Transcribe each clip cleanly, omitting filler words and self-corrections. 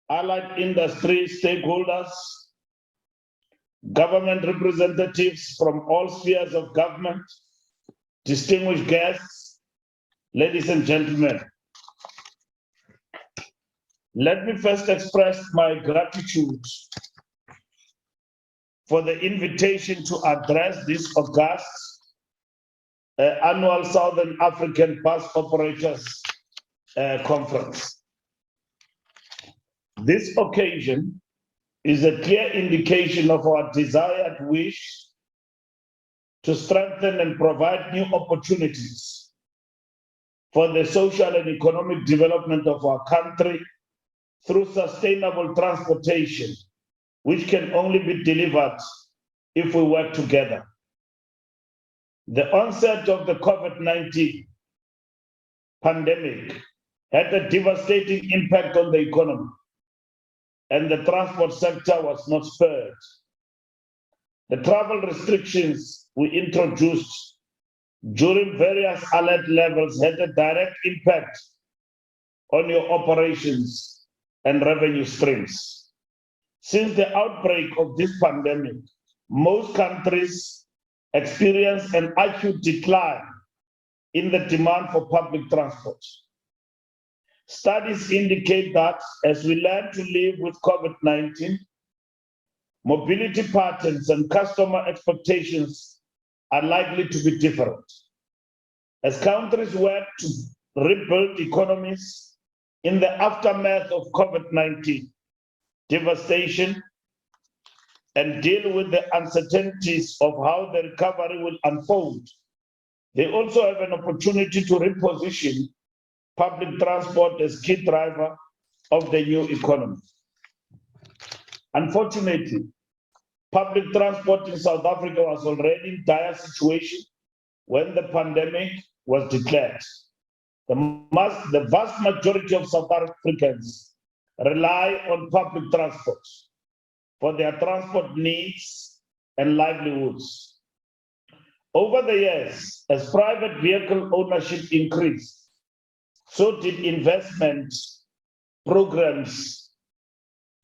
allied industry stakeholders, government representatives from all spheres of government, distinguished guests, ladies and gentlemen. Let me first express my gratitude for the invitation to address this august annual Southern African Bus Operators Conference. This occasion is a clear indication of our desired wish to strengthen and provide new opportunities for the social and economic development of our country through sustainable transportation, which can only be delivered if we work together. The onset of the COVID-19 pandemic had a devastating impact on the economy, and the transport sector was not spared. The travel restrictions we introduced during various alert levels had a direct impact on your operations and revenue streams. Since the outbreak of this pandemic, most countries experienced an acute decline in the demand for public transport. Studies indicate that as we learn to live with COVID-19, mobility patterns and customer expectations are likely to be different. As countries work to rebuild economies in the aftermath of COVID-19 devastation and deal with the uncertainties of how the recovery will unfold, they also have an opportunity to reposition public transport as key driver of the new economy. Unfortunately, public transport in South Africa was already in dire situation when the pandemic was declared. The vast majority of South Africans rely on public transport for their transport needs and livelihoods. Over the years, as private vehicle ownership increased, so did investment programs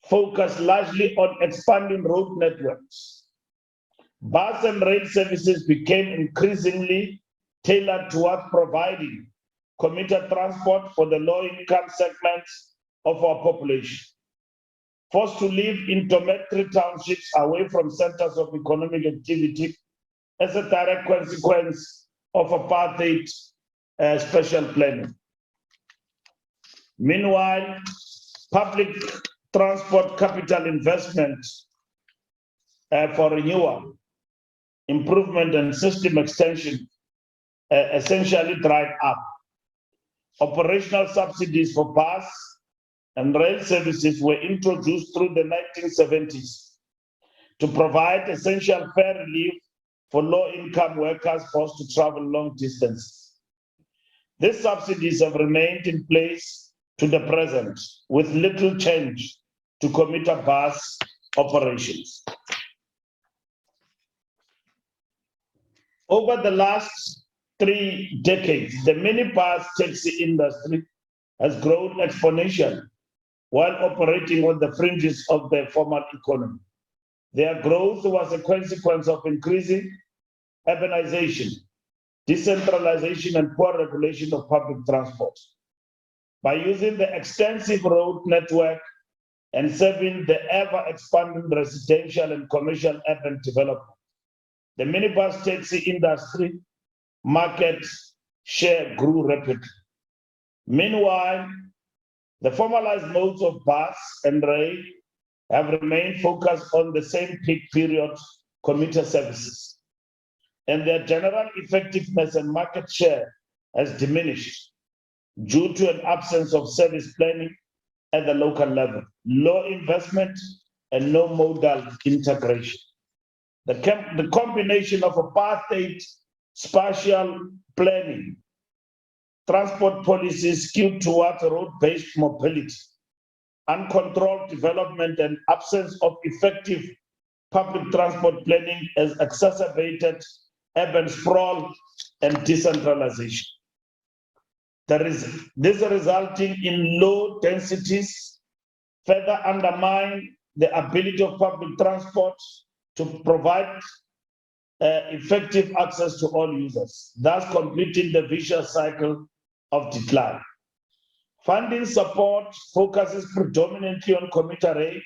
focus largely on expanding road networks. Bus and rail services became increasingly tailored towards providing commuter transport for the low-income segments of our population. Forced to live in dormitory townships away from centers of economic activity as a direct consequence of apartheid special planning. Meanwhile, public transport capital investment for renewal, improvement, and system extension essentially dried up. Operational subsidies for bus and rail services were introduced through the 1970s to provide essential fare relief for low-income workers forced to travel long distances. These subsidies have remained in place to the present, with little change to commuter bus operations. Over the last 3 decades, the minibus taxi industry has grown exponentially while operating on the fringes of the formal economy. Their growth was a consequence of increasing urbanization, decentralization, and poor regulation of public transport. By using the extensive road network and serving the ever-expanding residential and commercial urban development, the minibus taxi industry market share grew rapidly. Meanwhile, the formalized modes of bus and rail have remained focused on the same peak period commuter services, and their general effectiveness and market share has diminished due to an absence of service planning at the local level, low investment, and no modal integration. The combination of apartheid spatial planning, transport policies skewed towards road-based mobility, uncontrolled development, and absence of effective public transport planning has exacerbated urban sprawl and decentralization. This resulting in low densities further undermine the ability of public transport to provide effective access to all users, thus completing the vicious cycle of decline. Funding support focuses predominantly on commuter rates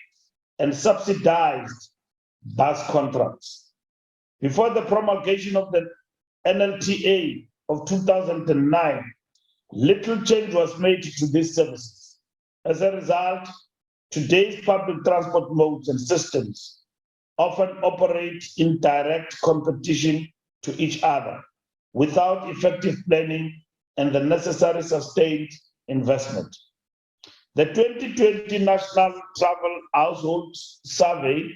and subsidized bus contracts. Before the promulgation of the NLTA of 2009, little change was made to these services. As a result, today's public transport modes and systems often operate in direct competition to each other without effective planning and the necessary sustained investment. The 2020 National Travel Household Survey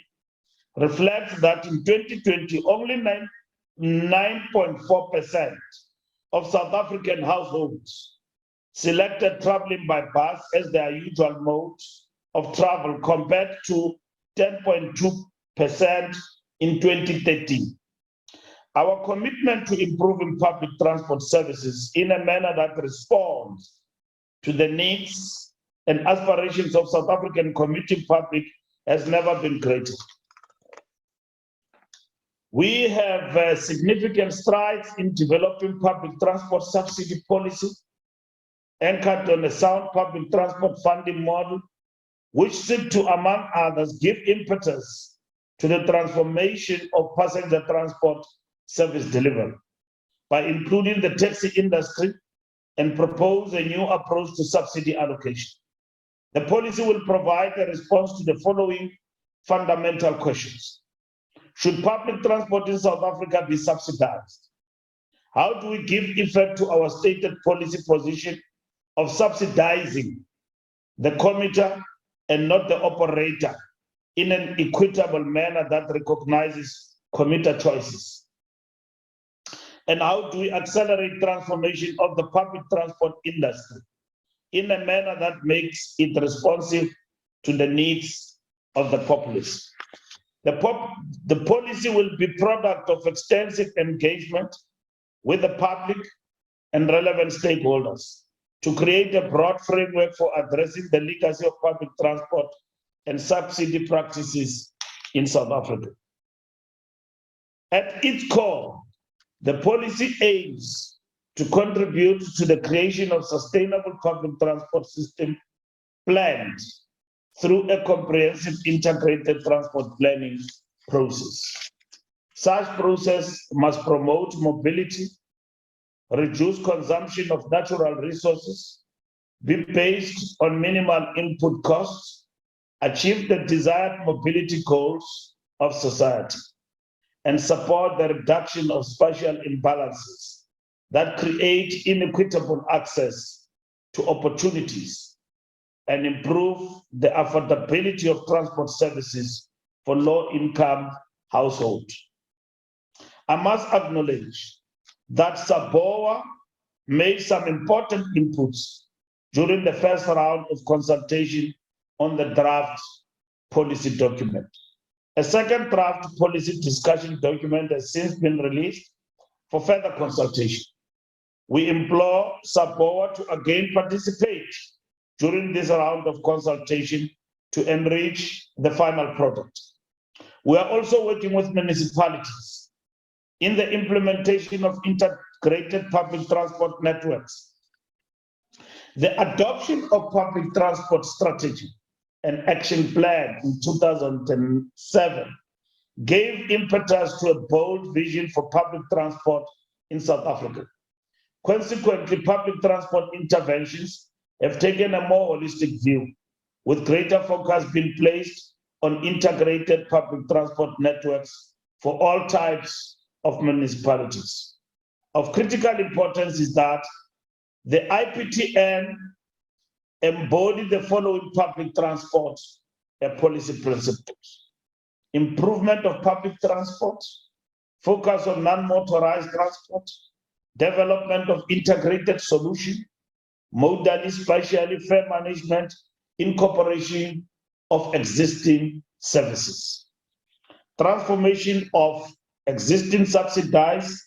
reflects that in 2020, only 9.4% of South African households selected traveling by bus as their usual mode of travel, compared to 10.2% in 2013. Our commitment to improving public transport services in a manner that responds to the needs and aspirations of South African commuting public has never been greater. We have significant strides in developing public transport subsidy policy anchored on a sound public transport funding model, which seek to, among others, give impetus to the transformation of passenger transport service delivery by including the taxi industry and propose a new approach to subsidy allocation. The policy will provide a response to the following fundamental questions. Should public transport in South Africa be subsidized? How do we give effect to our stated policy position of subsidizing the commuter and not the operator in an equitable manner that recognizes commuter choices? And how do we accelerate transformation of the public transport industry in a manner that makes it responsive to the needs of the populace? The policy will be product of extensive engagement with the public and relevant stakeholders to create a broad framework for addressing the legacy of public transport and subsidy practices in South Africa. At its core, the policy aims to contribute to the creation of sustainable public transport system planned through a comprehensive integrated transport planning process. Such process must promote mobility, reduce consumption of natural resources, be based on minimal input costs, achieve the desired mobility goals of society, and support the reduction of spatial imbalances that create inequitable access to opportunities and improve the affordability of transport services for low-income households. I must acknowledge that SABOA made some important inputs during the first round of consultation on the draft policy document. A second draft policy discussion document has since been released for further consultation. We implore SABOA to again participate during this round of consultation to enrich the final product. We are also working with municipalities in the implementation of integrated public transport networks. The adoption of public transport strategy and action plan in 2007 gave impetus to a bold vision for public transport in South Africa. Consequently, public transport interventions have taken a more holistic view, with greater focus being placed on integrated public transport networks for all types of municipalities. Of critical importance is that the IPTN embodied the following public transport policy principles: improvement of public transport, focus on non-motorized transport, development of integrated solution, modally spatially fair management, incorporation of existing services, transformation of existing subsidized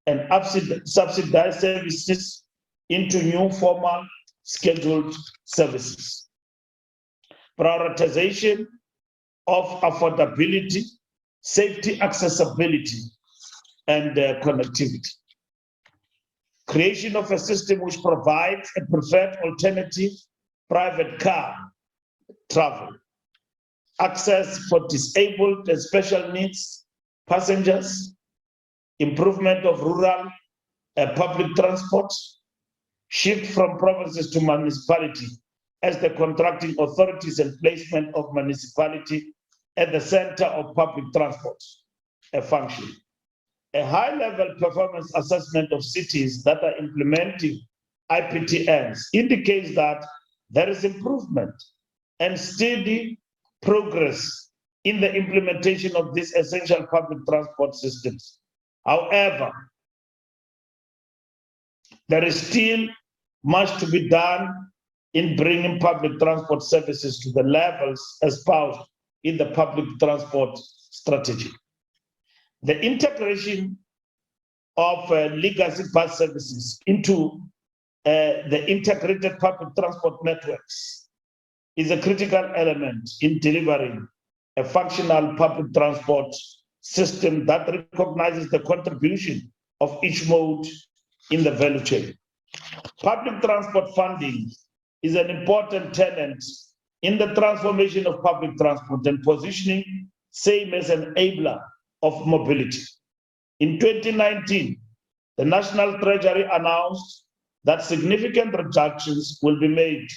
and subsidized services into new formal scheduled services, prioritization of affordability, safety, accessibility, and connectivity. Creation of a system which provides a preferred alternative private car travel, access for disabled and special needs passengers, improvement of rural public transport, shift from provinces to municipality as the contracting authorities and placement of municipality at the center of public transport, a function. A high-level performance assessment of cities that are implementing IPTNs indicates that there is improvement and steady progress in the implementation of these essential public transport systems. However, there is still much to be done in bringing public transport services to the levels espoused in the public transport strategy. The integration of legacy bus services into the integrated public transport networks is a critical element in delivering a functional public transport system that recognizes the contribution of each mode in the value chain. Public transport funding is an important tenet in the transformation of public transport and positioning same as an enabler of mobility. In 2019, the National Treasury announced that significant reductions will be made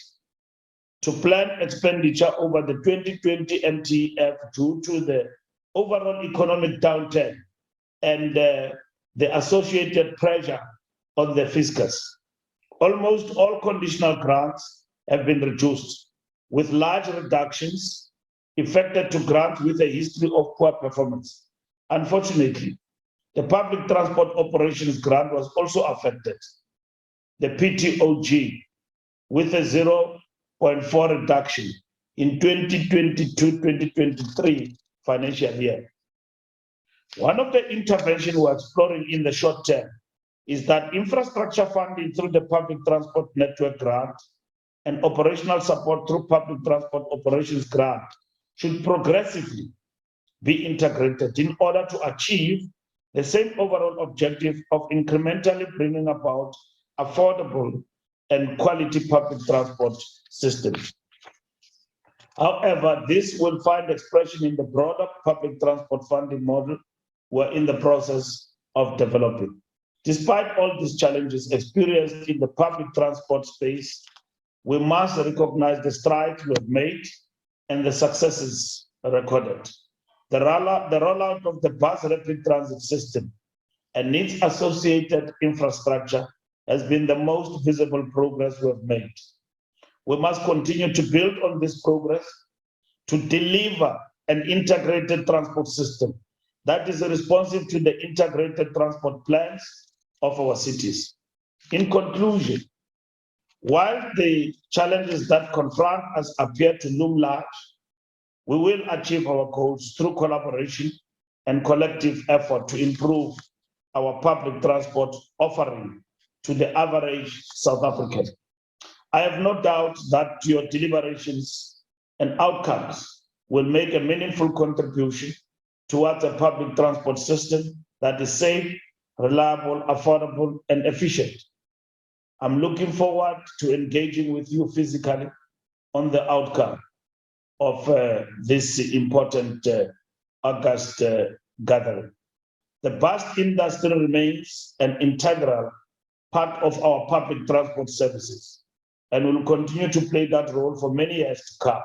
to planned expenditure over the 2020 MTF due to the overall economic downturn and the associated pressure on the fiscus. Almost all conditional grants have been reduced, with large reductions effected to grants with a history of poor performance. Unfortunately, the public transport operations grant was also affected, the PTOG, with a 0.4 reduction in 2022-2023 financial year. One of the interventions we're exploring in the short term is that infrastructure funding through the public transport network grant and operational support through public transport operations grant should progressively be integrated in order to achieve the same overall objective of incrementally bringing about affordable and quality public transport systems. However, this will find expression in the broader public transport funding model we're in the process of developing. Despite all these challenges experienced in the public transport space, we must recognize the strides we have made and the successes recorded. The rollout of the bus rapid transit system and its associated infrastructure has been the most visible progress we have made. We must continue to build on this progress to deliver an integrated transport system that is responsive to the integrated transport plans of our cities. In conclusion, while the challenges that confront us appear to loom large, we will achieve our goals through collaboration and collective effort to improve our public transport offering to the average South African. I have no doubt that your deliberations and outcomes will make a meaningful contribution towards a public transport system that is safe, reliable, affordable, and efficient. I'm looking forward to engaging with you physically on the outcome of this important August gathering. The bus industry remains an integral part of our public transport services and will continue to play that role for many years to come.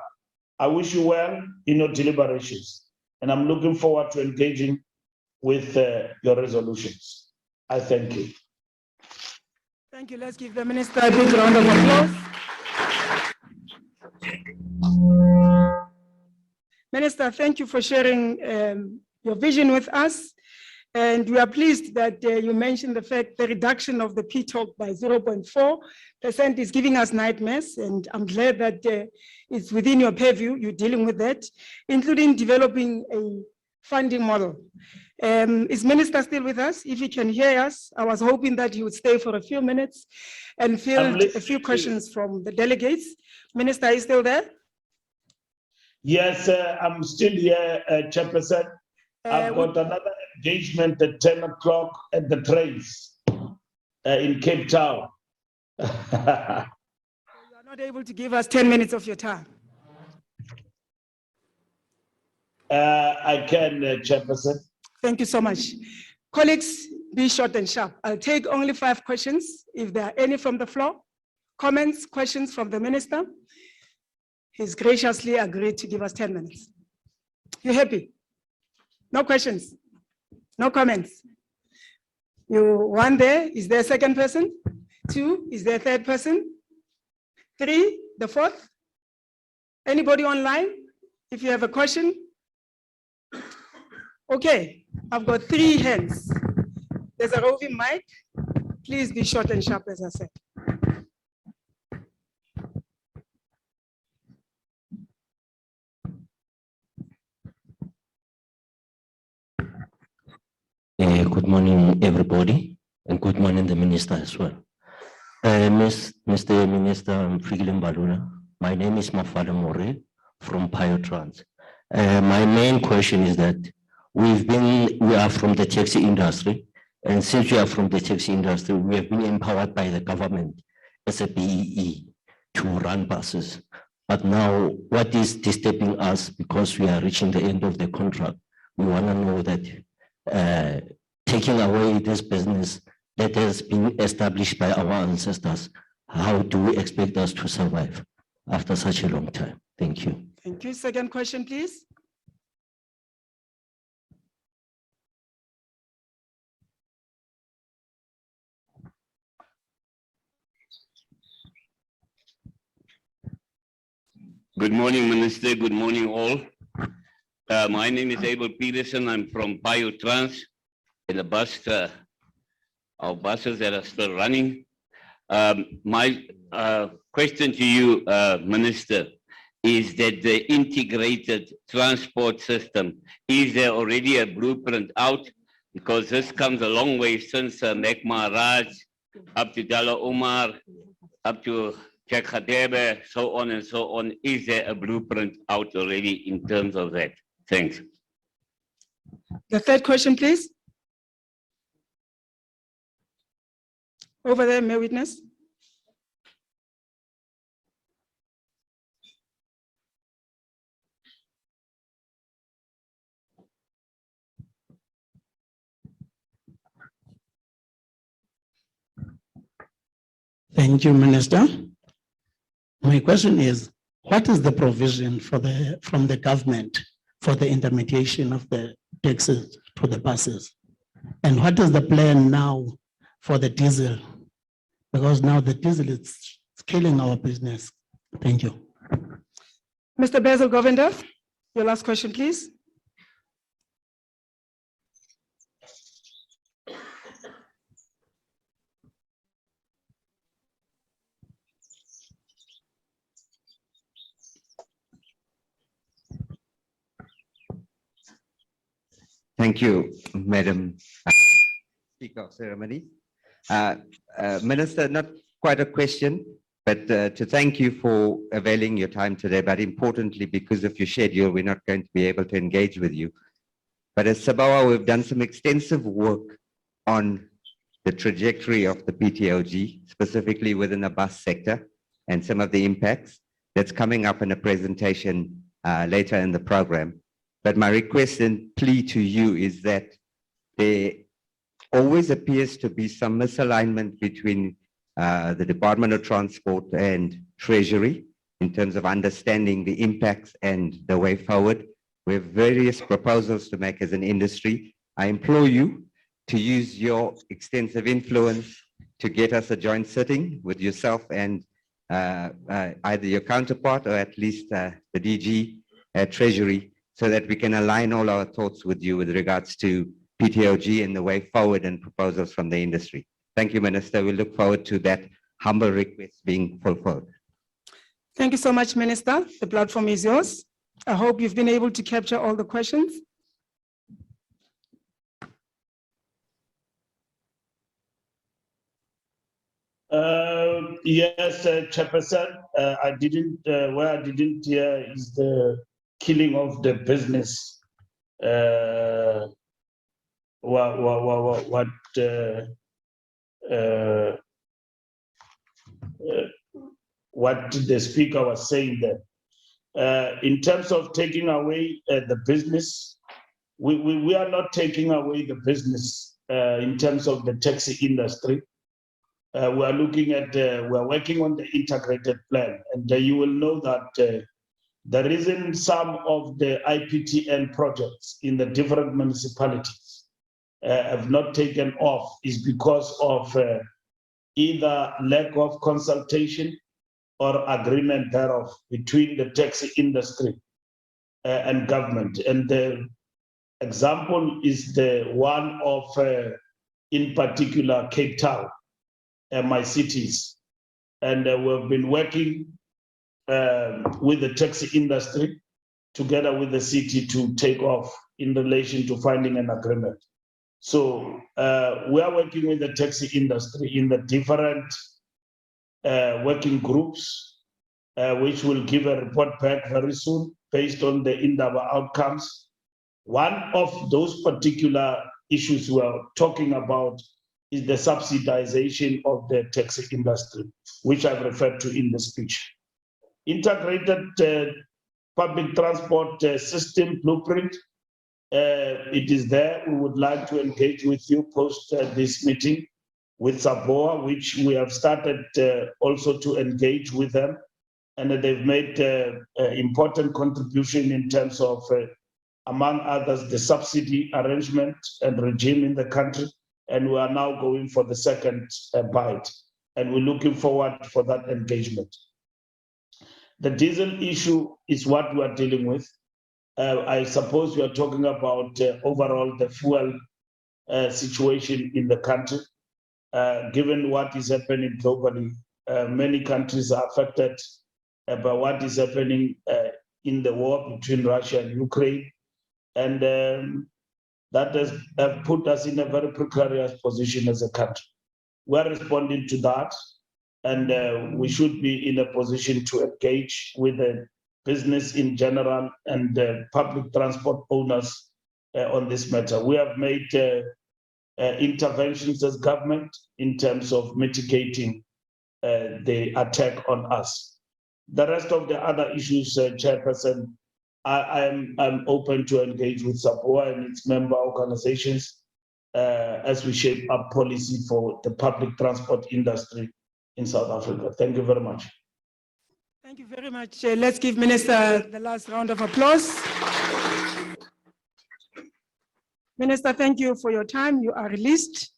I wish you well in your deliberations, and I'm looking forward to engaging with your resolutions. I thank you. Thank you. Let's give the minister a big round of applause. Minister, thank you for sharing your vision with us. And we are pleased that you mentioned the fact the reduction of the PTOG by 0.4% is giving us nightmares. And I'm glad that it's within your purview, you're dealing with that, including developing a funding model. Is Minister still with us? If he can hear us, I was hoping that he would stay for a few minutes and field a few questions from the delegates. Minister, are you still there? Yes, I'm still here, Chairperson. I've got another engagement at 10 o'clock at the trains in Cape Town. You are not able to give us 10 minutes of your time. I can, Chairperson. Thank you so much. Colleagues, be short and sharp. I'll take only 5 questions. If there are any from the floor, comments, questions from the minister, he's graciously agreed to give us 10 minutes. You happy? No questions? No comments? You one there? Is there a second person? 2? Is there a third person? 3? The 4th? Anybody online? If you have a question? Okay, I've got 3 hands. There's a roving mic. Please be short and sharp, as I said. Good morning, everybody, and good morning, the minister as well. Mr. Minister Mfikile Mbalula, my name is Mafala More from Biotrans. My main question is that we are from the taxi industry, and since we are from the taxi industry, we have been empowered by the government as a BEE to run buses. But now, what is disturbing us, because we are reaching the end of the contract, we want to know that taking away this business that has been established by our ancestors, how do we expect us to survive after such a long time? Thank you. Thank you. Second question, please. Good morning, Minister. Good morning, all. My name is Abel Peterson. I'm from Biotrans. In the bus, our buses that are still running. My question to you, Minister, is that the integrated transport system, is there already a blueprint out? Because this comes a long way since Mek Maharaj, up to Dalla Umar, up to Cheikh Khadebe, so on and so on. Is there a blueprint out already in terms of that? Thanks. The third question, please. Over there, may witness. Thank you, Minister. My question is, what is the provision from the government for the intermediation of the taxes to the buses? And what is the plan now for the diesel? Because now the diesel is killing our business. Thank you. Mr. Basil Govender, your last question, please. Thank you, Madam Speaker of Ceremony. Minister, not quite a question, but to thank you for availing your time today, but importantly, because of your schedule, we're not going to be able to engage with you. But as SABOA, we've done some extensive work on the trajectory of the PTLG, specifically within the bus sector, and some of the impacts that's coming up in a presentation later in the program. But my request and plea to you is that there always appears to be some misalignment between the Department of Transport and Treasury in terms of understanding the impacts and the way forward. We have various proposals to make as an industry. I implore you to use your extensive influence to get us a joint sitting with yourself and either your counterpart or at least the DG at Treasury, so that we can align all our thoughts with you with regards to PTLG and the way forward and proposals from the industry. Thank you, Minister. We look forward to that humble request being fulfilled. Thank you so much, Minister. The platform is yours. I hope you've been able to capture all the questions. Yes, Chairperson, where I didn't hear is the killing of the business, what the speaker was saying there. In terms of taking away the business, we are not taking away the business in terms of the taxi industry. We are looking at, we are working on the integrated plan, and you will know that the reason some of the IPTN projects in the different municipalities have not taken off is because of either lack of consultation or agreement thereof between the taxi industry and government. And the example is the one of, in particular, Cape Town, my cities. And we've been working with the taxi industry together with the city to take off in relation to finding an agreement. So we are working with the taxi industry in the different working groups, which will give a report back very soon based on the Indaba outcomes. One of those particular issues we are talking about is the subsidization of the taxi industry, which I've referred to in the speech. Integrated public transport system blueprint, it is there. We would like to engage with you post this meeting with SABOA, which we have started also to engage with them. And they've made important contribution in terms of, among others, the subsidy arrangement and regime in the country. And we are now going for the second bite. And we're looking forward for that engagement. The diesel issue is what we are dealing with. I suppose you are talking about overall the fuel situation in the country. Given what is happening globally, many countries are affected by what is happening in the war between Russia and Ukraine. And that has put us in a very precarious position as a country. We're responding to that, and we should be in a position to engage with the business in general and public transport owners on this matter. We have made interventions as government in terms of mitigating the attack on us. The rest of the other issues, Chairperson, I'm open to engage with SABOA and its member organizations as we shape up policy for the public transport industry in South Africa. Thank you very much. Thank you very much. Let's give Minister the last round of applause. Minister, thank you for your time. You are released.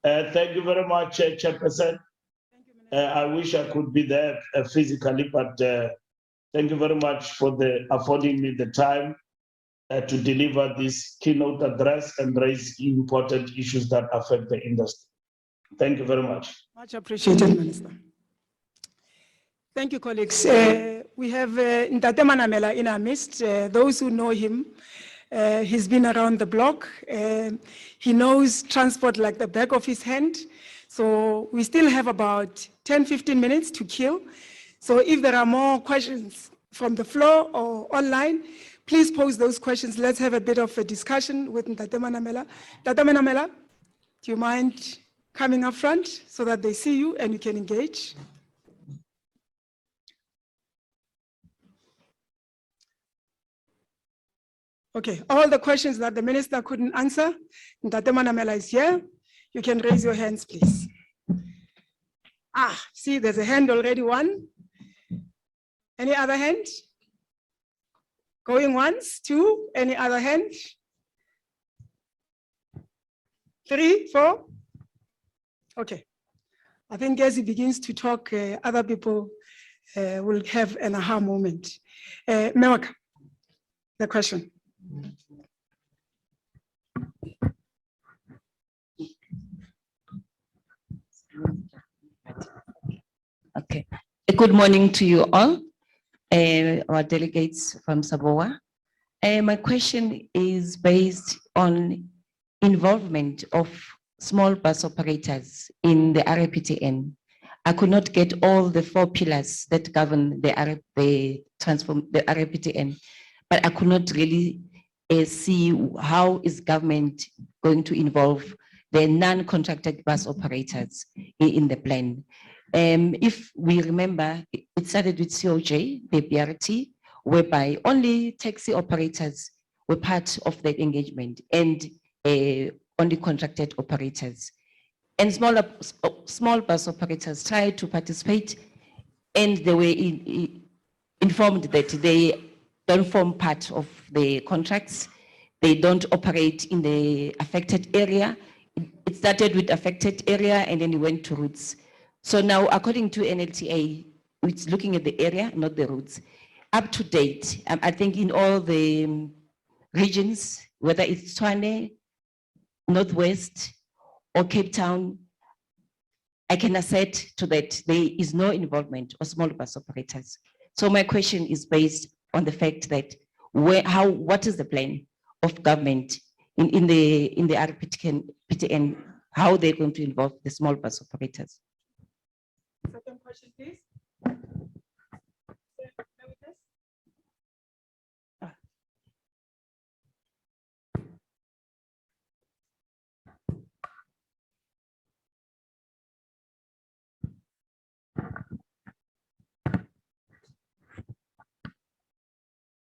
Thank you very much, Chairperson. I wish I could be there physically, but thank you very much for affording me the time to deliver this keynote address and raise important issues that affect the industry. Thank you very much. Much appreciated, Minister. Thank you, colleagues. We have Ntate Manamela in our midst. Those who know him, he's been around the block. He knows transport like the back of his hand. So we still have about 10-15 minutes to kill. So if there are more questions from the floor or online, please pose those questions. Let's have a bit of a discussion with Ntate Manamela. Ntate Manamela, do you mind coming up front so that they see you and you can engage? Okay, all the questions that the minister couldn't answer, Ntate Manamela is here. You can raise your hands, please. See, there's a hand already, one. Any other hand? Going once, two, any other hand? 3, 4? Okay. I think as he begins to talk, other people will have an aha moment. Mewaka, the question. Okay. Good morning to you all, our delegates from SABOA. My question is based on involvement of small bus operators in the RAPTN. I could not get all the 4 pillars that govern the RPTN, but I could not really see how is government going to involve the non-contracted bus operators in the plan. If we remember, it started with COJ, the BRT, whereby only taxi operators were part of the engagement and only contracted operators. And small bus operators tried to participate, and they were informed that they don't form part of the contracts. They don't operate in the affected area. It started with affected area and then it went to routes. So now, according to NLTA, it's looking at the area, not the routes. Up to date, I think in all the regions, whether it's Tshwane, Northwest, or Cape Town, I can assert to that there is no involvement of small bus operators. So my question is based on the fact that what is the plan of government in the RPTN, how they're going to involve the small bus operators? Second question, please.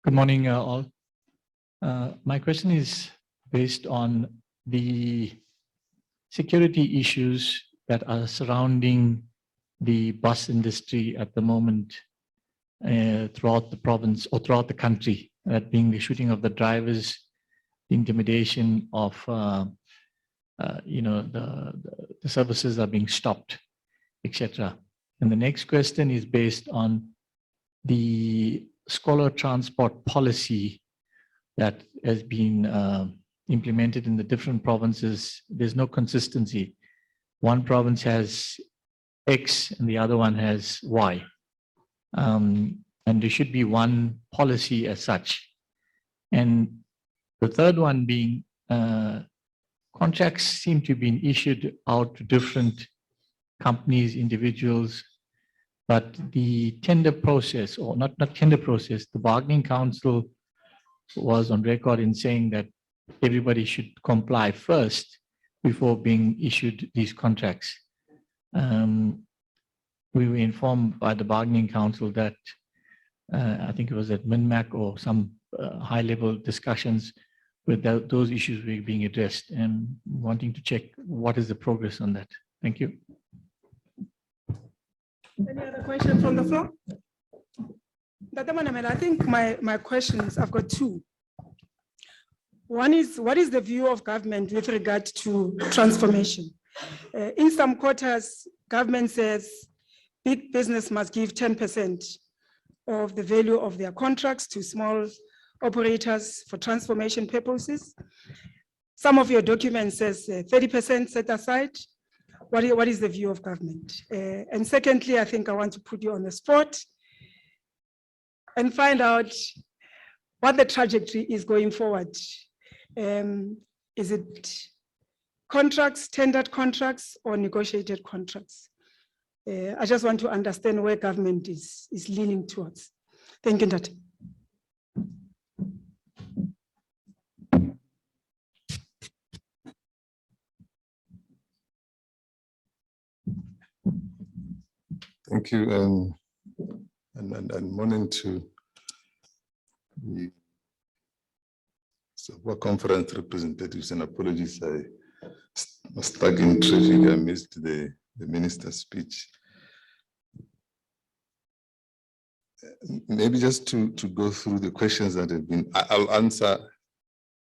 Good morning, all. My question is based on the security issues that are surrounding the bus industry at the moment throughout the province or throughout the country, that being the shooting of the drivers, the intimidation of, the services are being stopped, etc. And the next question is based on the scholar transport policy that has been implemented in the different provinces. There's no consistency. One province has X and the other one has Y. And there should be one policy as such. And the third one being contracts seem to have been issued out to different companies, individuals, but the tender process, or not tender process, the bargaining council was on record in saying that everybody should comply first before being issued these contracts. We were informed by the bargaining council that I think it was at MINMAC or some high-level discussions with those issues were being addressed, and wanting to check what is the progress on that. Thank you. Any other questions from the floor? I think my questions, I've got two. One is, what is the view of government with regard to transformation? In some quarters, government says big business must give 10% of the value of their contracts to small operators for transformation purposes. Some of your documents says 30% set aside. What is the view of government? And secondly, I think I want to put you on the spot and find out what the trajectory is going forward. Is it contracts, tendered contracts, or negotiated contracts? I just want to understand where government is leaning towards. Thank you, Ndate. Thank you, and morning to the SABOA conference representatives, and apologies, I was stuck in traffic. I missed the minister's speech. Maybe just to go through the questions that have been, I'll answer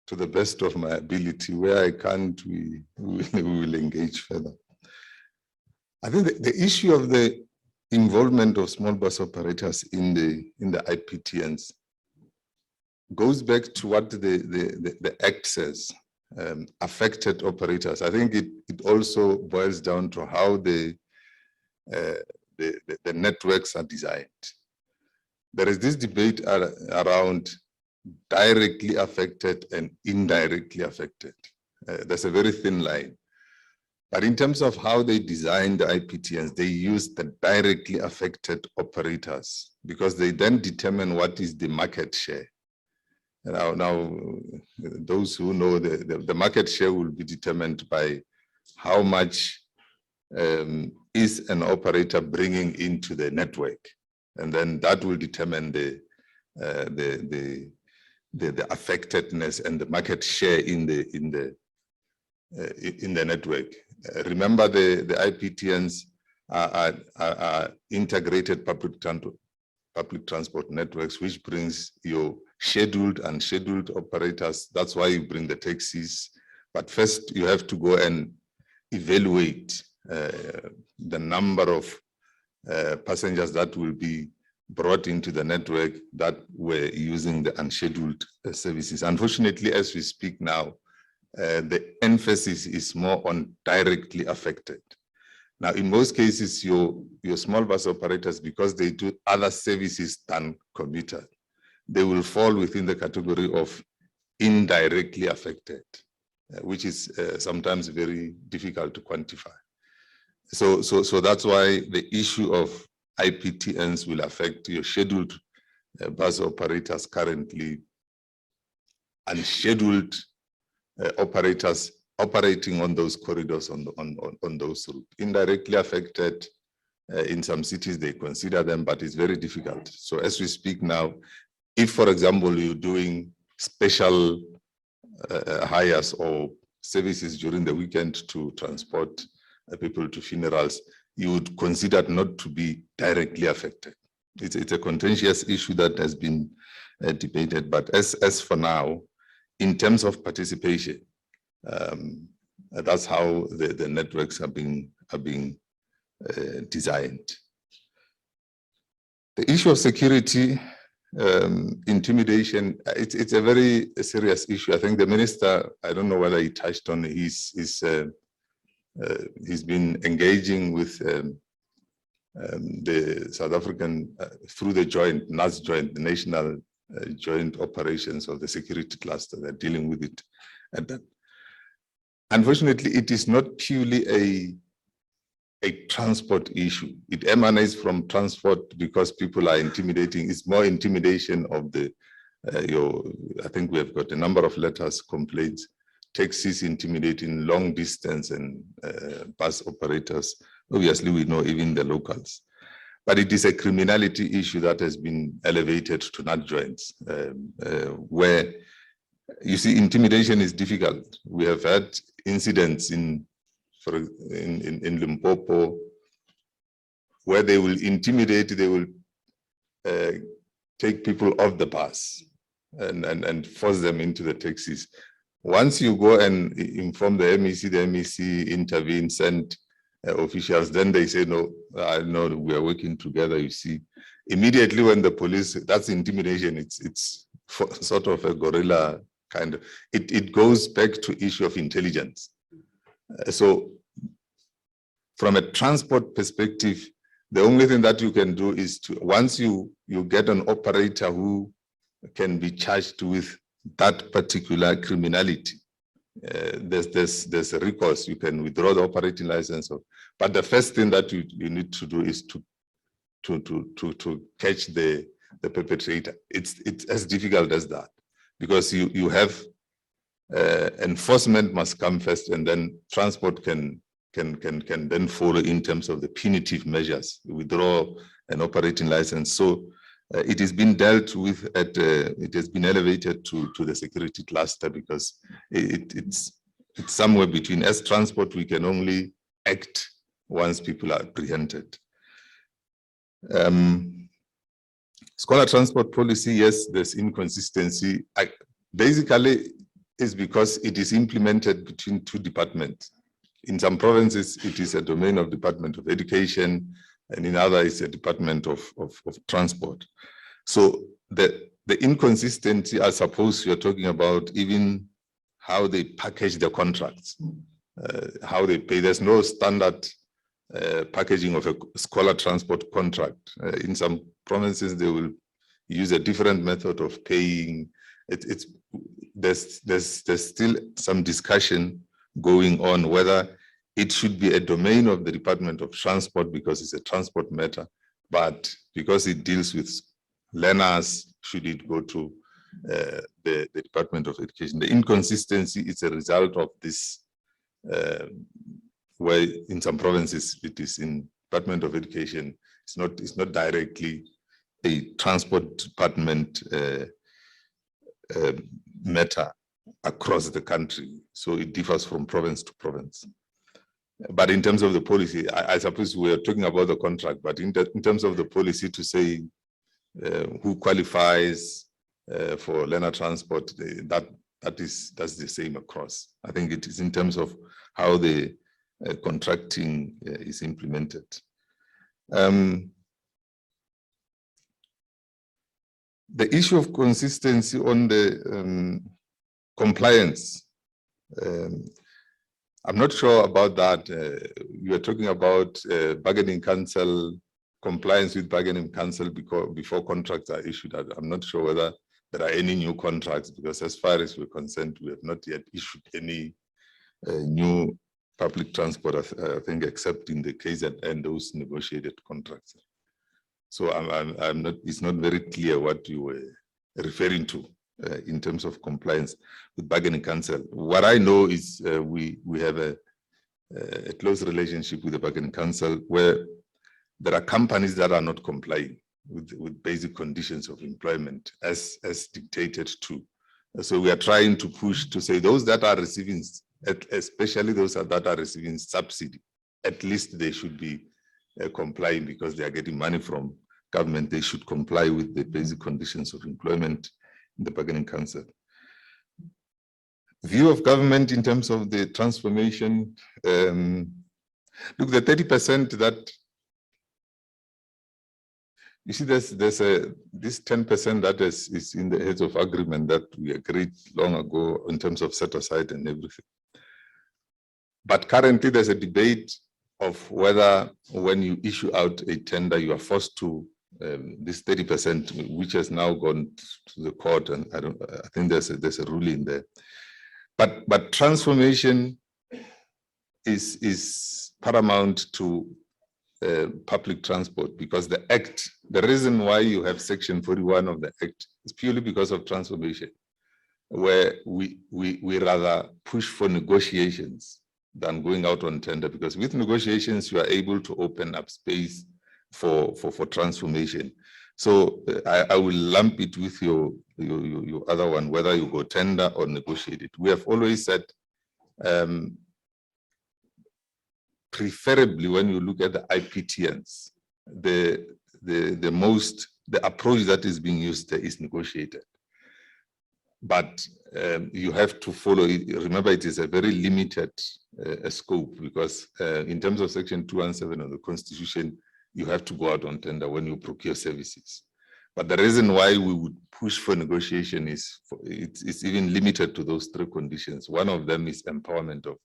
to the best of my ability. Where I can't, we will engage further. I think the issue of the involvement of small bus operators in the IPTNs goes back to what the Act says, affected operators. I think it also boils down to how the networks are designed. There is this debate around directly affected and indirectly affected. There's a very thin line. But in terms of how they designed the IPTNs, they used the directly affected operators because they then determine what is the market share. Now those who know the market share will be determined by how much is an operator bringing into the network, and then that will determine the affectedness and the market share in the network. Remember, the IPTNs are integrated public transport networks, which brings your scheduled and unscheduled operators. That's why you bring the taxis. But first, you have to go and evaluate the number of passengers that will be brought into the network that were using the unscheduled services. Unfortunately, as we speak now, the emphasis is more on directly affected. Now, in most cases, your small bus operators, because they do other services than commuter, they will fall within the category of indirectly affected, which is sometimes very difficult to quantify. So that's why the issue of IPTNs will affect your scheduled bus operators currently, unscheduled operators operating on those corridors on those routes. Indirectly affected, in some cities they consider them, but it's very difficult. So as we speak now, if, for example, you're doing special hires or services during the weekend to transport people to funerals, you would consider not to be directly affected. It's a contentious issue that has been debated, but as for now, in terms of participation, that's how the networks are being designed. The issue of security, intimidation, it's a very serious issue. I think the minister, I don't know whether he touched on it, he's been engaging with the South African, through the NAS joint, the National Joint Operations of the Security Cluster. They're dealing with it. And unfortunately, it is not purely a transport issue. It emanates from transport because people are intimidating. It's more intimidation of the, I think we have got a number of letters, complaints, taxis intimidating long distance and bus operators. Obviously, we know even the locals. But it is a criminality issue that has been elevated to NAT joints, where you see intimidation is difficult. We have had incidents in Limpopo where they will intimidate, they will take people off the bus and force them into the taxis. Once you go and inform the MEC intervenes, send officials, then they say, no, I know we are working together, you see. Immediately when the police, that's intimidation, it's sort of a guerrilla kind of, it goes back to issue of intelligence. So from a transport perspective, the only thing that you can do is to, once you get an operator who can be charged with that particular criminality, there's a recourse. You can withdraw the operating license. But the first thing that you need to do is to catch the perpetrator. It's as difficult as that, because you have enforcement must come first, and then transport can then follow in terms of the punitive measures, withdraw an operating license. So it has been dealt with at, it has been elevated to the security cluster, because it's somewhere between. As transport, we can only act once people are apprehended. Scholar transport policy, yes, there's inconsistency. Basically, it's because it is implemented between two departments. In some provinces, it is a domain of Department of Education, and in others, it's a Department of Transport. So the inconsistency, I suppose you're talking about even how they package the contracts, how they pay. There's no standard packaging of a scholar transport contract. In some provinces, they will use a different method of paying. There's still some discussion going on whether it should be a domain of the Department of Transport because it's a transport matter, but because it deals with learners, should it go to the Department of Education? The inconsistency is a result of this, where in some provinces it is in Department of Education. It's not directly a transport department matter across the country. So it differs from province to province. But in terms of the policy, I suppose we are talking about the contract, but in terms of the policy to say who qualifies for learner transport, that's the same across. I think it is in terms of how the contracting is implemented. The issue of consistency on the compliance, I'm not sure about that. You are talking about bargaining council, compliance with bargaining council before contracts are issued. I'm not sure whether there are any new contracts, because as far as we're concerned, we have not yet issued any new public transport, I think, except in the KZN, those negotiated contracts. So I'm not, it's not very clear what you were referring to in terms of compliance with bargaining council. What I know is we have a close relationship with the bargaining council, where there are companies that are not complying with basic conditions of employment as dictated to. So we are trying to push to say those that are receiving, especially those that are receiving subsidy, at least they should be complying, because they are getting money from government. They should comply with the basic conditions of employment in the bargaining council. View of government in terms of the transformation. Look, the 30% that you see, this 10% that is in the heads of agreement that we agreed long ago in terms of set aside and everything. But currently there's a debate of whether when you issue out a tender, you are forced to this 30%, which has now gone to the court, and I think there's a ruling there. But transformation is paramount to public transport, because the Act, the reason why you have Section 41 of the Act is purely because of transformation, where we rather push for negotiations than going out on tender, because with negotiations you are able to open up space for transformation. So I will lump it with your other one, whether you go tender or negotiate it. We have always said, preferably when you look at the IPTNs, the approach that is being used there is negotiated. But you have to follow it. Remember, it is a very limited scope, because in terms of Section 217 of the Constitution, you have to go out on tender when you procure services. But the reason why we would push for negotiation is it's even limited to those three conditions. One of them is empowerment of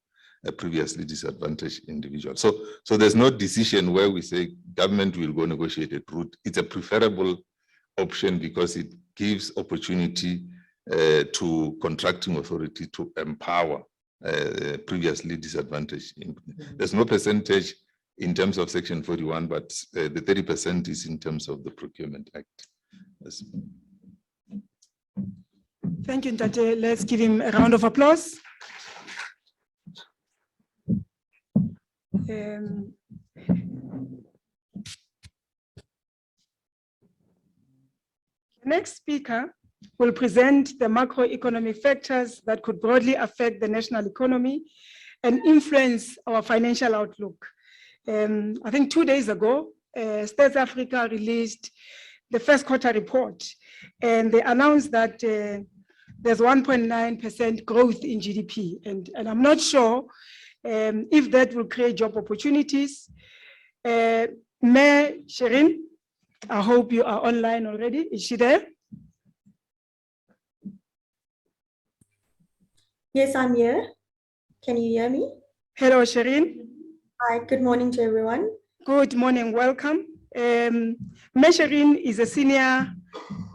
a previously disadvantaged individual. So there's no decision where we say government will go negotiated route. It's a preferable option because it gives opportunity to contracting authority to empower previously disadvantaged. There's no percentage in terms of Section 41, but the 30% is in terms of the Procurement Act. Yes. Thank you, Ntate. Let's give him a round of applause. The next speaker will present the macroeconomic factors that could broadly affect the national economy and influence our financial outlook. I think 2 days ago, South Africa released the first quarter report, and they announced that there's 1.9% growth in GDP. And I'm not sure if that will create job opportunities. Mayor Shirin, I hope you are online already. Is she there? Yes, I'm here. Can you hear me? Hello, Shirin. Hi, good morning to everyone. Good morning, welcome. Mayor Shirin is a senior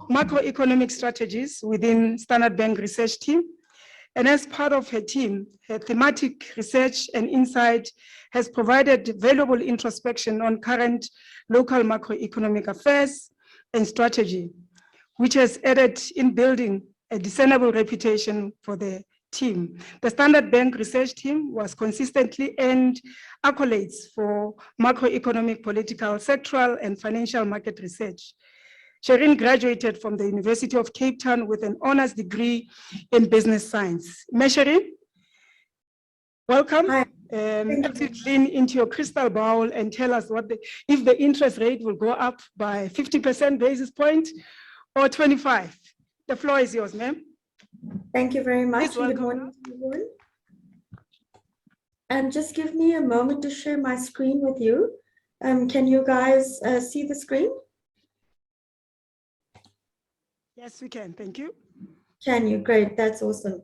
macroeconomic strategist within Standard Bank research team. And as part of her team, her thematic research and insight has provided valuable introspection on current local macroeconomic affairs and strategy, which has aided in building a discernible reputation for the team. The Standard Bank research team was consistently earned accolades for macroeconomic, political, sectoral, and financial market research. Shireen graduated from the University of Cape Town with an honors degree in business science. Shireen, welcome. Hi. As you lean into your crystal ball and tell us if the interest rate will go up by 50% basis point or 25. The floor is yours, ma'am. Thank you very much. Please Good welcome. morning to everyone. And just give me a moment to share my screen with you. Can you guys see the screen? Yes, we can. Thank you. Can you? Great. That's awesome.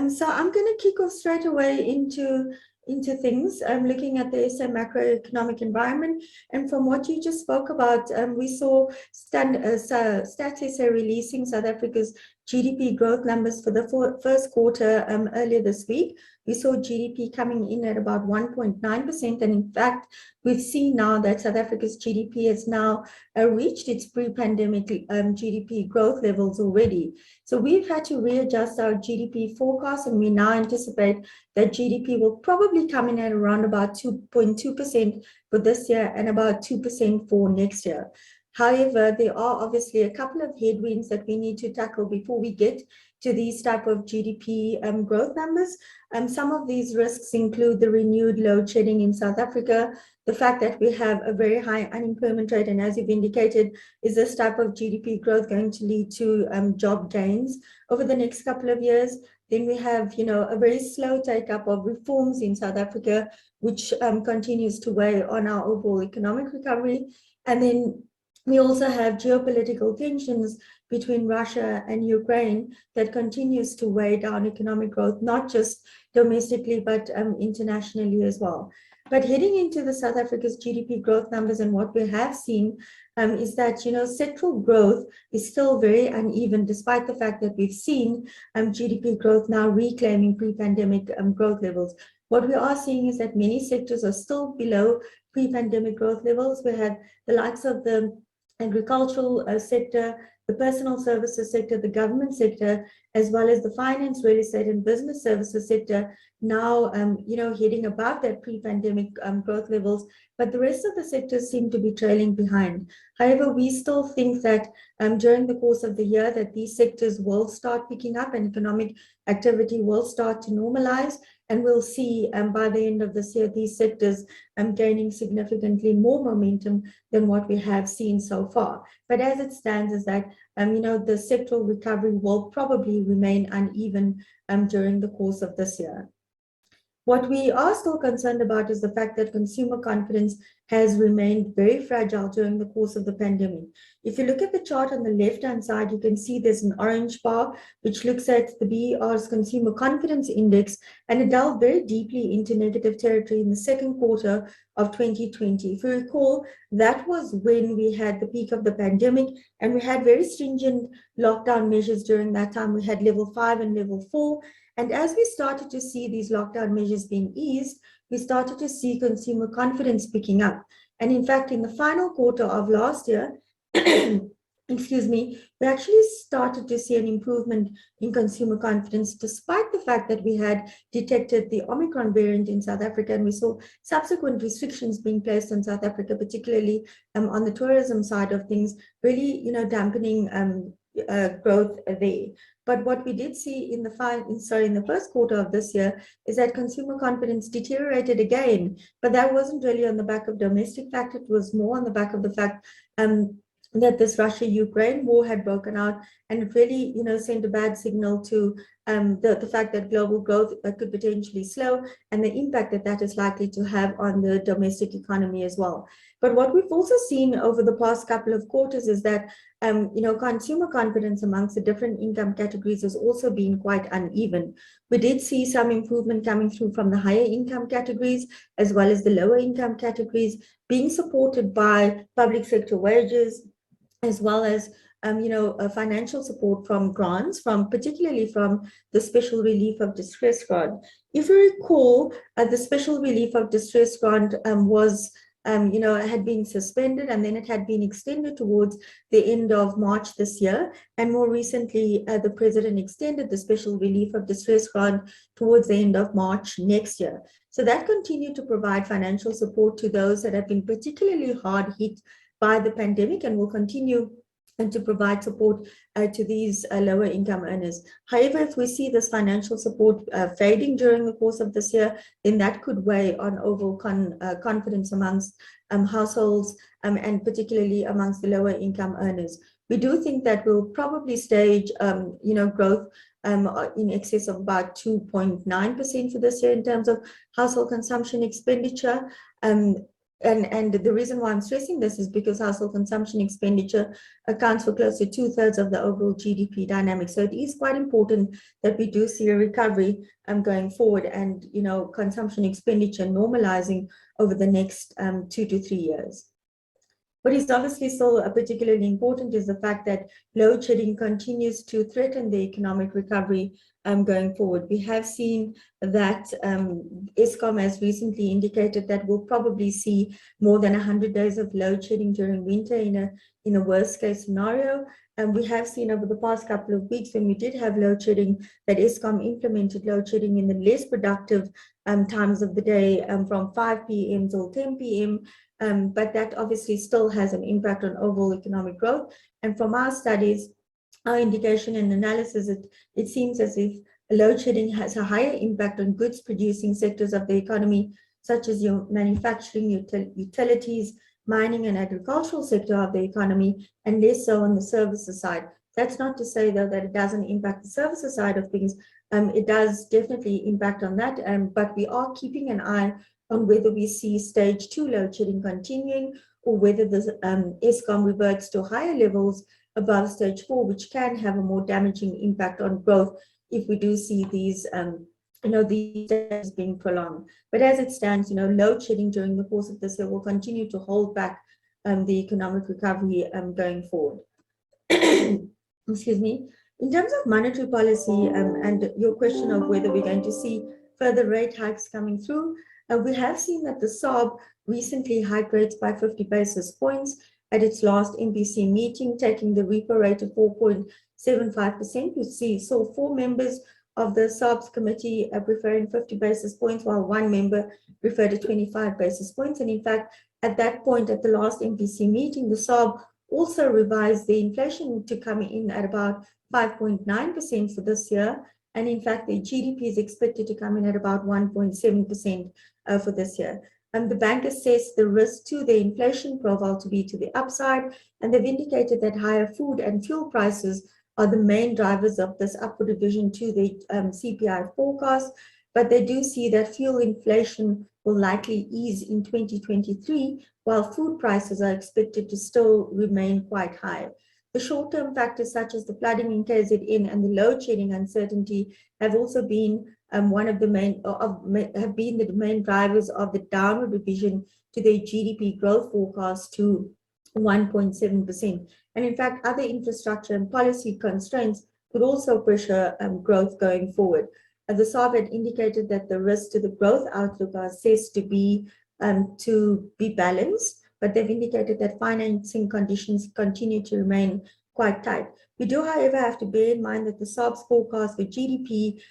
So I'm going to kick off straight away into things. I'm looking at the SA macroeconomic environment. And from what you just spoke about, we saw Stats SA releasing South Africa's GDP growth numbers for the first quarter earlier this week. We saw GDP coming in at about 1.9%. And in fact, we've seen now that South Africa's GDP has now reached its pre-pandemic GDP growth levels already. So we've had to readjust our GDP forecast, and we now anticipate that GDP will probably come in at around about 2.2% for this year and about 2% for next year. However, there are obviously a couple of headwinds that we need to tackle before we get to these type of GDP growth numbers. Some of these risks include the renewed load shedding in South Africa, the fact that we have a very high unemployment rate, and as you've indicated, is this type of GDP growth going to lead to job gains over the next couple of years? Then we have, a very slow take-up of reforms in South Africa, which continues to weigh on our overall economic recovery. And then we also have geopolitical tensions between Russia and Ukraine that continues to weigh down economic growth, not just domestically, but internationally as well. But heading into the South Africa's GDP growth numbers, and what we have seen is that, sectoral growth is still very uneven, despite the fact that we've seen GDP growth now reclaiming pre-pandemic growth levels. What we are seeing is that many sectors are still below pre-pandemic growth levels. We have the likes of the agricultural sector, the personal services sector, the government sector, as well as the finance, real estate, and business services sector now, heading above that pre-pandemic growth levels, but the rest of the sectors seem to be trailing behind. However, we still think that during the course of the year that these sectors will start picking up and economic activity will start to normalize, and we'll see by the end of this year, these sectors gaining significantly more momentum than what we have seen so far. But as it stands is that, the sectoral recovery will probably remain uneven during the course of this year. What we are still concerned about is the fact that consumer confidence has remained very fragile during the course of the pandemic. If you look at the chart on the left-hand side, you can see there's an orange bar, which looks at the BER's Consumer Confidence Index, and it delved very deeply into negative territory in the second quarter of 2020. If you recall, that was when we had the peak of the pandemic, and we had very stringent lockdown measures during that time. We had level 5 and level 4. And as we started to see these lockdown measures being eased, we started to see consumer confidence picking up. And in fact, in the final quarter of last year, excuse me, we actually started to see an improvement in consumer confidence, despite the fact that we had detected the Omicron variant in South Africa, and we saw subsequent restrictions being placed on South Africa, particularly on the tourism side of things, really, dampening growth there. But what we did see in the first quarter of this year is that consumer confidence deteriorated again, but that wasn't really on the back of domestic factor. It was more on the back of the fact that this Russia-Ukraine war had broken out, and it really, sent a bad signal to the fact that global growth could potentially slow, and the impact that that is likely to have on the domestic economy as well. But what we've also seen over the past couple of quarters is that, consumer confidence amongst the different income categories has also been quite uneven. We did see some improvement coming through from the higher income categories, as well as the lower income categories, being supported by public sector wages, as well as financial support from grants, particularly from the special relief of distress grant. If you recall, the special relief of distress grant had been suspended, and then it had been extended towards the end of March this year. And more recently, the president extended the special relief of distress grant towards the end of March next year. So that continued to provide financial support to those that have been particularly hard hit by the pandemic, and will continue and to provide support to these lower income earners. However, if we see this financial support fading during the course of this year, then that could weigh on overall confidence amongst households and particularly amongst the lower income earners. We do think that we'll probably stage growth in excess of about 2.9% for this year in terms of household consumption expenditure. And the reason why I'm stressing this is because household consumption expenditure accounts for close to 2/3 of the overall GDP dynamic. So it is quite important that we do see a recovery going forward, and consumption expenditure normalizing over the next 2 to 3 years. What is obviously still particularly important is the fact that load shedding continues to threaten the economic recovery going forward. We have seen that Eskom has recently indicated that we'll probably see more than 100 days of load shedding during winter in a worst case scenario. And we have seen over the past couple of weeks, when we did have load shedding, that Eskom implemented load shedding in the less productive times of the day, from 5 p.m. till 10 p.m. But that obviously still has an impact on overall economic growth. And from our studies, our indication and analysis, it seems as if load shedding has a higher impact on goods producing sectors of the economy, such as your manufacturing, utilities, mining and agricultural sector of the economy, and less so on the services side. That's not to say, though, that it doesn't impact the services side of things. It does definitely impact on that, but we are keeping an eye on whether we see stage 2 load shedding continuing, or whether the Eskom reverts to higher levels above stage 4, which can have a more damaging impact on growth if we do see these stages being prolonged. But as it stands, load shedding during the course of this year will continue to hold back the economic recovery going forward. Excuse me. In terms of monetary policy and your question of whether we're going to see further rate hikes coming through, we have seen that the SAB recently hiked rates by 50 basis points at its last MPC meeting, taking the repo rate to 4.75%. We saw 4 members of the SAB's committee preferring 50 basis points, while 1 member preferred 25 basis points. And in fact, at that point, at the last MPC meeting, the SAB also revised the inflation to come in at about 5.9% for this year. And in fact, the GDP is expected to come in at about 1.7% for this year. And the bank assessed the risk to the inflation profile to be to the upside, and they've indicated that higher food and fuel prices are the main drivers of this upward revision to the CPI forecast. But they do see that fuel inflation will likely ease in 2023, while food prices are expected to still remain quite high. The short-term factors such as the flooding in KZN and the load shedding uncertainty have also been the main drivers of the downward revision to the GDP growth forecast to 1.7%. And in fact, other infrastructure and policy constraints could also pressure growth going forward. The SAB had indicated that the risks to the growth outlook are assessed to be balanced, but they've indicated that financing conditions continue to remain quite tight. We do, however, have to bear in mind that the SAB's forecast for GDP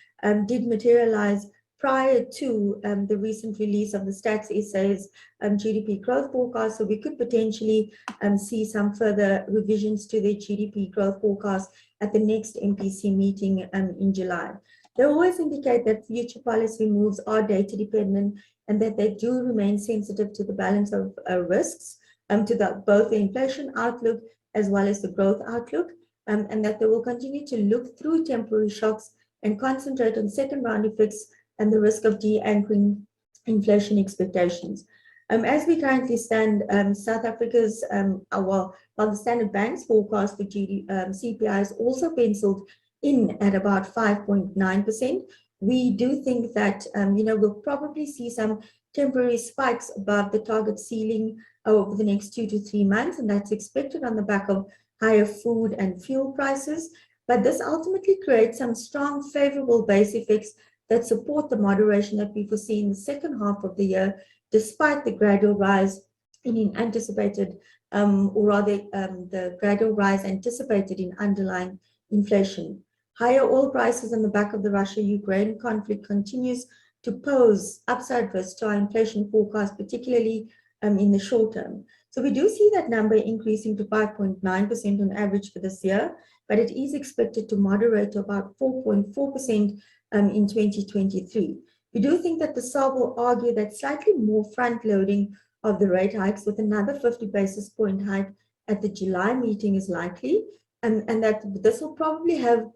did materialize prior to the recent release of the Stats SA's GDP growth forecast. So we could potentially see some further revisions to the GDP growth forecast at the next MPC meeting in July. They always indicate that future policy moves are data dependent and that they do remain sensitive to the balance of risks to both the inflation outlook as well as the growth outlook, and that they will continue to look through temporary shocks and concentrate on second round effects and the risk of de-anchoring inflation expectations. As we currently stand, South Africa's, while the Standard Bank's forecast for CPI is also penciled in at about 5.9%, we do think that we'll probably see some temporary spikes above the target ceiling over the next 2 to 3 months, and that's expected on the back of higher food and fuel prices, but this ultimately creates some strong favorable base effects that support the moderation that we foresee in the second half of the year, despite the gradual rise in anticipated, the gradual rise anticipated in underlying inflation. Higher oil prices on the back of the Russia-Ukraine conflict continues to pose upside risk to our inflation forecast, particularly in the short term. So we do see that number increasing to 5.9% on average for this year, but it is expected to moderate to about 4.4% in 2023. We do think that the SARB will argue that slightly more front-loading of the rate hikes with another 50 basis point hike at the July meeting is likely, and that this will probably have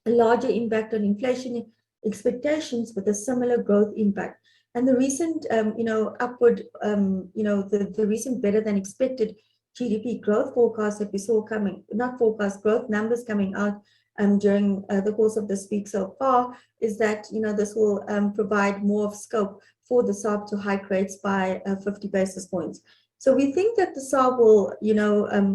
a larger impact on inflation expectations with a similar growth impact. And the recent, upward, the recent better than expected GDP growth forecast that we saw coming, not forecast, growth numbers coming out during the course of this week so far, is that, this will provide more of scope for the SARB to hike rates by 50 basis points. So we think that the SARB will,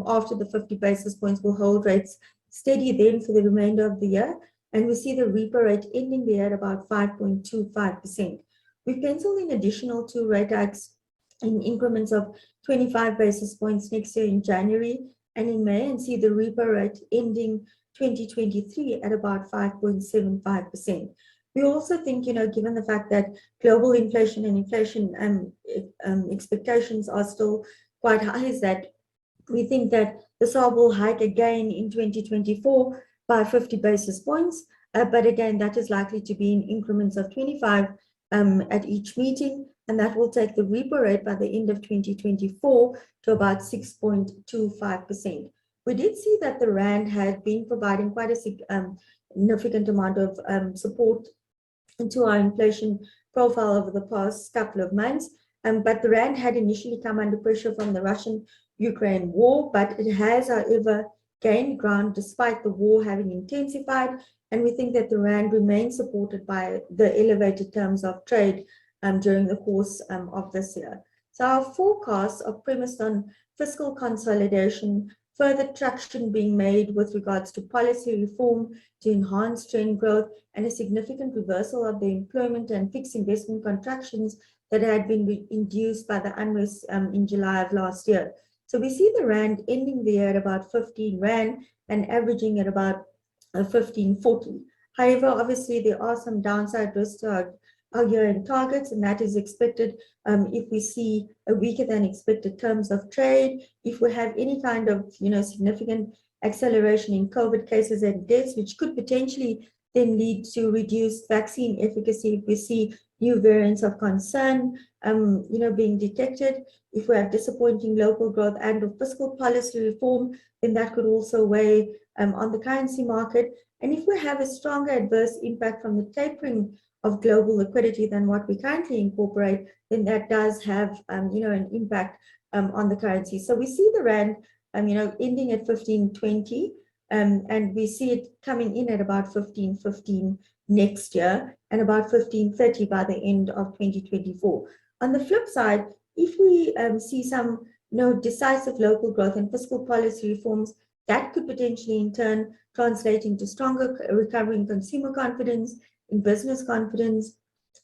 after the 50 basis points, will hold rates steady then for the remainder of the year. And we see the repo rate ending there at about 5.25%. We've penciled in additional 2 rate hikes in increments of 25 basis points next year in January and in May, and see the repo rate ending 2023 at about 5.75%. We also think, given the fact that global inflation and inflation expectations are still quite high, is that we think that the SARB will hike again in 2024 by 50 basis points. But again, that is likely to be in increments of 25 at each meeting, and that will take the repo rate by the end of 2024 to about 6.25%. We did see that the Rand had been providing quite a significant amount of support into our inflation profile over the past couple of months, but the Rand had initially come under pressure from the Russian-Ukraine war, but it has, however, gained ground despite the war having intensified, and we think that the Rand remains supported by the elevated terms of trade during the course of this year. So our forecasts are premised on fiscal consolidation, further traction being made with regards to policy reform to enhance trend growth, and a significant reversal of the employment and fixed investment contractions that had been induced by the unrest in July of last year. So we see the Rand ending the year at about 15 Rand and averaging at about 15.40. However, obviously there are some downside risks to our year-end targets, and that is expected if we see a weaker than expected terms of trade, if we have any kind of significant acceleration in COVID cases and deaths, which could potentially then lead to reduced vaccine efficacy, if we see new variants of concern being detected, if we have disappointing local growth and or fiscal policy reform, then that could also weigh on the currency market. And if we have a stronger adverse impact from the tapering of global liquidity than what we currently incorporate, then that does have an impact on the currency. So we see the Rand ending at 15.20, and we see it coming in at about 15.15 next year and about 15.30 by the end of 2024. On the flip side, if we see some decisive local growth and fiscal policy reforms, that could potentially in turn translate into stronger recovery in consumer confidence, in business confidence,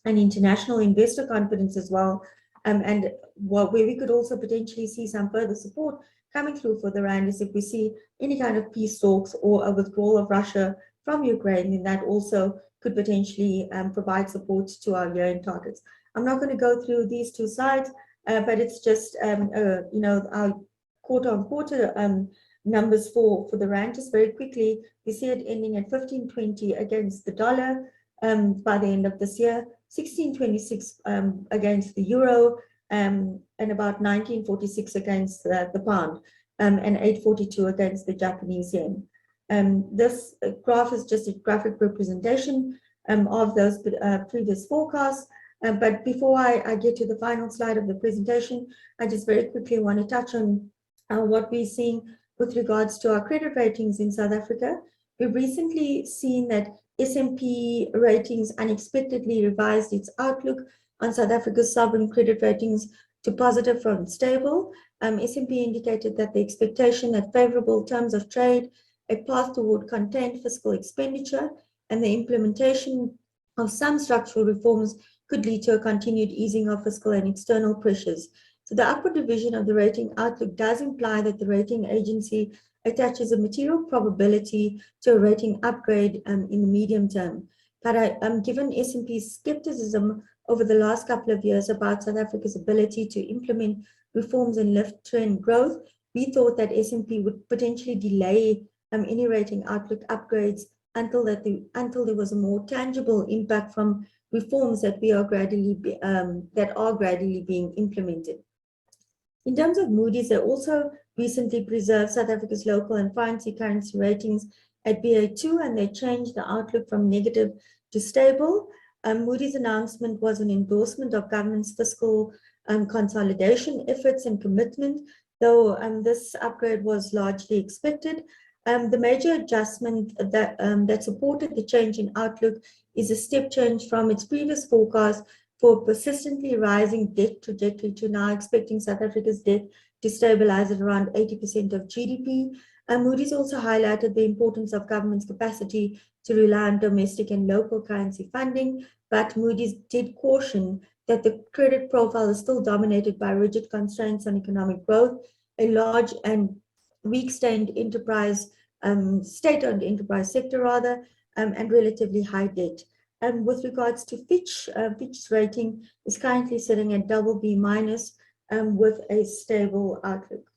and international investor confidence as well. And where we could also potentially see some further support coming through for the Rand is if we see any kind of peace talks or a withdrawal of Russia from Ukraine, then that also could potentially provide support to our year-end targets. I'm not going to go through these two slides, but it's just our quarter-on-quarter numbers for the Rand. Just very quickly, we see it ending at 15.20 against the dollar by the end of this year, 16.26 against the euro, and about 19.46 against the pound, and 8.42 against the Japanese yen. This graph is just a graphic representation of those previous forecasts. But before I get to the final slide of the presentation, I just very quickly want to touch on what we're seeing with regards to our credit ratings in South Africa. We've recently seen that S&P Ratings unexpectedly revised its outlook on South Africa's sovereign credit ratings to positive from stable. S&P indicated that the expectation that favorable terms of trade, a path toward contained fiscal expenditure, and the implementation of some structural reforms could lead to a continued easing of fiscal and external pressures. So the upward revision of the rating outlook does imply that the rating agency attaches a material probability to a rating upgrade in the medium term. But given S&P's skepticism over the last couple of years about South Africa's ability to implement reforms and lift trend growth, we thought that S&P would potentially delay any rating outlook upgrades until there was a more tangible impact from reforms that are gradually being implemented. In terms of Moody's, they also recently preserved South Africa's local and foreign currency ratings at BA2, and they changed the outlook from negative to stable. Moody's announcement was an endorsement of government's fiscal consolidation efforts and commitment, though this upgrade was largely expected. The major adjustment that supported the change in outlook is a step change from its previous forecast for persistently rising debt trajectory to now expecting South Africa's debt to stabilize at around 80% of GDP. Moody's also highlighted the importance of government's capacity to rely on domestic and local currency funding, but Moody's did caution that the credit profile is still dominated by rigid constraints on economic growth, a large and weak state-owned enterprise sector rather, and relatively high debt. With regards to Fitch's rating is currently sitting at BB- with a stable outlook.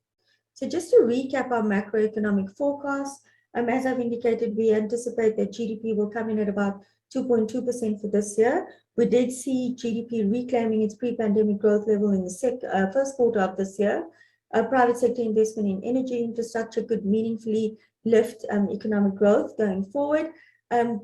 So just to recap our macroeconomic forecast, as I've indicated, we anticipate that GDP will come in at about 2.2% for this year. We did see GDP reclaiming its pre-pandemic growth level in the first quarter of this year. Private sector investment in energy infrastructure could meaningfully lift economic growth going forward.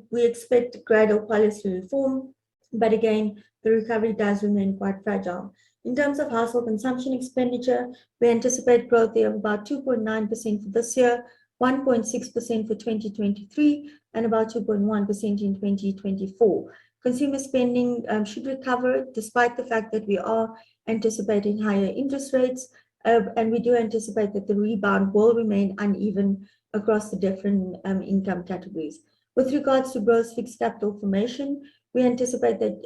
We expect gradual policy reform, but again, the recovery does remain quite fragile. In terms of household consumption expenditure, we anticipate growth there of about 2.9% for this year, 1.6% for 2023, and about 2.1% in 2024. Consumer spending should recover despite the fact that we are anticipating higher interest rates, and we do anticipate that the rebound will remain uneven across the different income categories. With regards to gross fixed capital formation, we anticipate that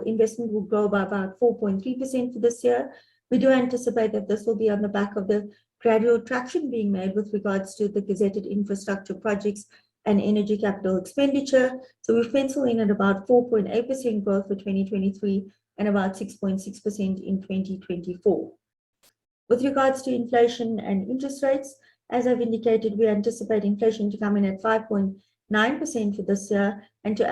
investment will grow by about 4.3% for this year. We do anticipate that this will be on the back of the gradual traction being made with regards to the gazetted infrastructure projects and energy capital expenditure. So we've penciled in at about 4.8% growth for 2023 and about 6.6% in 2024. With regards to inflation and interest rates, as I've indicated, we anticipate inflation to come in at 5.9% for this year and to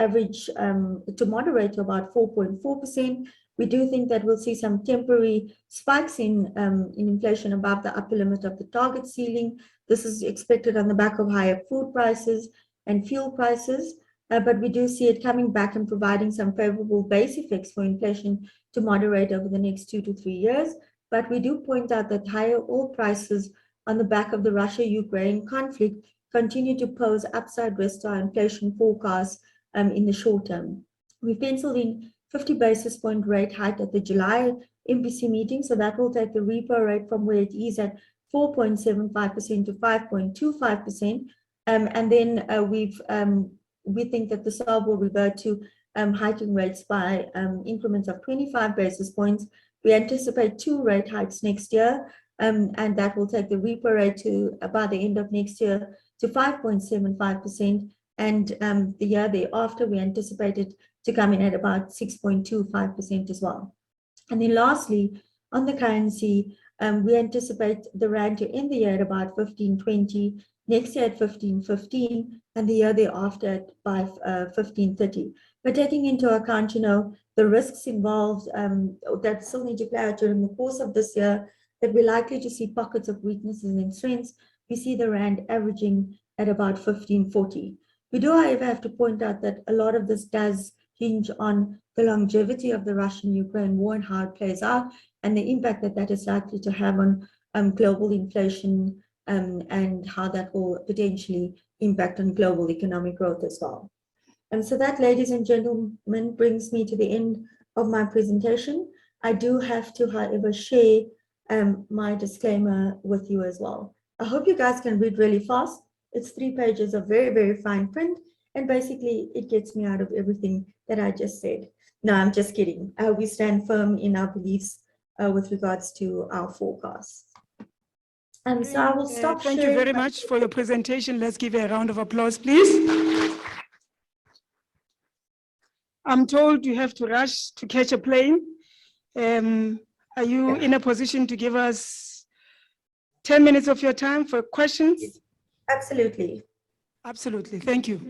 moderate to about 4.4%. We do think that we'll see some temporary spikes in inflation above the upper limit of the target ceiling. This is expected on the back of higher food prices and fuel prices, but we do see it coming back and providing some favorable base effects for inflation to moderate over the next 2 to 3 years. But we do point out that higher oil prices on the back of the Russia-Ukraine conflict continue to pose upside risk to our inflation forecasts in the short term. We penciled in 50 basis point rate hike at the July MPC meeting, so that will take the repo rate from where it is at 4.75% to 5.25%, and then we think that the SARB will revert to hiking rates by increments of 25 basis points. We anticipate 2 rate hikes next year, and that will take the repo rate to by the end of next year to 5.75%, and the year thereafter we anticipate it to come in at about 6.25% as well. And then lastly, on the currency, we anticipate the rand to end the year at about 15.20, next year at 15.15, and the year thereafter at by 15.30. But taking into account, the risks involved that still need to play out during the course of this year, that we're likely to see pockets of weaknesses and strengths. We see the rand averaging at about 15.40. We do, however, have to point out that a lot of this does hinge on the longevity of the Russian-Ukraine war and how it plays out, and the impact that that is likely to have on global inflation and how that will potentially impact on global economic growth as well. And so that, ladies and gentlemen, brings me to the end of my presentation. I do have to, however, share my disclaimer with you as well. I hope you guys can read really fast. It's 3 pages of very, very fine print. And basically, it gets me out of everything that I just said. No, I'm just kidding. We stand firm in our beliefs with regards to our forecasts. So I will stop Thank you sharing very much for your presentation. Let's give a round of applause, please. I'm told you have to rush to catch a plane. Are you in a position to give us 10 minutes of your time for questions? Absolutely. Absolutely, thank you.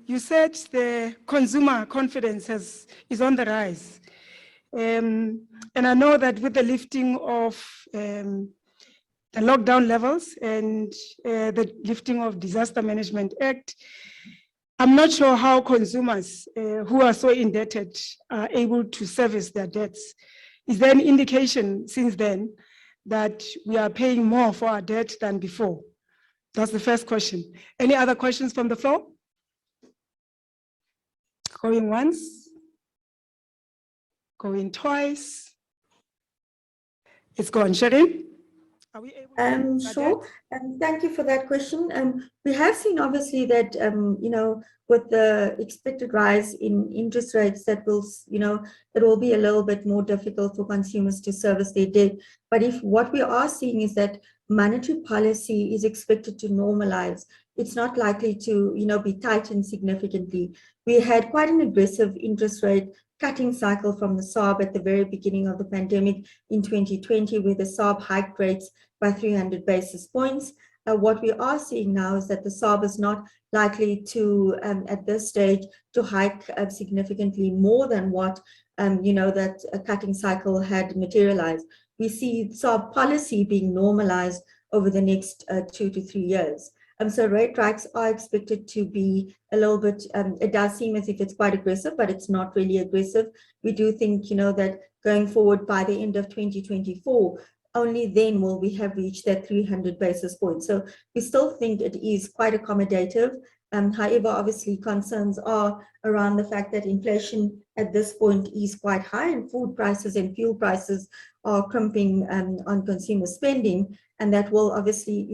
You said the consumer confidence is on the rise. And I know that with the lifting of the lockdown levels and the lifting of Disaster Management Act, I'm not sure how consumers who are so indebted are able to service their debts. Is there an indication since then that we are paying more for our debt than before? That's the first question. Any other questions from the floor? Going once, going twice. It's gone. Sherin? Are we able to Sure. Thank you for that question. We have seen obviously that, with the expected rise in interest rates, that will, it will be a little bit more difficult for consumers to service their debt. But if what we are seeing is that monetary policy is expected to normalize, it's not likely to, be tightened significantly. We had quite an aggressive interest rate cutting cycle from the SAB at the very beginning of the pandemic in 2020, where the SAB hiked rates by 300 basis points. What we are seeing now is that the SAB is not likely to, at this stage, to hike significantly more than what, that a cutting cycle had materialized. We see SAB policy being normalized over the next 2 to 3 years. So rate hikes are expected to be a little bit, it does seem as if it's quite aggressive, but it's not really aggressive. We do think, that going forward by the end of 2024, only then will we have reached that 300 basis points. So we still think it is quite accommodative. However, obviously concerns are around the fact that inflation at this point is quite high and food prices and fuel prices are crimping on consumer spending. And that will obviously,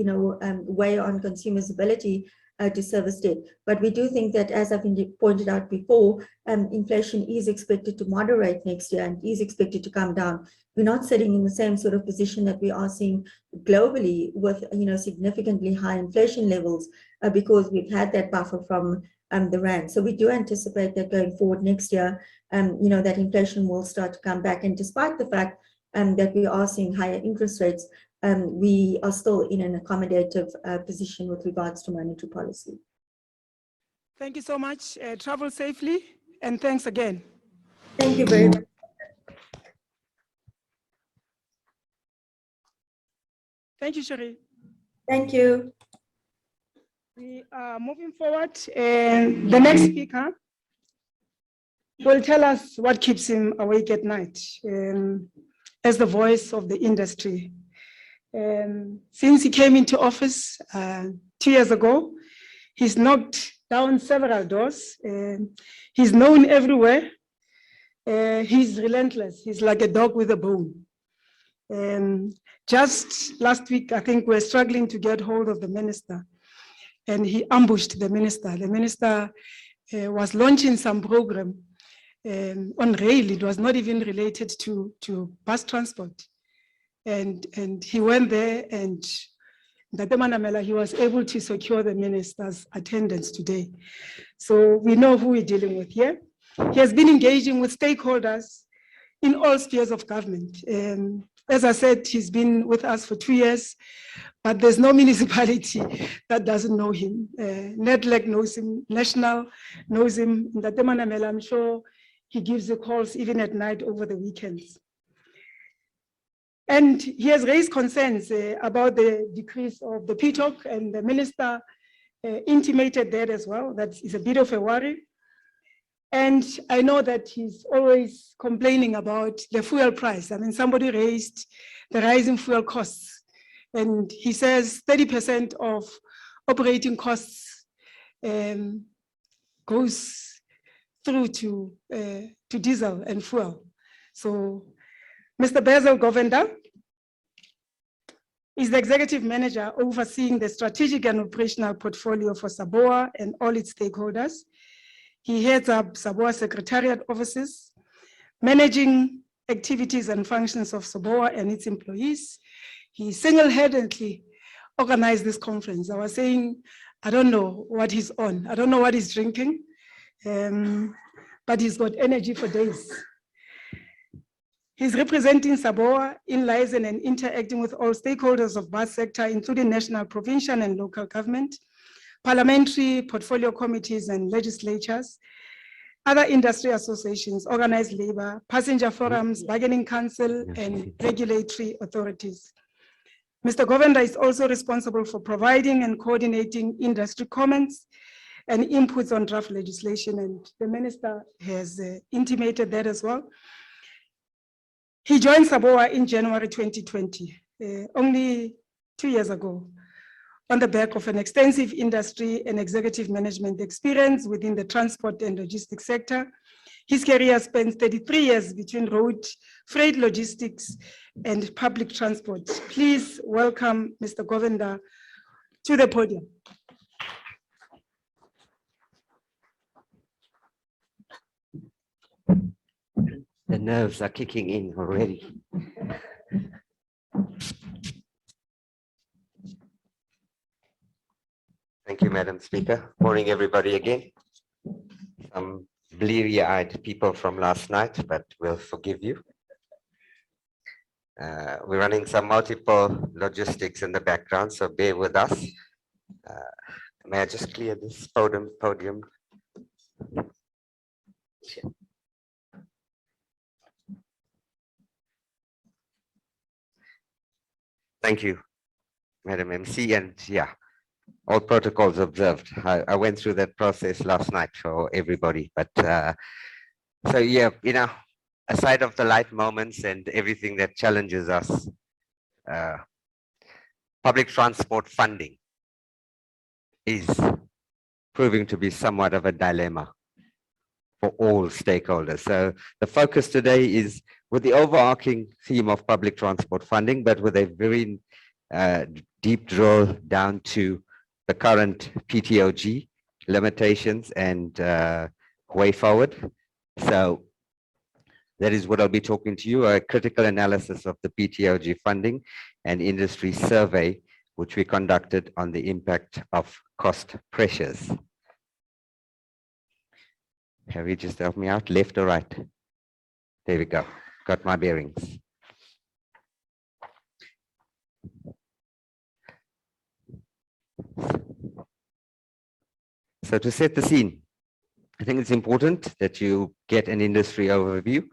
weigh on consumers' ability to service debt. But we do think that, as I've pointed out before, inflation is expected to moderate next year and is expected to come down. We're not sitting in the same sort of position that we are seeing globally with, significantly high inflation levels because we've had that buffer from the rand. So we do anticipate that going forward next year, that inflation will start to come back. And despite the fact that we are seeing higher interest rates, we are still in an accommodative position with regards to monetary policy. Thank you so much. Travel safely, and thanks again. Thank you very much. Thank you, Cherie. Thank you. We are moving forward, and the next speaker will tell us what keeps him awake at night as the voice of the industry. Since he came into office 2 years ago, he's knocked down several doors. He's known everywhere. He's relentless. He's like a dog with a bone. Just last week, I think we're struggling to get hold of the minister, and he ambushed the minister. The minister was launching some program on rail. It was not even related to bus transport. And he went there, and he was able to secure the minister's attendance today. So we know who we're dealing with here. He has been engaging with stakeholders in all spheres of government. As I said, he's been with us for 2 years, but there's no municipality that doesn't know him. Nedlec knows him, National knows him. I'm sure he gives the calls even at night over the weekends. And he has raised concerns about the decrease of the PTOC, and the minister intimated that as well. That is a bit of a worry. And I know that he's always complaining about the fuel price. I mean, somebody raised the rising fuel costs, and he says 30% of operating costs goes through to diesel and fuel. So, Mr. Basil Govender, is the executive manager overseeing the strategic and operational portfolio for SABOA and all its stakeholders. He heads up SABOA Secretariat offices, managing activities and functions of SABOA and its employees. He single-handedly organized this conference. I was saying, I don't know what he's on. I don't know what he's drinking, but he's got energy for days. He's representing SABOA in liaison and interacting with all stakeholders of bus sector, including national, provincial, and local government, parliamentary, portfolio committees, and legislatures, other industry associations, organized labor, passenger forums, bargaining council, and regulatory authorities. Mr. Govender is also responsible for providing and coordinating industry comments and inputs on draft legislation, and the minister has intimated that as well. He joined SABOA in January 2020, only 2 years ago, on the back of an extensive industry and executive management experience within the transport and logistics sector. His career spans 33 years between road, freight logistics, and public transport. Please welcome Mr. Govender to the podium. The nerves are kicking in already. Thank you, Madam Speaker. Morning, everybody again. Some bleary-eyed people from last night, but we'll forgive you. We're running some multiple logistics in the background, so bear with us. May I just clear this podium? Thank you, Madam MC, and yeah, all protocols observed. I went through that process last night for everybody, but so yeah, you know, aside of the light moments and everything that challenges us, public transport funding is proving to be somewhat of a dilemma for all stakeholders. So the focus today is with the overarching theme of public transport funding, but with a very deep drill down to the current PTOG limitations and way forward. So that is what I'll be talking to you, a critical analysis of the PTOG funding and industry survey, which we conducted on the impact of cost pressures. Have you just helped me out, left or right? There we go, got my bearings. So to set the scene, I think it's important that you get an industry overview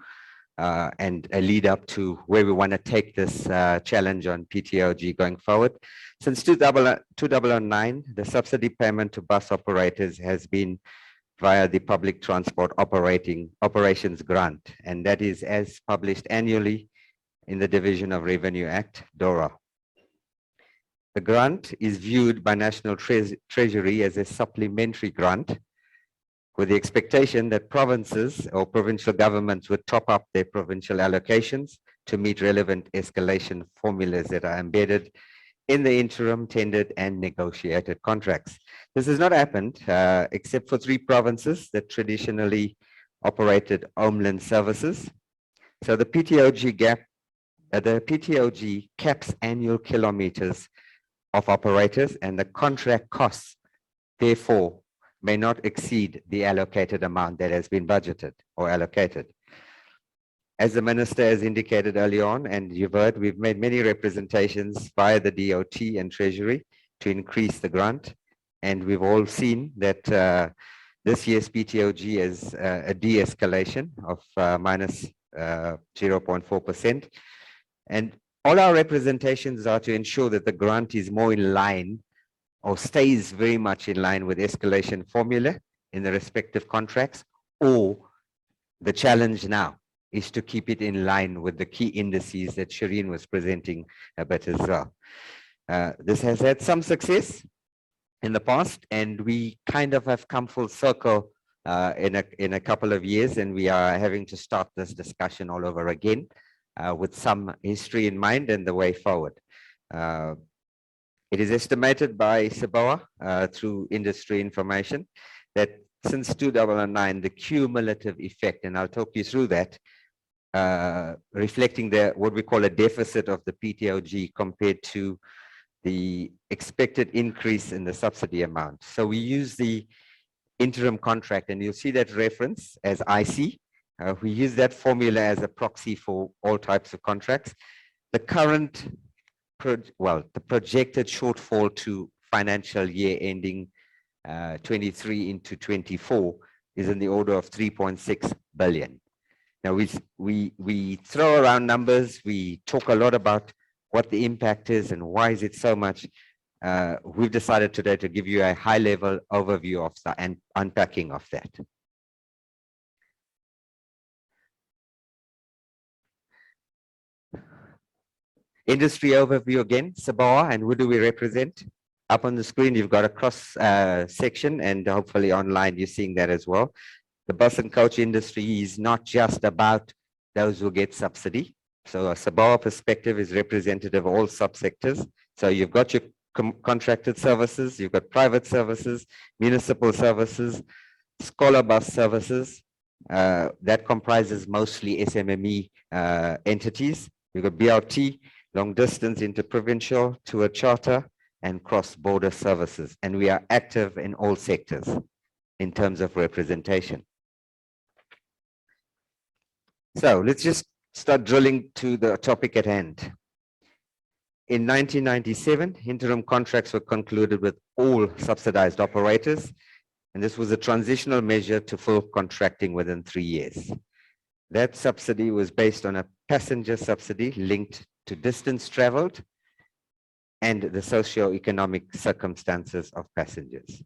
and a lead up to where we want to take this challenge on PTOG going forward. Since 2009, the subsidy payment to bus operators has been via the Public Transport Operations Grant, and that is as published annually in the Division of Revenue Act, DORA. The grant is viewed by National Treasury as a supplementary grant with the expectation that provinces or provincial governments would top up their provincial allocations to meet relevant escalation formulas that are embedded in the interim tendered and negotiated contracts. This has not happened except for 3 provinces that traditionally operated homeland services. So the PTOG caps annual kilometers of operators, and the contract costs therefore may not exceed the allocated amount that has been budgeted or allocated. As the minister has indicated early on, and you've heard, we've made many representations via the DOT and Treasury to increase the grant. And we've all seen that this year's PTOG is a de-escalation of minus 0.4%. And all our representations are to ensure that the grant is more in line or stays very much in line with escalation formula in the respective contracts, or the challenge now is to keep it in line with the key indices that Shireen was presenting a bit as well. This has had some success in the past, and we kind of have come full circle in a couple of years, and we are having to start this discussion all over again with some history in mind and the way forward. It is estimated by SABOA through industry information that since 2009, the cumulative effect, and I'll talk you through that, reflecting what we call a deficit of the PTOG compared to the expected increase in the subsidy amount. So we use the interim contract, and you'll see that reference as IC. We use that formula as a proxy for all types of contracts. The current, the projected shortfall to financial year ending 23 into 24 is in the order of 3.6 billion. Now we throw around numbers, we talk a lot about what the impact is and why is it so much. We've decided today to give you a high-level overview of that and unpacking of that. Industry overview again, SABOA, and who do we represent? Up on the screen, you've got a cross section, and hopefully online you're seeing that as well. The bus and coach industry is not just about those who get subsidy. So a SABOA perspective is representative of all subsectors. So you've got your contracted services, you've got private services, municipal services, scholar bus services. That comprises mostly SMME entities. You've got BRT, long distance, interprovincial, tour charter, and cross-border services. And we are active in all sectors in terms of representation. So let's just start drilling to the topic at hand. In 1997, interim contracts were concluded with all subsidized operators, and this was a transitional measure to full contracting within 3 years. That subsidy was based on a passenger subsidy linked to distance traveled and the socio-economic circumstances of passengers.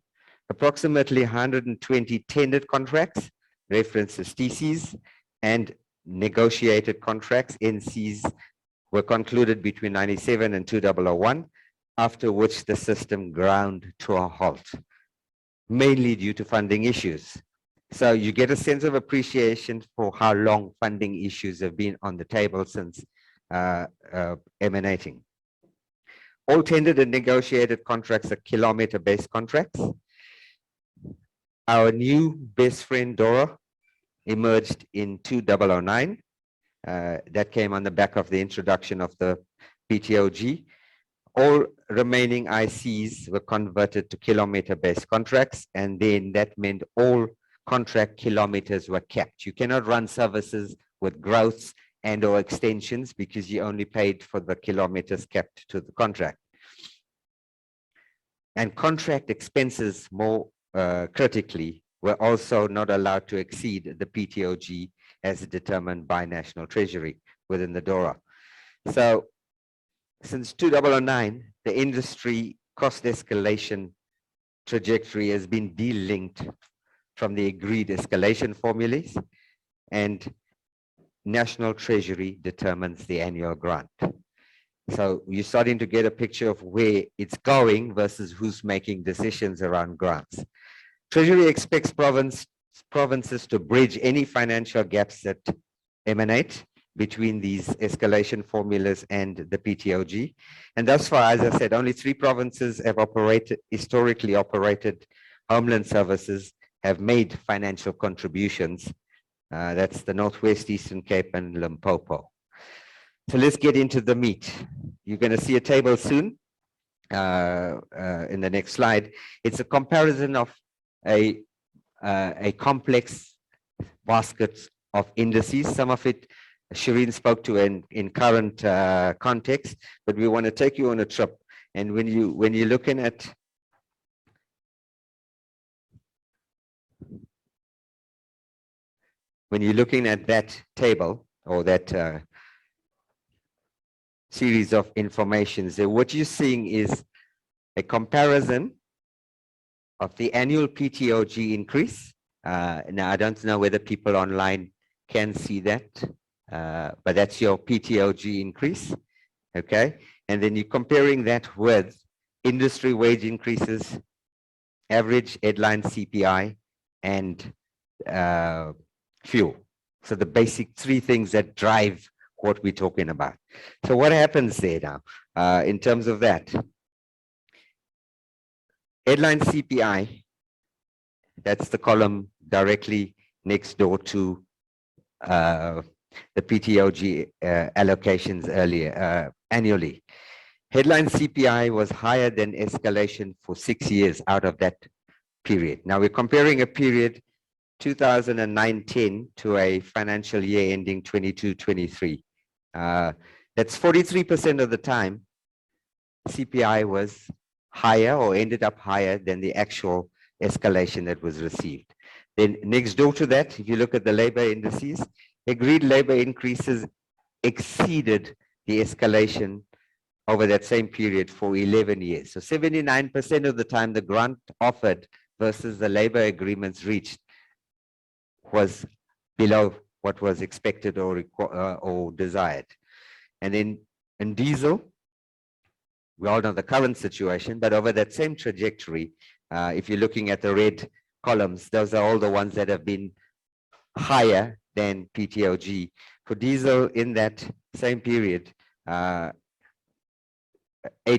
Approximately 120 tendered contracts, references TCs, and negotiated contracts, NCs, were concluded between 97 and 2001, after which the system ground to a halt, mainly due to funding issues. So you get a sense of appreciation for how long funding issues have been on the table since emanating. All tendered and negotiated contracts are kilometer-based contracts. Our new best friend, DORA, emerged in 2009. That came on the back of the introduction of the PTOG. All remaining ICs were converted to kilometer-based contracts, and then that meant all contract kilometers were capped. You cannot run services with growths and or extensions because you only paid for the kilometers capped to the contract. And contract expenses, more critically, were also not allowed to exceed the PTOG as determined by National Treasury within the DORA. So since 2009, the industry cost escalation trajectory has been delinked from the agreed escalation formulas, and National Treasury determines the annual grant. So you're starting to get a picture of where it's going versus who's making decisions around grants. Treasury expects provinces to bridge any financial gaps that emanate between these escalation formulas and the PTOG. And thus far, as I said, only 3 provinces have historically operated homeland services, have made financial contributions. That's the Northwest, Eastern Cape, and Limpopo. So let's get into the meat. You're going to see a table soon in the next slide. It's a comparison of a complex basket of indices. Some of it Shireen spoke to in current context, but we want to take you on a trip. And when you're looking at that table or that series of informations, what you're seeing is a comparison of the annual PTOG increase. Now, I don't know whether people online can see that, but that's your PTOG increase, okay? And then you're comparing that with industry wage increases, average headline CPI, and fuel. So the basic 3 things that drive what we're talking about. So what happens there now in terms of that? Headline CPI, that's the column directly next door to the PTOG allocations earlier annually. Headline CPI was higher than escalation for 6 years out of that period. Now we're comparing a period 2009-10 to a financial year ending 22-23. That's 43% of the time CPI was higher or ended up higher than the actual escalation that was received. Then next door to that, if you look at the labor indices, agreed labor increases exceeded the escalation over that same period for 11 years. So 79% of the time the grant offered versus the labor agreements reached was below what was expected or desired. And then in diesel, we all know the current situation, but over that same trajectory, if you're looking at the red columns, those are all the ones that have been higher than PTOG. For diesel in that same period, 8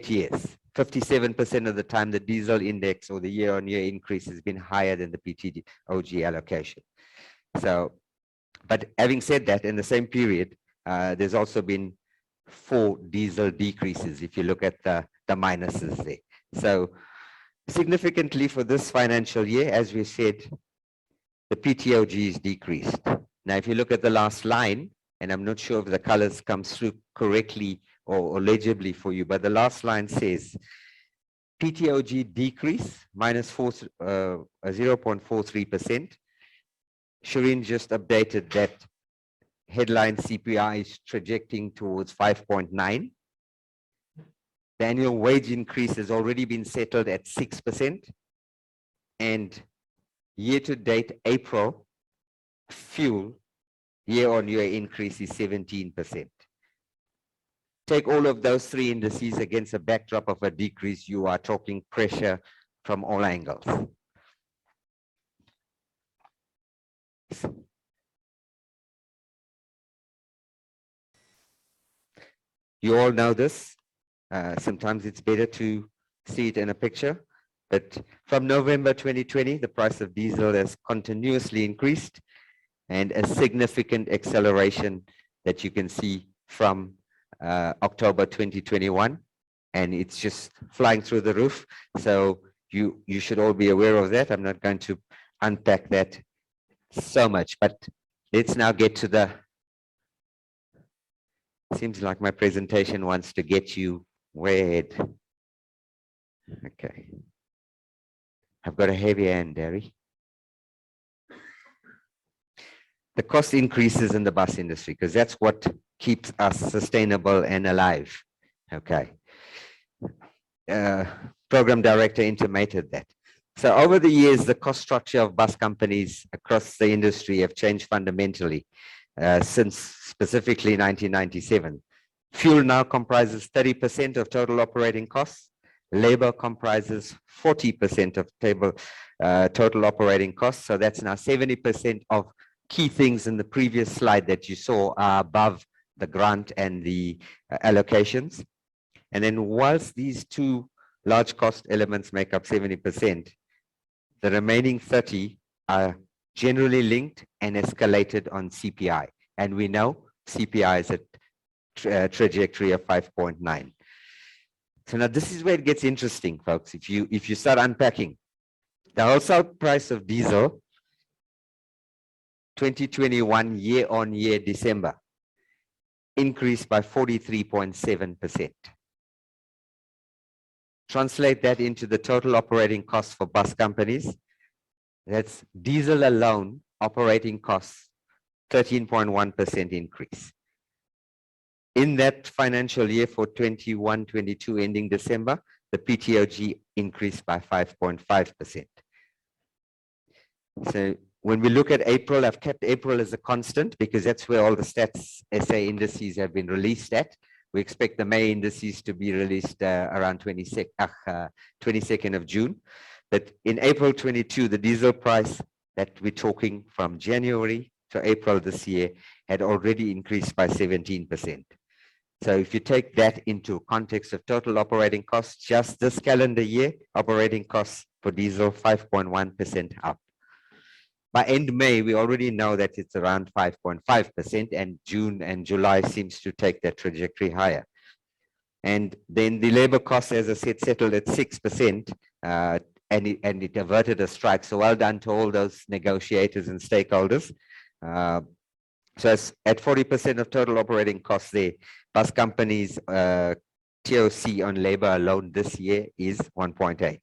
years, 57% of the time the diesel index or the year-on-year increase has been higher than the PTOG allocation. So, but having said that, in the same period, there's also been 4 diesel decreases if you look at the minuses there. So significantly for this financial year, as we said, the PTOG is decreased. Now, if you look at the last line, and I'm not sure if the colors come through correctly or legibly for you, but the last line says PTOG decrease minus 0.43%. Shireen just updated that headline CPI is trajecting towards 5.9. The annual wage increase has already been settled at 6%. And year-to-date April, fuel year-on-year increase is 17%. Take all of those 3 indices against a backdrop of a decrease, you are talking pressure from all angles. You all know this. Sometimes it's better to see it in a picture. But from November 2020, the price of diesel has continuously increased, and a significant acceleration that you can see from October 2021, and it's just flying through the roof. So you should all be aware of that. I'm not going to unpack that so much, but let's now get to the, seems like my presentation wants to get you way ahead. Okay. I've got a heavy hand, Derry. The cost increases in the bus industry, because that's what keeps us sustainable and alive. Okay. Program director intimated that. So over the years, the cost structure of bus companies across the industry have changed fundamentally since specifically 1997. Fuel now comprises 30% of total operating costs. Labor comprises 40% of total operating costs. So that's now 70% of key things in the previous slide that you saw are above the grant and the allocations. And then whilst these 2 large cost elements make up 70%, the remaining 30 are generally linked and escalated on CPI. And we know CPI is at trajectory of 5.9. So now this is where it gets interesting, folks. If you start unpacking, the wholesale price of diesel 2021 year-on-year December increased by 43.7%. Translate that into the total operating costs for bus companies. That's diesel alone, operating costs, 13.1% increase. In that financial year for 21-22 ending December, the PTOG increased by 5.5%. So when we look at April, I've kept April as a constant because that's where all the stats SA indices have been released at. We expect the May indices to be released around 22nd of June. But in April 22, the diesel price that we're talking from January to April this year had already increased by 17%. So if you take that into context of total operating costs, just this calendar year, operating costs for diesel 5.1% up. By end May, we already know that it's around 5.5%, and June and July seems to take that trajectory higher. And then the labor costs, as I said, settled at 6%, and it averted a strike. So well done to all those negotiators and stakeholders. So it's at 40% of total operating costs there. Bus companies' TOC on labor alone this year is 1.8.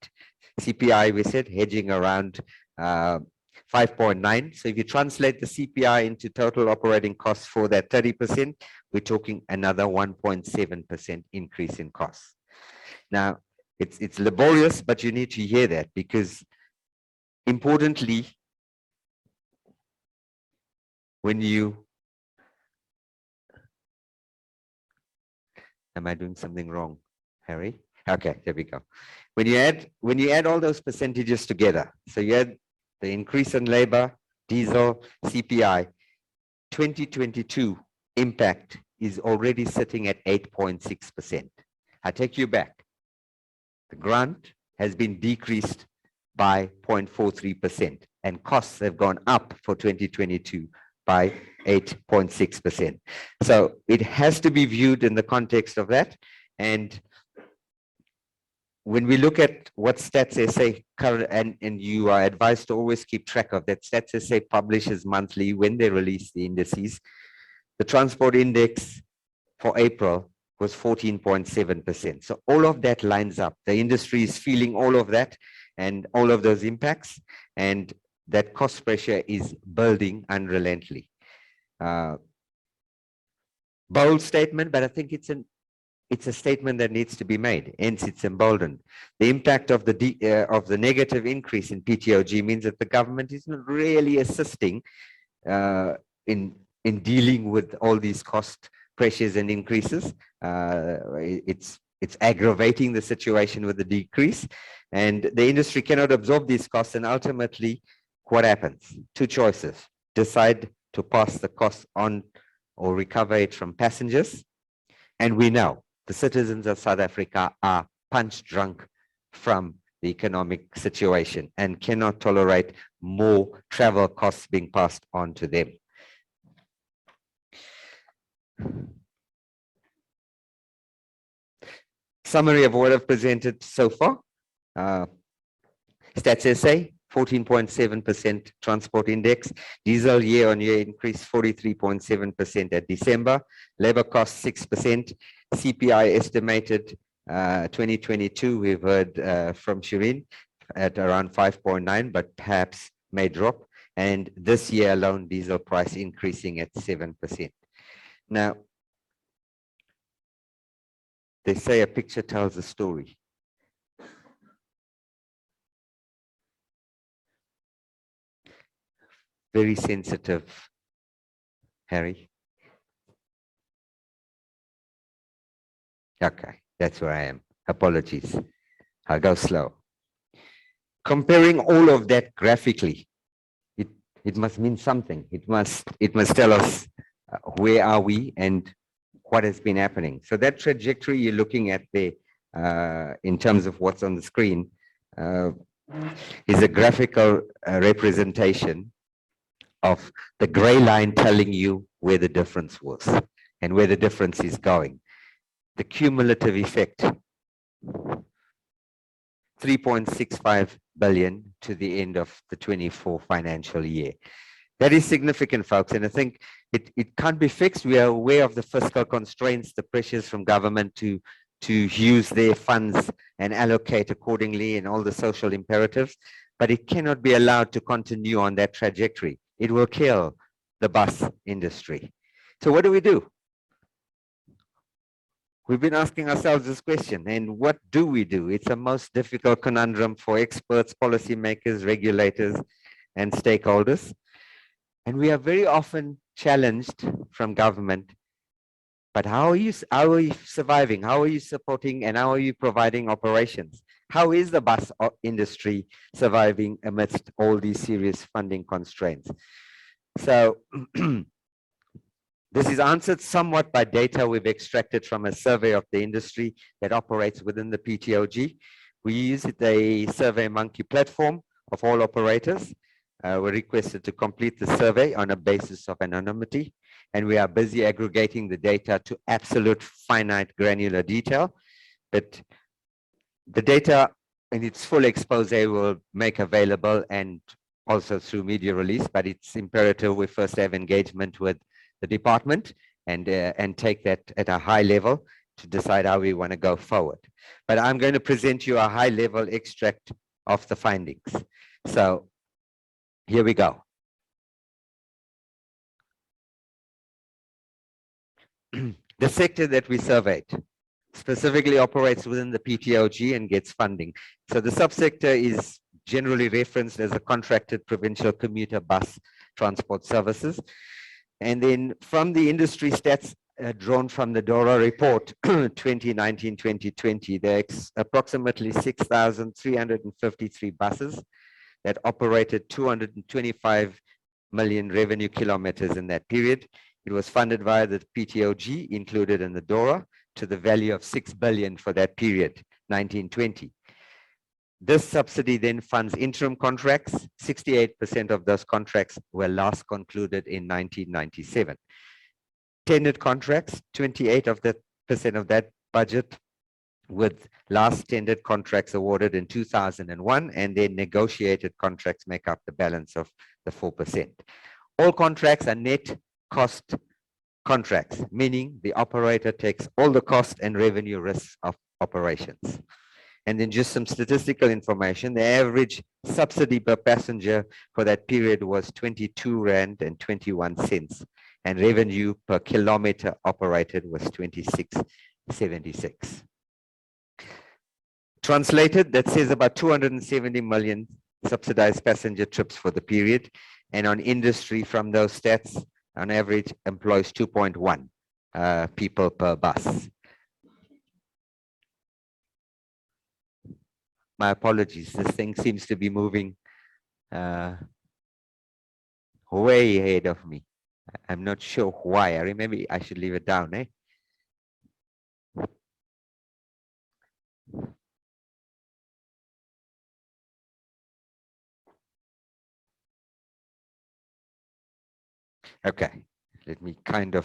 CPI, we said, hedging around 5.9. So if you translate the CPI into total operating costs for that 30%, we're talking another 1.7% increase in costs. Now, it's laborious, but you need to hear that, because importantly, when you, am I doing something wrong, Harry? Okay, there we go. When you add all those percentages together, so you add the increase in labor, diesel, CPI, 2022 impact is already sitting at 8.6%. I take you back. The grant has been decreased by 0.43%, and costs have gone up for 2022 by 8.6%. So it has to be viewed in the context of that. And when we look at what Stats SA current, and you are advised to always keep track of that, Stats SA publishes monthly when they release the indices. The transport index for April was 14.7%. So all of that lines up. The industry is feeling all of that and all of those impacts, and that cost pressure is building unrelentingly. Bold statement, but I think it's a statement that needs to be made. Hence, it's emboldened. The impact of the negative increase in PTOG means that the government is not really assisting in dealing with all these cost pressures and increases. It's aggravating the situation with the decrease, and the industry cannot absorb these costs. And ultimately, what happens? Two choices: decide to pass the cost on or recover it from passengers. And we know the citizens of South Africa are punch drunk from the economic situation and cannot tolerate more travel costs being passed on to them. Summary of what I've presented so far. Stats SA, 14.7% transport index. Diesel year-on-year increase 43.7% at December. Labor cost 6%. CPI estimated 2022, we've heard from Shireen, at around 5.9, but perhaps may drop. And this year alone, diesel price increasing at 7%. Now, they say a picture tells a story. Very sensitive, Harry. Okay, that's where I am. Apologies. I'll go slow. Comparing all of that graphically, it must mean something. It must tell us where are we and what has been happening. So that trajectory you're looking at there, in terms of what's on the screen, is a graphical representation of the gray line telling you where the difference was and where the difference is going. The cumulative effect, 3.65 billion to the end of the 24 financial year. That is significant, folks, and I think it can't be fixed. We are aware of the fiscal constraints, the pressures from government to use their funds and allocate accordingly, and all the social imperatives, but it cannot be allowed to continue on that trajectory. It will kill the bus industry. So what do we do? We've been asking ourselves this question, and what do we do? It's a most difficult conundrum for experts, policymakers, regulators, and stakeholders. And we are very often challenged from government, but how are you surviving? How are you supporting, and how are you providing operations? How is the bus industry surviving amidst all these serious funding constraints? So this is answered somewhat by data we've extracted from a survey of the industry that operates within the PTOG. We use a Survey Monkey platform of all operators. We're requested to complete the survey on a basis of anonymity, and we are busy aggregating the data to absolute finite granular detail. But the data in its full expose will make available and also through media release, but it's imperative we first have engagement with the department and take that at a high level to decide how we want to go forward. But I'm going to present you a high level extract of the findings. So here we go. The sector that we surveyed specifically operates within the PTOG and gets funding. So the subsector is generally referenced as a contracted provincial commuter bus transport services. And then from the industry stats drawn from the DORA report 2019-2020, there's approximately 6,353 buses that operated 225 million revenue kilometers in that period. It was funded via the PTOG included in the DORA to the value of 6 billion for that period, 1920. This subsidy then funds interim contracts. 68% of those contracts were last concluded in 1997. Tendered contracts, 28% of that budget, with last tendered contracts awarded in 2001, and then negotiated contracts make up the balance of the 4%. All contracts are net cost contracts, meaning the operator takes all the cost and revenue risks of operations. And then just some statistical information, the average subsidy per passenger for that period was 22.21 rand, and revenue per kilometer operated was 26.76. Translated, that says about 270 million subsidized passenger trips for the period, and on industry from those stats, on average employs 2.1 people per bus. My apologies, this thing seems to be moving way ahead of me. I'm not sure why. I remember I should leave it down, eh? Okay, let me kind of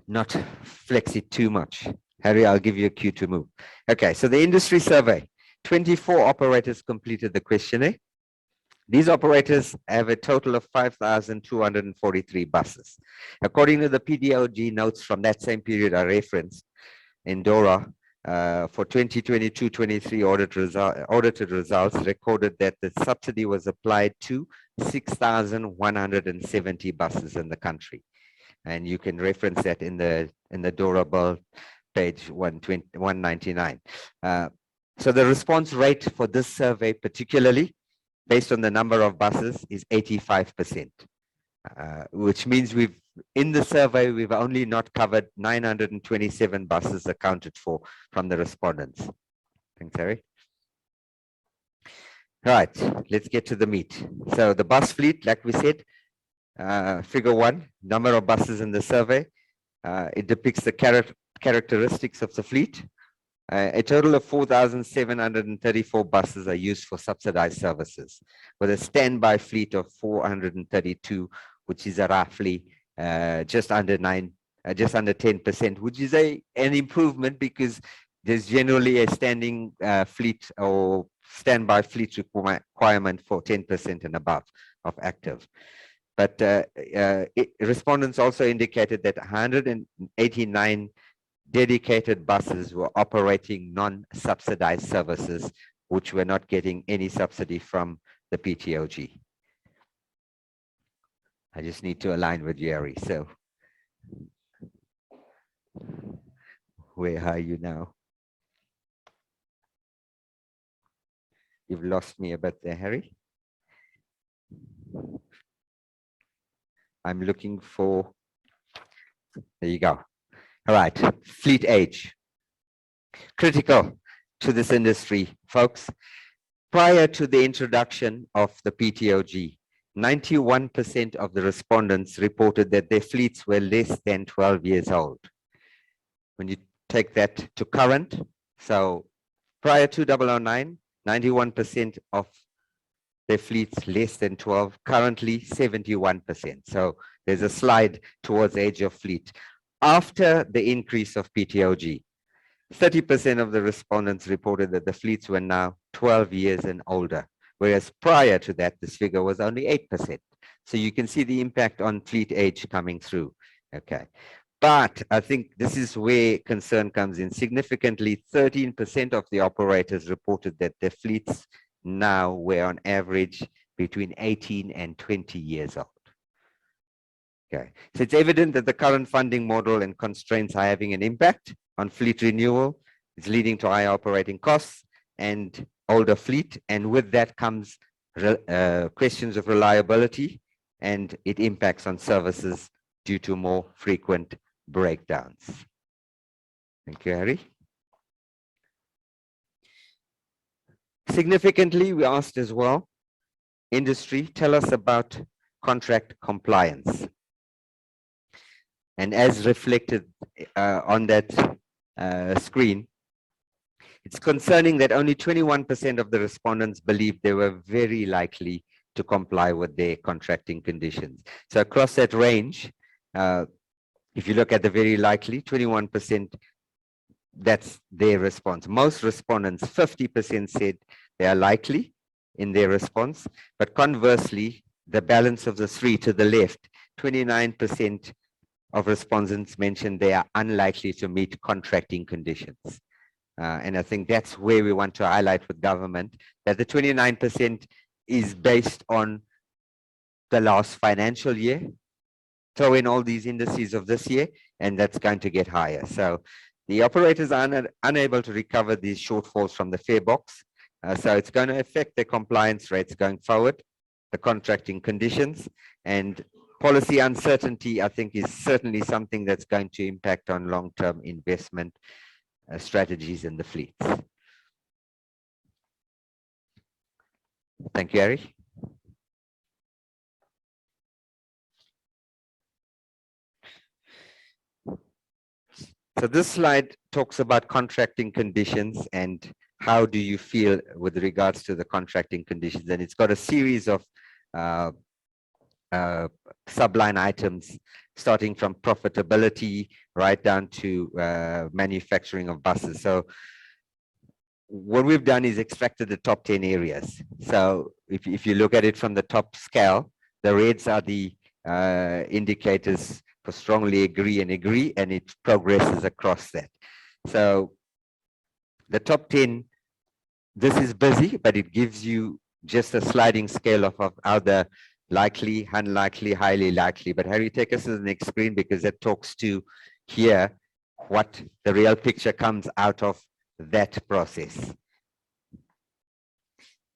not flex it too much. Harry, I'll give you a cue to move. Okay, so the industry survey, 24 operators completed the questionnaire. These operators have a total of 5,243 buses. According to the PTOG notes from that same period I referenced in DORA, for 2022-23 audited results recorded that the subsidy was applied to 6,170 buses in the country. And you can reference that in the DORA bill, page 199. So the response rate for this survey, particularly based on the number of buses, is 85%, which means in the survey, we've only not covered 927 buses accounted for from the respondents. Thanks, Harry. Right, let's get to the meat. So the bus fleet, like we said, figure 1, number of buses in the survey. It depicts the characteristics of the fleet. A total of 4,734 buses are used for subsidized services, with a standby fleet of 432, which is roughly just under 10%, which is an improvement because there's generally a standing fleet or standby fleet requirement for 10% and above of active. But respondents also indicated that 189 dedicated buses were operating non-subsidized services, which were not getting any subsidy from the PTOG. I just need to align with Jerry. So where are you now? You've lost me a bit there, Harry. I'm looking for, there you go. All right, fleet age. Critical to this industry, folks. Prior to the introduction of the PTOG, 91% of the respondents reported that their fleets were less than 12 years old. When you take that to current, so prior to 2009, 91% of their fleets less than 12, currently 71%. So there's a slide towards age of fleet. After the increase of PTOG, 30% of the respondents reported that the fleets were now 12 years and older, whereas prior to that, this figure was only 8%. So you can see the impact on fleet age coming through. Okay. But I think this is where concern comes in. Significantly, 13% of the operators reported that their fleets now were on average between 18 and 20 years old. Okay, so it's evident that the current funding model and constraints are having an impact on fleet renewal. It's leading to higher operating costs and older fleet. And with that comes questions of reliability, and it impacts on services due to more frequent breakdowns. Thank you, Harry. Significantly, we asked as well, industry, tell us about contract compliance. And as reflected on that screen, it's concerning that only 21% of the respondents believed they were very likely to comply with their contracting conditions. So across that range, if you look at the very likely, 21%, that's their response. Most respondents, 50% said they are likely in their response, but conversely, the balance of the three to the left, 29% of respondents mentioned they are unlikely to meet contracting conditions. And I think that's where we want to highlight with government that the 29% is based on the last financial year. Throw in all these indices of this year, and that's going to get higher. So the operators are unable to recover these shortfalls from the fare box. So it's going to affect their compliance rates going forward, the contracting conditions, and policy uncertainty, I think, is certainly something that's going to impact on long-term investment strategies in the fleets. Thank you, Harry. So this slide talks about contracting conditions and how do you feel with regards to the contracting conditions. And it's got a series of subline items starting from profitability right down to manufacturing of buses. So what we've done is extracted the top 10 areas. So if you look at it from the top scale, the reds are the indicators for strongly agree, and it progresses across that. So the top 10, this is busy, but it gives you just a sliding scale of how the likely, unlikely, highly likely. But Harry, take us to the next screen, because that talks to here what the real picture comes out of that process.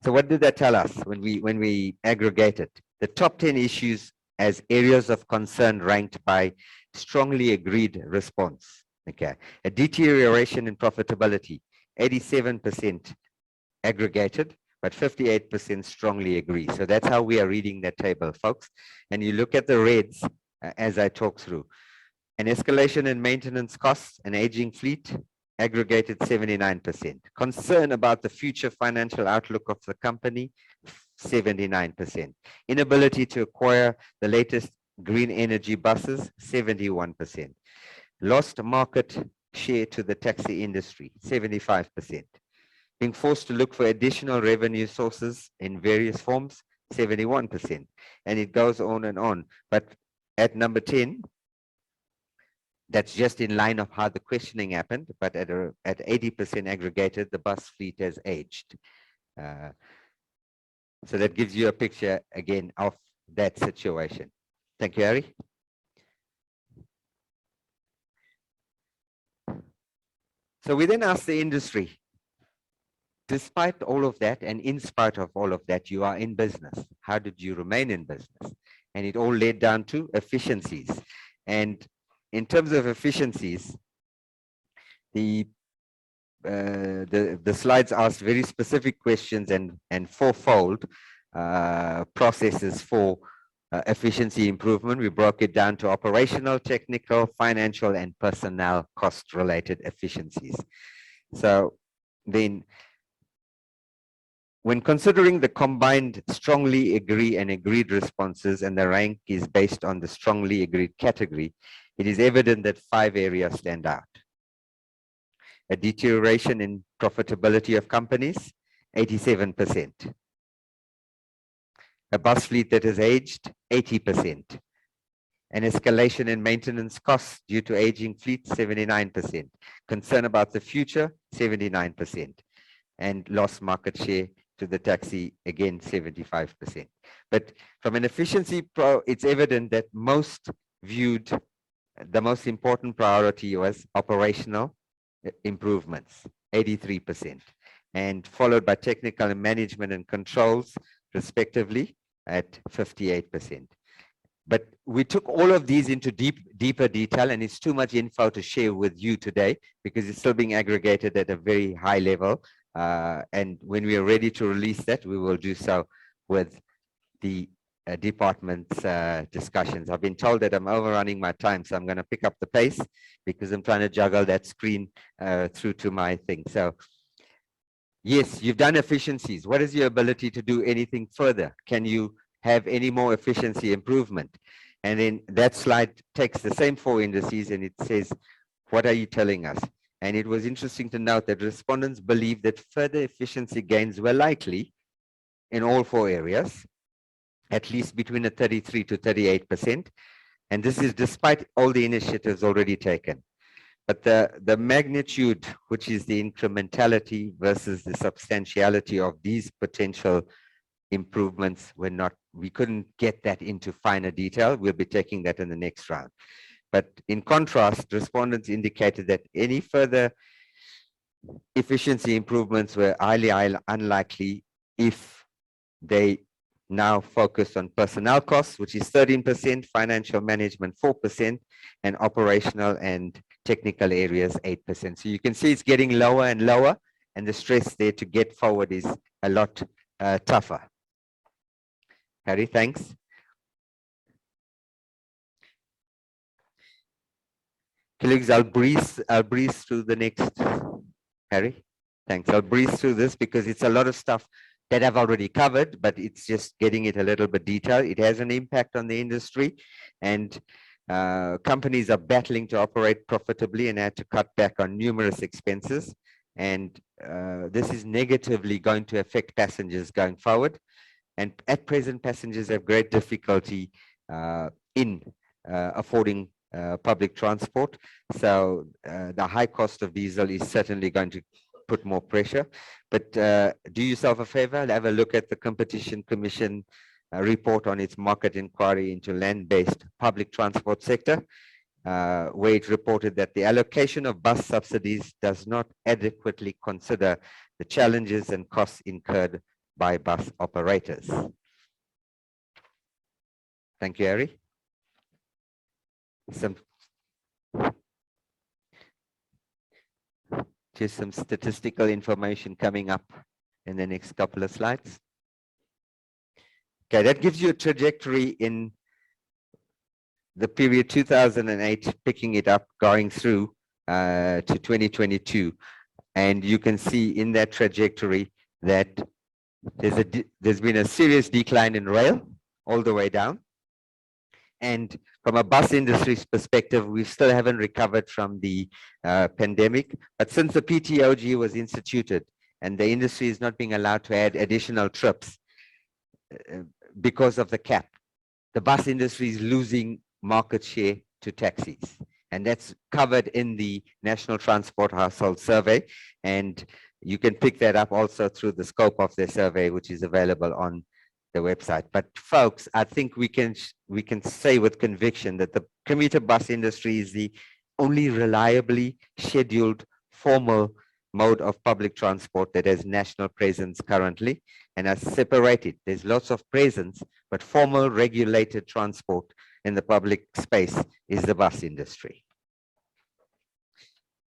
So what did that tell us when we aggregate it? The top 10 issues as areas of concern ranked by strongly agreed response. Okay, a deterioration in profitability, 87% aggregated, but 58% strongly agree. So that's how we are reading that table, folks. And you look at the reds as I talk through. An escalation in maintenance costs, an aging fleet, aggregated 79%. Concern about the future financial outlook of the company, 79%. Inability to acquire the latest green energy buses, 71%. Lost market share to the taxi industry, 75%. Being forced to look for additional revenue sources in various forms, 71%. And it goes on and on. But at number 10, that's just in line of how the questioning happened, but at 80% aggregated, the bus fleet has aged. So that gives you a picture, again, of that situation. Thank you, Harry. So we then asked the industry, despite all of that, and in spite of all of that, you are in business. How did you remain in business? And it all led down to efficiencies. And in terms of efficiencies, the slides asked very specific questions and fourfold. processes for efficiency improvement. We broke it down to operational, technical, financial, and personnel cost-related efficiencies. So then, when considering the combined strongly agree and agreed responses, and the rank is based on the strongly agreed category, it is evident that 5 areas stand out. A deterioration in profitability of companies, 87%. A bus fleet that has aged, 80%. An escalation in maintenance costs due to aging fleet, 79%. Concern about the future, 79%. And lost market share to the taxi, again, 75%. But from an efficiency it's evident that most viewed the most important priority was operational improvements, 83%, and followed by technical and management and controls, respectively, at 58%. But we took all of these into deeper detail, and it's too much info to share with you today because it's still being aggregated at a very high level. And when we are ready to release that, we will do so with the department's discussions. I've been told that I'm overrunning my time, so I'm going to pick up the pace because I'm trying to juggle that screen through to my thing. So yes, you've done efficiencies. What is your ability to do anything further? Can you have any more efficiency improvement? And then that slide takes the same 4 indices and it says, what are you telling us? And it was interesting to note that respondents believe that further efficiency gains were likely in all 4 areas, at least between a 33 to 38%. And this is despite all the initiatives already taken. But the magnitude, which is the incrementality versus the substantiality of these potential improvements, we couldn't get that into finer detail. We'll be taking that in the next round. But in contrast, respondents indicated that any further efficiency improvements were highly unlikely if they now focus on personnel costs, which is 13%, financial management 4%, and operational and technical areas 8%. So you can see it's getting lower and lower, and the stress there to get forward is a lot tougher. Harry, thanks. Colleagues, I'll breeze through the next. Harry, thanks. I'll breeze through this because it's a lot of stuff that I've already covered, but it's just getting it a little bit detailed. It has an impact on the industry, and companies are battling to operate profitably and had to cut back on numerous expenses. And this is negatively going to affect passengers going forward. And at present, passengers have great difficulty in affording public transport. So the high cost of diesel is certainly going to put more pressure. But do yourself a favor, have a look at the Competition Commission report on its market inquiry into land-based public transport sector, where it reported that the allocation of bus subsidies does not adequately consider the challenges and costs incurred by bus operators. Thank you, Harry. Just some statistical information coming up in the next couple of slides. Okay, that gives you a trajectory in the period 2008, picking it up, going through to 2022. And you can see in that trajectory that there's been a serious decline in rail all the way down. And from a bus industry's perspective, we still haven't recovered from the pandemic. But since the PTOG was instituted and the industry is not being allowed to add additional trips because of the cap, the bus industry is losing market share to taxis. And that's covered in the National Transport Household Survey. And you can pick that up also through the scope of the survey, which is available on the website. But folks, I think we can say with conviction that the commuter bus industry is the only reliably scheduled formal mode of public transport that has national presence currently and are separated. There's lots of presence, but formal regulated transport in the public space is the bus industry.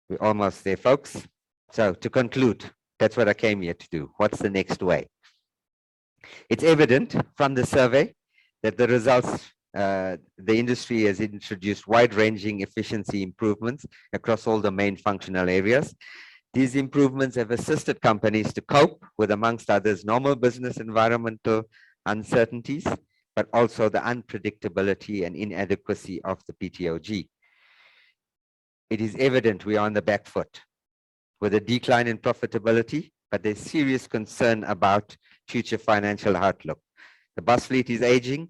We're almost there, folks. So to conclude, that's what I came here to do. What's the next way? It's evident from the survey that the results, the industry has introduced wide-ranging efficiency improvements across all the main functional areas. These improvements have assisted companies to cope with, amongst others, normal business environmental uncertainties, but also the unpredictability and inadequacy of the PTOG. It is evident we are on the back foot with a decline in profitability, but there's serious concern about future financial outlook. The bus fleet is aging.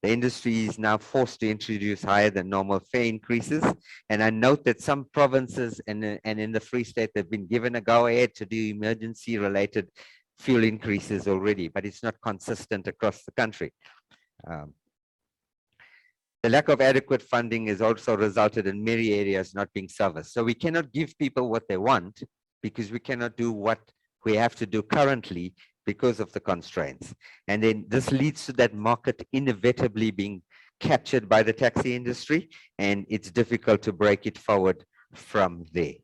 The industry is now forced to introduce higher than normal fare increases. And I note that some provinces and in the Free State have been given a go-ahead to do emergency related fuel increases already, but it's not consistent across the country. The lack of adequate funding has also resulted in many areas not being serviced. So we cannot give people what they want because we cannot do what we have to do currently because of the constraints. And then this leads to that market inevitably being captured by the taxi industry, and it's difficult to break it forward from there.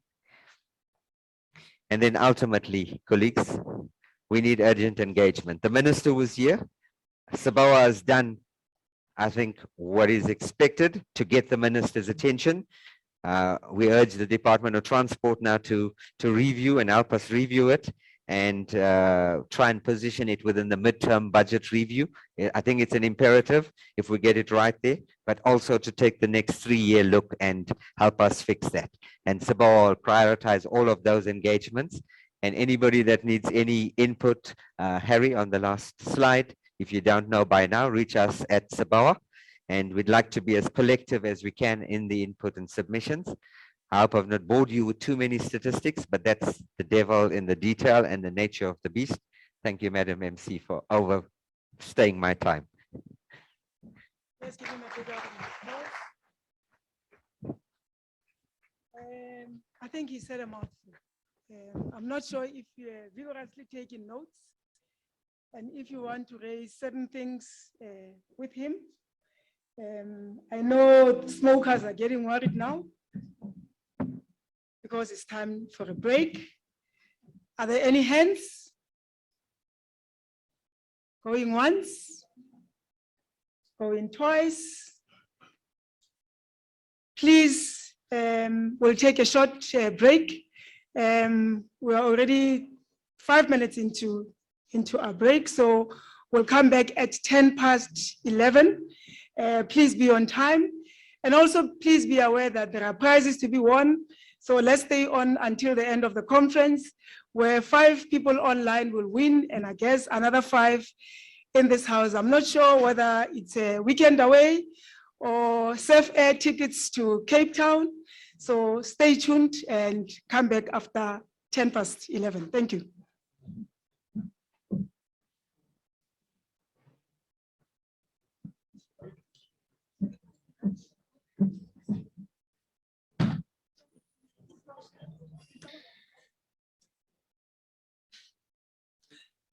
And then ultimately, colleagues, we need urgent engagement. The minister was here. SABOA has done, I think, what is expected to get the minister's attention. We urge the Department of Transport now to review and help us review it and try and position it within the midterm budget review. I think it's an imperative if we get it right there, but also to take the next 3-year look and help us fix that. And SABOA will prioritize all of those engagements. And anybody that needs any input, Harry, on the last slide, if you don't know by now, reach us at SABOA. And we'd like to be as collective as we can in the input and submissions. I hope I've not bored you with too many statistics, but that's the devil in the detail and the nature of the beast. Thank you, Madam MC, for overstaying my time. Let's give him a big round of applause. I think he said a mouthful. I'm not sure if you're vigorously taking notes and if you want to raise certain things with him. I know smokers are getting worried now because it's time for a break. Are there any hands? Going once? Going twice? Please, we'll take a short break. We're already 5 minutes into our break, so we'll come back at 11:10. Please be on time. And also please be aware that there are prizes to be won. So let's stay on until the end of the conference, where 5 people online will win, and I guess another 5 in this house. I'm not sure whether it's a weekend away or safe air tickets to Cape Town. So stay tuned and come back after 11:10. Thank you.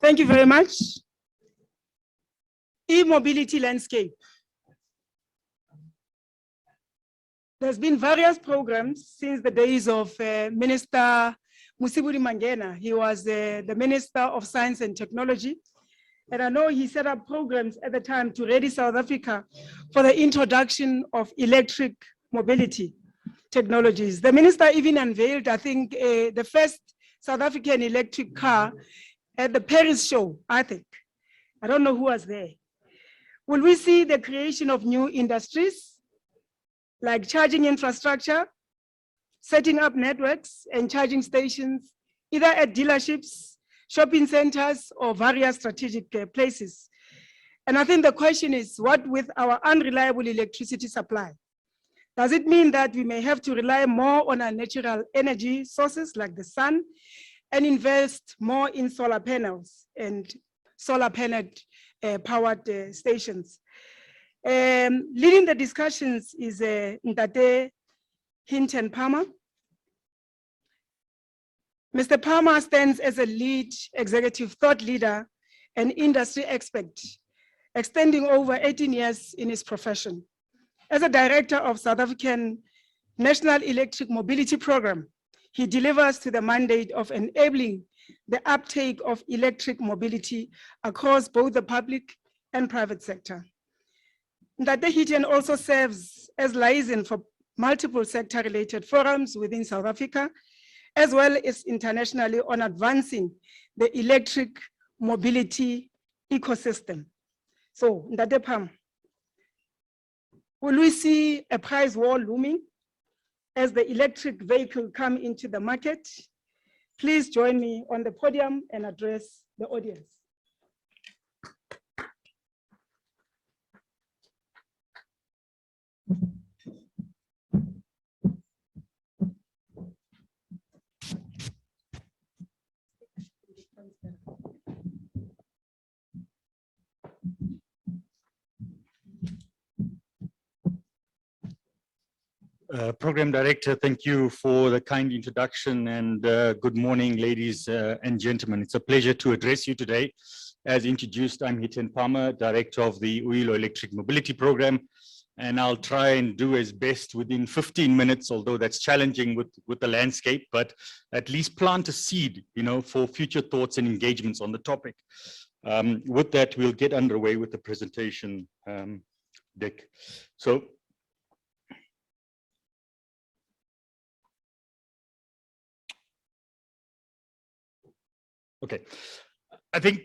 Thank you very much. E-mobility landscape. There's been various programs since the days of Minister Musiburi Mangena. He was the Minister of Science and Technology. And I know he set up programs at the time to ready South Africa for the introduction of electric mobility technologies. The minister even unveiled, I think, the first South African electric car at the Paris show, I think. I don't know who was there. Will we see the creation of new industries like charging infrastructure, setting up networks and charging stations, either at dealerships, shopping centers, or various strategic places? And I think the question is, what with our unreliable electricity supply? Does it mean that we may have to rely more on our natural energy sources like the sun and invest more in solar panels and solar panel powered stations? Leading the discussions is Ndate Hinton Palmer. Mr. Palmer stands as a lead executive thought leader and industry expert, extending over 18 years in his profession. As a director of South African National Electric Mobility Program, he delivers to the mandate of enabling the uptake of electric mobility across both the public and private sector. Ndate also serves as liaison for multiple sector-related forums within South Africa, as well as internationally on advancing the electric mobility ecosystem. So, Ndate Pam, will we see a price war looming as the electric vehicle come into the market? Please join me on the podium and address the audience. Program Director, thank you for the kind introduction, and good morning, ladies and gentlemen. It's a pleasure to address you today. As introduced, I'm Hiten Palmer, Director of the Uyilo Electric Mobility Program, and I'll try and do as best within 15 minutes, although that's challenging with the landscape, but at least plant a seed, for future thoughts and engagements on the topic. With that, we'll get underway with the presentation deck. So, okay, I think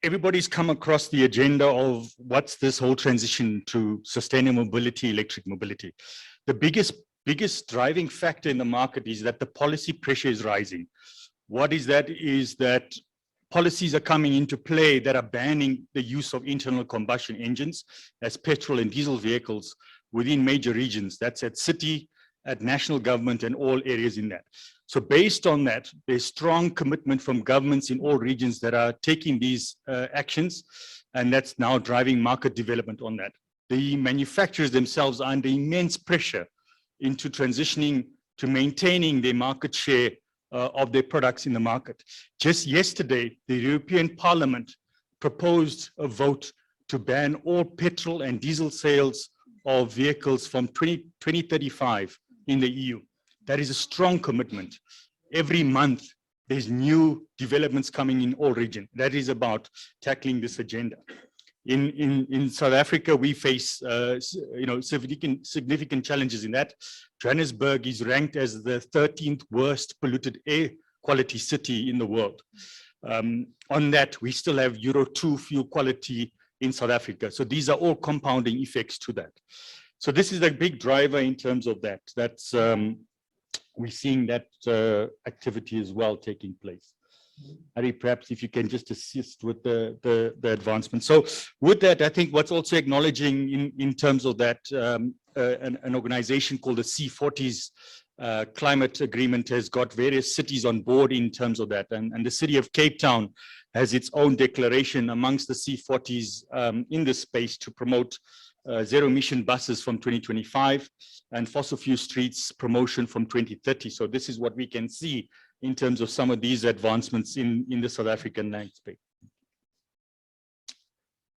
everybody's come across the agenda of what's this whole transition to sustainable mobility, electric mobility. The biggest driving factor in the market is that the policy pressure is rising. What is that? Is that policies are coming into play that are banning the use of internal combustion engines as petrol and diesel vehicles within major regions. That's at city, at national government, and all areas in that. So based on that, there's strong commitment from governments in all regions that are taking these actions, and that's now driving market development on that. The manufacturers themselves are under immense pressure into transitioning to maintaining their market share of their products in the market. Just yesterday, the European Parliament proposed a vote to ban all petrol and diesel sales of vehicles from 2035 in the EU. That is a strong commitment. Every month, there's new developments coming in all regions. That is about tackling this agenda. In South Africa, we face significant challenges in that. Johannesburg is ranked as the 13th worst polluted air quality city in the world. On that, we still have Euro 2 fuel quality in South Africa. So these are all compounding effects to that. So this is a big driver in terms of that. That's we're seeing that activity as well taking place. Harry, perhaps if you can just assist with the advancement. So with that, I think what's also acknowledging in terms of that, an organization called the C40s Climate Agreement has got various cities on board in terms of that. And the city of Cape Town has its own declaration amongst the C40s in this space to promote zero emission buses from 2025 and fossil fuel streets promotion from 2030. So this is what we can see in terms of some of these advancements in the South African landscape.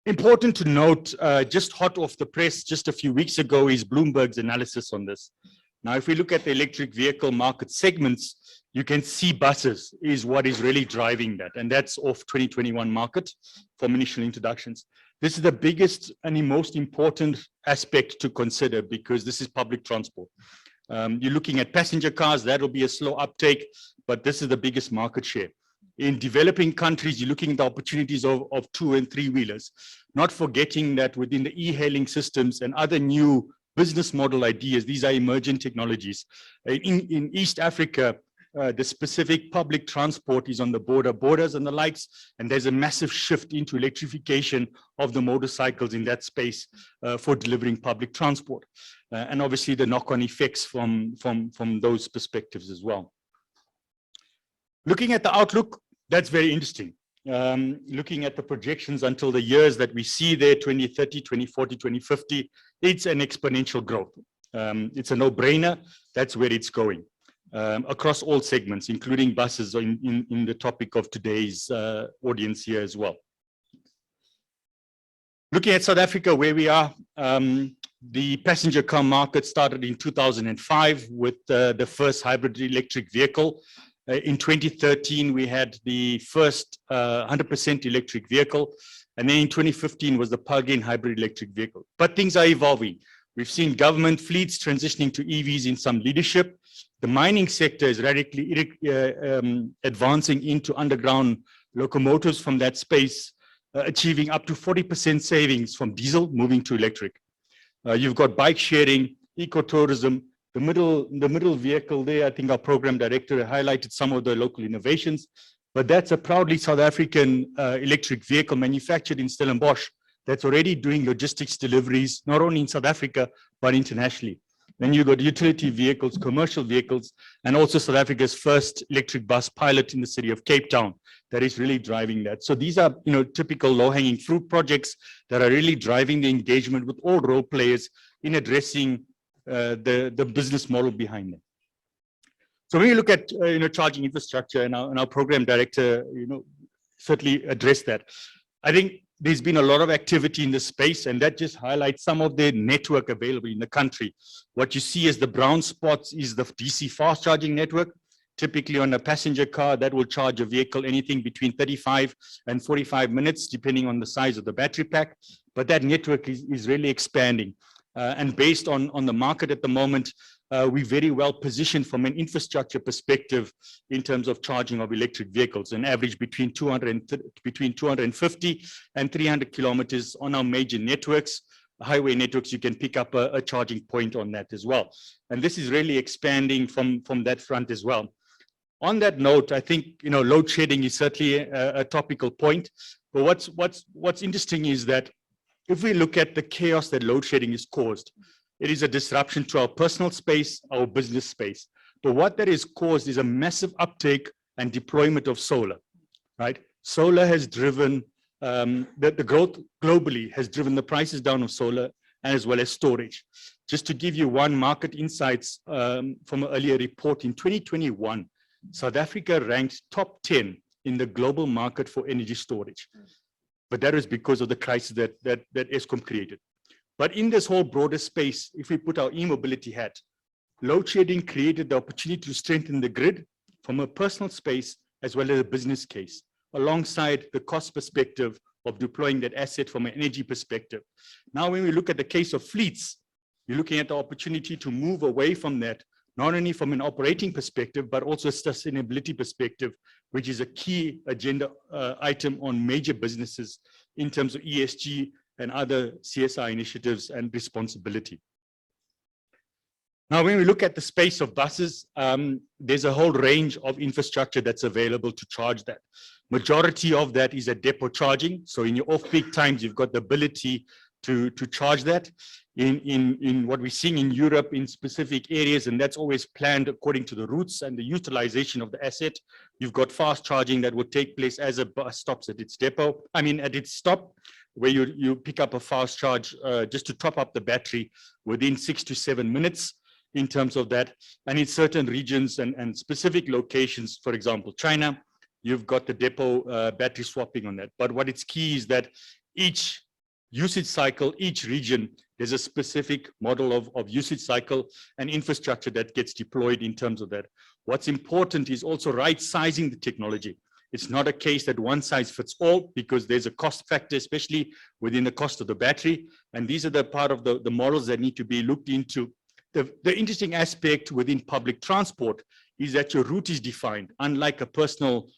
Important to note, just hot off the press just a few weeks ago is Bloomberg's analysis on this. Now, if we look at the electric vehicle market segments, you can see buses is what is really driving that. And that's off 2021 market from initial introductions. This is the biggest and the most important aspect to consider because this is public transport. You're looking at passenger cars, that'll be a slow uptake, but this is the biggest market share. In developing countries, you're looking at the opportunities of 2- and 3-wheelers, not forgetting that within the e-hailing systems and other new business model ideas, these are emerging technologies. In East Africa, the specific public transport is on the borders and the likes, and there's a massive shift into electrification of the motorcycles in that space for delivering public transport. And obviously the knock-on effects from those perspectives as well. Looking at the outlook, that's very interesting. Looking at the projections until the years that we see there, 2030, 2040, 2050, it's an exponential growth. It's a no-brainer. That's where it's going. Across all segments, including buses in the topic of today's audience here as well. Looking at South Africa, where we are, The passenger car market started in 2005 with the first hybrid electric vehicle. In 2013, we had the first 100% electric vehicle. And then in 2015 was the plug-in hybrid electric vehicle. But things are evolving. We've seen government fleets transitioning to EVs in some leadership. The mining sector is radically advancing into underground locomotives from that space, achieving up to 40% savings from diesel moving to electric. You've got bike sharing, ecotourism. The middle vehicle there, I think our program director highlighted some of the local innovations, but that's a proudly South African electric vehicle manufactured in Stellenbosch that's already doing logistics deliveries, not only in South Africa, but internationally. Then you've got utility vehicles, commercial vehicles, and also South Africa's first electric bus pilot in the city of Cape Town that is really driving that. So these are, typical low-hanging fruit projects that are really driving the engagement with all role players in addressing the business model behind them. So when you look at, charging infrastructure, and our program director, certainly addressed that. I think there's been a lot of activity in this space, and that just highlights some of the network available in the country. What you see as the brown spots is the DC fast charging network. Typically on a passenger car, that will charge a vehicle anything between 35 and 45 minutes, depending on the size of the battery pack. But that network is really expanding. And based on the market at the moment, we're very well positioned from an infrastructure perspective in terms of charging of electric vehicles, an average between 250 and 300 kilometers on our major networks. Highway networks, you can pick up a charging point on that as well. And this is really expanding from that front as well. On that note, I think, load shedding is certainly a topical point. But what's interesting is that if we look at the chaos that load shedding has caused, it is a disruption to our personal space, our business space. But what that has caused is a massive uptake and deployment of solar, right? Solar has driven, the growth globally has driven the prices down of solar, and as well as storage. Just to give you one market insights from an earlier report, in 2021, South Africa ranked top 10 in the global market for energy storage. But that is because of the crisis that Eskom created. But in this whole broader space, if we put our e-mobility hat, load shedding created the opportunity to strengthen the grid from a personal space as well as a business case, alongside the cost perspective of deploying that asset from an energy perspective. Now, when we look at the case of fleets, you're looking at the opportunity to move away from that, not only from an operating perspective, but also a sustainability perspective, which is a key agenda item on major businesses in terms of ESG and other CSR initiatives and responsibility. Now, when we look at the space of buses, there's a whole range of infrastructure that's available to charge that. Majority of that is at depot charging. So in your off-peak times, you've got the ability to charge that. In what we're seeing in Europe in specific areas, and that's always planned according to the routes and the utilization of the asset. You've got fast charging that will take place as a bus stops at its depot, at its stop, where you pick up a fast charge just to top up the battery within 6 to 7 minutes in terms of that. And in certain regions and specific locations, for example, China, you've got the depot battery swapping on that. But what it's key is that each usage cycle, each region, there's a specific model of usage cycle and infrastructure that gets deployed in terms of that. What's important is also right sizing the technology. It's not a case that one size fits all, because there's a cost factor, especially within the cost of the battery. And these are the part of the models that need to be looked into. The interesting aspect within public transport is that your route is defined, unlike a personal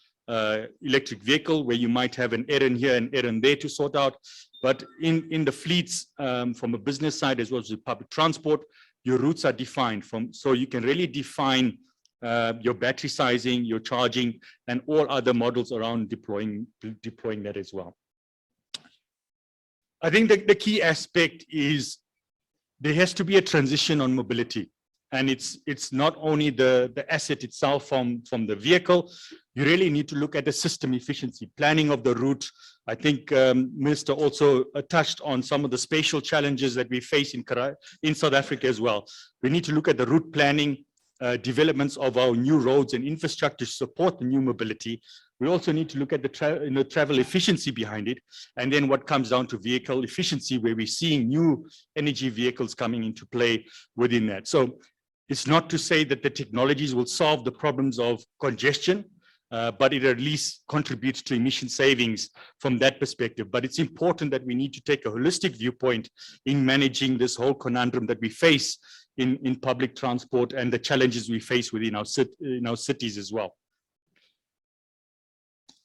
electric vehicle where you might have an errand here and errand there to sort out. But in the fleets, from a business side as well as the public transport, your routes are defined so you can really define your battery sizing, your charging, and all other models around deploying that as well. I think the key aspect is there has to be a transition on mobility. And it's not only the asset itself from the vehicle. You really need to look at the system efficiency, planning of the route. I think Minister also touched on some of the spatial challenges that we face in South Africa as well. We need to look at the route planning, developments of our new roads and infrastructure to support the new mobility. We also need to look at the travel efficiency behind it, and then what comes down to vehicle efficiency, where we're seeing new energy vehicles coming into play within that. So it's not to say that the technologies will solve the problems of congestion, but it at least contributes to emission savings from that perspective. But it's important that we need to take a holistic viewpoint in managing this whole conundrum that we face in public transport and the challenges we face within our cities as well.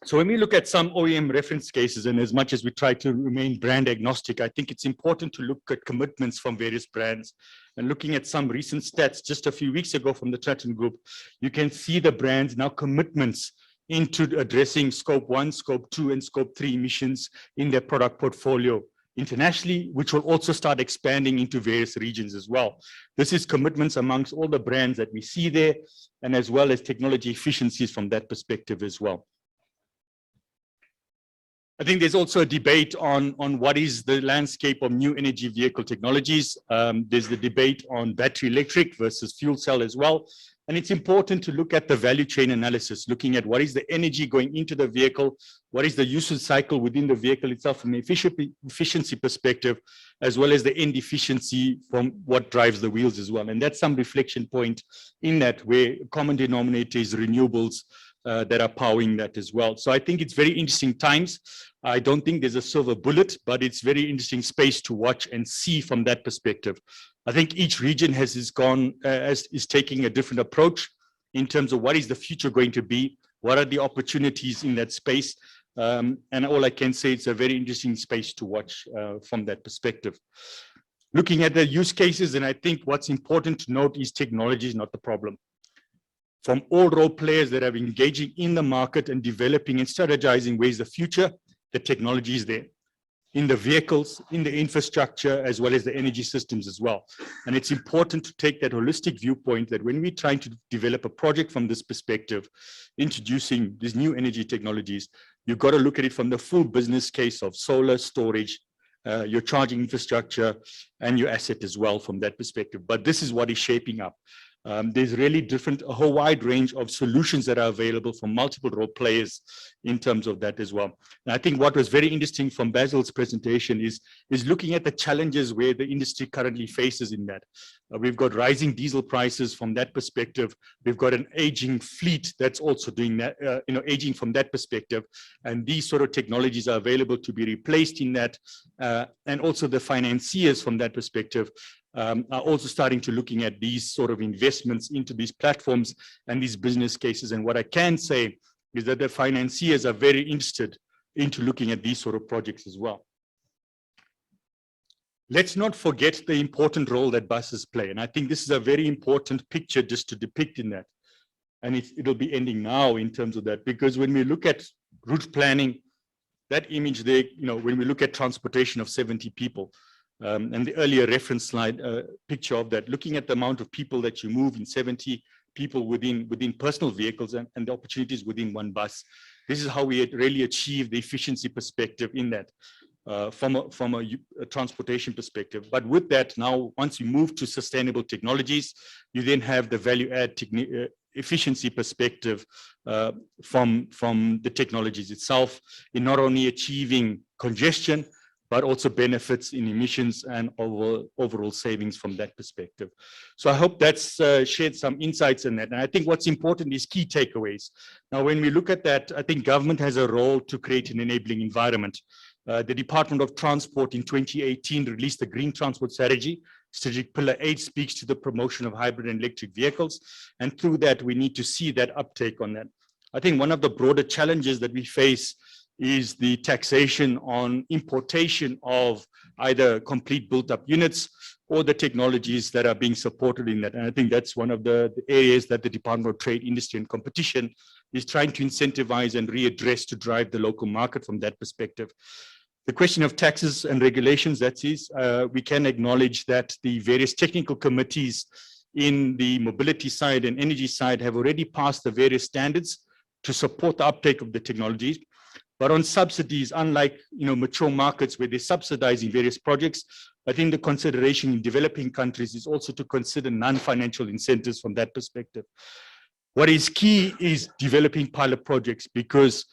So when we look at some OEM reference cases, and as much as we try to remain brand agnostic, I think it's important to look at commitments from various brands. And looking at some recent stats just a few weeks ago from the Tratton Group, you can see the brands now commitments into addressing scope 1, scope 2, and scope 3 emissions in their product portfolio internationally, which will also start expanding into various regions as well. This is commitments amongst all the brands that we see there, and as well as technology efficiencies from that perspective as well. I think there's also a debate on what is the landscape of new energy vehicle technologies. There's the debate on battery electric versus fuel cell as well. And it's important to look at the value chain analysis, looking at what is the energy going into the vehicle, what is the usage cycle within the vehicle itself from an efficiency perspective, as well as the end efficiency from what drives the wheels as well. And that's some reflection point in that, where common denominator is renewables that are powering that as well. So I think it's very interesting times. I don't think there's a silver bullet, but it's very interesting space to watch and see from that perspective. I think each region is taking a different approach in terms of what is the future going to be, what are the opportunities in that space, and all I can say, it's a very interesting space to watch from that perspective. Looking at the use cases, and I think what's important to note is technology is not the problem. From all role players that are engaging in the market and developing and strategizing ways the future, the technology is there in the vehicles, in the infrastructure, as well as the energy systems as well. And it's important to take that holistic viewpoint that when we're trying to develop a project from this perspective, introducing these new energy technologies, you've got to look at it from the full business case of solar storage, your charging infrastructure, and your asset as well from that perspective. But this is what is shaping up. There's really a whole wide range of solutions that are available from multiple role players in terms of that as well. And I think what was very interesting from Basil's presentation is looking at the challenges where the industry currently faces in that. We've got rising diesel prices from that perspective. We've got an aging fleet that's also doing that, aging from that perspective. And these sort of technologies are available to be replaced in that. And also the financiers from that perspective are also starting to looking at these sort of investments into these platforms and these business cases. And what I can say is that the financiers are very interested into looking at these sort of projects as well. Let's not forget the important role that buses play. And I think this is a very important picture just to depict in that. And it'll be ending now in terms of that, because when we look at route planning, that image there, when we look at transportation of 70 people, and the earlier reference slide picture of that, looking at the amount of people that you move in 70 people within personal vehicles and the opportunities within one bus. This is how we really achieve the efficiency perspective in that from a transportation perspective. But with that, now, once you move to sustainable technologies, you then have the value add efficiency perspective from the technologies itself in not only achieving congestion, but also benefits in emissions and overall savings from that perspective. So I hope that's shared some insights in that. And I think what's important is key takeaways. Now, when we look at that, I think government has a role to create an enabling environment. The Department of Transport in 2018 released the Green Transport Strategy. Strategic Pillar 8 speaks to the promotion of hybrid and electric vehicles. And through that, we need to see that uptake on that. I think one of the broader challenges that we face is the taxation on importation of either complete built-up units or the technologies that are being supported in that. And I think that's one of the areas that the Department of Trade, Industry and Competition is trying to incentivize and readdress to drive the local market from that perspective. The question of taxes and regulations, that is, we can acknowledge that the various technical committees in the mobility side and energy side have already passed the various standards to support the uptake of the technologies. But on subsidies, unlike mature markets where they're subsidizing various projects, I think the consideration in developing countries is also to consider non-financial incentives from that perspective. What is key is developing pilot projects, because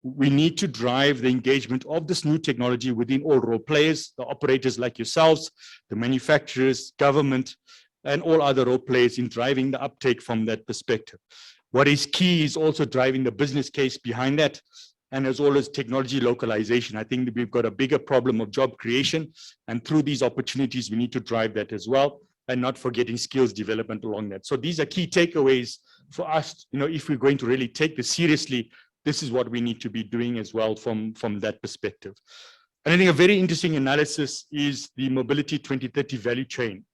we need to drive the engagement of this new technology within all role players, the operators like yourselves, the manufacturers, government, and all other role players in driving the uptake from that perspective. What is key is also driving the business case behind that, and as well as technology localization. I think that we've got a bigger problem of job creation, and through these opportunities, we need to drive that as well, and not forgetting skills development along that. So these are key takeaways for us, if we're going to really take this seriously. This is what we need to be doing as well from that perspective. And I think a very interesting analysis is the Mobility 2030 value chain,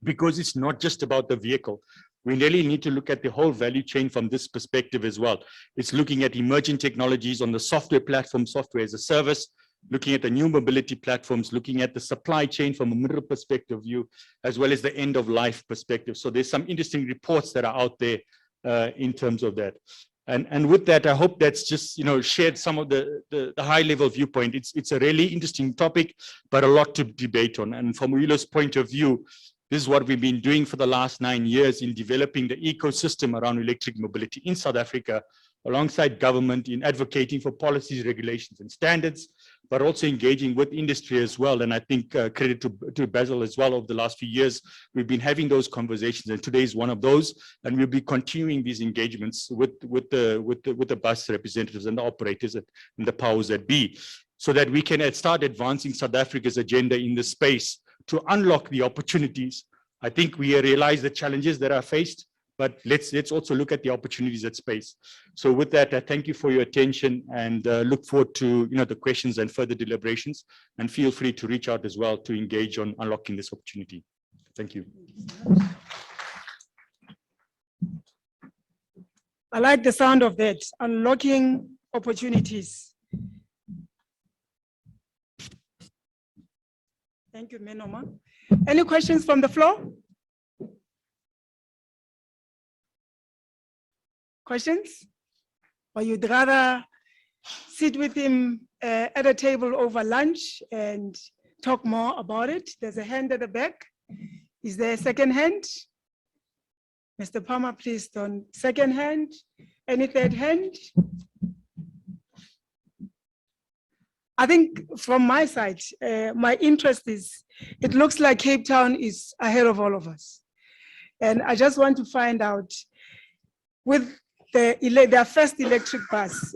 because it's not just about the vehicle. We really need to look at the whole value chain from this perspective as well. It's looking at emerging technologies on the software platform, software as a service, looking at the new mobility platforms, looking at the supply chain from a middle perspective view, as well as the end of life perspective. So there's some interesting reports that are out there in terms of that. And with that, I hope that's just, shared some of the high level viewpoint. It's a really interesting topic, but a lot to debate on. And from Wilo's point of view, this is what we've been doing for the last 9 years in developing the ecosystem around electric mobility in South Africa, alongside government in advocating for policies, regulations, and standards, but also engaging with industry as well. And I think credit to Basil as well. Over the last few years, we've been having those conversations, and today is one of those. And we'll be continuing these engagements with the bus representatives and the operators and the powers that be, so that we can start advancing South Africa's agenda in this space to unlock the opportunities. I think we realize the challenges that are faced, but let's also look at the opportunities at space. So with that, I thank you for your attention, and look forward to the questions and further deliberations, and feel free to reach out as well to engage on unlocking this opportunity. Thank you. I like the sound of that, unlocking opportunities. Thank you, Menoma. Any questions from the floor? Questions? Or you'd rather sit with him at a table over lunch and talk more about it? There's a hand at the back. Is there a second hand? Mr. Palmer, please don't. Second hand? Any third hand? I think from my side, my interest is, it looks like Cape Town is ahead of all of us. And I just want to find out, with their first electric bus,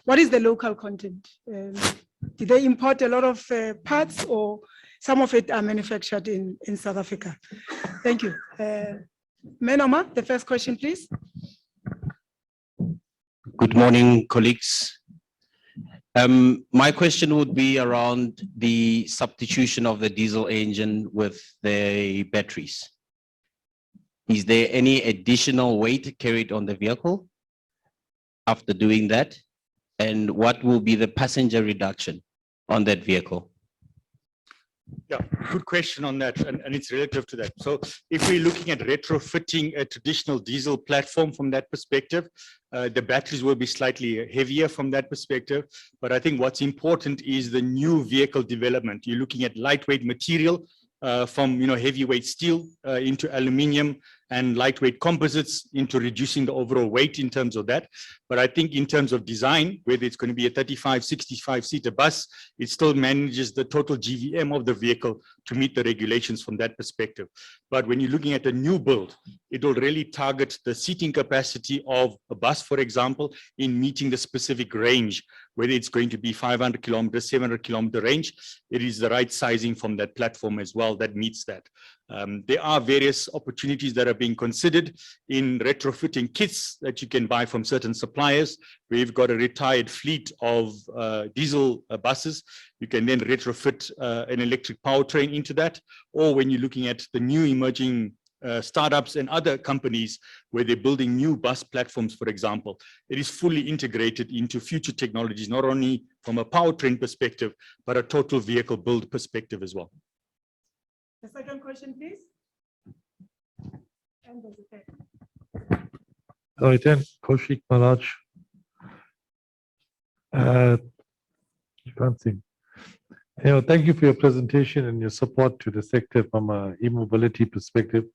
what is the local content? Do they import a lot of parts, or some of it are manufactured in South Africa? Thank you. Menoma, the first question, please. Good morning, colleagues. My question would be around the substitution of the diesel engine with the batteries. Is there any additional weight carried on the vehicle after doing that? And what will be the passenger reduction on that vehicle? Yeah, good question on that, and it's relative to that. So if we're looking at retrofitting a traditional diesel platform from that perspective, the batteries will be slightly heavier from that perspective. But I think what's important is the new vehicle development. You're looking at lightweight material from heavyweight steel into aluminium, and lightweight composites into reducing the overall weight in terms of that. But I think in terms of design, whether it's going to be a 35, 65-seater bus, it still manages the total GVM of the vehicle to meet the regulations from that perspective. But when you're looking at a new build, it will really target the seating capacity of a bus, for example, in meeting the specific range, whether it's going to be 500 kilometers, 700 kilometer range. It is the right sizing from that platform as well that meets that. There are various opportunities that are being considered in retrofitting kits that you can buy from certain suppliers. We've got a retired fleet of diesel buses. You can then retrofit an electric powertrain into that. Or when you're looking at the new emerging startups and other companies where they're building new bus platforms, for example, it is fully integrated into future technologies, not only from a powertrain perspective, but a total vehicle build perspective as well. The second question, please. And there's a third. Kaushik Malaj. You can't see. Thank you for your presentation and your support to the sector from an e-mobility perspective.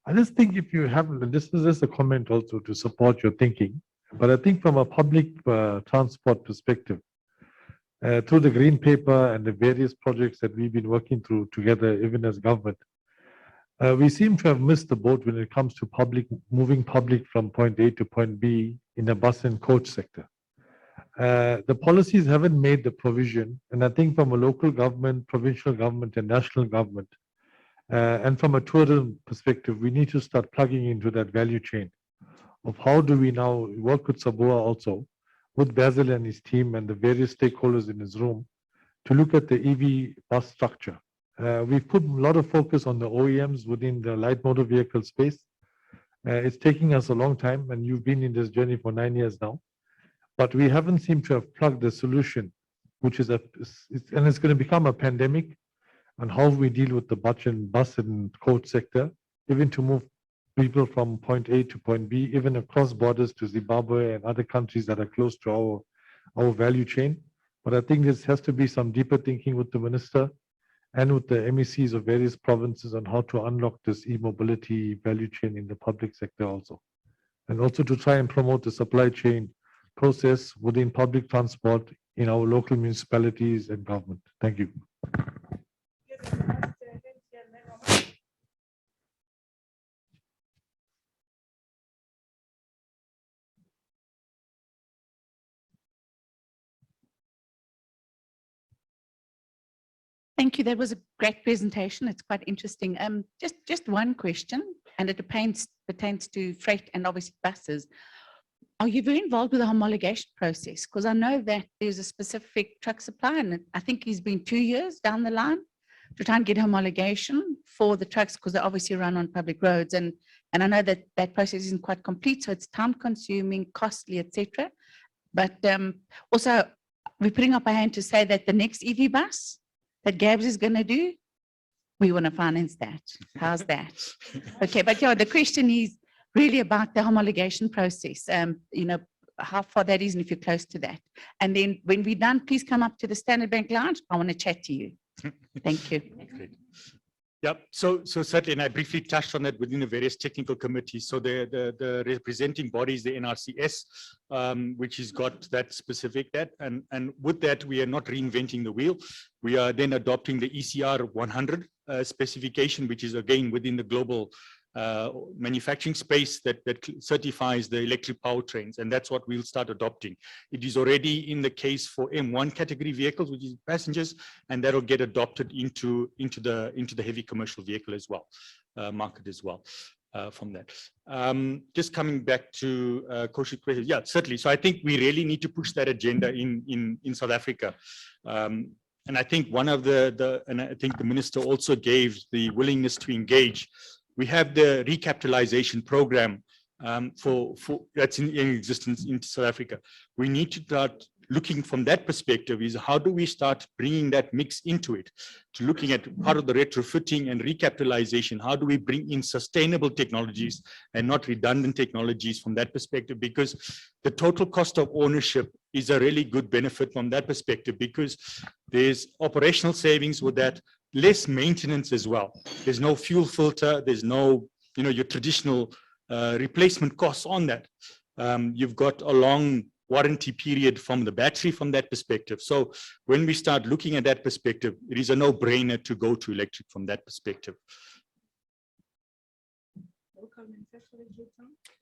I just think if you have, this is just a comment also to support your thinking, but I think from a public transport perspective, through the green paper and the various projects that we've been working through together, even as government, we seem to have missed the boat when it comes to moving public from point A to point B in the bus and coach sector. The policies haven't made the provision, and I think from a local government, provincial government, and national government, and from a tourism perspective, we need to start plugging into that value chain of how do we now work with SABOA also, with Basil and his team and the various stakeholders in his room, to look at the EV bus structure. We've put a lot of focus on the OEMs within the light motor vehicle space. It's taking us a long time, and you've been in this journey for 9 years now, but we haven't seemed to have plugged the solution, which is and it's going to become a pandemic on how we deal with the bus and coach sector, even to move people from point A to point B, even across borders to Zimbabwe and other countries that are close to our value chain. But I think this has to be some deeper thinking with the minister and with the MECs of various provinces on how to unlock this e-mobility value chain in the public sector also. And also to try and promote the supply chain process within public transport in our local municipalities and government. Thank you. Thank you. That was a great presentation. It's quite interesting. Just one question, and it pertains to freight and obviously buses. Are you very involved with the homologation process? Because I know that there's a specific truck supply, and I think he's been 2 years down the line to try and get homologation for the trucks, because they obviously run on public roads. And I know that that process isn't quite complete, so it's time consuming, costly, etc. But also, we're putting up our hand to say that the next EV bus that Gabs is going to do, we want to finance that. How's that? Okay, but yeah, the question is really about the homologation process, you know, how far that is and if you're close to that. And then when we're done, please come up to the Standard Bank Lounge. I want to chat to you. Thank you. Great. Yep. So certainly, and I briefly touched on that within the various technical committees. So the representing body is the NRCS, which has got that specific and with that, we are not reinventing the wheel. We are then adopting the ECR 100 specification, which is again within the global manufacturing space that certifies the electric powertrains, and that's what we'll start adopting. It is already in the case for M1 category vehicles, which is passengers, and that'll get adopted into the heavy commercial vehicle as well, market as well. From that, just coming back to Kaushik's question, yeah, certainly. So I think we really need to push that agenda in South Africa. And I think one of and I think the minister also gave the willingness to engage. We have the recapitalization program that's in existence in South Africa. We need to start looking from that perspective, is how do we start bringing that mix into it, to looking at part of the retrofitting and recapitalization. How do we bring in sustainable technologies and not redundant technologies from that perspective? Because the total cost of ownership is a really good benefit from that perspective, because there's operational savings with that, less maintenance as well. There's no fuel filter, there's no, you know, your traditional replacement costs on that. You've got a long warranty period from the battery from that perspective. So when we start looking at that perspective, it is a no-brainer to go to electric from that perspective.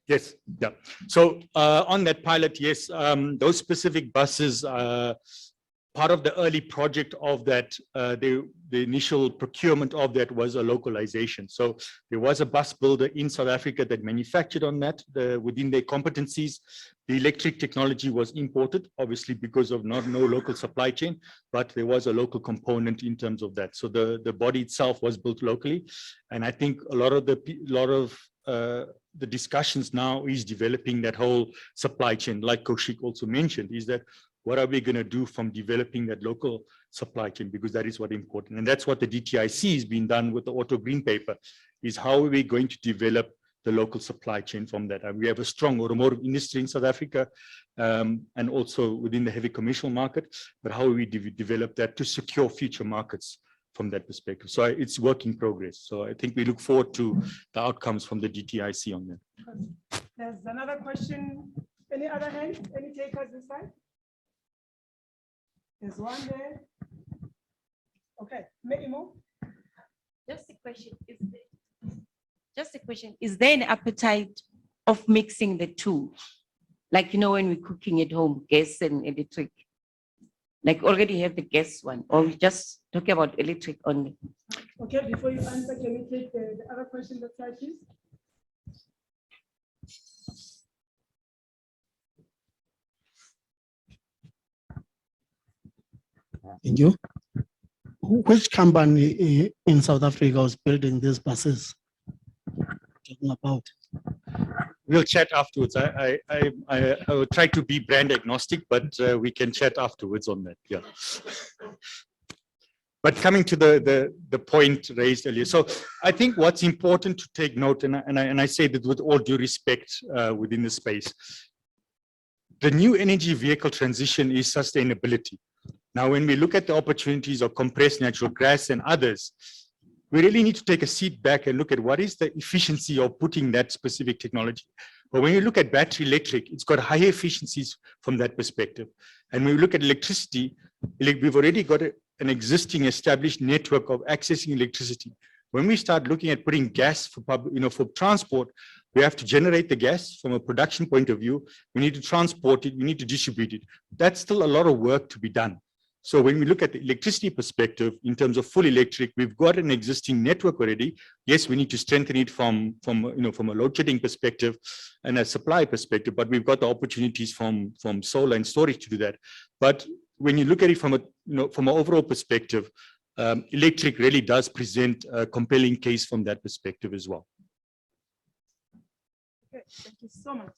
Yes, yeah. So on that pilot, yes, those specific buses, part of the early project of that, the initial procurement of that was a localization. So there was a bus builder in South Africa that manufactured on that within their competencies. The electric technology was imported, obviously because of no local supply chain, but there was a local component in terms of that. So the body itself was built locally, and I think a lot of the discussions now is developing that whole supply chain, like Kaushik also mentioned, is that what are we going to do from developing that local supply chain, because that is what important. And that's what the DTIC has been done with the Auto Green Paper, is how are we going to develop the local supply chain from that. And we have a strong automotive industry in South Africa, and also within the heavy commercial market, but how we develop that to secure future markets from that perspective. So it's work in progress. So I think we look forward to the outcomes from the DTIC on that. There's another question. Any other hands? Any takers this side? There's one there. Okay, Meimo. Just a question, is there an appetite of mixing the two? Like, you know, when we're cooking at home, gas and electric, like already have the gas one, or we just talk about electric only? Okay, before you answer, can you take the other question that side, please? Thank you. Which company in South Africa was building these buses? Talking about. We'll chat afterwards. I will try to be brand agnostic, but we can chat afterwards on that. Yeah. But coming to the point raised earlier, so I think what's important to take note, and I say that with all due respect within the space, the new energy vehicle transition is sustainability. Now, when we look at the opportunities of compressed natural gas and others, we really need to take a seat back and look at what is the efficiency of putting that specific technology. But when you look at battery electric, it's got higher efficiencies from that perspective. And when we look at electricity, we've already got an existing established network of accessing electricity. When we start looking at putting gas for for transport, we have to generate the gas from a production point of view. We need to transport it, we need to distribute it. That's still a lot of work to be done. So when we look at the electricity perspective, in terms of full electric, we've got an existing network already. Yes, we need to strengthen it from a load shedding perspective and a supply perspective, but we've got the opportunities from solar and storage to do that. But when you look at it from an overall perspective, electric really does present a compelling case from that perspective as well. Okay, thank you so much.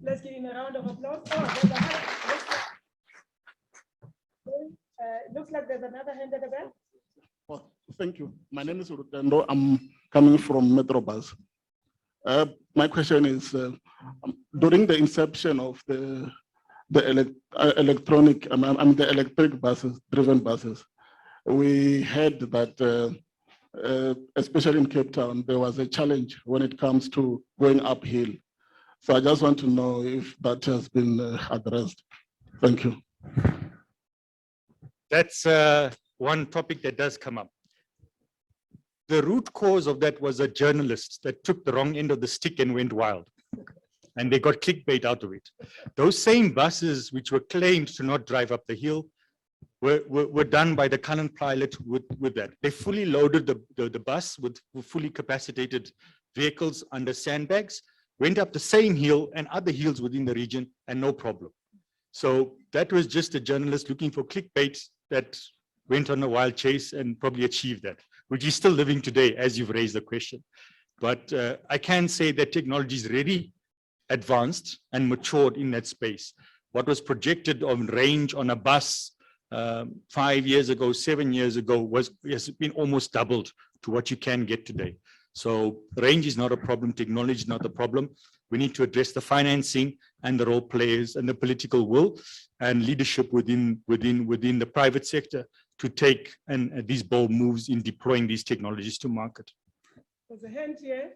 Let's give him a round of applause. Looks like there's another hand at the back. Oh, thank you. My name is Rutendo. I'm coming from Metrobus. My question is, during the inception of the electric buses, driven buses, we heard that, especially in Cape Town, there was a challenge when it comes to going uphill. So I just want to know if that has been addressed. Thank you. That's one topic that does come up. The root cause of that was a journalist that took the wrong end of the stick and went wild. And they got clickbait out of it. Those same buses which were claimed to not drive up the hill were done by the current pilot with that. They fully loaded the bus with fully capacitated vehicles under sandbags, went up the same hill and other hills within the region and no problem. So that was just a journalist looking for clickbait that went on a wild chase and probably achieved that, which is still living today as you've raised the question. But I can say that technology is really advanced and matured in that space. What was projected on range on a bus 5 years ago, 7 years ago has been almost doubled to what you can get today. So range is not a problem, technology is not a problem. We need to address the financing and the role players and the political will and leadership within the private sector to take these bold moves in deploying these technologies to market. There's a hand here.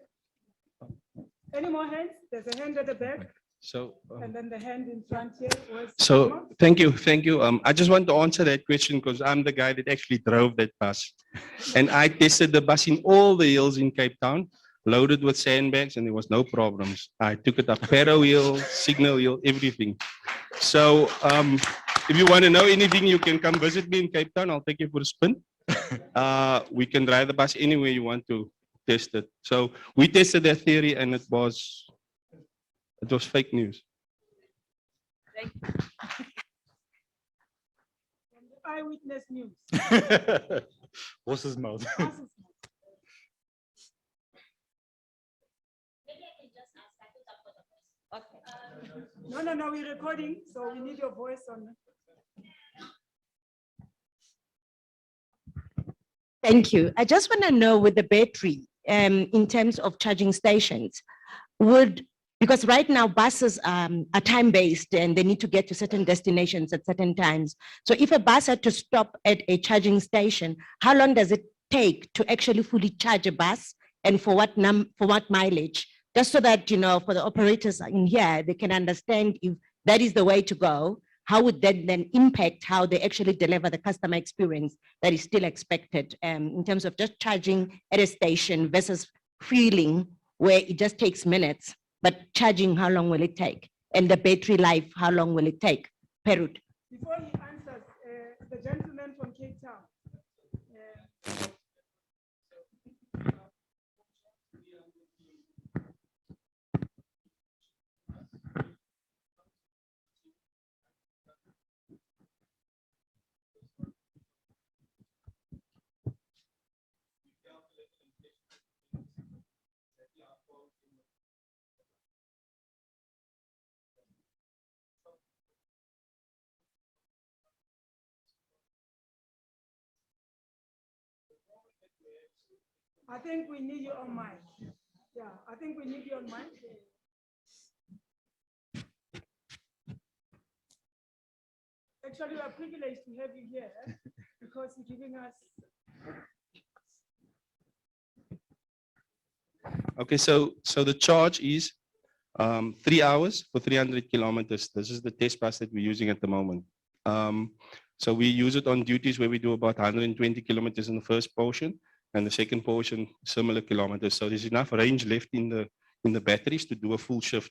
Any more hands? There's a hand at the back. So, and then the hand in front here was. So thank you. I just want to answer that question because I'm the guy that actually drove that bus. And I tested the bus in all the hills in Cape Town, loaded with sandbags, and there was no problems. I took it up Pero wheel, signal wheel, everything. So if you want to know anything, you can come visit me in Cape Town. I'll take you for a spin. We can drive the bus anywhere you want to test it. So we tested that theory and it was fake news. Thank you. From the Eyewitness News. Horse's mouth. No, we're recording, so we need your voice on. Thank you. I just want to know with the battery, in terms of charging stations, would Because right now buses are time-based and they need to get to certain destinations at certain times. So if a bus had to stop at a charging station, how long does it take to actually fully charge a bus, and for what mileage? Just so that, you know, for the operators in here, they can understand if that is the way to go, how would that then impact how they actually deliver the customer experience that is still expected in terms of just charging at a station versus fueling where it just takes minutes, but charging, how long will it take? And the battery life, how long will it take? Perut. Before he answers, the gentleman from Cape Town. I think we need you on mic. Yeah, I think we need you on mic. Actually, we are privileged to have you here because you're giving us. Okay, so the charge is 3 hours for 300 kilometers. This is the test bus that we're using at the moment. So we use it on duties where we do about 120 kilometers in the first portion, and the second portion similar kilometers. So there's enough range left in the batteries to do a full shift,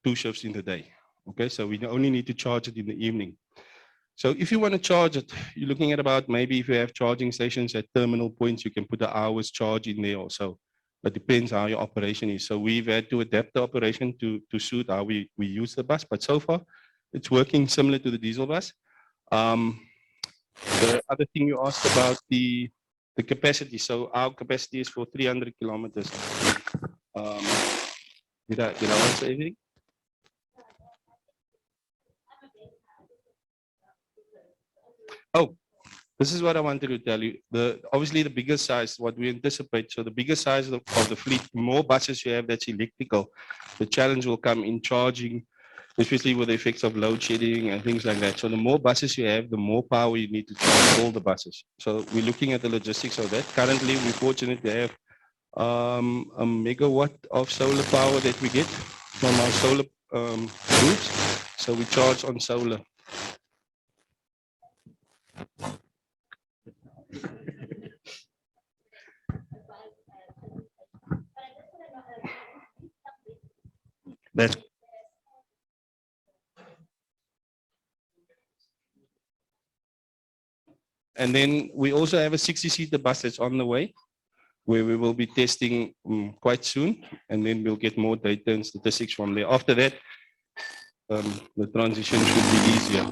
2 shifts in the day. Okay, so we only need to charge it in the evening. So if you want to charge it, you're looking at about, maybe if you have charging stations at terminal points, you can put an hour's charge in there also. But depends how your operation is. So we've had to adapt the operation to suit how we use the bus. But so far, it's working similar to the diesel bus. The other thing you asked about the capacity. So our capacity is for 300 kilometers. Did I answer everything? Oh, this is what I wanted to tell you. Obviously the bigger size, what we anticipate. So the bigger size of the fleet, more buses you have that's electrical, the challenge will come in charging, especially with the effects of load shedding and things like that. So the more buses you have, the more power you need to charge all the buses. So we're looking at the logistics of that. Currently, we're fortunate to have a megawatt of solar power that we get from our solar groups. So we charge on solar. That's and then we also have a 60-seater bus that's on the way, where we will be testing quite soon, and then we'll get more data and statistics from there. After that, the transition should be easier.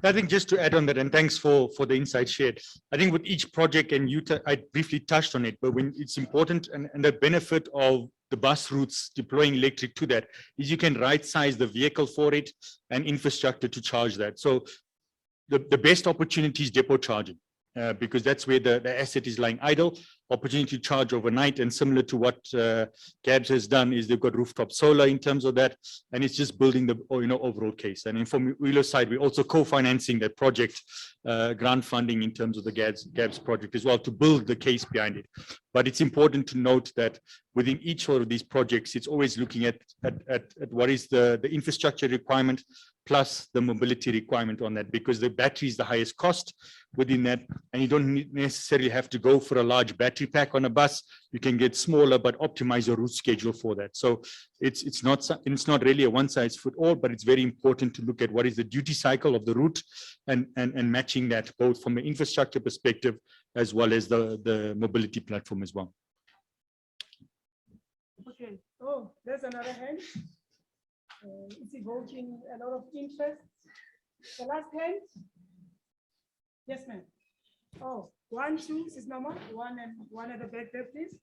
I think just to add on that, and thanks for the insight shared. I think with each project, and I briefly touched on it, but when it's important, and the benefit of the bus routes deploying electric to that is you can right size the vehicle for it and infrastructure to charge that. So the best opportunity is depot charging. Because that's where the asset is lying idle, opportunity to charge overnight, and similar to what GABS has done is they've got rooftop solar in terms of that, and it's just building the overall case. And from Wheeler's side, we're also co-financing that project, grant funding in terms of the GABS project as well to build the case behind it. But it's important to note that within each one of these projects, it's always looking at what is the infrastructure requirement plus the mobility requirement on that, because the battery is the highest cost within that, and you don't necessarily have to go for a large battery pack on a bus. You can get smaller, but optimize your route schedule for that. So it's not really a one size fits all, but it's very important to look at what is the duty cycle of the route and matching that both from an infrastructure perspective as well as the mobility platform as well. Okay. Oh, there's another hand. It's evoking a lot of interest. The last hand. Yes, ma'am. Oh, 1, 2, this is normal. One at the back there, please.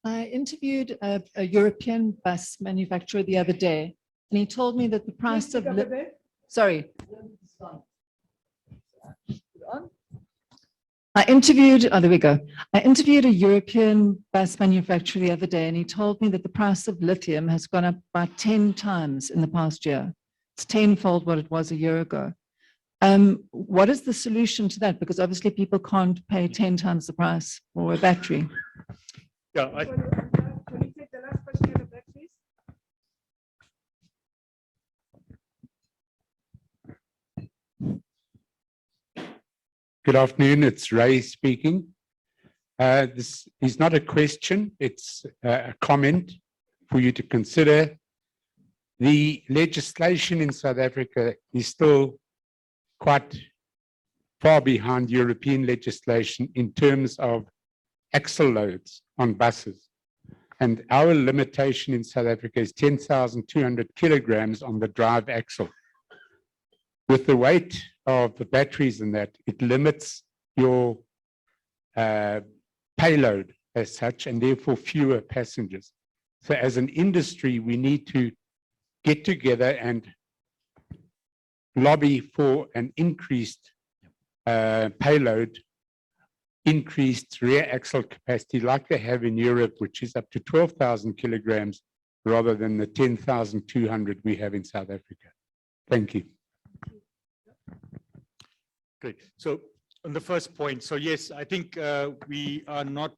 I interviewed a European bus manufacturer the other day, and he told me that the price of sorry. I interviewed, oh, there we go. I interviewed a European bus manufacturer the other day, and he told me that the price of lithium has gone up by 10 times in the past year. It's tenfold what it was a year ago. What is the solution to that? Because obviously people can't pay 10 times the price for a battery. Yeah, Can we take the last question at the back, please? Good afternoon, it's Ray speaking. This is not a question, it's a comment for you to consider. The legislation in South Africa is still quite far behind European legislation in terms of axle loads on buses. And our limitation in South Africa is 10,200 kilograms on the drive axle. With the weight of the batteries in that, it limits your payload as such, and therefore fewer passengers. So as an industry, we need to get together and lobby for an increased payload, increased rear axle capacity like they have in Europe, which is up to 12,000 kilograms rather than the 10,200 we have in South Africa. Thank you. Great. So on the first point, so yes, I think we are not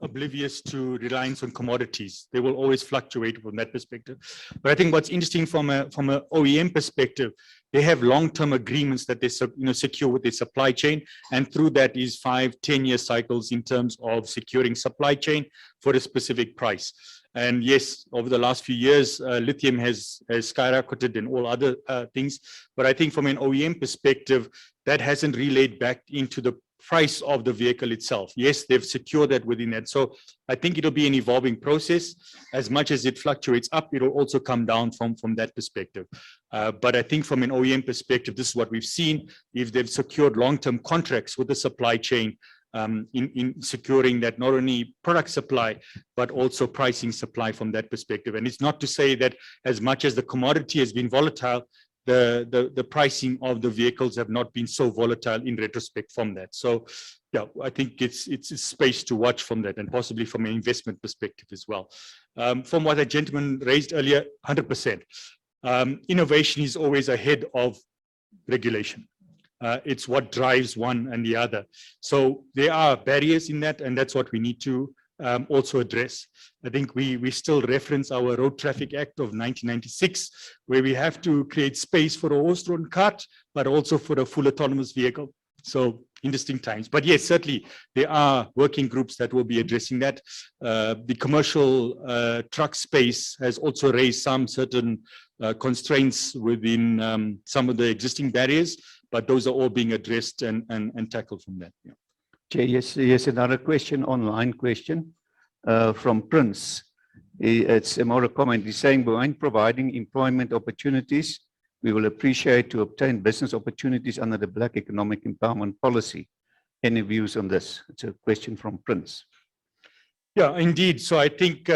oblivious to reliance on commodities. They will always fluctuate from that perspective. But I think what's interesting from an OEM perspective, they have long-term agreements that they secure with their supply chain, and through that is 5-10-year cycles in terms of securing supply chain for a specific price. And yes, over the last few years, lithium has skyrocketed and all other things. But I think from an OEM perspective, that hasn't relayed back into the price of the vehicle itself. Yes, they've secured that within that. So I think it'll be an evolving process. As much as it fluctuates up, it'll also come down from that perspective. But I think from an OEM perspective, this is what we've seen. If they've secured long-term contracts with the supply chain, in securing that not only product supply, but also pricing supply from that perspective. And it's not to say that as much as the commodity has been volatile, the pricing of the vehicles have not been so volatile in retrospect from that. So yeah, I think it's a space to watch from that, and possibly from an investment perspective as well. From what a gentleman raised earlier, 100%. Innovation is always ahead of regulation. It's what drives one and the other. So there are barriers in that, and that's what we need to also address. I think we still reference our Road Traffic Act of 1996, where we have to create space for a horse-drawn cart, but also for a full autonomous vehicle. So interesting times. But yes, certainly there are working groups that will be addressing that. The commercial truck space has also raised some certain constraints within some of the existing barriers, but those are all being addressed and tackled from that. Yeah. Chair, yes, another question, online question from Prince. It's a more a comment. He's saying, behind providing employment opportunities, we will appreciate to obtain business opportunities under the Black Economic Empowerment Policy. Any views on this? It's a question from Prince. Yeah, indeed. So I think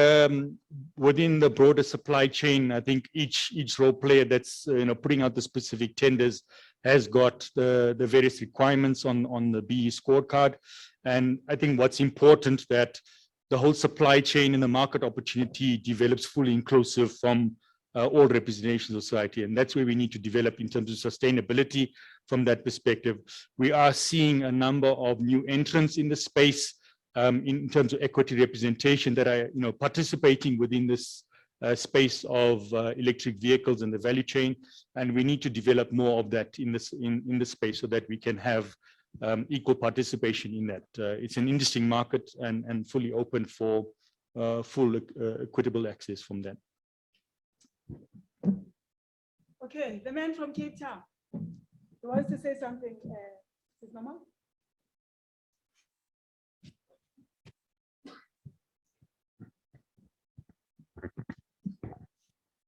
within the broader supply chain, I think each role player that's putting out the specific tenders has got the various requirements on the BE scorecard. And I think what's important that the whole supply chain and the market opportunity develops fully inclusive from all representations of society. And that's where we need to develop in terms of sustainability from that perspective. We are seeing a number of new entrants in the space in terms of equity representation that are participating within this space of electric vehicles and the value chain, and we need to develop more of that in the space so that we can have equal participation in that. It's an interesting market and fully open for full equitable access from that. Okay, the man from Cape Town, who wants to say something, is Mama?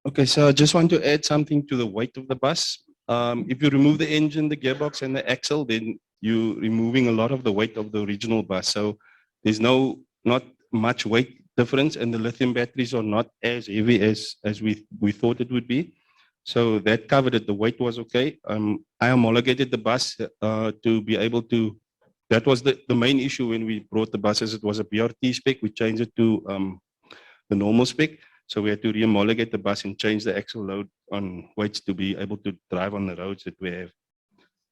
Okay, so I just want to add something to the weight of the bus. If you remove the engine, the gearbox, and the axle, then you're removing a lot of the weight of the original bus. So there's not much weight difference, and the lithium batteries are not as heavy as we thought it would be. So that covered it. The weight was okay. I homologated the bus to be able to that was the main issue when we brought the buses. It was a BRT spec. We changed it to the normal spec. So we had to re-homologate the bus and change the axle load on weights to be able to drive on the roads that we have.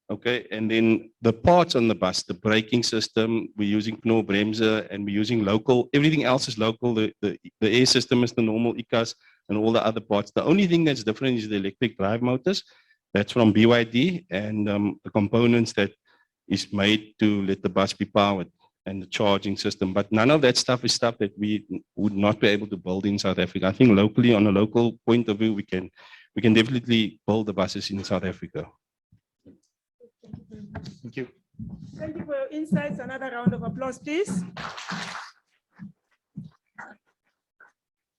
Okay, and then the parts on the bus, the braking system, we're using Knorr-Bremse and we're using local, everything else is local. The air system is the normal ICAS and all the other parts. The only thing that's different is the electric drive motors. That's from BYD and the components that is made to let the bus be powered and the charging system. But none of that stuff is stuff that we would not be able to build in South Africa. I think locally, on a local point of view, we can definitely build the buses in South Africa. Thank you. Thank you for your insights. Another round of applause, please.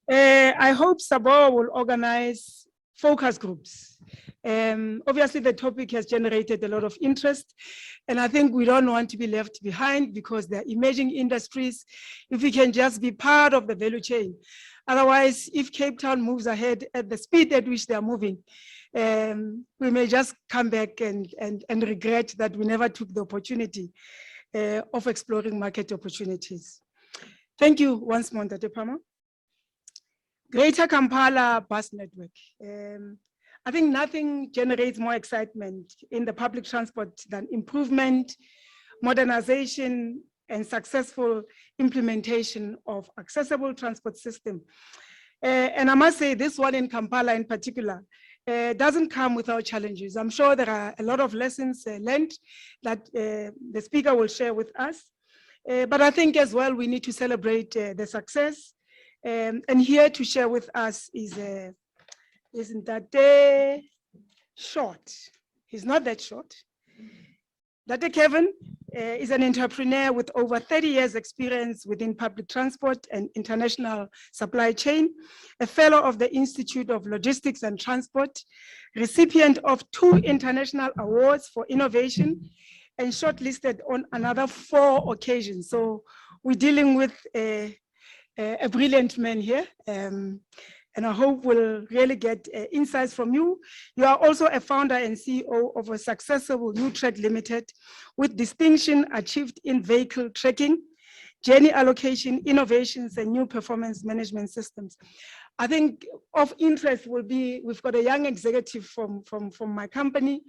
I hope SABOA will organize focus groups. Obviously, the topic has generated a lot of interest, and I think we don't want to be left behind because they're emerging industries. If we can just be part of the value chain. Otherwise, if Cape Town moves ahead at the speed at which they are moving, we may just come back and regret that we never took the opportunity of exploring market opportunities. Thank you once more, Dr. Pama. Greater Kampala Bus Network. I think nothing generates more excitement in the public transport than improvement, modernization, and successful implementation of accessible transport system. And I must say this one in Kampala in particular doesn't come without challenges. I'm sure there are a lot of lessons learned that the speaker will share with us. But I think as well, we need to celebrate the success. And here to share with us is, isn't that short? He's not that short. Dr. Kevin is an entrepreneur with over 30 years experience within public transport and international supply chain, a fellow of the Institute of Logistics and Transport, recipient of 2 international awards for innovation, and shortlisted on another 4 occasions. So we're dealing with a brilliant man here. And I hope we'll really get insights from you. You are also a founder and CEO of a successful New Track Limited with distinction achieved in vehicle tracking, journey allocation, innovations, and new performance management systems. I think of interest will be, we've got a young executive from my company,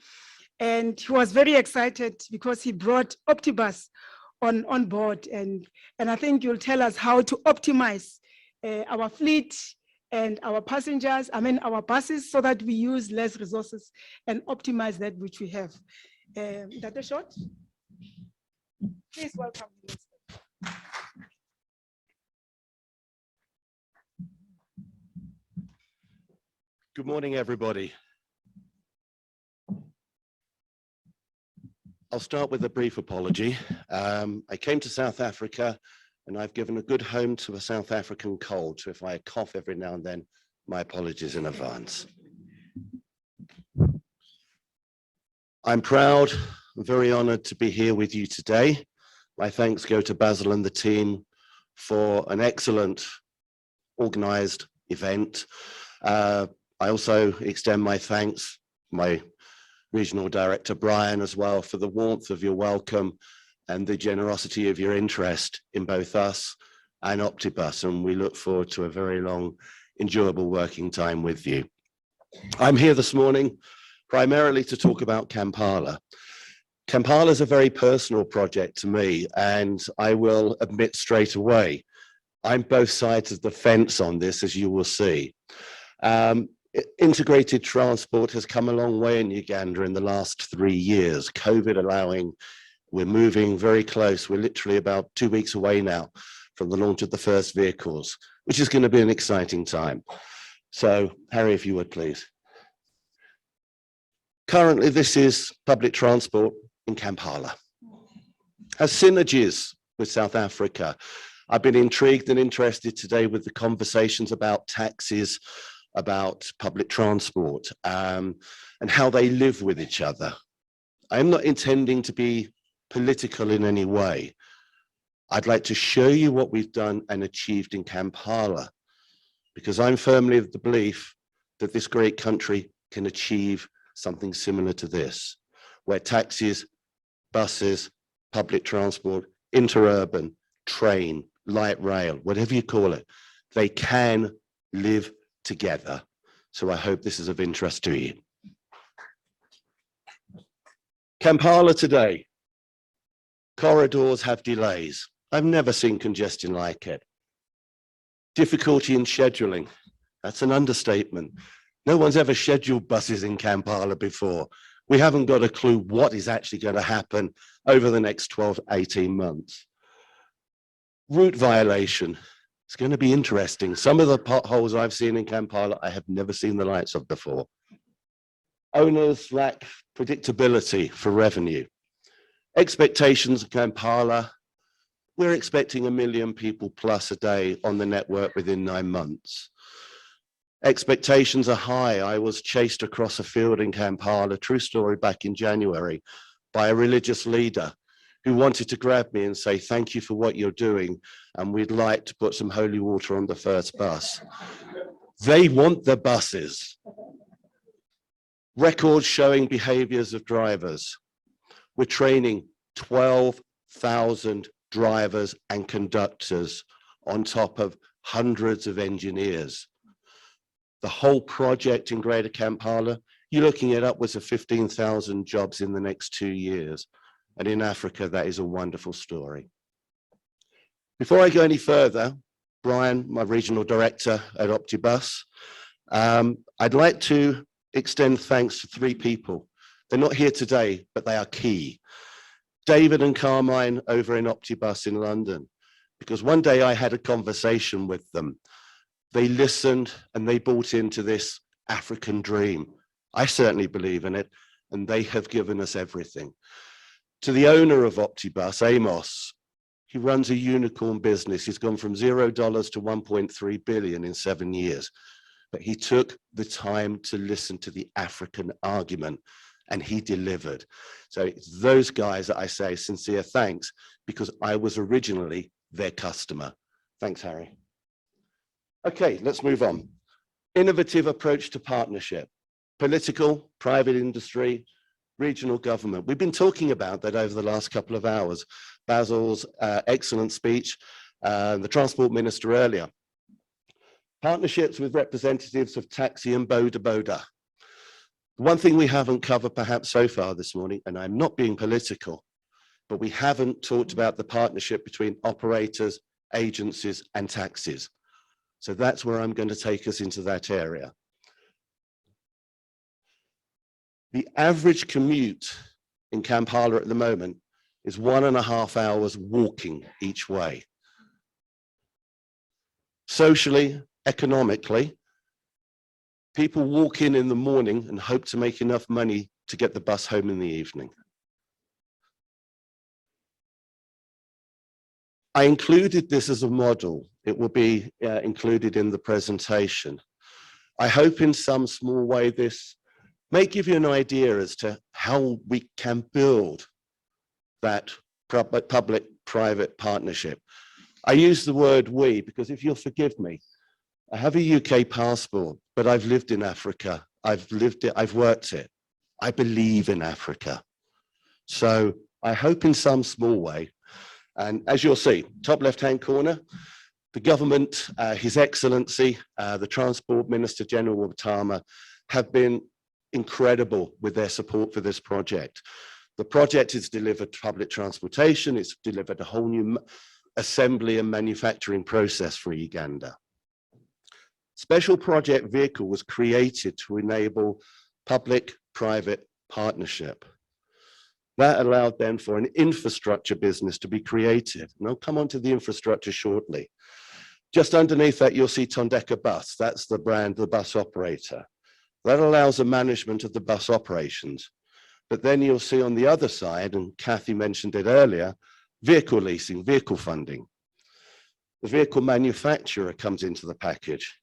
and he was very excited because he brought Optibus on board. And I think you'll tell us how to optimize our fleet and our passengers, our buses, so that we use less resources and optimize that which we have. Dr. Short, please welcome. Good morning, everybody. I'll start with a brief apology. I came to South Africa and I've given a good home to a South African cold. So if I cough every now and then, my apologies in advance. I'm proud and very honored to be here with you today. My thanks go to Basil and the team for an excellent organized event. I also extend my thanks, my Regional Director Brian as well, for the warmth of your welcome and the generosity of your interest in both us and Optibus, and we look forward to a very long, enjoyable working time with you. I'm here this morning primarily to talk about Kampala. Kampala is a very personal project to me, and I will admit straight away, I'm both sides of the fence on this, as you will see. Integrated transport has come a long way in Uganda in the last 3 years, COVID allowing. We're moving very close. We're literally about 2 weeks away now from the launch of the first vehicles, which is going to be an exciting time. So, Harry, if you would, please. Currently, this is public transport in Kampala. Has synergies with South Africa. I've been intrigued and interested today with the conversations about taxis, about public transport, and how they live with each other. I'm not intending to be political in any way. I'd like to show you what we've done and achieved in Kampala, because I'm firmly of the belief that this great country can achieve something similar to this, where taxis, buses, public transport, interurban, train, light rail, whatever you call it, they can live together. So I hope this is of interest to you. Kampala today, corridors have delays. I've never seen congestion like it. Difficulty in scheduling, that's an understatement. No one's ever scheduled buses in Kampala before. We haven't got a clue what is actually going to happen over the next 12, 18 months. Route violation, it's going to be interesting. Some of the potholes I've seen in Kampala, I have never seen the likes of before. Owners lack predictability for revenue. Expectations of Kampala, we're expecting 1 million people plus a day on the network within 9 months. Expectations are high. I was chased across a field in Kampala, true story, back in January, by a religious leader who wanted to grab me and say, thank you for what you're doing, and we'd like to put some holy water on the first bus. They want the buses. Records showing behaviors of drivers. We're training 12,000 drivers and conductors on top of hundreds of engineers. The whole project in Greater Kampala, you're looking at upwards of 15,000 jobs in the next 2 years. And in Africa, that is a wonderful story. Before I go any further, Brian, my regional director at Optibus, I'd like to extend thanks to 3 people. They're not here today, but they are key. David and Carmine over in Optibus in London, because one day I had a conversation with them. They listened and they bought into this African dream. I certainly believe in it, and they have given us everything. To the owner of Optibus, Amos, he runs a unicorn business. He's gone from $0 to 1.3 billion in 7 years. But he took the time to listen to the African argument, and he delivered. So it's those guys that I say sincere thanks, because I was originally their customer. Thanks, Harry. Okay, let's move on. Innovative approach to partnership, political, private industry, regional government. We've been talking about that over the last couple of hours. Basil's excellent speech, the transport minister earlier. Partnerships with representatives of taxi and boda boda. One thing we haven't covered perhaps so far this morning, and I'm not being political, but we haven't talked about the partnership between operators, agencies, and taxis. So that's where I'm going to take us into that area. The average commute in Kampala at the moment is 1.5 hours walking each way. Socially, economically, people walk in the morning and hope to make enough money to get the bus home in the evening. I included this as a model. It will be included in the presentation. I hope in some small way this may give you an idea as to how we can build that public-private partnership. I use the word we because, if you'll forgive me, I have a UK passport, but I've lived in Africa. I've lived it, I've worked it. I believe in Africa. So I hope in some small way, and as you'll see, top left-hand corner, the government, His Excellency, the Transport Minister General Watama, have been incredible with their support for this project. The project has delivered public transportation, it's delivered a whole new assembly and manufacturing process for Uganda. Special project vehicle was created to enable public-private partnership. That allowed then for an infrastructure business to be created. And I'll come on to the infrastructure shortly. Just underneath that, you'll see Tondeka Bus. That's the brand, the bus operator. That allows the management of the bus operations. But then you'll see on the other side, and Kathy mentioned it earlier, vehicle leasing, vehicle funding. The vehicle manufacturer comes into the package.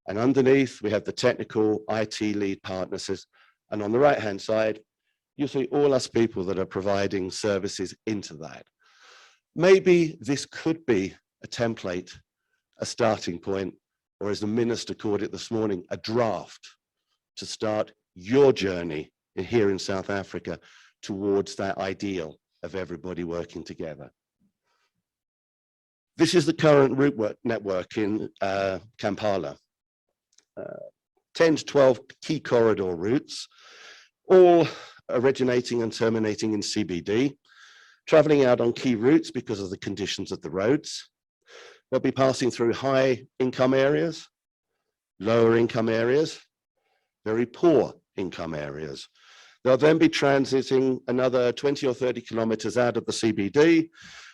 And underneath, we have the technical IT lead partners. And on the right-hand side, you'll see all us people that are providing services into that. Maybe this could be a template, a starting point, or as the minister called it this morning, a draft to start your journey here in South Africa towards that ideal. of everybody working together. This is the current route network in Kampala. 10 to 12 key corridor routes, all originating and terminating in CBD, traveling out on key routes because of the conditions of the roads. They'll be passing through high income areas, lower income areas, very poor income areas. They'll then be transiting another 20 or 30 kilometers out of the CBD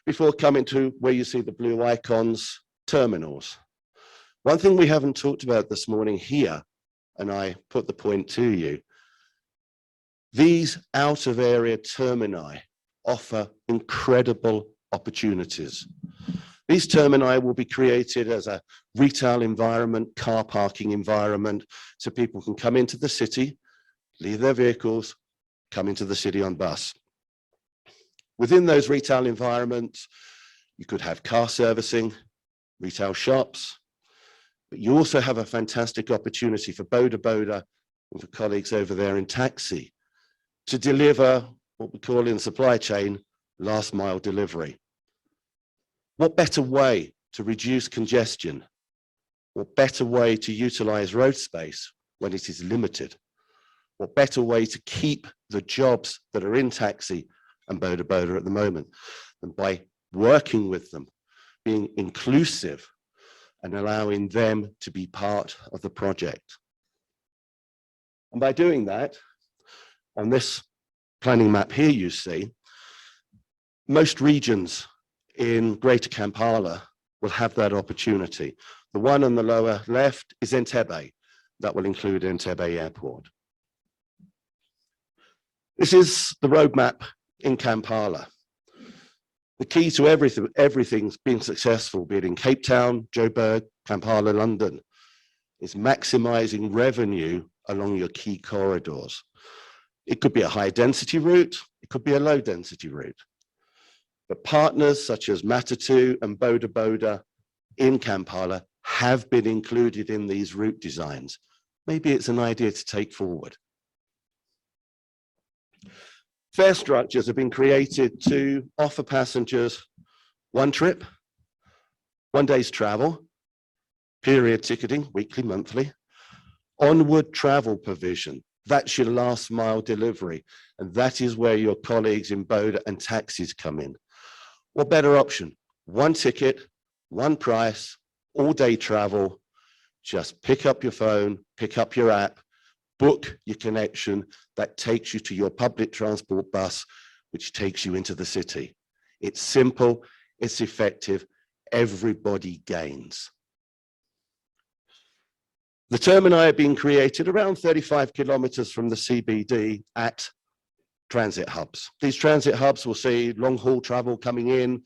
before coming to where you see the blue icons, terminals. One thing we haven't talked about this morning here, and I put the point to you, these out of area termini offer incredible opportunities. These termini will be created as a retail environment, car parking environment, so people can come into the city, leave their vehicles, come into the city on bus. Within those retail environments, you could have car servicing, retail shops, but you also have a fantastic opportunity for Boda Boda and for colleagues over there in taxi to deliver what we call in supply chain, last mile delivery. What better way to reduce congestion? What better way to utilize road space when it is limited? What better way to keep the jobs that are in taxi and Boda Boda at the moment than by working with them, being inclusive and allowing them to be part of the project. And by doing that, on this planning map here you see, most regions in Greater Kampala will have that opportunity. The one on the lower left is Entebbe. That will include Entebbe Airport. This is the roadmap in Kampala. The key to everything's being successful, be it in Cape Town, Joburg, Kampala, London, is maximizing revenue along your key corridors. It could be a high density route, it could be a low density route. But partners such as Matatu and Boda Boda in Kampala have been included in these route designs. Maybe it's an idea to take forward. Fare structures have been created to offer passengers one trip, 1 day's travel, period ticketing, weekly, monthly, onward travel provision. That's your last mile delivery. And that is where your colleagues in Boda and taxis come in. What better option? One ticket, one price, all day travel. Just pick up your phone, pick up your app, book your connection that takes you to your public transport bus, which takes you into the city. It's simple, it's effective, everybody gains. The termini are being created around 35 kilometers from the CBD at transit hubs. These transit hubs will see long haul travel coming in,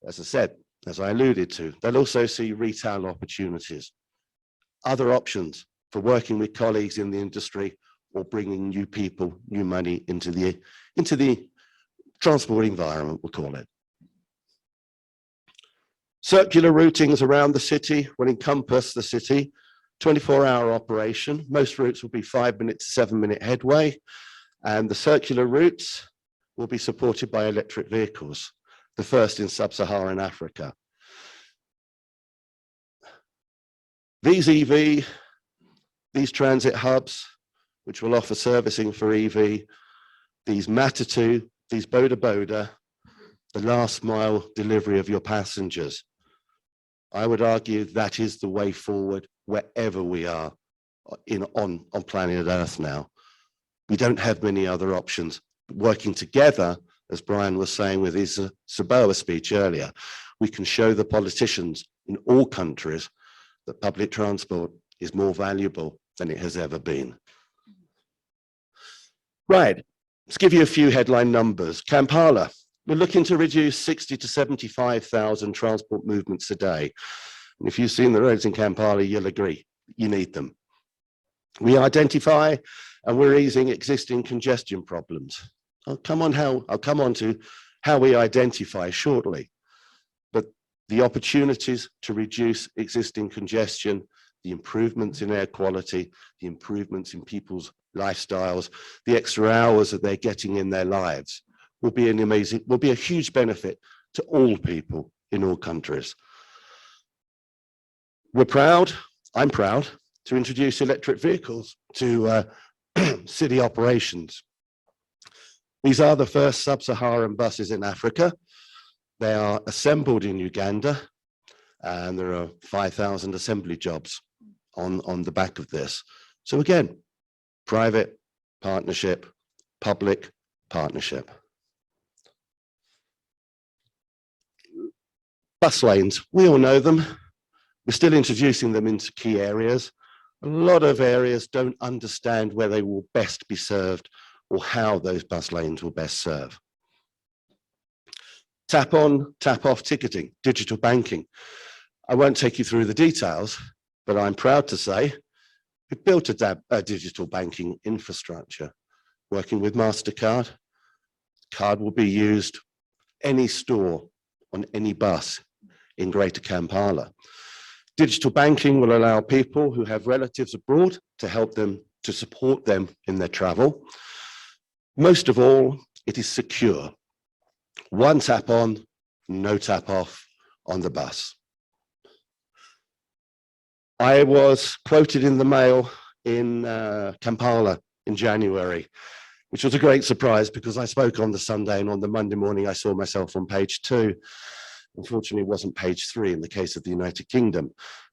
as I said, as I alluded to. They'll also see retail opportunities, other options for working with colleagues in the industry or bringing new people, new money into the transport environment, we'll call it. Circular routings around the city will encompass the city, 24-hour operation. Most routes will be 5-minute to 7-minute headway, and the circular routes will be supported by electric vehicles, the first in sub-Saharan Africa. These EV, these transit hubs, which will offer servicing for EV, these Matatu, these Boda Boda, the last mile delivery of your passengers. I would argue that is the way forward wherever we are on planet Earth now. We don't have many other options. Working together, as Brian was saying with his SABOA speech earlier, we can show the politicians in all countries that public transport is more valuable than it has ever been. Right, let's give you a few headline numbers. Kampala, we're looking to reduce 60 to 75,000 transport movements a day. And if you've seen the roads in Kampala, you'll agree, you need them. We identify and we're easing existing congestion problems. I'll come on to how we identify shortly. But the opportunities to reduce existing congestion, the improvements in air quality, the improvements in people's lifestyles, the extra hours that they're getting in their lives. will be a huge benefit to all people in all countries. We're proud, I'm proud, to introduce electric vehicles to city operations. These are the first sub-Saharan buses in Africa. They are assembled in Uganda, and there are 5,000 assembly jobs on the back of this. So again, private partnership, public partnership. Bus lanes, we all know them. We're still introducing them into key areas. A lot of areas don't understand where they will best be served or how those bus lanes will best serve. Tap on, tap off ticketing, digital banking. I won't take you through the details, but I'm proud to say we built a digital banking infrastructure working with MasterCard. Card will be used any store on any bus in Greater Kampala. Digital banking will allow people who have relatives abroad to help them, to support them in their travel. Most of all, it is secure. One tap on, no tap off on the bus. I was quoted in the Mail in Kampala in January, which was a great surprise because I spoke on the Sunday, and on the Monday morning I saw myself on page 2. Unfortunately, it wasn't page 3 in the case of the United Kingdom,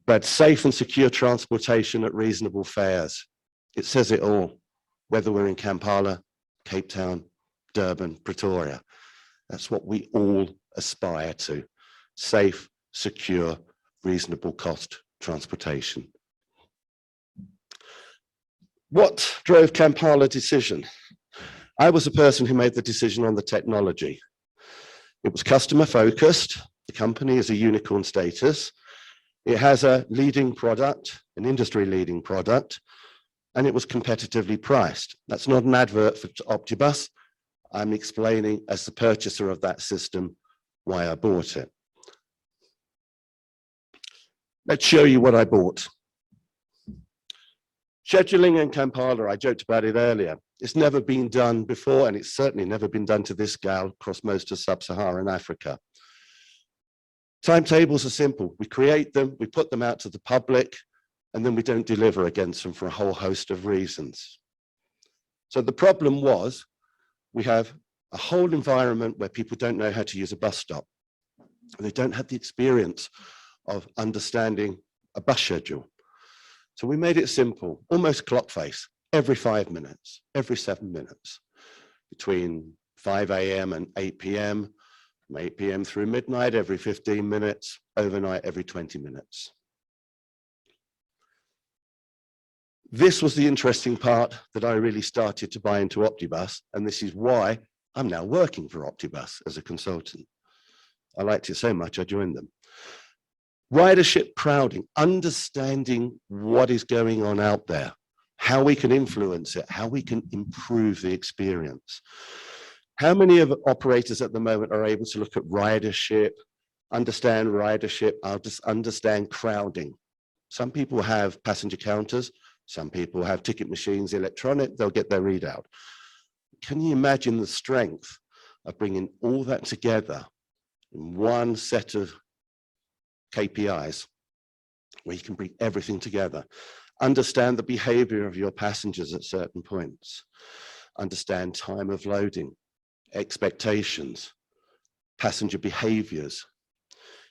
but safe and secure transportation at reasonable fares. It says it all, whether we're in Kampala, Cape Town, Durban, Pretoria. That's what we all aspire to. Safe, secure, reasonable cost transportation. What drove Kampala's decision? I was the person who made the decision on the technology. It was customer focused. The company is a unicorn status. It has a leading product, an industry leading product, and it was competitively priced. That's not an advert for Optibus. I'm explaining as the purchaser of that system why I bought it. Let's show you what I bought. Scheduling in Kampala, I joked about it earlier. It's never been done before, and it's certainly never been done to this scale across most of sub-Saharan Africa. Timetables are simple. We create them, we put them out to the public, and then we don't deliver against them for a whole host of reasons. So the problem was, we have a whole environment where people don't know how to use a bus stop. They don't have the experience of understanding a bus schedule. So we made it simple, almost clock face, every 5 minutes, every 7 minutes, between 5 a.m. and 8 p.m., from 8 p.m. through midnight, every 15 minutes, overnight, every 20 minutes. This was the interesting part that I really started to buy into Optibus, and this is why I'm now working for Optibus as a consultant. I liked it so much, I joined them. Ridership crowding, understanding what is going on out there, how we can influence it, how we can improve the experience. How many of operators at the moment are able to look at ridership, understand ridership, understand crowding? Some people have passenger counters, some people have ticket machines, electronic, they'll get their readout. Can you imagine the strength of bringing all that together in one set of KPIs, where you can bring everything together? Understand the behavior of your passengers at certain points. Understand time of loading, expectations, passenger behaviors.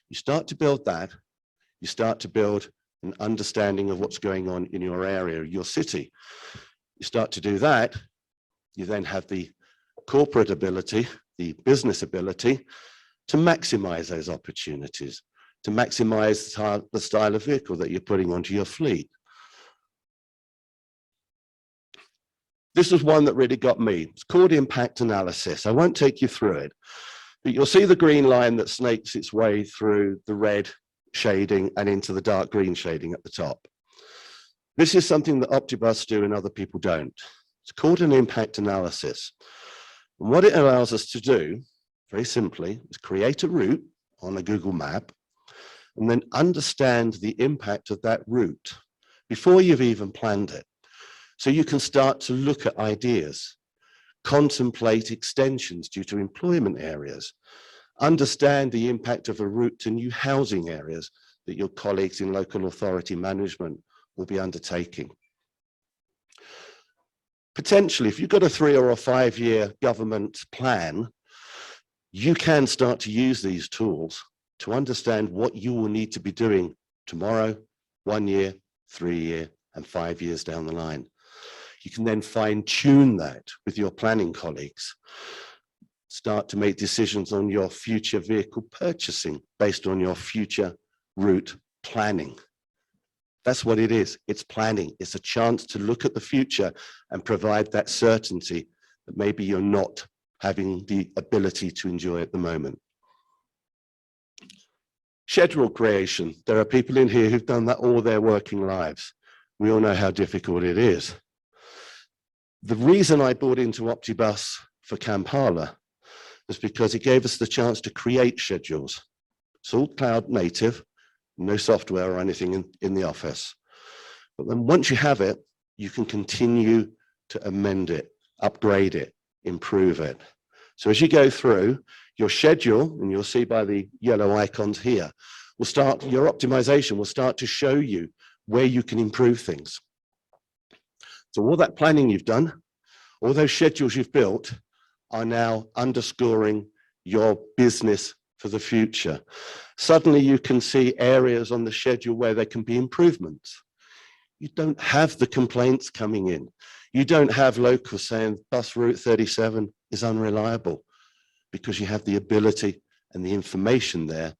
You start to build that, you start to build an understanding of what's going on in your area, your city. You start to do that, you then have the corporate ability, the business ability to maximize those opportunities, to maximize the style of vehicle that you're putting onto your fleet. This was one that really got me. It's called impact analysis. I won't take you through it, but you'll see the green line that snakes its way through the red shading and into the dark green shading at the top. This is something that Optibus do and other people don't. It's called an impact analysis. And what it allows us to do, very simply, is create a route on a Google map and then understand the impact of that route before you've even planned it. So you can start to look at ideas, contemplate extensions due to employment areas, understand the impact of a route to new housing areas that your colleagues in local authority management will be undertaking. Potentially, if you've got a 3 or a 5 year government plan, you can start to use these tools to understand what you will need to be doing tomorrow, 1 year, 3 year, and 5 years down the line. You can then fine tune that with your planning colleagues. Start to make decisions on your future vehicle purchasing based on your future route planning. That's what it is. It's planning. It's a chance to look at the future and provide that certainty that maybe you're not having the ability to enjoy at the moment. Schedule creation. There are people in here who've done that all their working lives. We all know how difficult it is. The reason I bought into Optibus for Kampala was because it gave us the chance to create schedules. It's all cloud native, no software or anything in the office. But then once you have it, you can continue to amend it, upgrade it, improve it. So as you go through, your schedule, and you'll see by the yellow icons here, will start, your optimization will start to show you where you can improve things. So all that planning you've done, all those schedules you've built are now underscoring your business for the future. Suddenly you can see areas on the schedule where there can be improvements. You don't have the complaints coming in. You don't have locals saying bus route 37 is unreliable, because you have the ability and the information there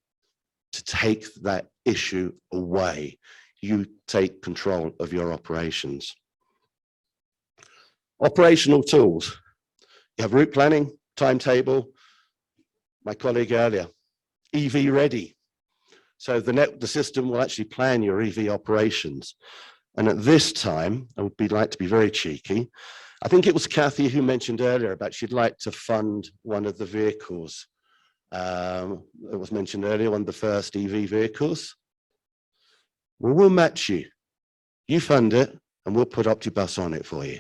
to take that issue away. You take control of your operations. Operational tools. You have route planning, timetable. My colleague earlier, EV ready. So the system will actually plan your EV operations. And at this time, I would like to be very cheeky. I think it was Kathy who mentioned earlier about she'd like to fund one of the vehicles. It was mentioned earlier, one of the first EV vehicles. Well, we'll match you. You fund it, and we'll put Optibus on it for you.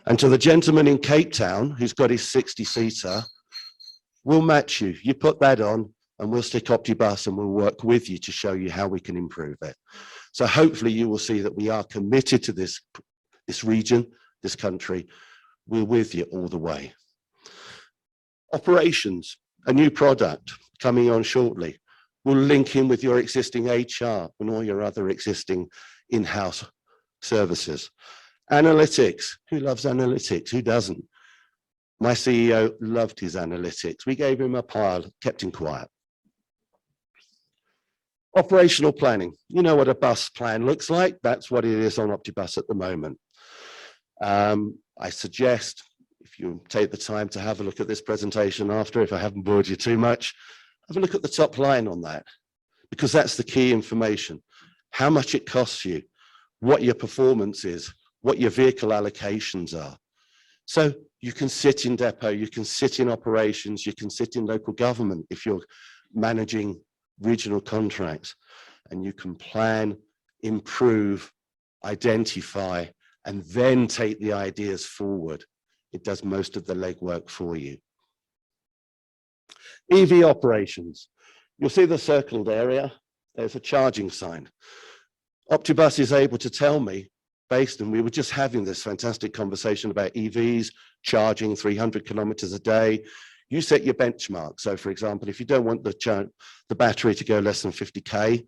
And to the gentleman in Cape Town who's got his 60-seater, we'll match you. You put that on, and we'll stick Optibus, and we'll work with you to show you how we can improve it. So hopefully you will see that we are committed to this region, this country. We're with you all the way. Operations, a new product coming on shortly. We'll link in with your existing HR and all your other existing in-house services. Analytics, who loves analytics? Who doesn't? My CEO loved his analytics. We gave him a pile, kept him quiet. Operational planning. You know what a bus plan looks like. That's what it is on Optibus at the moment. I suggest, if you take the time to have a look at this presentation after, if I haven't bored you too much, have a look at the top line on that, because that's the key information. How much it costs you, what your performance is, what your vehicle allocations are. So you can sit in depot, you can sit in operations, you can sit in local government if you're managing regional contracts, and you can plan, improve, identify, and then take the ideas forward. It does most of the legwork for you. EV operations. You'll see the circled area. There's a charging sign. Optibus is able to tell me, based, and we were just having this fantastic conversation about EVs, charging 300 kilometers a day. You set your benchmark. So for example, if you don't want the battery to go less than 50K,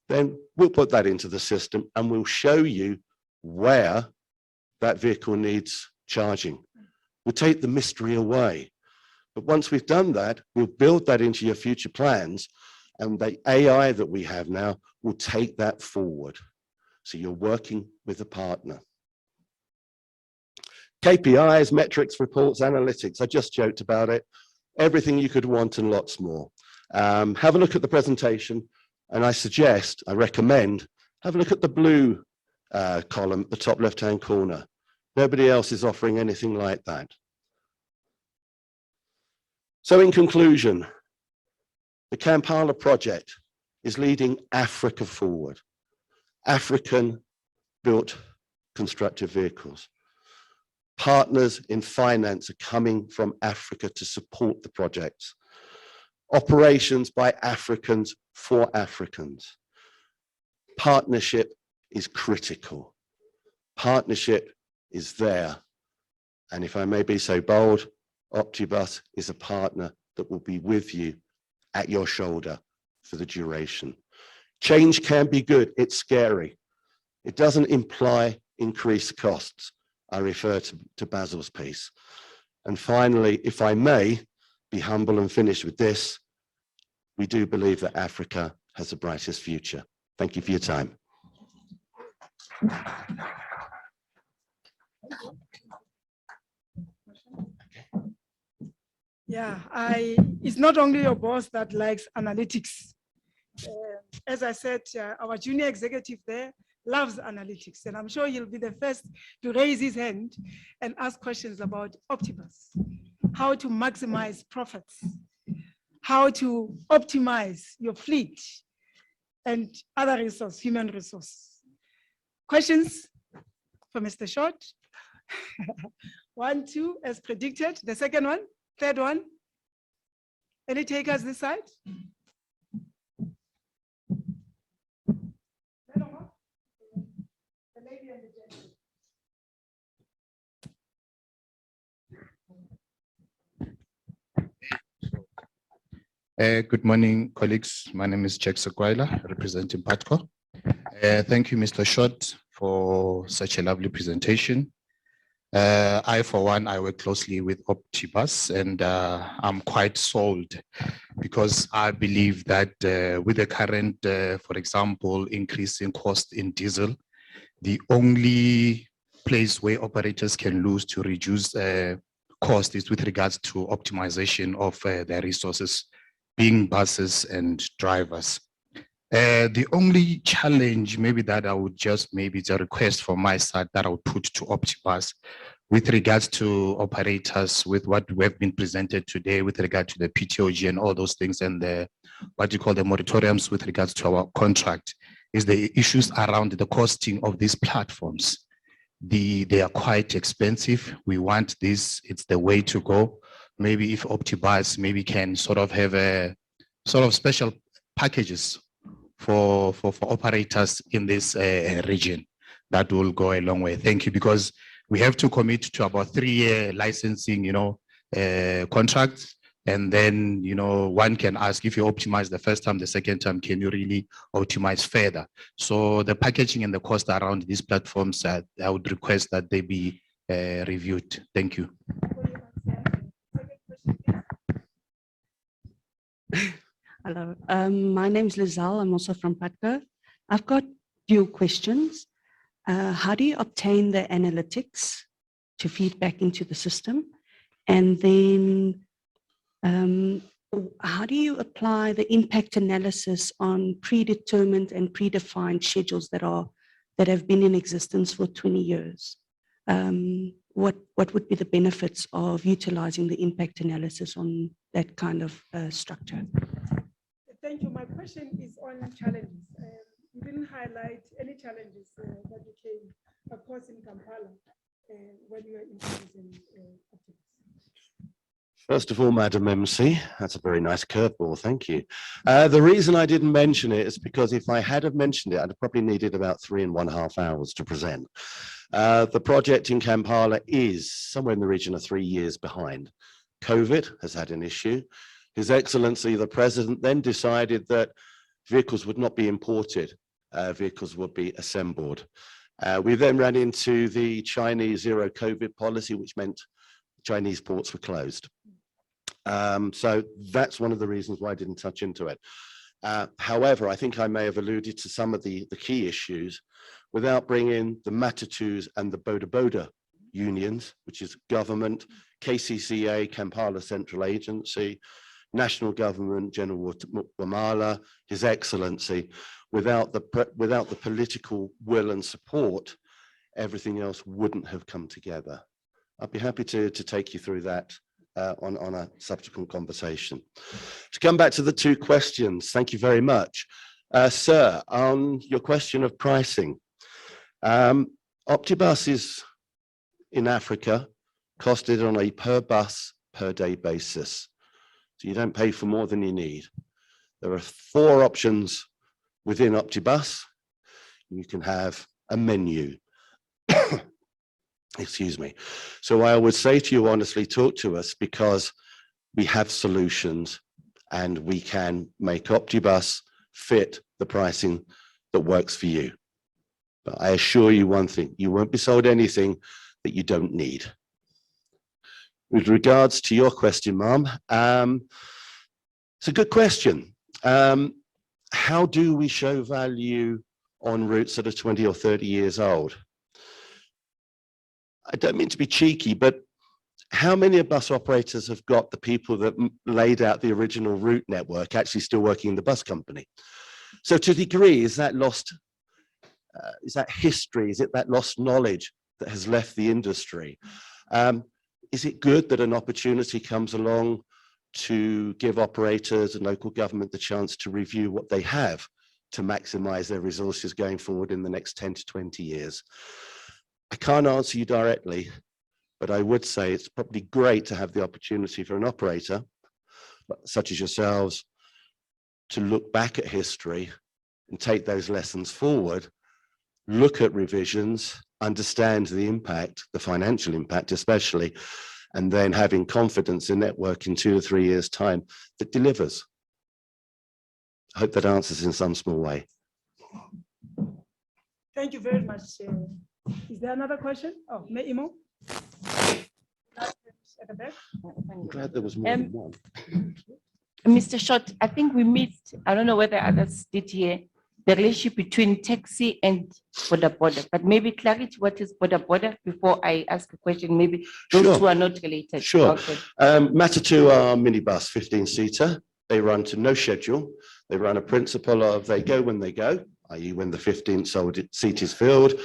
then we'll put that into the system and we'll show you where that vehicle needs charging. We'll take the mystery away. But once we've done that, we'll build that into your future plans, and the AI that we have now will take that forward. So you're working with a partner. KPIs, metrics, reports, analytics. I just joked about it. Everything you could want and lots more. Have a look at the presentation, and I recommend, have a look at the blue column at the top left-hand corner. Nobody else is offering anything like that. So in conclusion, the Kampala project is leading Africa forward. African-built constructive vehicles. Partners in finance are coming from Africa to support the projects. Operations by Africans for Africans. Partnership is critical. Partnership is there. And if I may be so bold, Optibus is a partner that will be with you at your shoulder for the duration. Change can be good, it's scary. It doesn't imply increased costs. I refer to Basil's piece. And finally, if I may be humble and finish with this, we do believe that Africa has the brightest future. Thank you for your time. Yeah, it's not only your boss that likes analytics. As I said, our junior executive there loves analytics, and I'm sure he'll be the first to raise his hand and ask questions about Optibus, how to maximize profits, how to optimize your fleet and other resource, human resource. Questions for Mr. Short? 1, 2, as predicted. The second one, third one. Any takers this side? Good morning, colleagues. My name is Jack Sekwaila, representing PATCO. Thank you, Mr. Short, for such a lovely presentation. I, for one, I work closely with Optibus, and I'm quite sold because I believe that with the current, for example, increase in cost in diesel, the only place where operators can lose to reduce cost is with regards to optimization of their resources, being buses and drivers. The only challenge maybe that I would just, maybe it's a request from my side that I would put to Optibus with regards to operators, with what we have been presented today with regard to the PTOG and all those things, and the what you call the moratoriums with regards to our contract, is the issues around the costing of these platforms. They are quite expensive. We want this, it's the way to go. Maybe if Optibus maybe can sort of have a sort of special packages for operators in this region, that will go a long way. Thank you, because we have to commit to about 3-year licensing, contracts. And then, one can ask, if you optimize the first time, the second time, can you really optimize further? So the packaging and the cost around these platforms, I would request that they be reviewed. Thank you. Hello, my name is Lizelle. I'm also from PATCO. I've got few questions. How do you obtain the analytics to feed back into the system? And then how do you apply the impact analysis on predetermined and predefined schedules that have been in existence for 20 years? What would be the benefits of utilizing the impact analysis on that kind of structure? Thank you. My question is on challenges. You didn't highlight any challenges that you came across in Kampala when you were introducing Optibus. First of all, Madam MC, that's a very nice curveball, thank you. The reason I didn't mention it is because if I had have mentioned it, I'd have probably needed about 3.5 hours to present. The project in Kampala is somewhere in the region of 3 years behind. COVID has had an issue. His Excellency, the President, then decided that vehicles would not be imported, vehicles would be assembled. We then ran into the Chinese zero COVID policy, which meant Chinese ports were closed. So that's one of the reasons why I didn't touch into it. However, I think I may have alluded to some of the key issues without bringing the Matatus and the Boda Boda unions, which is government, KCCA, Kampala Central Agency, National Government, General Wamala, His Excellency. Without the political will and support, everything else wouldn't have come together. I'd be happy to take you through that on a subsequent conversation. To come back to the two questions, thank you very much. Sir, on your question of pricing, Optibus is in Africa costed on a per bus per day basis. So you don't pay for more than you need. There are 4 options within Optibus. You can have a menu. Excuse me. So I would say to you, honestly, talk to us, because we have solutions and we can make Optibus fit the pricing that works for you. But I assure you one thing, you won't be sold anything that you don't need. With regards to your question, Ma'am, it's a good question. How do we show value on routes that are 20 or 30 years old? I don't mean to be cheeky, but how many bus operators have got the people that laid out the original route network actually still working in the bus company? So to a degree, is that lost, is that history? Is it that lost knowledge that has left the industry? Is it good that an opportunity comes along to give operators and local government the chance to review what they have to maximize their resources going forward in the next 10 to 20 years? I can't answer you directly, but I would say it's probably great to have the opportunity for an operator such as yourselves to look back at history and take those lessons forward, look at revisions, understand the impact, the financial impact especially, and then having confidence in network in 2 to 3 years' time that delivers. I hope that answers in some small way. Thank you very much. Is there another question? Oh, Imo? At the back. I'm glad there was more than one. Mr. Short, I think we missed, I don't know whether others did hear, the relationship between taxi and border, but maybe clarity what is border before I ask a question, maybe those Sure. two are not related. Sure. Okay. Matatu are minibus, 15-seater. They run to no schedule. They run a principle of they go when they go, i.e. when the 15th seat is filled.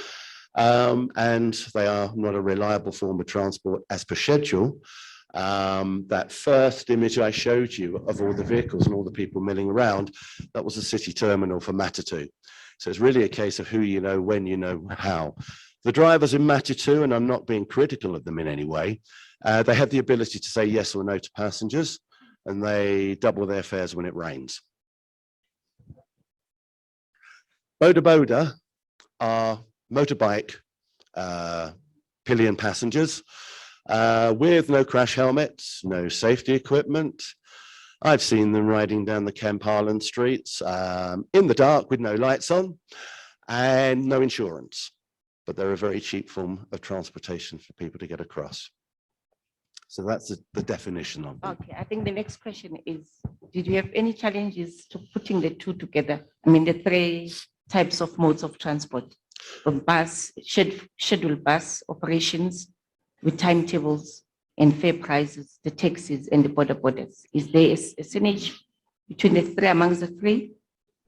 And they are not a reliable form of transport as per schedule. That first image I showed you of all the vehicles and all the people milling around, that was a city terminal for Matatu. So it's really a case of who you know, when you know, how. The drivers in Matatu, and I'm not being critical of them in any way, they have the ability to say yes or no to passengers, and they double their fares when it rains. Boda are motorbike pillion passengers with no crash helmets, no safety equipment. I've seen them riding down the Kampalan streets in the dark with no lights on and no insurance, but they're a very cheap form of transportation for people to get across. So that's the definition of them. Okay, I think the next question is, did you have any challenges to putting the two together? I mean, the 3 types of modes of transport, from bus, scheduled bus operations with timetables and fare prices, the taxis and the borders. Is there a synergy between the 3 amongst the 3,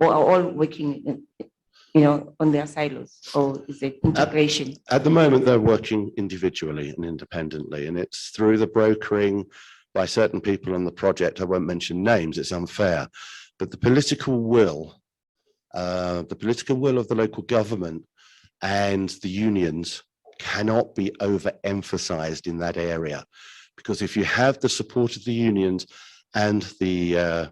or are all working, on their silos, or is it integration? At the moment, they're working individually and independently, and it's through the brokering by certain people on the project. I won't mention names, it's unfair, but the political will of the local government and the unions cannot be overemphasized in that area, because if you have the support of the unions and the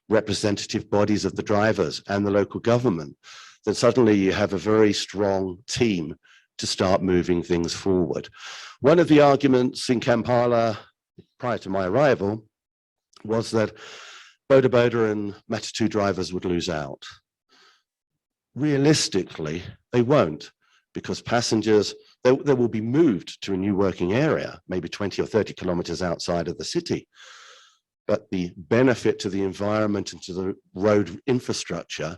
representative bodies of the drivers and the local government, then suddenly you have a very strong team to start moving things forward. One of the arguments in Kampala prior to my arrival was that Boda and Matatu drivers would lose out. Realistically, they won't, because passengers, they will be moved to a new working area, maybe 20 or 30 kilometers outside of the city. But the benefit to the environment and to the road infrastructure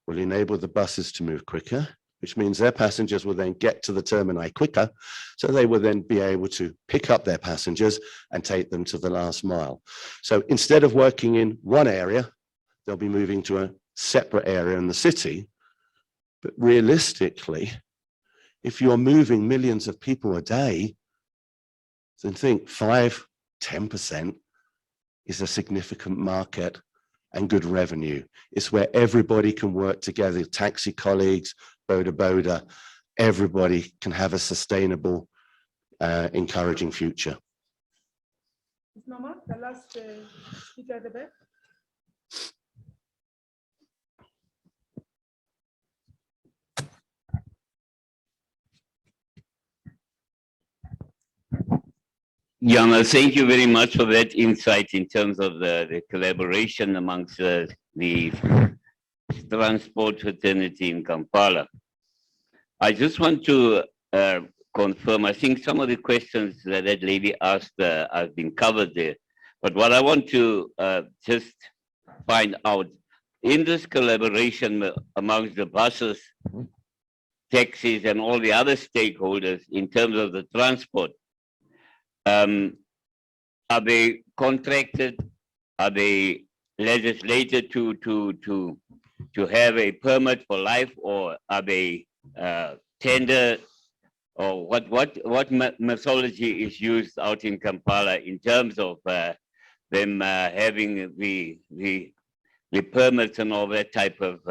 will enable the buses to move quicker, which means their passengers will then get to the termini quicker. So they will then be able to pick up their passengers and take them to the last mile. So instead of working in one area, they'll be moving to a separate area in the city. But realistically, if you're moving millions of people a day, then think 5–10% is a significant market and good revenue. It's where everybody can work together, taxi colleagues, Boda, everybody can have a sustainable encouraging future. Ms. Noma, the last speaker at the back. Yana, thank you very much for that insight in terms of the collaboration amongst the transport fraternity in Kampala. I just want to confirm, I think some of the questions that that lady asked have been covered there. But what I want to just find out, in this collaboration amongst the buses, taxis, and all the other stakeholders in terms of the transport, are they contracted? Are they legislated to have a permit for life, or are they tender, or what methodology is used out in Kampala in terms of them having the permits and all that type of?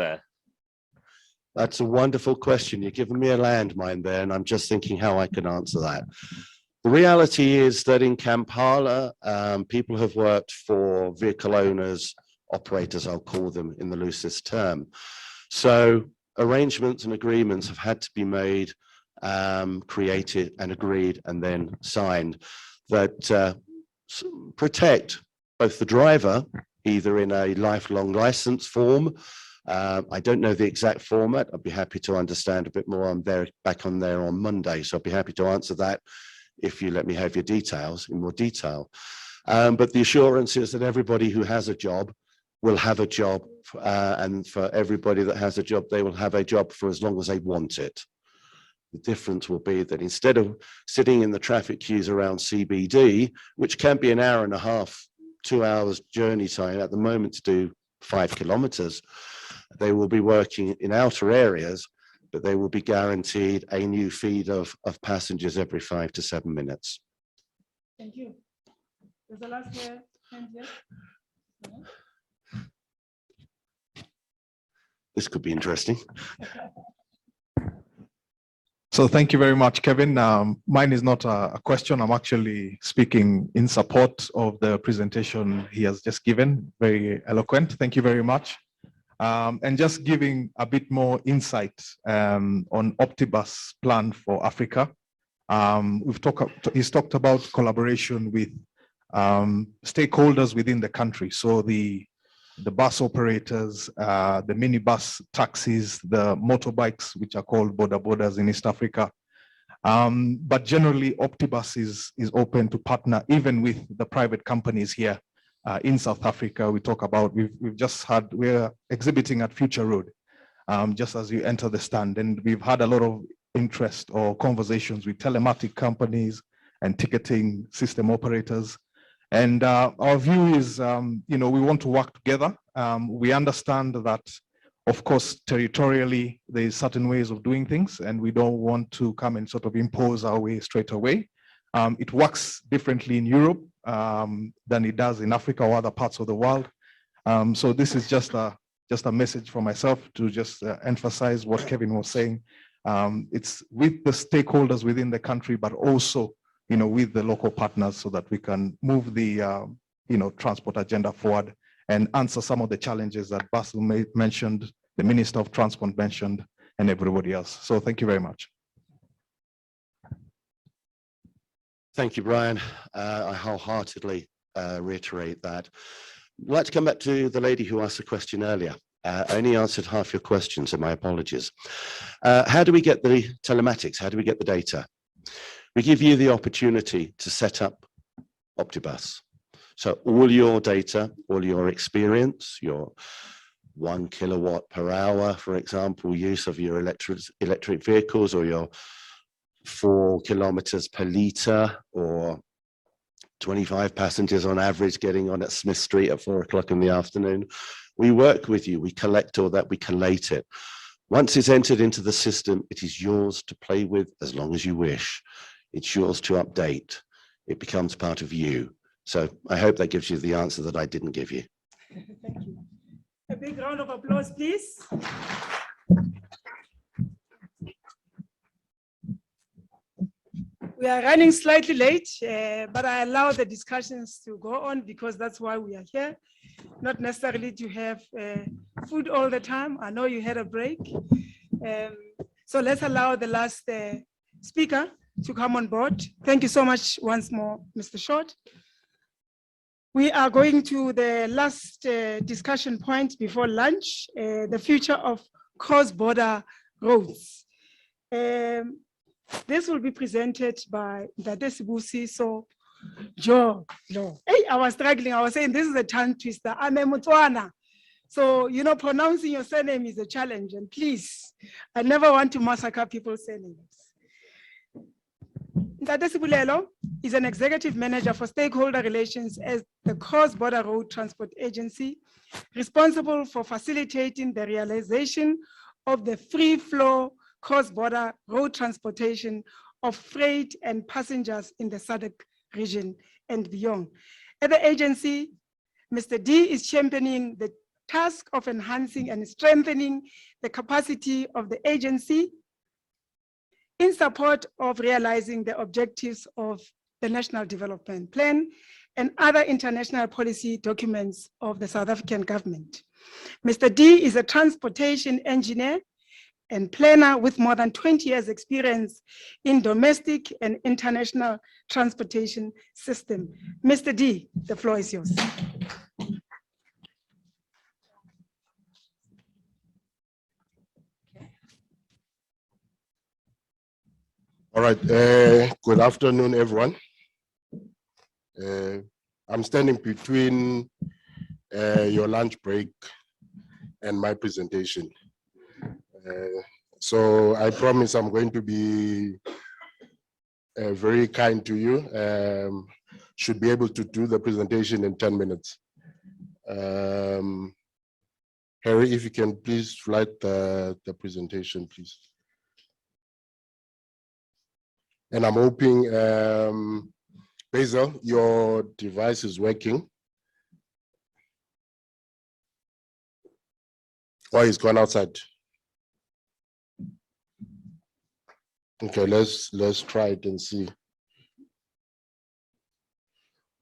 That's a wonderful question. You're giving me a landmine there, and I'm just thinking how I can answer that. The reality is that in Kampala, people have worked for vehicle owners, operators, I'll call them in the loosest term. So arrangements and agreements have had to be made, created and agreed and then signed that protect both the driver, either in a lifelong license form. I don't know the exact format. I'd be happy to understand a bit more. I'm back on there on Monday, so I'd be happy to answer that if you let me have your details in more detail. But the assurance is that everybody who has a job will have a job, and for everybody that has a job, they will have a job for as long as they want it. The difference will be that instead of sitting in the traffic queues around CBD, which can be an hour and a half, 2 hours journey time at the moment to do 5 kilometers, they will be working in outer areas, but they will be guaranteed a new feed of passengers every 5 to 7 minutes. Thank you. There's the last hand here. This could be interesting. So thank you very much, Kevin. Mine is not a question. I'm actually speaking in support of the presentation he has just given. Very eloquent. Thank you very much. And just giving a bit more insight on Optibus plan for Africa. He's talked about collaboration with stakeholders within the country. So the bus operators, the minibus taxis, the motorbikes, which are called border borders in East Africa. But generally, Optibus is open to partner even with the private companies here in South Africa. We talk about, we're exhibiting at Future Road, just as you enter the stand. And we've had a lot of interest or conversations with telematic companies and ticketing system operators. And our view is, we want to work together. We understand that, of course, territorially, there's certain ways of doing things, and we don't want to come and sort of impose our way straight away. It works differently in Europe than it does in Africa or other parts of the world. So this is just a message for myself to just emphasize what Kevin was saying. It's with the stakeholders within the country, but also with the local partners, so that we can move the transport agenda forward and answer some of the challenges that Basil mentioned, the Minister of Transport mentioned, and everybody else. So thank you very much. Thank you, Brian. I wholeheartedly reiterate that. I'd like to come back to the lady who asked the question earlier. I only answered half your question, so my apologies. How do we get the telematics? How do we get the data? We give you the opportunity to set up Optibus. So all your data, all your experience, your 1 kilowatt per hour, for example, use of your electric vehicles, or your 4 kilometers per litre, or 25 passengers on average getting on at Smith Street at 4 o'clock in the afternoon. We work with you, we collect all that, we collate it. Once it's entered into the system, it is yours to play with as long as you wish. It's yours to update. It becomes part of you. So I hope that gives you the answer that I didn't give you. Thank you. A big round of applause, please. We We are running slightly late, but I allow the discussions to go on because that's why we are here, not necessarily to have food all the time. I know you had a break. So let's allow the last speaker to come on board. Thank you so much once more, Mr. Short. We are going to the last discussion point before lunch, the future of cross-border roads. This will be presented by Ndate Sibusiso Joe. Hey, I was struggling. I was saying this is a tongue twister. I'm a Mutuana. So, you know, pronouncing your surname is a challenge. And please, I never want to massacre people's surnames. Ndate Sibulelo is an executive manager for stakeholder relations at the Cross-Border Road Transport Agency, responsible for facilitating the realization of the free flow cross-border road transportation of freight and passengers in the SADC region and beyond. At the agency, Mr. D is championing the task of enhancing and strengthening the capacity of the agency in support of realizing the objectives of the National Development Plan and other international policy documents of the South African government. Mr. D is a transportation engineer and planner with more than 20 years experience in domestic and international transportation system. Mr. D, the floor is yours. All right, good afternoon, everyone. I'm standing between your lunch break and my presentation. So I promise I'm going to be very kind to you. Should be able to do the presentation in 10 minutes. Harry, if you can please flight the presentation, please. And I'm hoping, Basil, your device is working. Or he's gone outside. Okay, let's try it and see.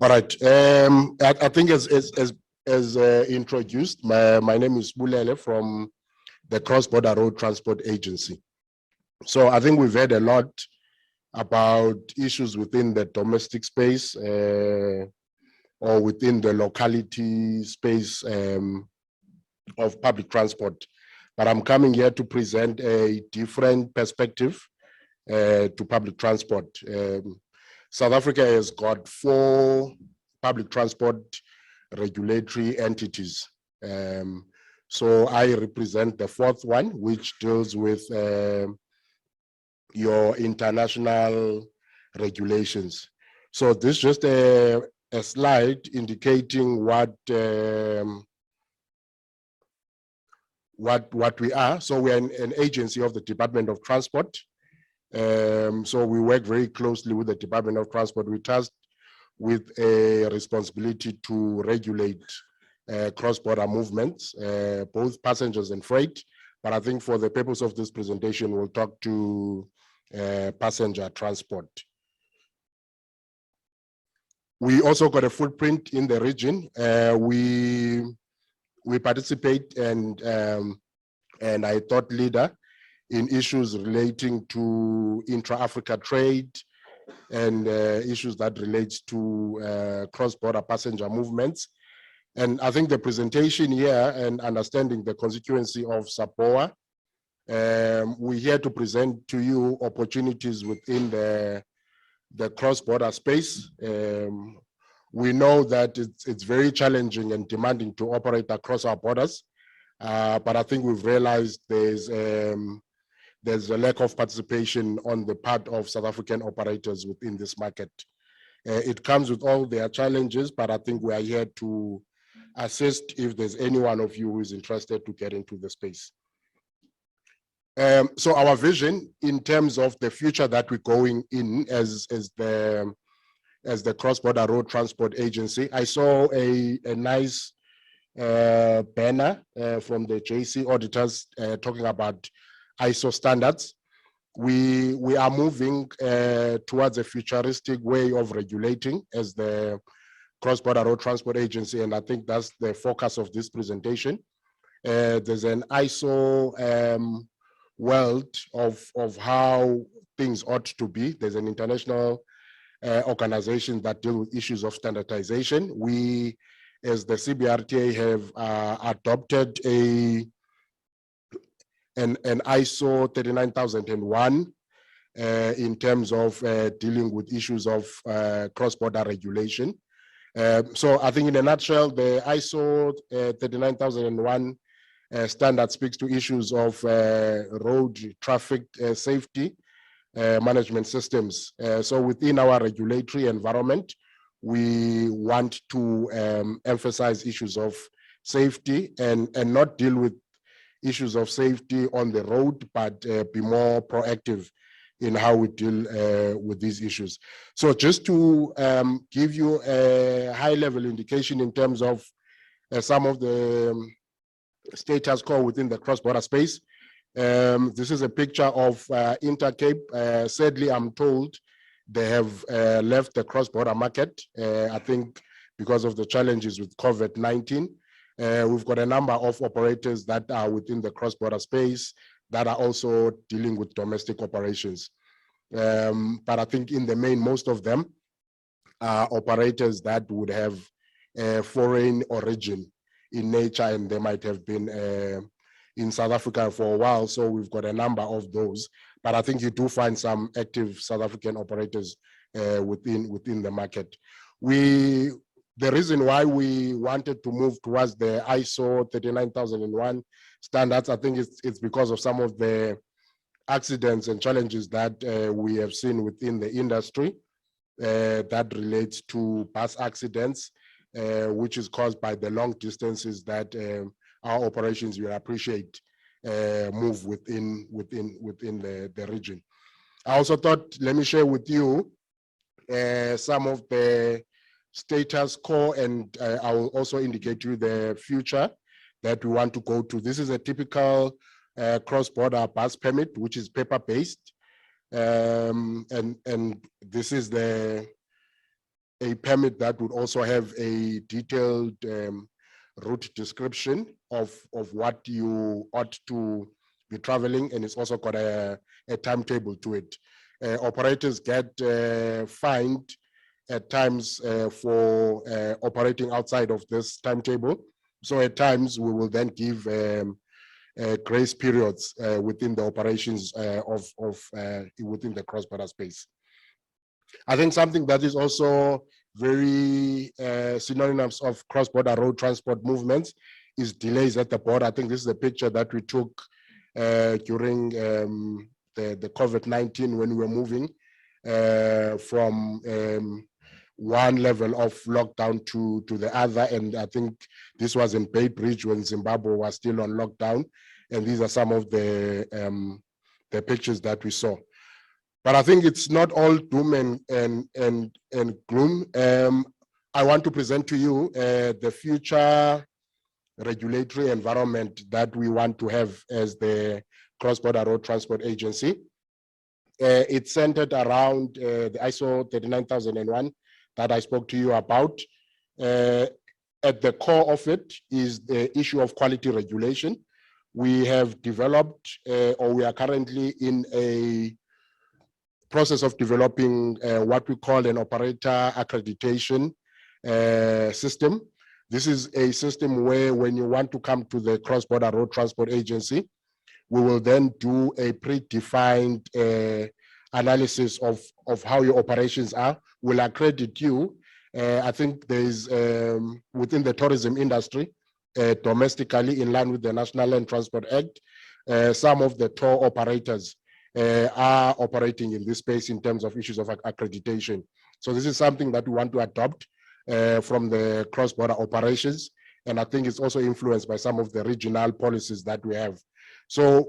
All right. I think as introduced, my name is Bulele from the Cross-Border Road Transport Agency. So I think we've heard a lot about issues within the domestic space or within the locality space of public transport. But I'm coming here to present a different perspective to public transport. South Africa has got 4 public transport regulatory entities. So I represent the 4th one, which deals with your international regulations. So this is just a slide indicating what we are. So we are an agency of the Department of Transport. So we work very closely with the Department of Transport. We're tasked with a responsibility to regulate cross-border movements, both passengers and freight. But I think for the purpose of this presentation, we'll talk to passenger transport. We also got a footprint in the region. We participate and I thought leader in issues relating to intra-Africa trade and issues that relates to cross-border passenger movements. And I think the presentation here and understanding the constituency of SABOA, we're here to present to you opportunities within the cross-border space. We know that it's very challenging and demanding to operate across our borders, but I think we've realized there's a lack of participation on the part of South African operators within this market. It comes with all their challenges, but I think we are here to assist if there's any one of you who is interested to get into the space. So our vision in terms of the future that we're going in as the Cross-Border Road Transport Agency, I saw a nice banner from the JC auditors talking about ISO standards. we are moving towards a futuristic way of regulating as the Cross-Border Road Transport Agency, and I think that's the focus of this presentation. There's an ISO world of how things ought to be. There's an international organization that deal with issues of standardization. We, as the CBRTA, have adopted an ISO 39001 in terms of dealing with issues of cross-border regulation. So I think in a nutshell, the ISO 39001 standard speaks to issues of road traffic safety management systems. So within our regulatory environment, we want to emphasize issues of safety and not deal with issues of safety on the road, but be more proactive in how we deal with these issues. So just to give you a high-level indication in terms of some of the status quo within the cross-border space, this is a picture of Intercape. Sadly, I'm told they have left the cross-border market, I think because of the challenges with COVID-19. We've got a number of operators that are within the cross-border space that are also dealing with domestic operations. But I think in the main, most of them are operators that would have a foreign origin in nature, and they might have been in South Africa for a while. So we've got a number of those. But I think you do find some active South African operators within the market. The reason why we wanted to move towards the ISO 39001 standards, I think it's because of some of the accidents and challenges that we have seen within the industry that relates to bus accidents, which is caused by the long distances that our operations, you appreciate, move within the region. I also thought, let me share with you some of the status quo, and I will also indicate to you the future that we want to go to. This is a typical cross-border bus permit, which is paper-based, and this is a permit that would also have a detailed route description of what you ought to be traveling, and it's also got a timetable to it. Operators get fined at times for operating outside of this timetable. So at times we will then give grace periods within the operations within the cross-border space. I think something that is also very synonymous of cross-border road transport movements is delays at the border. I think this is a picture that we took during the COVID-19 when we were moving from one level of lockdown to the other. And I think this was in Bay Bridge when Zimbabwe was still on lockdown. And these are some of the pictures that we saw. But I think it's not all doom and gloom. I want to present to you the future regulatory environment that we want to have as the Cross-Border Road Transport Agency. It's centered around the ISO 39001 that I spoke to you about. At the core of it is the issue of quality regulation. We have developed, or we are currently in a process of developing what we call an operator accreditation system. This is a system where when you want to come to the Cross-Border Road Transport Agency, we will then do a predefined analysis of how your operations are. We'll accredit you. I think there's within the tourism industry, domestically in line with the National Land Transport Act, some of the tour operators are operating in this space in terms of issues of accreditation. So this is something that we want to adopt from the cross-border operations. And I think it's also influenced by some of the regional policies that we have. So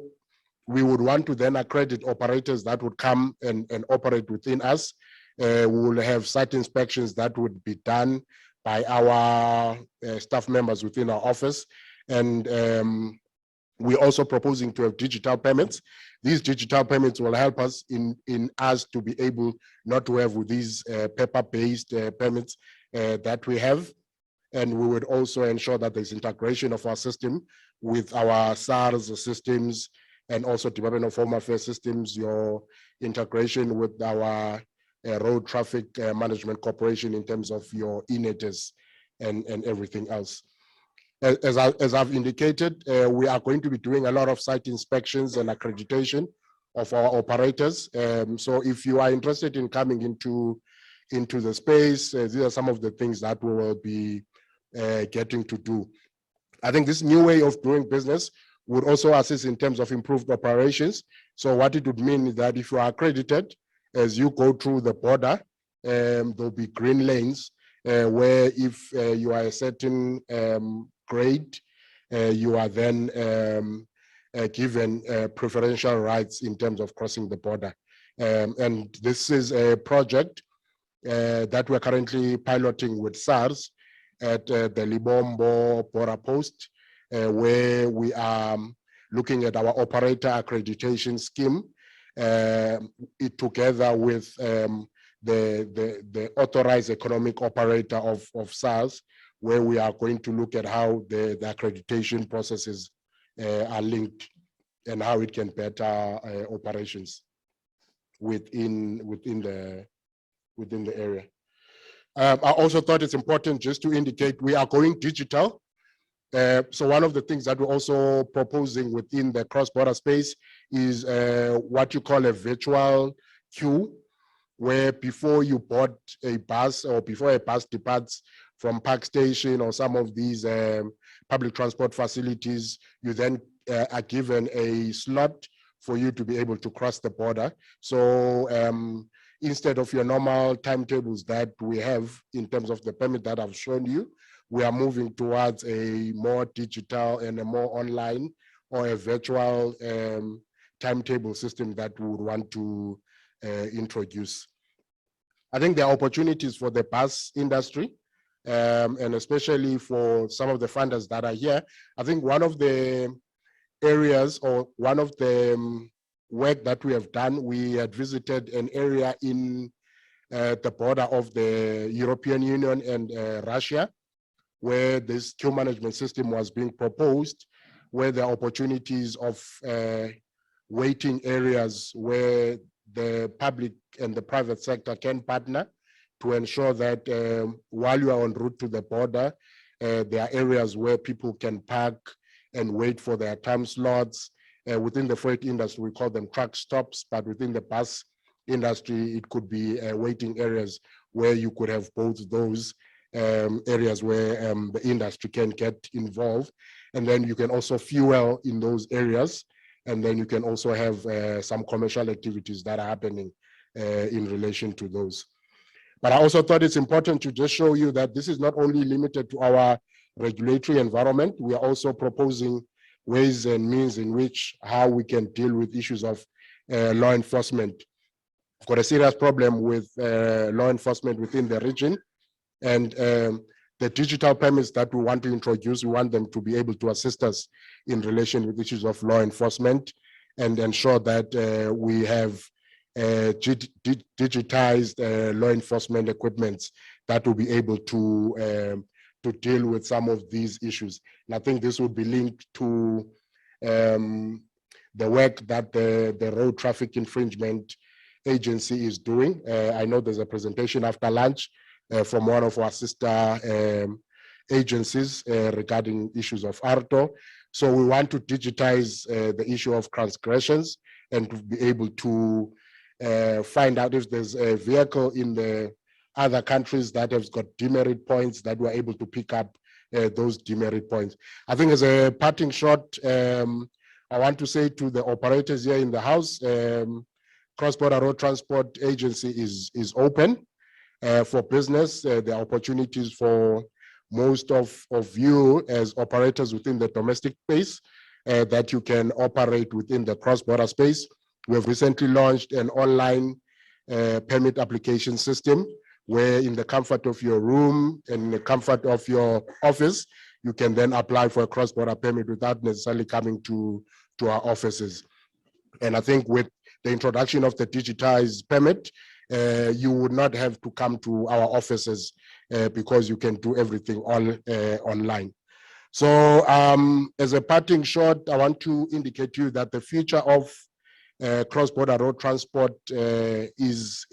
we would want to then accredit operators that would come and operate within us. We will have site inspections that would be done by our staff members within our office. And We're also proposing to have digital permits. These digital permits will help us in us to be able not to have with these paper-based permits that we have. And we would also ensure that there's integration of our system with our SARS systems and also Department of Home Affairs systems, your integration with our Road Traffic Management Corporation in terms of your e-NATers and everything else. As I've indicated, we are going to be doing a lot of site inspections and accreditation of our operators. So if you are interested in coming into the space, these are some of the things that we will be getting to do. I think this new way of doing business would also assist in terms of improved operations. So what it would mean is that if you are accredited, as you go through the border, there'll be green lanes where if you are a certain grade, you are then given preferential rights in terms of crossing the border. And this is a project that we're currently piloting with SARS at the Libombo border post, where we are looking at our operator accreditation scheme together with the authorized economic operator of SARS, where we are going to look at how the accreditation processes are linked and how it can better operations within the area. I also thought it's important just to indicate we are going digital. So one of the things that we're also proposing within the cross-border space is what you call a virtual queue, where before you board a bus or before a bus departs from Park Station or some of these public transport facilities, you then are given a slot for you to be able to cross the border. So instead of your normal timetables that we have in terms of the permit that I've shown you, we are moving towards a more digital and a more online or a virtual timetable system that we would want to introduce. I think there are opportunities for the bus industry, and especially for some of the funders that are here. I think one of the areas or one of the work that we have done, we had visited an area in the border of the European Union and Russia, where this queue management system was being proposed, where there are opportunities of waiting areas where the public and the private sector can partner to ensure that while you are en route to the border, there are areas where people can park and wait for their time slots. Within the freight industry, we call them truck stops, but within the bus industry, it could be waiting areas where you could have both those areas where the industry can get involved. And then you can also fuel in those areas. And then you can also have some commercial activities that are happening in relation to those. But I also thought it's important to just show you that this is not only limited to our regulatory environment, we are also proposing ways and means in which how we can deal with issues of law enforcement. We've got a serious problem with law enforcement within the region, and the digital permits that we want to introduce, we want them to be able to assist us in relation with issues of law enforcement and ensure that we have digitized law enforcement equipment that will be able to deal with some of these issues. And I think this would be linked to the work that the Road Traffic Infringement Agency is doing. I know there's a presentation after lunch from one of our sister agencies regarding issues of ARTO. So we want to digitize the issue of transgressions and to be able to find out if there's a vehicle in the other countries that has got demerit points that we're able to pick up those demerit points. I think as a parting shot, I want to say to the operators here in the house, Cross-Border Road Transport Agency is open for business. There are opportunities for most of you as operators within the domestic space that you can operate within the cross-border space. We have recently launched an online permit application system where in the comfort of your room and in the comfort of your office, you can then apply for a cross-border permit without necessarily coming to our offices. And I think with the introduction of the digitized permit, you would not have to come to our offices because you can do everything all online. So as a parting shot, I want to indicate to you that the future of cross-border road transport is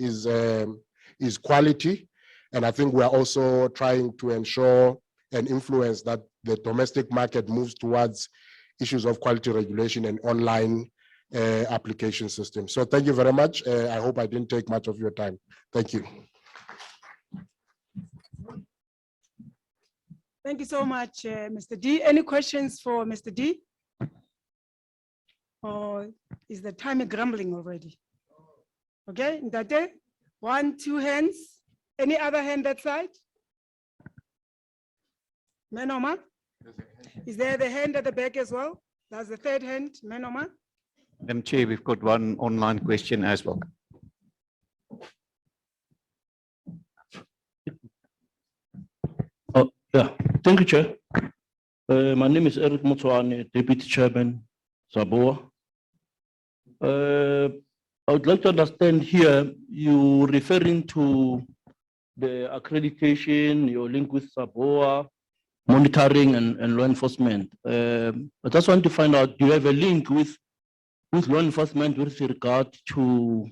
quality. And I think we're also trying to ensure and influence that the domestic market moves towards issues of quality regulation and online application system. So thank you very much. I hope I didn't take much of your time. Thank you. Thank you so much, Mr. D. Any questions for Mr. D? Or is the time grumbling already? Okay, Ndate, 1, 2 hands. Any other hand that side? Menoma? Is there the hand at the back as well? That's the third hand, Menoma? Madam Chair, we've got one online question as well. Yeah, thank you, Chair. My name is Eric Motswane, Deputy Chairman, SABOA. I would like to understand here, you referring to the accreditation, your link with SABOA, monitoring and law enforcement. I just want to find out, do you have a link with law enforcement with regard to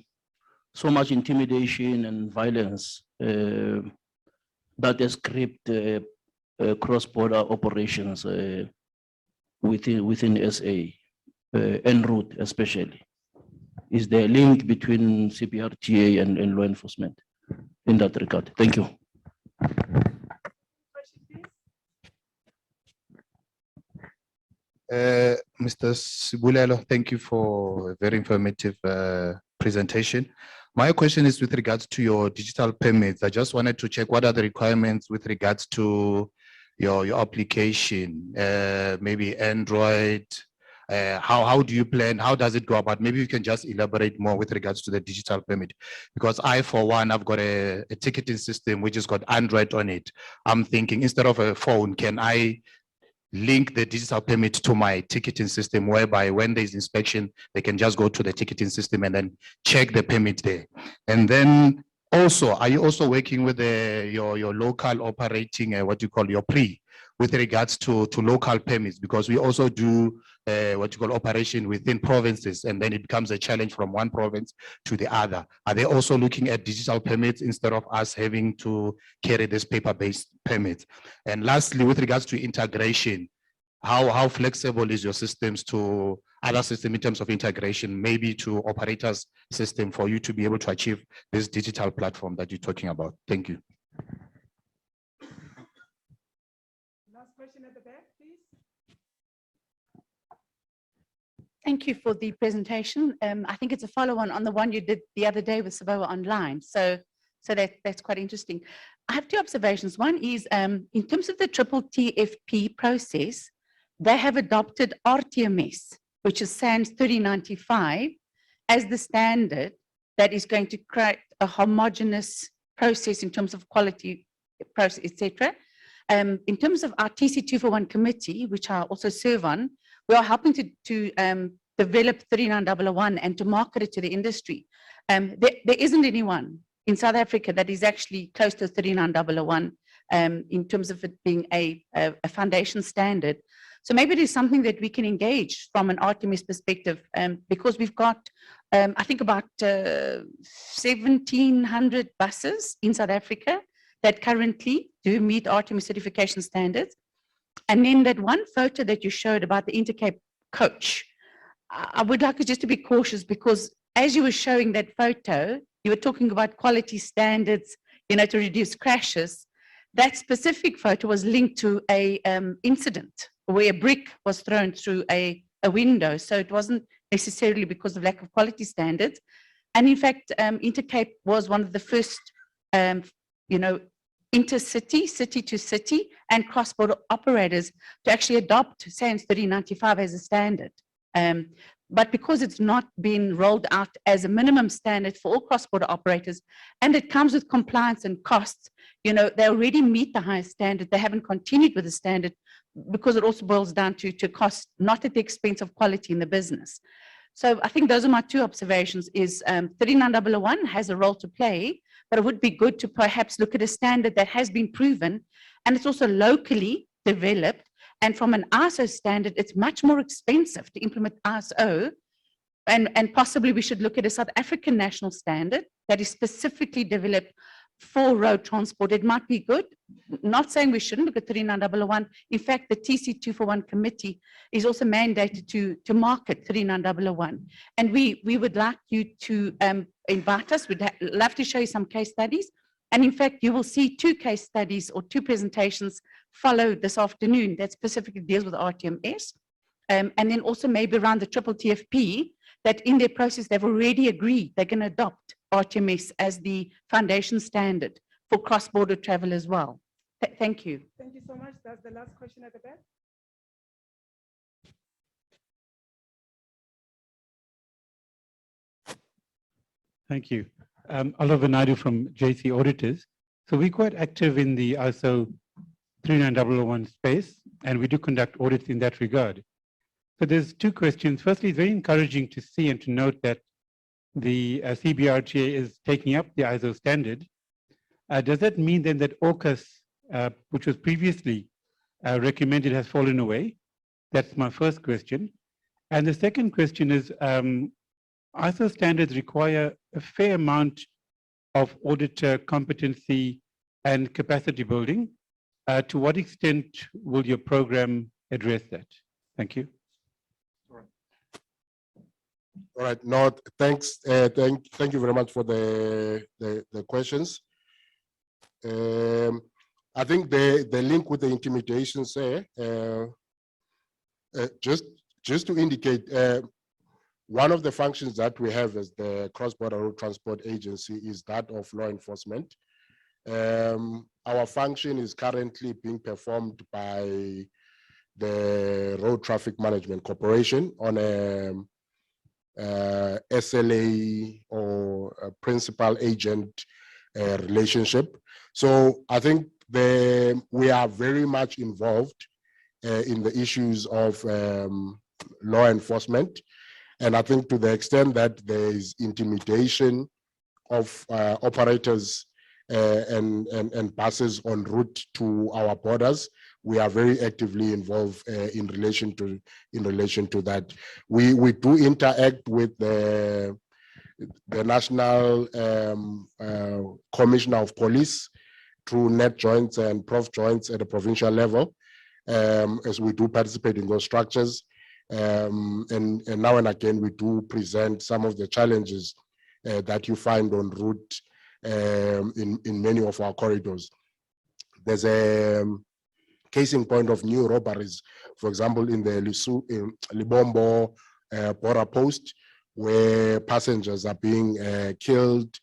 so much intimidation and violence that has gripped cross-border operations within SA, en route especially? Is there a link between CPRTA and law enforcement in that regard? Thank you. Mr. Sibulelo, thank you for a very informative presentation. My question is with regards to your digital permits. I just wanted to check what are the requirements with regards to your application, maybe Android. How do you plan? How does it go about? Maybe you can just elaborate more with regards to the digital permit. Because I, for one, I've got a ticketing system which has got Android on it. I'm thinking instead of a phone, can I link the digital permit to my ticketing system, whereby when there's inspection, they can just go to the ticketing system and then check the permit there. And then also, are you also working with your local operating, what you call your pre, with regards to local permits? Because we also do what you call operation within provinces, and then it becomes a challenge from one province to the other. Are they also looking at digital permits instead of us having to carry this paper-based permits? And lastly, with regards to integration, how flexible is your systems to other systems in terms of integration, maybe to operators' system for you to be able to achieve this digital platform that you're talking about? Thank you. Last question at the back, please. Thank you for the presentation. I think it's a follow-on on the one you did the other day with SABOA online. So that's quite interesting. I have two observations. One is in terms of the triple TFP process, they have adopted RTMS, which is SANS 3095, as the standard that is going to create a homogeneous process in terms of quality process, etc. In terms of our TC241 committee, which I also serve on, we are helping to develop 39001 and to market it to the industry. There isn't anyone in South Africa that is actually close to 39001 in terms of it being a foundation standard. So maybe it is something that we can engage from an RTMS perspective, because we've got, I think, about 1,700 buses in South Africa that currently do meet RTMS certification standards. And then that one photo that you showed about the Intercape coach, I would like us just to be cautious, because as you were showing that photo, you were talking about quality standards, to reduce crashes. That specific photo was linked to a incident where a brick was thrown through a window. So it wasn't necessarily because of lack of quality standards. And in fact, Intercape was one of the first, intercity, city to city, and cross-border operators to actually adopt SANS 3095 as a standard. But because it's not been rolled out as a minimum standard for all cross-border operators, and it comes with compliance and costs, they already meet the highest standard. They haven't continued with the standard. because it also boils down to cost, not at the expense of quality in the business. So I think those are my two observations is 39001 has a role to play, but it would be good to perhaps look at a standard that has been proven and it's also locally developed. And from an ISO standard, it's much more expensive to implement ISO. And possibly we should look at a South African national standard that is specifically developed for road transport. It might be good. Not saying we shouldn't look at 39001. In fact, the TC 241 committee is also mandated to market 39001. And we would like you to invite us. We'd love to show you some case studies. And in fact, you will see two case studies or two presentations follow this afternoon that specifically deals with RTMS. And then also maybe around the triple TFP, that in their process, they've already agreed they're going to adopt RTMS as the foundation standard for cross-border travel as well. Thank you. Thank you so much. That's the last question at the back. Thank you. Oliver Naidu from JC Auditors. So we're quite active in the ISO 39001 space, and we do conduct audits in that regard. So there's two questions. Firstly, it's very encouraging to see and to note that the CBRTA is taking up the ISO standard. Does that mean then that AUKUS, which was previously recommended, has fallen away? That's my first question. And the second question is, ISO standards require a fair amount of auditor competency and capacity building. To what extent will your program address that? Thank you. All right, no, thanks. Thank you very much for the questions. I think the link with the intimidations there, just to indicate, one of the functions that we have as the Cross-Border Road Transport Agency is that of law enforcement. Our function is currently being performed by the Road Traffic Management Corporation on a SLA or a principal agent relationship. So I think we are very much involved in the issues of law enforcement. And I think to the extent that there is intimidation of operators and buses en route to our borders, we are very actively involved in relation to that. We do interact with the National Commissioner of Police through net joints and prof joints at the provincial level, as we do participate in those structures. And now and again, we do present some of the challenges that you find en route in many of our corridors. There's a case in point of new robberies, for example, in the Libombo border post, where passengers are being killed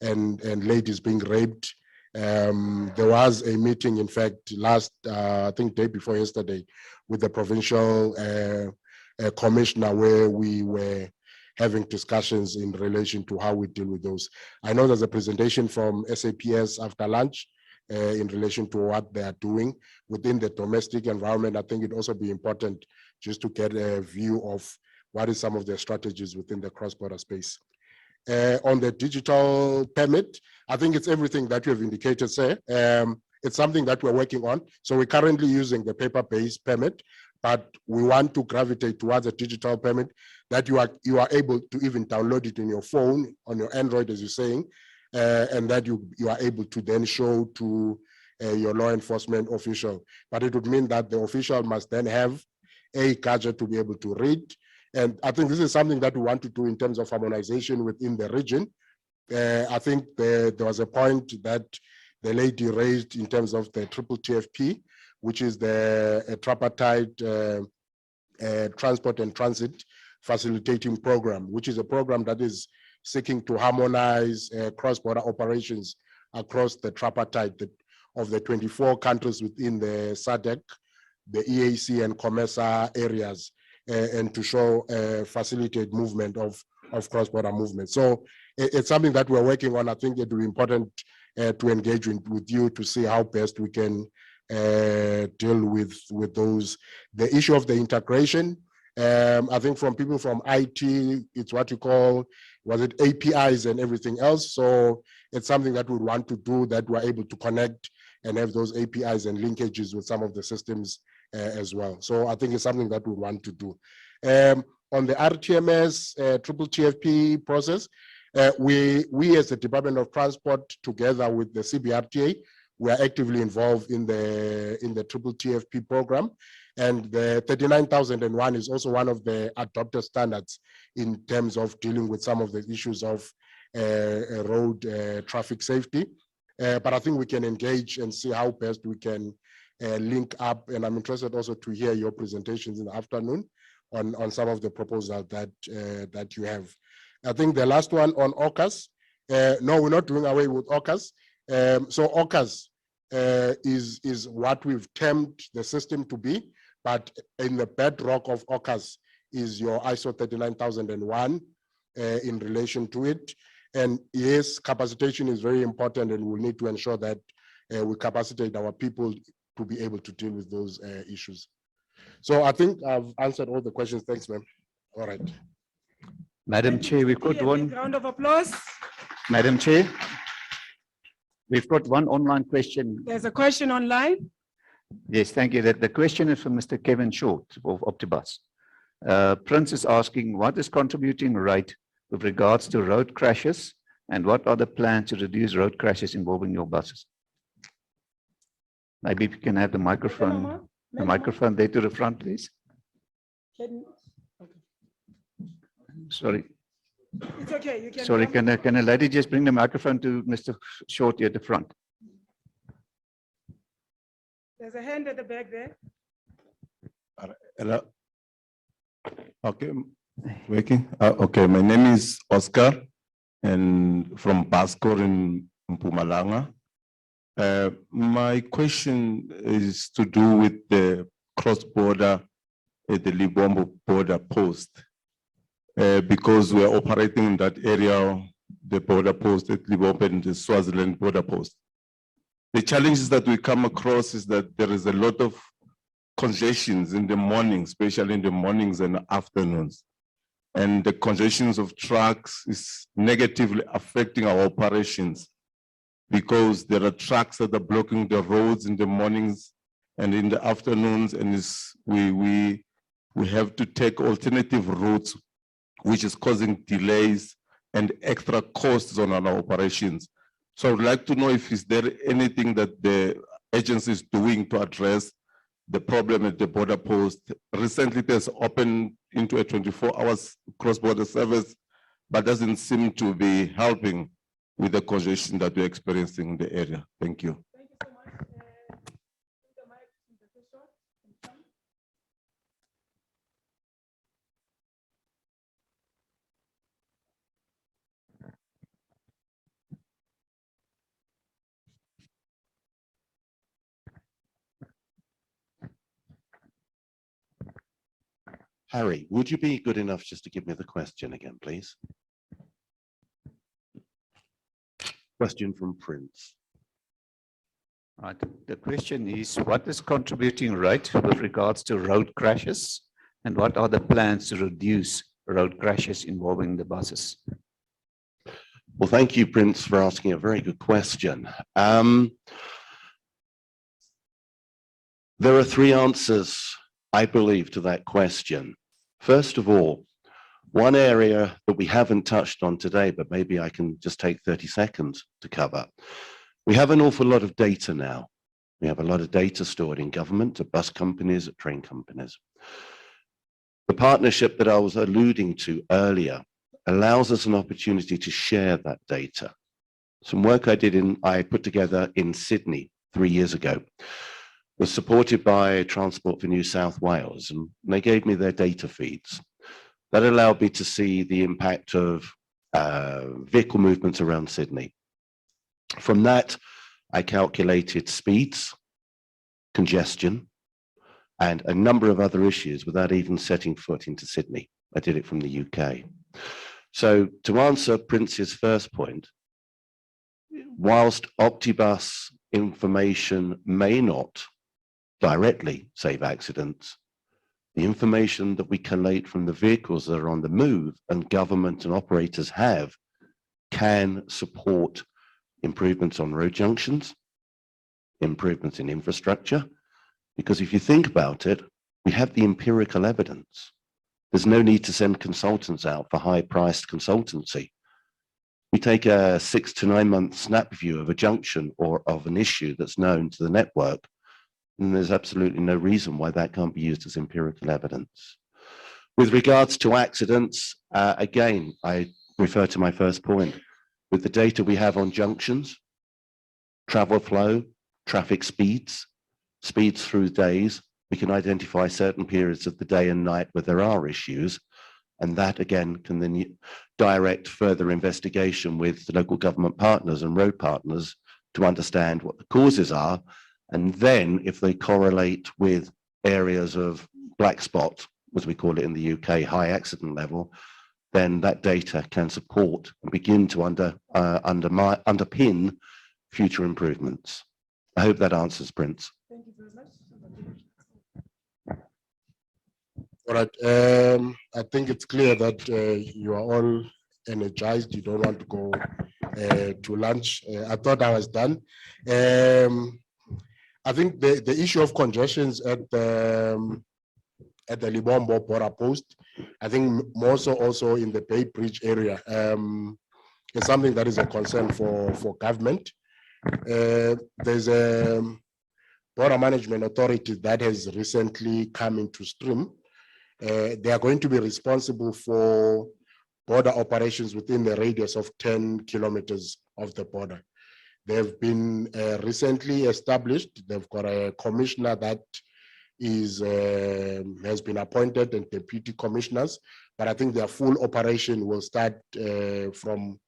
and ladies being raped. There was a meeting, in fact, last, I think day before yesterday, with the provincial commissioner, where we were having discussions in relation to how we deal with those. I know there's a presentation from SAPS after lunch in relation to what they are doing within the domestic environment. I think it'd also be important just to get a view of what is some of their strategies within the cross-border space. On the digital permit, I think it's everything that you have indicated, sir. It's something that we're working on. So we're currently using the paper-based permit, but we want to gravitate towards a digital permit that you are able to even download it in your phone, on your Android, as you're saying, and that you are able to then show to your law enforcement official. But it would mean that the official must then have a gadget to be able to read. And I think this is something that we want to do in terms of harmonization within the region. I think there was a point that the lady raised in terms of the triple TFP, which is the tripartite transport and transit facilitating program, which is a program that is seeking to harmonize cross-border operations across the tripartite of the 24 countries within the SADC, the EAC and COMESA areas, and to show facilitate movement of cross-border movement. So it's something that we're working on. I think it will be important to engage with you to see how best we can deal with those. The issue of the integration, I think from people from IT, it's what you call, was it APIs and everything else. So it's something that we want to do, that we're able to connect and have those APIs and linkages with some of the systems as well. So I think it's something that we want to do. On the RTMS, triple TFP process, we as the Department of Transport, together with the CBRTA, we are actively involved in the triple TFP program. And the 39,001 is also one of the adopted standards in terms of dealing with some of the issues of road traffic safety. But I think we can engage and see how best we can link up. And I'm interested also to hear your presentations in the afternoon on some of the proposals that you have. I think the last one on AUKUS, no, we're not doing away with AUKUS. So AUKUS is what we've termed the system to be, but in the bedrock of AUKUS is your ISO 39001 in relation to it. And yes, capacitation is very important, and we'll need to ensure that we capacitate our people to be able to deal with those issues. So I think I've answered all the questions. Thanks, ma'am. All right. Madam Chair, we've got one. Round of applause. Madam Chair, we've got one online question. There's a question online. Yes, thank you. The question is from Mr. Kevin Short of Optibus. Prince is asking, what is contributing rate with regards to road crashes, and what are the plans to reduce road crashes involving your buses? Maybe if you can have the microphone there to the front, please. Sorry. It's okay. You can. Sorry, can a lady just bring the microphone to Mr. Short here at the front? There's a hand at the back there. Hello. Okay, working. Okay, my name is Oscar, and from Basco in Mpumalanga. My question is to do with the cross-border at the Libombo border post. Because we are operating in that area, the border post at Libombo and the Swaziland border post. The challenges that we come across is that there is a lot of congestions in the morning, especially in the mornings and afternoons. And the congestions of trucks is negatively affecting our operations, because there are trucks that are blocking the roads in the mornings and in the afternoons, and we have to take alternative routes, which is causing delays and extra costs on our operations. So I would like to know if is there anything that the agency is doing to address the problem at the border post. Recently, it has opened into a 24-hour cross-border service, but doesn't seem to be helping with the congestion that we're experiencing in the area. Thank you. Harry, would you be good enough just to give me the question again, please? Question from Prince. Right. The question is, what is contributing rate with regards to road crashes, and what are the plans to reduce road crashes involving the buses? Well, thank you, Prince, for asking a very good question. There are three answers, I believe, to that question. First of all, one area that we haven't touched on today, but maybe I can just take 30 seconds to cover. We have an awful lot of data now. We have a lot of data stored in government, at bus companies, at train companies. The partnership that I was alluding to earlier allows us an opportunity to share that data. Some work I put together in Sydney 3 years ago was supported by Transport for New South Wales, and they gave me their data feeds. That allowed me to see the impact of vehicle movements around Sydney. From that, I calculated speeds, congestion, and a number of other issues without even setting foot into Sydney. I did it from the UK. So to answer Prince's first point, whilst Optibus information may not directly save accidents. The information that we collate from the vehicles that are on the move and government and operators have can support improvements on road junctions, improvements in infrastructure, because if you think about it, we have the empirical evidence. There's no need to send consultants out for high-priced consultancy. We take a 6 to 9 month snap view of a junction or of an issue that's known to the network, and there's absolutely no reason why that can't be used as empirical evidence. With regards to accidents, again, I refer to my first point. With the data we have on junctions, travel flow, traffic speeds through days, we can identify certain periods of the day and night where there are issues, and that again can then direct further investigation with the local government partners and road partners to understand what the causes are, and then if they correlate with areas of black spot, as we call it in the UK, high accident level, then that data can support and begin to underpin future improvements. I hope that answers, Prince. Thank you very much. All right. I think it's clear that you are all energized. You don't want to go to lunch. I thought I was done. I think the issue of congestions at the Libombo border post, I think more so also in the Bay Bridge area, is something that is a concern for government. There's a border management authority that has recently come into stream. They are going to be responsible for border operations within the radius of 10 kilometers of the border. They've been recently established. They've got a commissioner that has been appointed and deputy commissioners, but I think their full operation will start from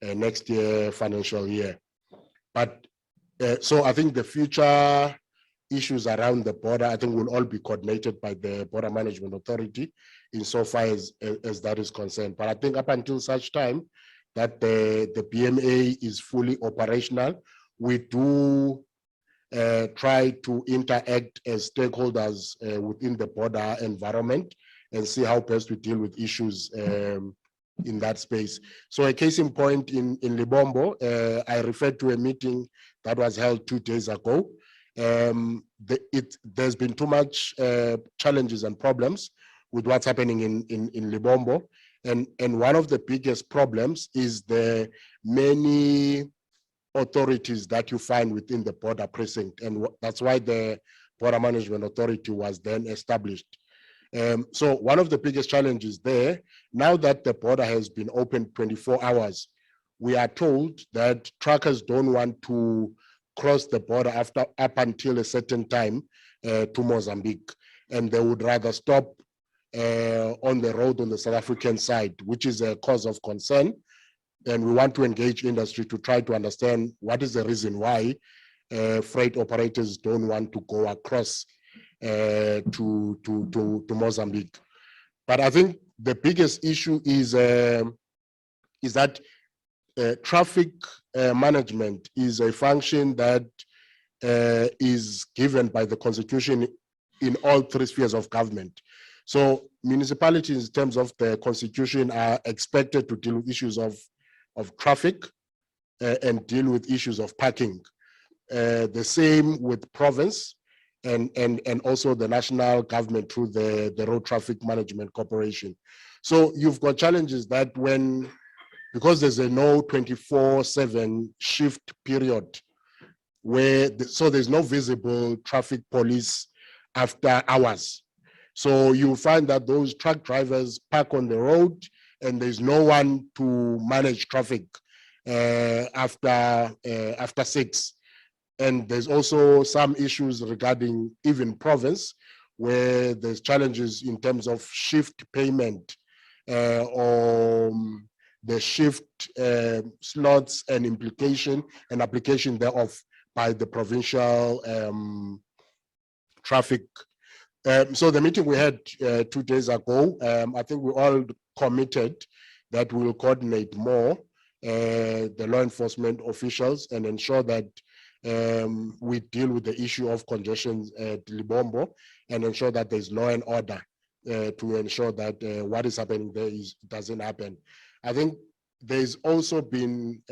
next year financial year. But so I think the future issues around the border, I think, will all be coordinated by the Border Management Authority insofar as that is concerned. But I think up until such time that the BMA is fully operational, we do try to interact as stakeholders within the border environment and see how best we deal with issues in that space. So a case in point in Libombo, I referred to a meeting that was held 2 days ago. There's been too much challenges and problems with what's happening in Libombo. And one of the biggest problems is the many authorities that you find within the border precinct. And that's why the Border Management Authority was then established. So one of the biggest challenges there, now that the border has been open 24 hours, we are told that truckers don't want to cross the border up until a certain time to Mozambique, and they would rather stop on the road on the South African side, which is a cause of concern. And we want to engage industry to try to understand what is the reason why freight operators don't want to go across to Mozambique. But I think the biggest issue is that traffic management is a function that is given by the Constitution in all 3 spheres of government. So municipalities, in terms of the Constitution, are expected to deal with issues of traffic and deal with issues of parking. The same with province and also the national government through the Road Traffic Management Corporation. So you've got challenges that because there's a no 24/7 shift period so there's no visible traffic police after hours. So you find that those truck drivers park on the road and there's no one to manage traffic after 6. And there's also some issues regarding even province where there's challenges in terms of shift payment or the shift slots and application thereof by the provincial traffic. So the meeting we had 2 days ago, I think we all committed that we will coordinate more the law enforcement officials and ensure that we deal with the issue of congestion at Libombo and ensure that there's law and order to ensure that what is happening there doesn't happen. I think there's also been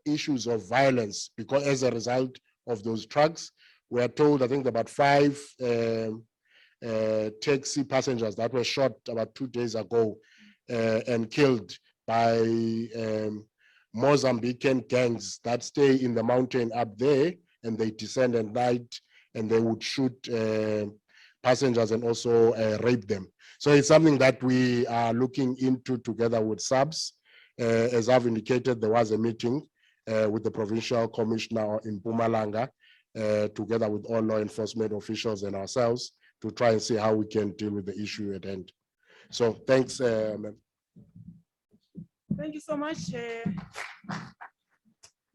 issues of violence because as a result of those trucks, we are told, I think about 5 taxi passengers that were shot about 2 days ago and killed by Mozambican gangs that stay in the mountain up there, and they descend at night and they would shoot passengers and also rape them. So it's something that we are looking into together with SABS. As I've indicated, there was a meeting with the provincial commissioner in Mpumalanga, together with all law enforcement officials and ourselves, to try and see how we can deal with the issue at hand. So thanks, ma'am. Thank you so much,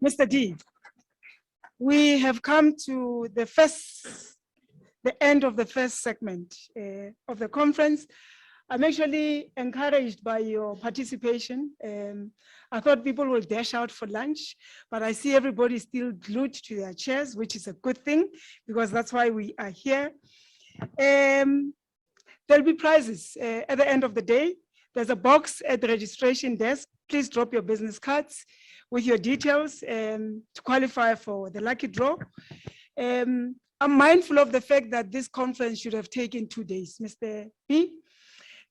Mr. D. We have come to the end of the first segment of the conference. I'm actually encouraged by your participation. I thought people will dash out for lunch, but I see everybody still glued to their chairs, which is a good thing because that's why we are here. There'll be prizes at the end of the day. There's a box at the registration desk. Please drop your business cards with your details to qualify for the lucky draw. I'm mindful of the fact that this conference should have taken 2 days, Mr. B.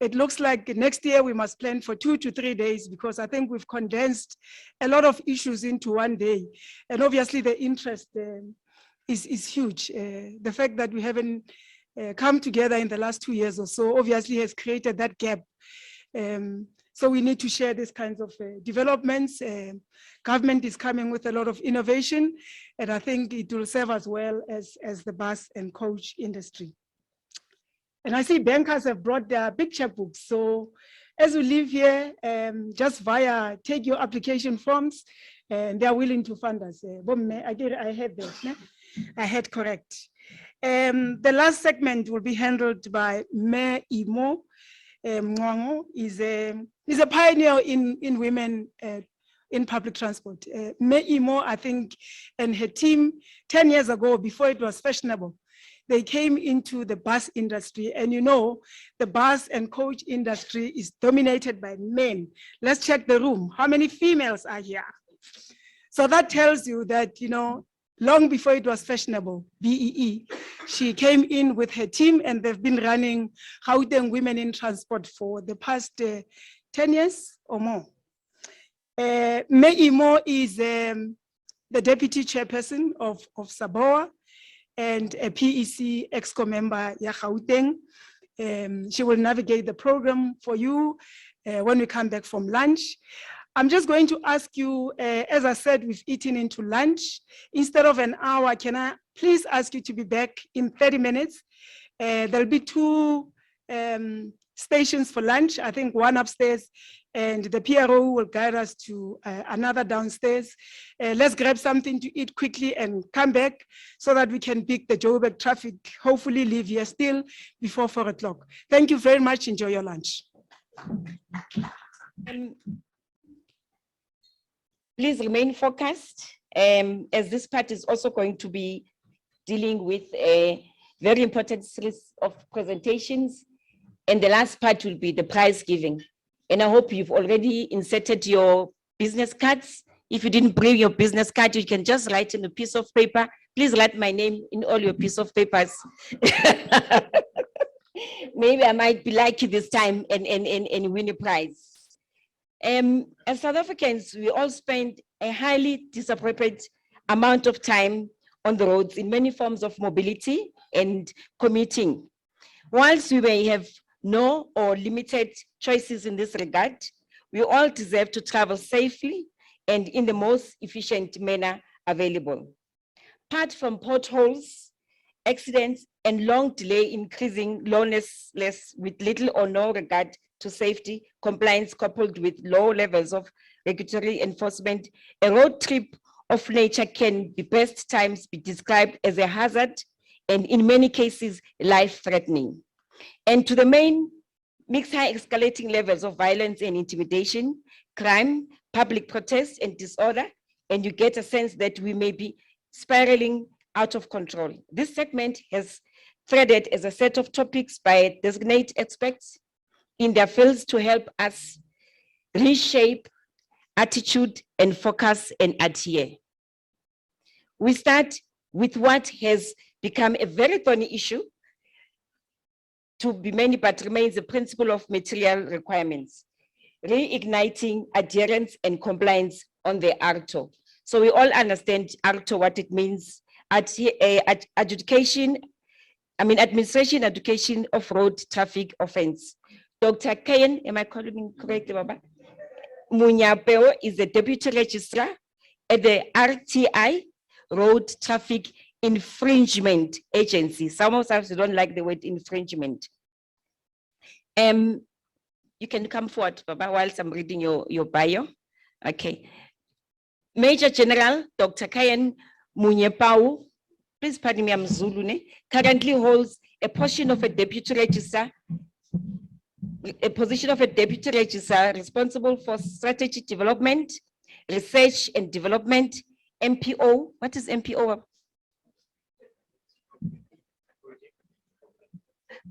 It looks like next year we must plan for 2 to 3 days because I think we've condensed a lot of issues into 1 day. And obviously the interest is huge. The fact that we haven't come together in the last 2 years or so obviously has created that gap. So we need to share these kinds of developments. Government is coming with a lot of innovation, and I think it will serve as well as the bus and coach industry. And I see bankers have brought their big checkbooks. So as we leave here, just take your application forms, and they're willing to fund us. I had that. I had correct. The last segment will be handled by Mayor Imo. Mwango is a pioneer in women in public transport. Mayor Imo, I think, and her team 10 years ago, before it was fashionable, they came into the bus industry, and you know, the bus and coach industry is dominated by men. Let's check the room. How many females are here? So that tells you that, you know, long before it was fashionable, BEE, she came in with her team and they've been running Gauteng Women in Transport for the past 10 years or more. Mayor Imo is the deputy chairperson of SABOA and a PEC EXCO member, Gauteng. She will navigate the program for you when we come back from lunch. I'm just going to ask you, as I said, we've eaten into lunch. Instead of an hour, can I please ask you to be back in 30 minutes? There'll be 2 stations for lunch, I think 1 upstairs, and the PRO will guide us to another downstairs. Let's grab something to eat quickly and come back so that we can pick the Joburg traffic, hopefully leave here still before 4 o'clock. Thank you very much. Enjoy your lunch. Please remain focused, as this part is also going to be dealing with a very important series of presentations. And the last part will be the prize giving. And I hope you've already inserted your business cards. If you didn't bring your business card, you can just write in a piece of paper. Please write my name in all your piece of papers. Maybe I might be lucky this time and win a prize. As South Africans, we all spend a highly disappropriate amount of time on the roads in many forms of mobility and commuting. Whilst we may have no or limited choices in this regard, we all deserve to travel safely and in the most efficient manner available. Apart from potholes, accidents, and long delay increasing lawlessness with little or no regard to safety, compliance coupled with low levels of regulatory enforcement, a road trip of nature can be best times be described as a hazard and in many cases life-threatening. And to the main mixed high escalating levels of violence and intimidation, crime, public protest and disorder, and you get a sense that we may be spiraling out of control. This segment has threaded as a set of topics by designated experts in their fields to help us reshape attitude and focus and adhere. We start with what has become a very thorny issue to be many, but remains the principle of material requirements, reigniting adherence and compliance on the ARTO. So we all understand ARTO, what it means, administration education of road traffic offense. Dr. Kayen, am I calling him correctly, Baba? Munyapeo is the Deputy Registrar at the RTI, Road Traffic Infringement Agency. Some of us don't like the word infringement. You can come forward, Baba, whilst I'm reading your bio. Okay. Major General Dr. Kayen Munyepau, please pardon me, I'm Zulu, currently holds a position of a Deputy Registrar responsible for strategy development, research and development, MPO. What is MPO?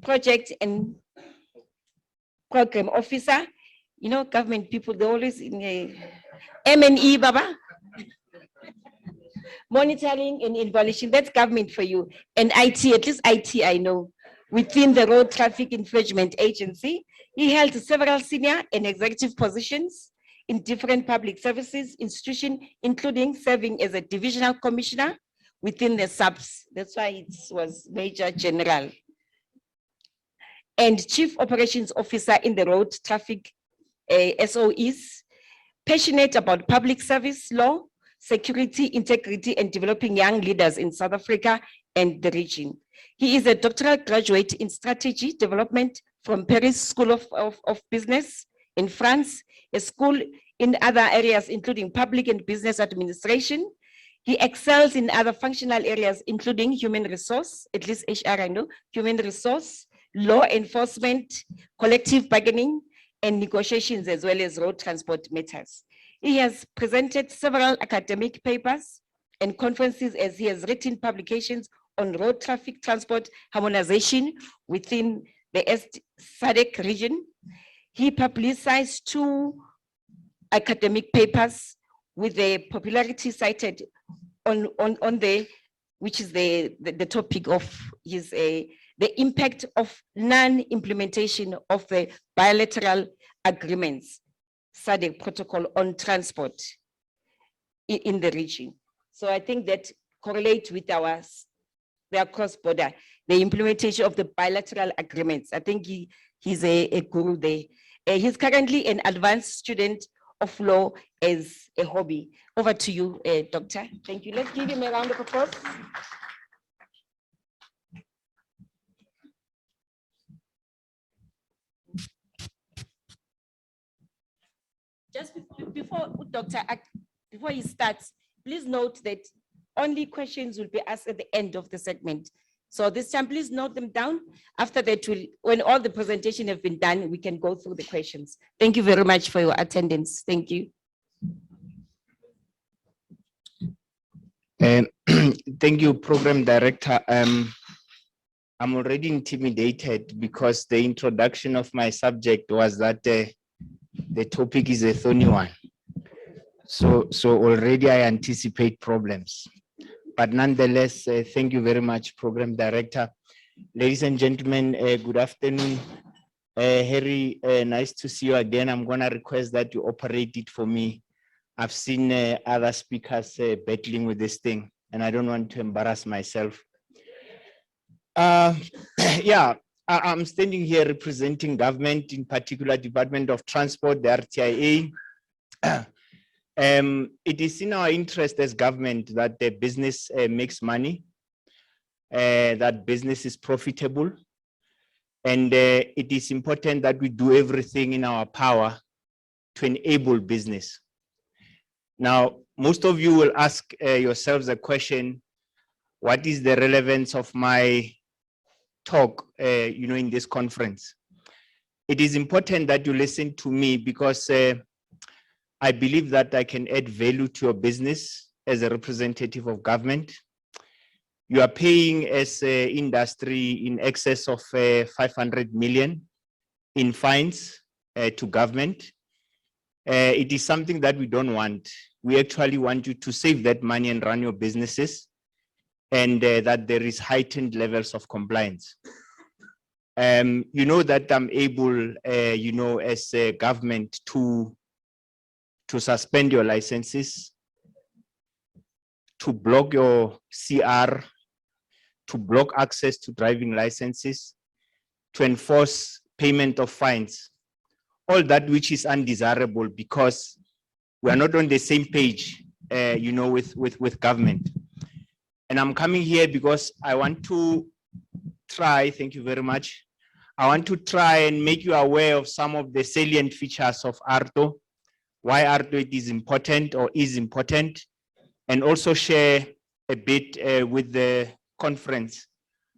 Project and Program Officer. You know, government people, they're always in a M&E, Baba. Monitoring and evaluation, that's government for you. And IT, at least IT I know. Within the Road Traffic Infringement Agency, he held several senior and executive positions in different public services institutions, including serving as a divisional commissioner within the SABS. That's why it was Major General. And Chief Operations Officer in the Road Traffic SOEs, passionate about public service law, security, integrity, and developing young leaders in South Africa and the region. He is a doctoral graduate in strategy development from Paris School of Business in France, a school in other areas, including public and business administration. He excels in other functional areas, including human resource, at least HR I know, human resource, law enforcement, collective bargaining, and negotiations, as well as road transport matters. He has presented several academic papers and conferences as he has written publications on road traffic transport harmonization within the SADC region. He publicized 2 academic papers with a popularity cited on which is the topic of his, the impact of non-implementation of the bilateral agreements, SADC protocol on transport in the region. So I think that correlates with their cross-border, the implementation of the bilateral agreements. I think he's a guru there. He's currently an advanced student of law as a hobby. Over to you, Doctor. Thank you. Let's give him a round of applause. Just before before he starts, please note that only questions will be asked at the end of the segment. So this time, please note them down. After that, when all the presentation have been done, we can go through the questions. Thank you very much for your attendance. Thank you. Thank you, Program Director. I'm already intimidated because the introduction of my subject was that the topic is a thorny one. So already I anticipate problems. But nonetheless, thank you very much, Program Director. Ladies and gentlemen, good afternoon. Harry, nice to see you again. I'm going to request that you operate it for me. I've seen other speakers battling with this thing, and I don't want to embarrass myself. Yeah, I'm standing here representing government, in particular Department of Transport, the RTIA. It is in our interest as government that the business makes money, that business is profitable, and it is important that we do everything in our power to enable business. Now, most of you will ask yourselves a question, what is the relevance of my talk in this conference? It is important that you listen to me because I believe that I can add value to your business as a representative of government. You are paying as an industry in excess of 500 million in fines to government. It is something that we don't want. We actually want you to save that money and run your businesses, and that there is heightened levels of compliance. You know that I'm able, you know, as a government to suspend your licenses, to block your CR, to block access to driving licenses, to enforce payment of fines, all that which is undesirable because we are not on the same page, you know, with government. And I'm coming here because I want to try, thank you very much. I want to try and make you aware of some of the salient features of ARTO, why ARTO is important or is important, and also share a bit with the conference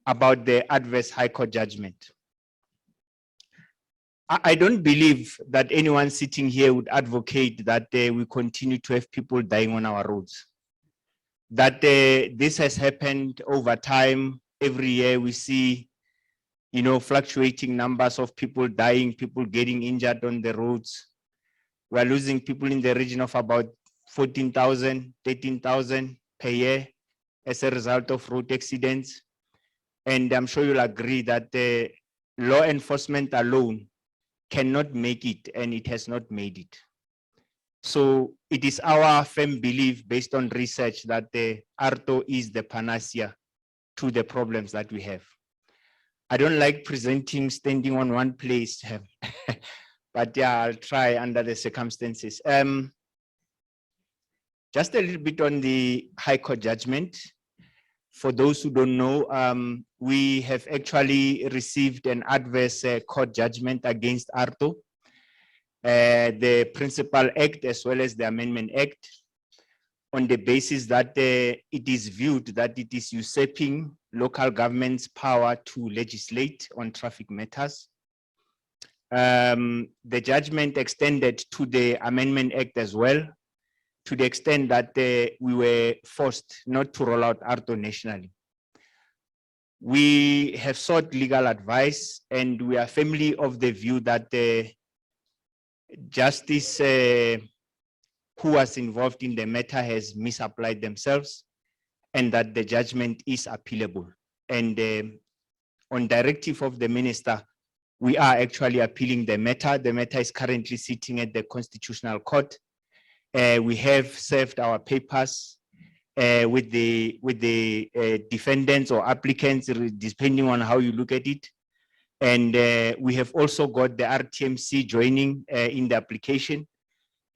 about the adverse High Court judgment. I don't believe that anyone sitting here would advocate that we continue to have people dying on our roads. That this has happened over time. Every year we see, you know, fluctuating numbers of people dying, people getting injured on the roads. We are losing people in the region of about 14,000, 13,000 per year as a result of road accidents. And I'm sure you'll agree that law enforcement alone cannot make it, and it has not made it. So it is our firm belief, based on research, that the ARTO is the panacea to the problems that we have. I don't like presenting standing on one place, but yeah, I'll try under the circumstances. Just a little bit on the High Court judgment. For those who don't know, we have actually received an adverse court judgment against ARTO, the Principal Act as well as the Amendment Act, on the basis that it is viewed that it is usurping local government's power to legislate on traffic matters. The judgment extended to the Amendment Act as well, to the extent that we were forced not to roll out ARTO nationally. We have sought legal advice, and we are firmly of the view that justice who was involved in the matter has misapplied themselves, and that the judgment is appealable. And on directive of the minister, we are actually appealing the matter. The matter is currently sitting at the Constitutional Court. We have served our papers with the defendants or applicants, depending on how you look at it. And we have also got the RTMC joining in the application.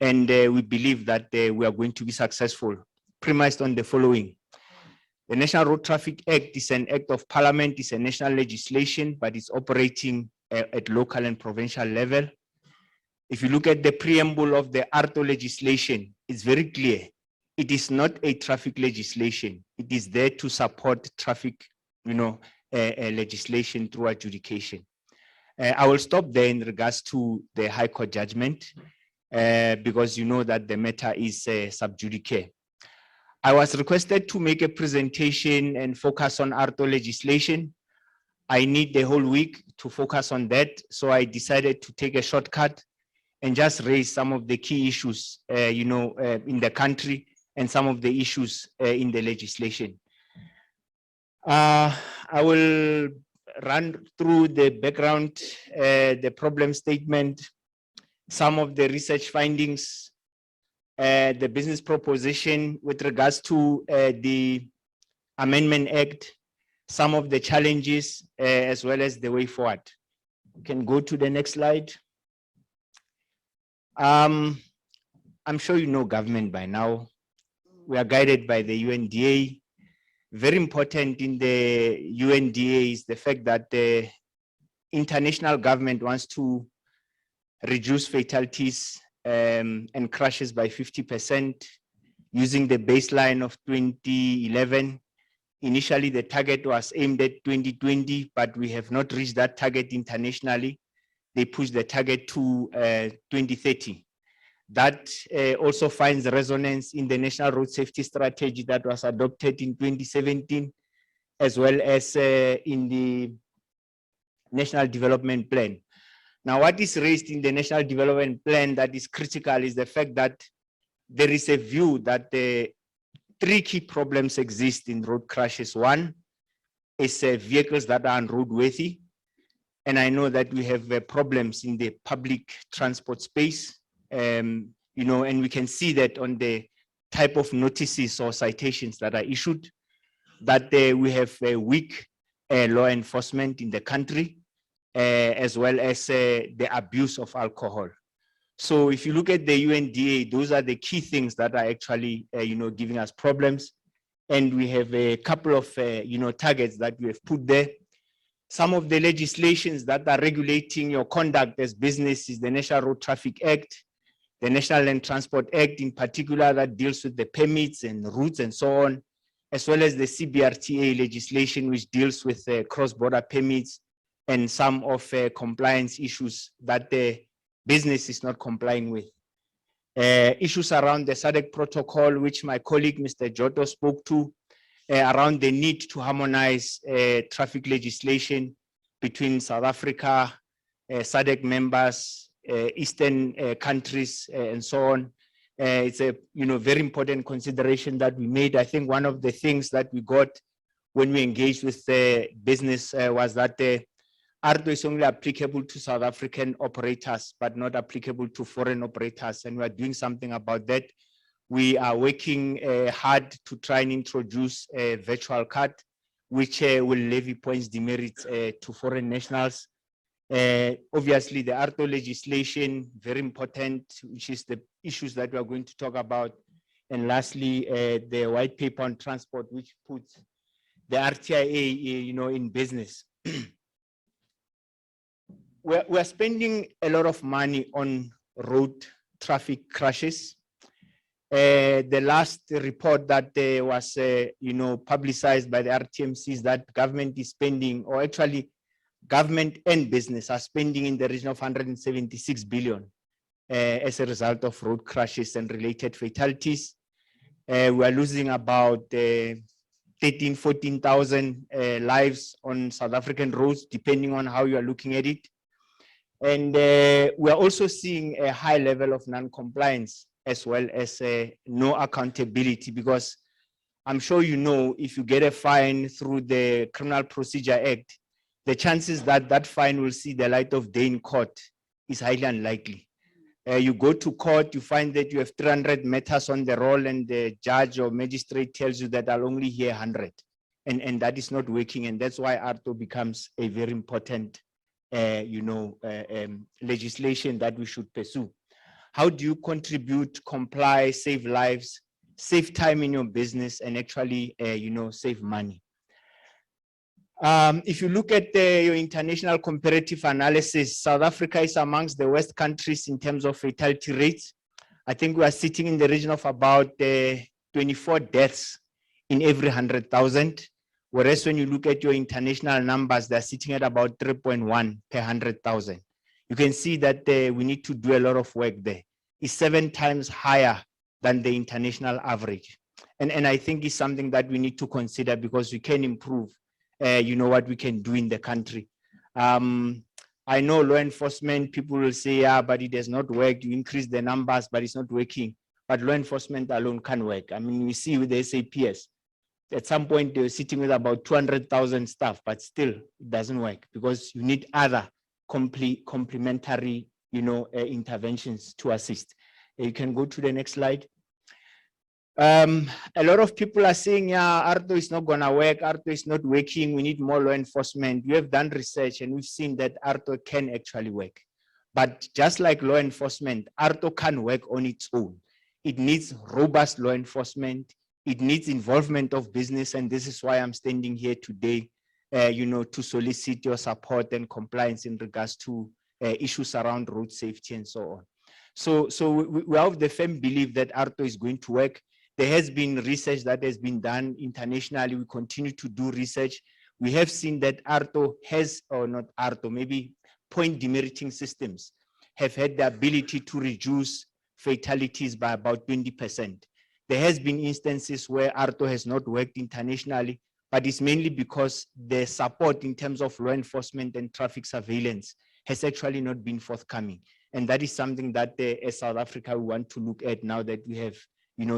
And we believe that we are going to be successful, premised on the following. The National Road Traffic Act is an act of parliament, it's a national legislation, but it's operating at local and provincial level. If you look at the preamble of the ARTO legislation, it's very clear. It is not a traffic legislation. It is there to support traffic, you know, legislation through adjudication. I will stop there in regards to the High Court judgment, because you know that the matter is sub judice. I was requested to make a presentation and focus on ARTO legislation. I need the whole week to focus on that, so I decided to take a shortcut and just raise some of the key issues, you know, in the country, and some of the issues in the legislation. I will run through the background, the problem statement, some of the research findings, the business proposition with regards to the Amendment Act, some of the challenges, as well as the way forward. You can go to the next slide. I'm sure you know government by now. We are guided by the UNDA. Very important in the UNDA is the fact that the international government wants to reduce fatalities and crashes by 50% using the baseline of 2011. Initially, the target was aimed at 2020, but we have not reached that target internationally. They pushed the target to 2030. That also finds resonance in the National Road Safety Strategy that was adopted in 2017, as well as in the National Development Plan. Now, what is raised in the National Development Plan that is critical is the fact that there is a view that the three key problems exist in road crashes. One is vehicles that are unroadworthy. And I know that we have problems in the public transport space, and we can see that on the type of notices or citations that are issued, that we have weak law enforcement in the country, as well as the abuse of alcohol. So if you look at the UNDA, those are the key things that are actually, giving us problems. And we have a couple of, targets that we have put there. Some of the legislations that are regulating your conduct as business is the National Road Traffic Act, the National Land Transport Act in particular that deals with the permits and routes and so on, as well as the CBRTA legislation which deals with cross-border permits and some of compliance issues that the business is not complying with. Issues around the SADC protocol, which my colleague Mr. Giotto spoke to, around the need to harmonize traffic legislation between South Africa, SADC members, Eastern countries, and so on. It's a very important consideration that we made. I think one of the things that we got when we engaged with the business was that ARTO is only applicable to South African operators, but not applicable to foreign operators, and we are doing something about that. We are working hard to try and introduce a virtual card, which will levy points demerits to foreign nationals. Obviously, the ARTO legislation, very important, which is the issues that we are going to talk about. And lastly, the white paper on transport, which puts the RTIA, in business. We're spending a lot of money on road traffic crashes. The last report that was, publicized by the RTMC is that government is spending, or actually government and business are spending in the region of 176 billion as a result of road crashes and related fatalities. We are losing about 14,000 lives on South African roads, depending on how you are looking at it. And we are also seeing a high level of non-compliance, as well as no accountability, because I'm sure if you get a fine through the Criminal Procedure Act, the chances that that fine will see the light of day in court is highly unlikely. You go to court, you find that you have 300 matters on the roll, and the judge or magistrate tells you that I'll only hear 100. And that is not working, and that's why ARTO becomes a very important legislation that we should pursue. How do you contribute, comply, save lives, save time in your business, and actually, save money? If you look at your international comparative analysis, South Africa is amongst the worst countries in terms of fatality rates. I think we are sitting in the region of about 24 deaths in every 100,000. Whereas when you look at your international numbers, they're sitting at about 3.1 per 100,000. You can see that we need to do a lot of work there. It's 7 times higher than the international average. And I think it's something that we need to consider, because we can improve, what we can do in the country. I know law enforcement, people will say, yeah, but it has not worked. You increase the numbers, but it's not working. But law enforcement alone can work. I mean, we see with the SAPS, at some point they were sitting with about 200,000 staff, but still it doesn't work, because you need other complementary, interventions to assist. You can go to the next slide. A lot of people are saying, yeah, ARTO is not gonna work, ARTO is not working, we need more law enforcement. We have done research and we've seen that ARTO can actually work. But just like law enforcement, ARTO can work on its own. It needs robust law enforcement. It needs involvement of business, and this is why I'm standing here today, to solicit your support and compliance in regards to issues around road safety and so on. So we have the firm belief that ARTO is going to work. There has been research that has been done internationally. We continue to do research. We have seen that ARTO has, or not ARTO, maybe point demerits systems have had the ability to reduce fatalities by about 20%. There has been instances where ARTO has not worked internationally, but it's mainly because the support in terms of law enforcement and traffic surveillance has actually not been forthcoming. And that is something that as South Africa we want to look at now that we have,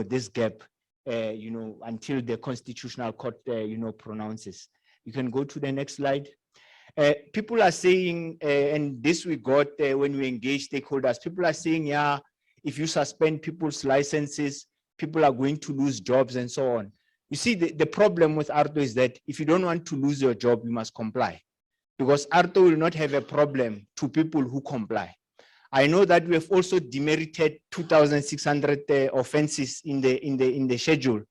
this gap, until the Constitutional Court, pronounces. You can go to the next slide. People are saying, and this we got when we engage stakeholders, people are saying, yeah, if you suspend people's licenses, people are going to lose jobs and so on. You see, the problem with ARTO is that if you don't want to lose your job, you must comply, because ARTO will not have a problem to people who comply. I know that we have also demerited 2,600 offenses in the schedule,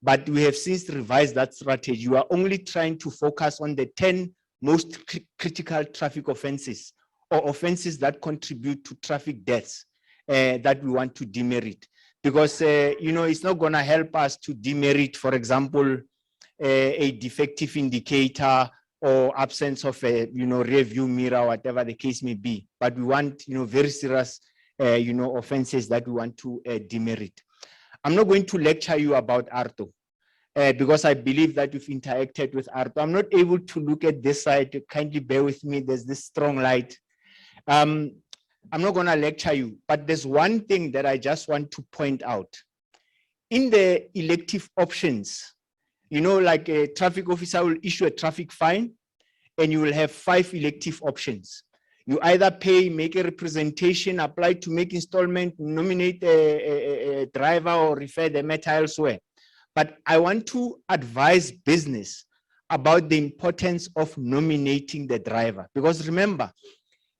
but we have since revised that strategy. You are only trying to focus on the 10 most critical traffic offenses or offenses that contribute to traffic deaths that we want to demerit. Because, it's not going to help us to demerit, for example, a defective indicator or absence of a, rear view mirror, whatever the case may be. But we want, very serious, offenses that we want to demerit. I'm not going to lecture you about ARTO because I believe that you've interacted with ARTO. I'm not able to look at this side. Kindly bear with me. There's this strong light. I'm not going to lecture you, but there's one thing that I just want to point out. In the elective options, like a traffic officer will issue a traffic fine and you will have 5 elective options. You either pay, make a representation, apply to make installment, nominate a driver or refer the matter elsewhere. But I want to advise business about the importance of nominating the driver. Because remember,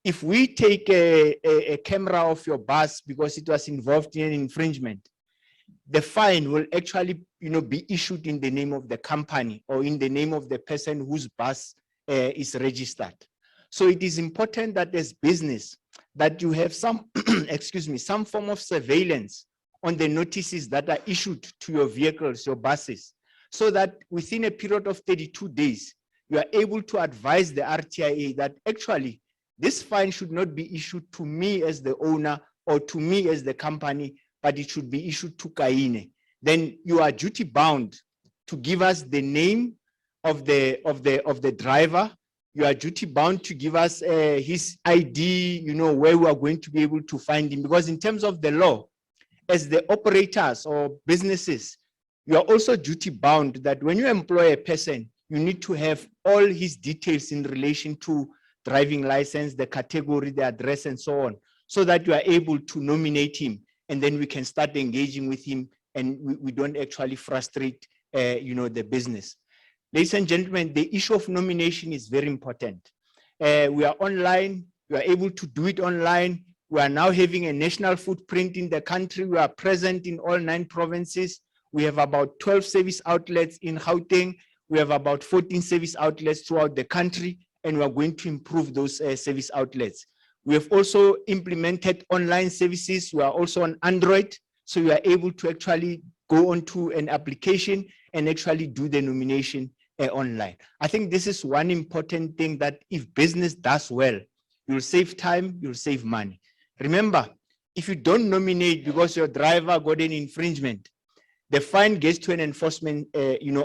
if we take a camera off your bus because it was involved in an infringement, the fine will actually, be issued in the name of the company or in the name of the person whose bus is registered. So it is important that as business that you have some, some form of surveillance on the notices that are issued to your vehicles, your buses, so that within a period of 32 days, you are able to advise the RTIA that actually this fine should not be issued to me as the owner or to me as the company, but it should be issued to Kaine. Then you are duty bound to give us the name of the driver. You are duty bound to give us his ID, where we are going to be able to find him. Because in terms of the law, as the operators or businesses, you are also duty bound that when you employ a person, you need to have all his details in relation to driving license, the category, the address, and so on, so that you are able to nominate him, and then we can start engaging with him, and we don't actually frustrate, the business. Ladies and gentlemen, the issue of nomination is very important. We are online. We are able to do it online. We are now having a national footprint in the country. We are present in all 9 provinces. We have about 12 service outlets in Gauteng. We have about 14 service outlets throughout the country, and we are going to improve those service outlets. We have also implemented online services. We are also on Android, so you are able to actually go onto an application and actually do the nomination online. I think this is one important thing that if business does well, you'll save time, you'll save money. Remember, if you don't nominate because your driver got an infringement, the fine gets to an enforcement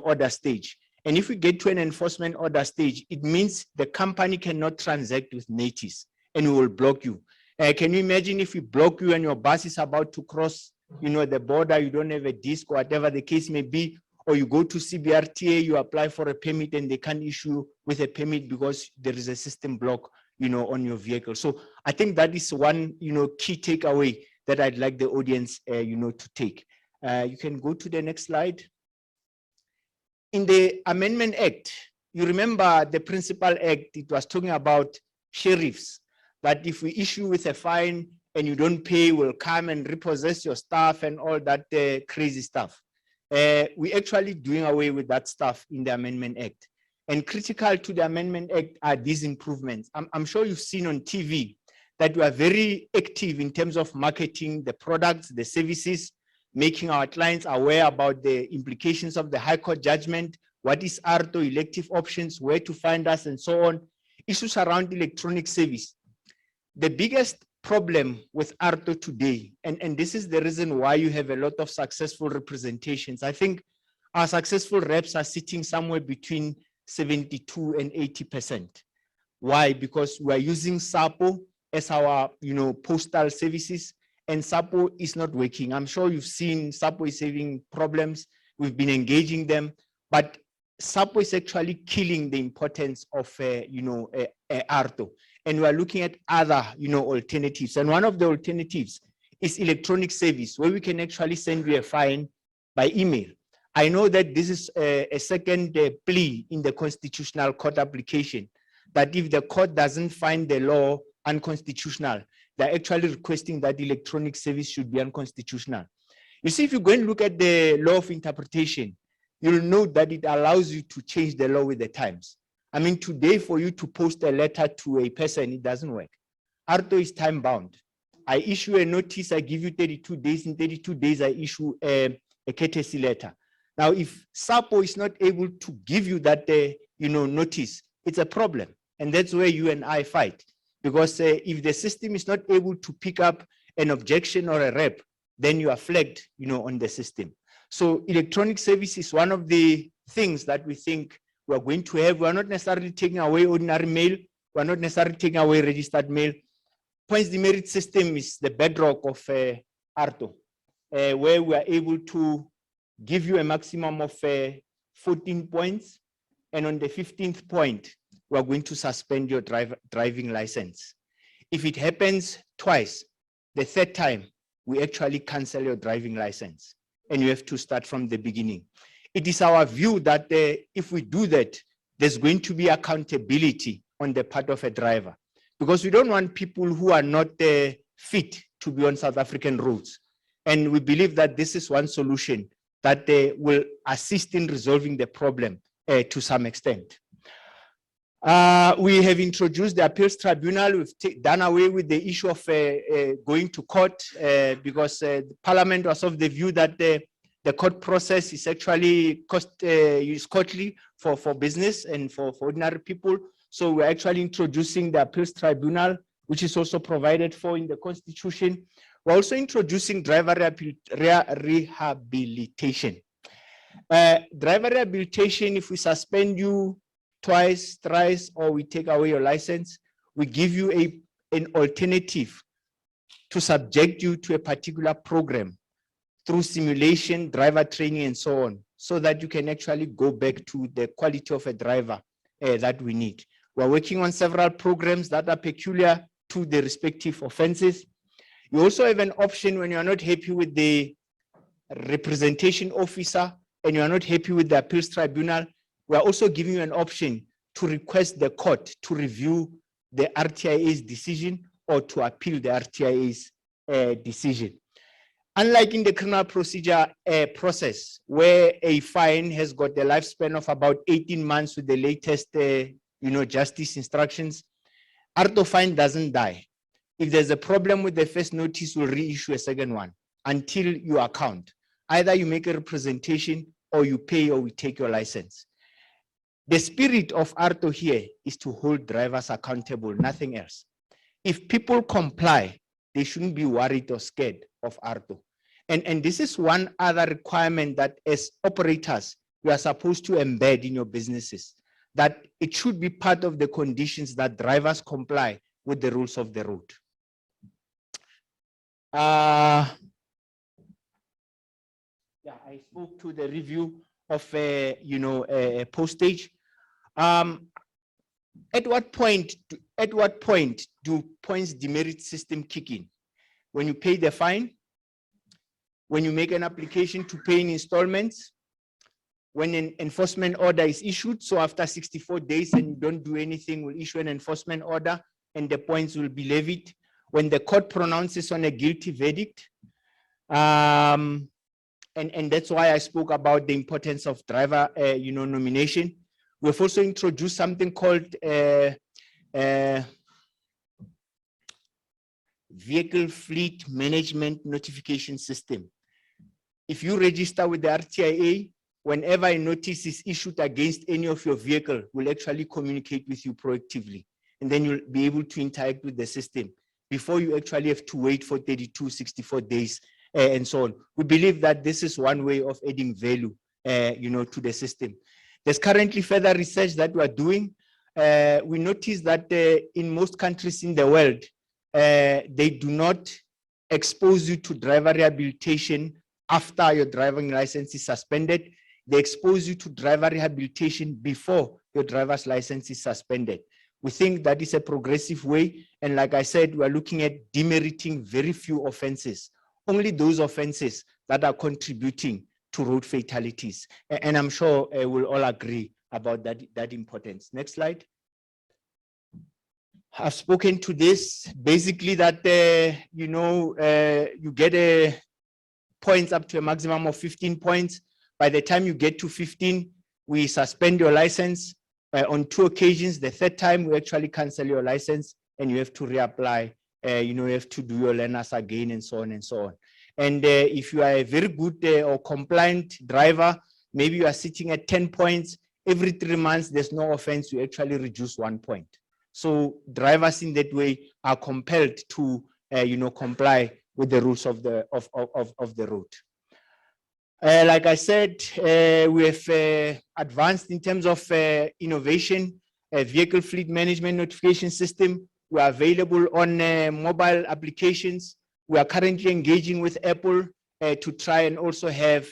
order stage. And if we get to an enforcement order stage, it means the company cannot transact with natives and we will block you. Can you imagine if we block you and your bus is about to cross, the border, you don't have a disc or whatever the case may be, or you go to CBRTA, you apply for a permit and they can't issue with a permit because there is a system block, on your vehicle. So I think that is one, key takeaway that I'd like the audience, to take. You can go to the next slide. In the Amendment Act, you remember the Principal Act, it was talking about sheriffs, that if we issue with a fine and you don't pay, we'll come and repossess your stuff and all that crazy stuff. We're actually doing away with that stuff in the Amendment Act. And critical to the Amendment Act are these improvements. I'm sure you've seen on TV that we are very active in terms of marketing the products, the services, making our clients aware about the implications of the High Court judgment, what is ARTO, elective options, where to find us, and so on. Issues around electronic service. The biggest problem with ARTO today, and this is the reason why you have a lot of successful representations. I think our successful reps are sitting somewhere between 72 and 80%. Why? Because we are using SAPO as our, postal services, and SAPO is not working. I'm sure you've seen SAPO is having problems. We've been engaging them, but SAPO is actually killing the importance of, ARTO. And we are looking at other, alternatives. And one of the alternatives is electronic service, where we can actually send you a fine by email. I know that this is a second plea in the Constitutional Court application, that if the court doesn't find the law unconstitutional, they're actually requesting that electronic service should be unconstitutional. You see, if you go and look at the law of interpretation, you'll know that it allows you to change the law with the times. I mean, today for you to post a letter to a person, it doesn't work. ARTO is time bound. I issue a notice, I give you 32 days. In 32 days, I issue a courtesy letter. Now, if SAPO is not able to give you that, notice, it's a problem. And that's where you and I fight. Because if the system is not able to pick up an objection or a rep, then you are flagged, on the system. So electronic service is one of the things that we think we are going to have. We are not necessarily taking away ordinary mail. We are not necessarily taking away registered mail. Points demerit system is the bedrock of ARTO, where we are able to give you a maximum of 14 points. And on the 15th point, we are going to suspend your driving license. If it happens twice, the third time, we actually cancel your driving license. And you have to start from the beginning. It is our view that if we do that, there's going to be accountability on the part of a driver, because we don't want people who are not fit to be on South African roads. And we believe that this is one solution that will assist in resolving the problem to some extent. We have introduced the appeals tribunal. We've done away with the issue of going to court because the Parliament was of the view that the court process is actually costly for business and for ordinary people. So we're actually introducing the appeals tribunal, which is also provided for in the Constitution. We're also introducing driver rehabilitation. Driver rehabilitation, if we suspend you twice, thrice, or we take away your license, we give you an alternative to subject you to a particular program through simulation, driver training, and so on, so that you can actually go back to the quality of a driver that we need. We're working on several programs that are peculiar to the respective offenses. You also have an option when you are not happy with the representation officer and you are not happy with the appeals tribunal. We are also giving you an option to request the court to review the RTIA's decision or to appeal the RTIA's decision. Unlike in the criminal procedure process, where a fine has got a lifespan of about 18 months with the latest justice instructions, ARTO fine doesn't die. If there's a problem with the first notice, we'll reissue a second one until you account. Either you make a representation or you pay or we take your license. The spirit of ARTO here is to hold drivers accountable, nothing else. If people comply, they shouldn't be worried or scared of ARTO. And this is one other requirement that as operators, we are supposed to embed in your businesses, that it should be part of the conditions that drivers comply with the rules of the road. Yeah, I spoke to the review of postage. At what point do points demerit system kick in? When you pay the fine, when you make an application to pay in installments, when an enforcement order is issued. So after 64 days and you don't do anything, we'll issue an enforcement order and the points will be levied. When the court pronounces on a guilty verdict, and that's why I spoke about the importance of driver, nomination. We've also introduced something called vehicle fleet management notification system. If you register with the RTIA, whenever a notice is issued against any of your vehicle, we'll actually communicate with you proactively, and then you'll be able to interact with the system before you actually have to wait for 32, 64 days and so on. We believe that this is one way of adding value, to the system. There's currently further research that we are doing. We notice that in most countries in the world, they do not expose you to driver rehabilitation after your driving license is suspended. They expose you to driver rehabilitation before your driver's license is suspended. We think that is a progressive way. And like I said, we're looking at demeriting very few offenses, only those offenses that are contributing to road fatalities. And I'm sure we'll all agree about that importance. Next slide. I've spoken to this, basically that, you get points up to a maximum of 15 points. By the time you get to 15, we suspend your license. On 2 occasions, the 3rd time we actually cancel your license and you have to reapply. You have to do your learners again and so on and so on. And if you are a very good or compliant driver, maybe you are sitting at 10 points, every 3 months, there's no offense, you actually reduce 1 point. So drivers in that way are compelled to, comply with the rules of the road. Like I said, we have advanced in terms of innovation, vehicle fleet management notification system. We are available on mobile applications. We are currently engaging with Apple to try and also have,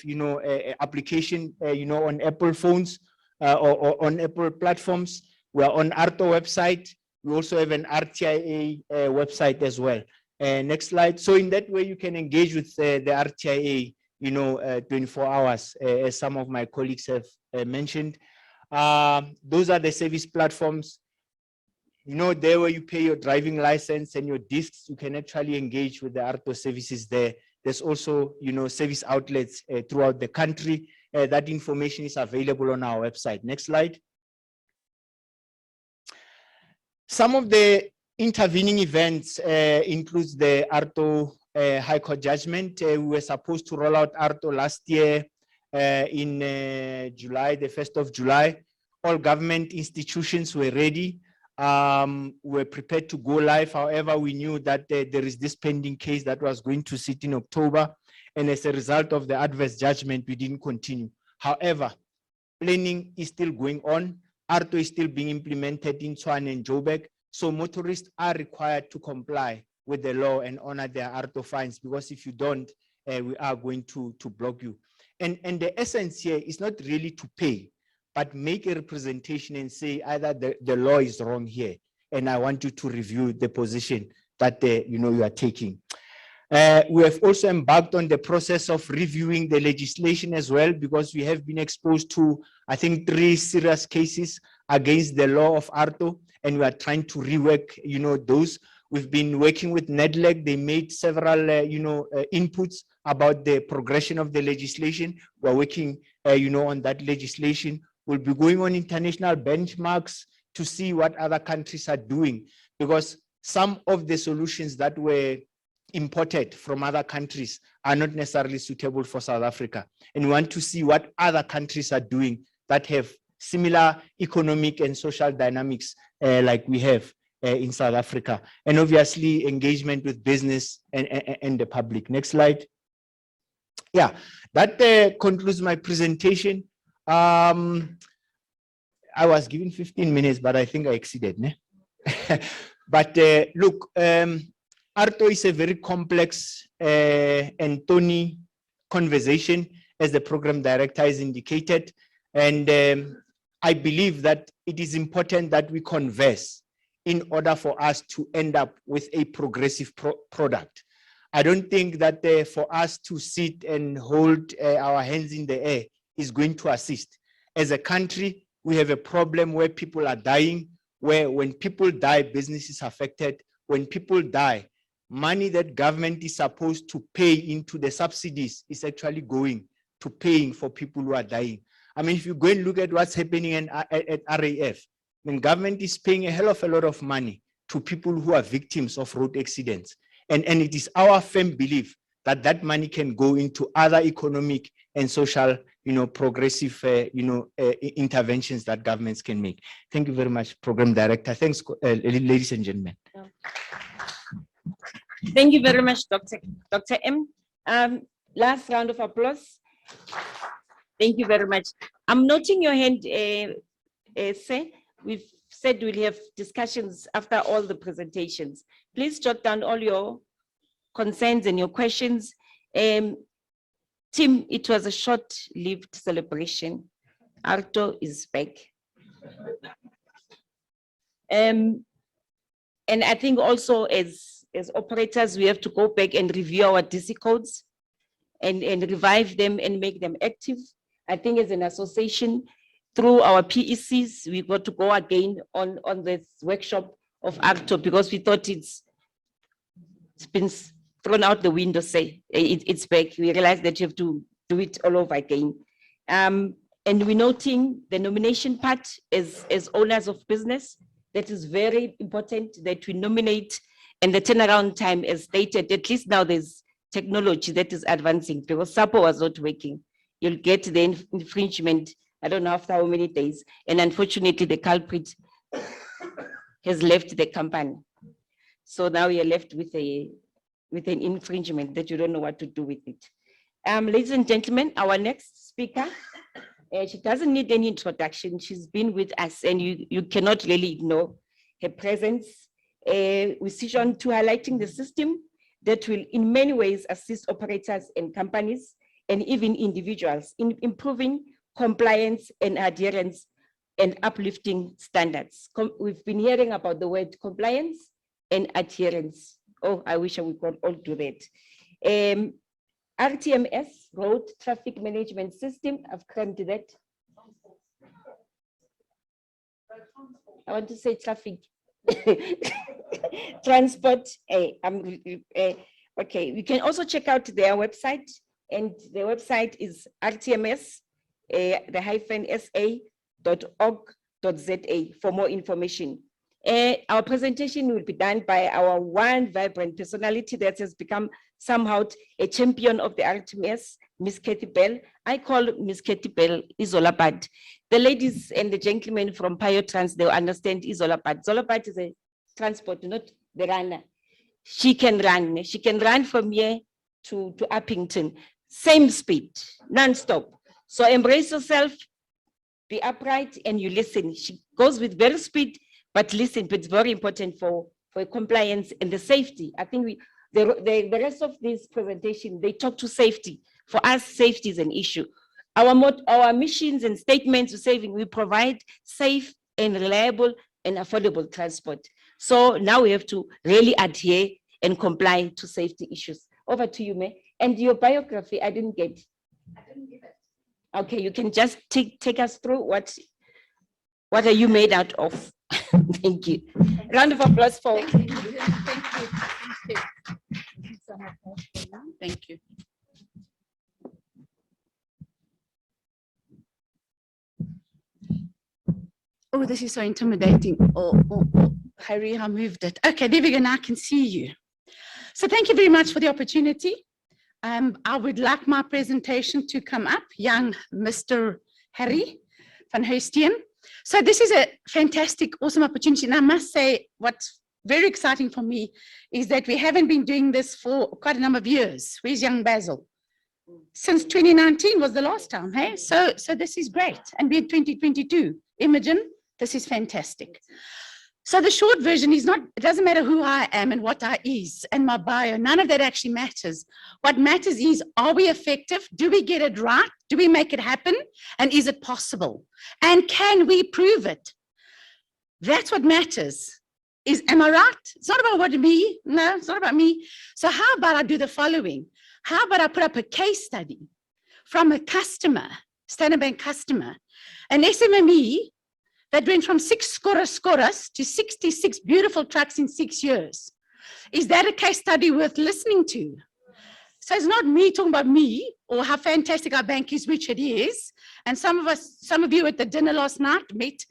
application, on Apple phones or on Apple platforms. We are on ARTO website. We also have an RTIA website as well. Next slide. So in that way, you can engage with the RTIA, 24 hours, as some of my colleagues have mentioned. Those are the service platforms. There where you pay your driving license and your discs, you can actually engage with the ARTO services there. There's also, service outlets throughout the country. That information is available on our website. Next slide. Some of the intervening events includes the ARTO High Court judgment. We were supposed to roll out ARTO last year in July, the 1st of July. All government institutions were ready. We're prepared to go live. However, we knew that there is this pending case that was going to sit in October. And as a result of the adverse judgment, we didn't continue. However, planning is still going on. ARTO is still being implemented in Tshwane and Joburg. So motorists are required to comply with the law and honor their ARTO fines, because if you don't, we are going to block you. And the essence here is not really to pay, but make a representation and say either the law is wrong here, and I want you to review the position that you are taking. We have also embarked on the process of reviewing the legislation as well, because we have been exposed to, I think, 3 serious cases against the law of ARTO, and we are trying to rework, those. We've been working with NEDLEC. They made several, inputs about the progression of the legislation. We're working, on that legislation. We'll be going on international benchmarks to see what other countries are doing, because some of the solutions that were imported from other countries are not necessarily suitable for South Africa. And we want to see what other countries are doing that have similar economic and social dynamics like we have in South Africa. And obviously engagement with business and the public. Next slide. Yeah, that concludes my presentation. I was given 15 minutes, but I think I exceeded. Ne? But look, ARTO is a very complex and thorny conversation, as the program director has indicated. And I believe that it is important that we converse in order for us to end up with a progressive product. I don't think that for us to sit and hold our hands in the air is going to assist. As a country, we have a problem where people are dying, where when people die, business is affected. When people die, money that government is supposed to pay into the subsidies is actually going to paying for people who are dying. I mean, if you go and look at what's happening at RAF, then government is paying a hell of a lot of money to people who are victims of road accidents. And it is our firm belief that that money can go into other economic and social, progressive, interventions that governments can make. Thank you very much, Program Director. Thanks, ladies and gentlemen. Thank you very much, Dr. M. Last round of applause. Thank you very much. I'm noting your hand, Sir. We've said we'll have discussions after all the presentations. Please jot down all your concerns and your questions. Tim, it was a short-lived celebration. Arto is back. And I think also as operators, we have to go back and review our DC codes and revive them and make them active. I think as an association, through our PECs, we got to go again on this workshop of ACTO because we thought it's been thrown out the window, say, it's back. We realized that you have to do it all over again. And we're noting the nomination part as owners of business. That is very important that we nominate, and the turnaround time as stated, at least now there's technology that is advancing because SAPO was not working. You'll get the infringement, I don't know after how many days. And unfortunately, the culprit has left the company. So now you're left with an infringement that you don't know what to do with it. Ladies and gentlemen, our next speaker, she doesn't need any introduction. She's been with us and you cannot really ignore her presence. We see on to highlighting the system that will in many ways assist operators and companies and even individuals in improving compliance and adherence and uplifting standards. We've been hearing about the word compliance and adherence. Oh, I wish we could all do that. RTMS, Road Traffic Management System, I've crammed that. I want to say traffic. Transport, okay, we can also check out their website, and their website is rtms-sa.org.za for more information. Our presentation will be done by our one vibrant personality that has become somehow a champion of the RTMS, Miss Kathy Bell. I call Miss Kathy Bell Izolapad. The ladies and the gentlemen from Piotrans, they'll understand Izolapad. Zolapad is a transport, not the runner. She can run. She can run from here to Uppington. Same speed, non-stop. So embrace yourself, be upright, and you listen. She goes with very speed, but listen, but it's very important for compliance and the safety. I think the rest of this presentation, they talk to safety. For us, safety is an issue. Our missions and statements of saving, we provide safe and reliable and affordable transport. So now we have to really adhere and comply to safety issues. Over to you, May. And your biography, I didn't get. I didn't get it. Okay, you can just take us through what are you made out of? Thank you. Round of applause for. Thank you. Thank you. Oh, this is so intimidating. Oh, Harry, I moved it. Okay, there we go. Now I can see you. So thank you very much for the opportunity. I would like my presentation to come up, young Mr. Harry van Huisteen. So this is a fantastic, awesome opportunity. And I must say, what's very exciting for me is that we haven't been doing this for quite a number of years. Where's young Basil? Since 2019 was the last time, hey? So this is great. And we're in 2022. Imogen, this is fantastic. So the short version is it doesn't matter who I am and what I is and my bio, none of that actually matters. What matters is, are we effective? Do we get it right? Do we make it happen? And is it possible? And can we prove it? That's what matters. Am I right? It's not about me. No, it's not about me. So how about I do the following? How about I put up a case study from a customer, Standard Bank customer, an SMME that went from 6 skoras to 66 beautiful trucks in 6 years. Is that a case study worth listening to? So it's not me talking about me or how fantastic our bank is, which it is. And some of you at the dinner last night met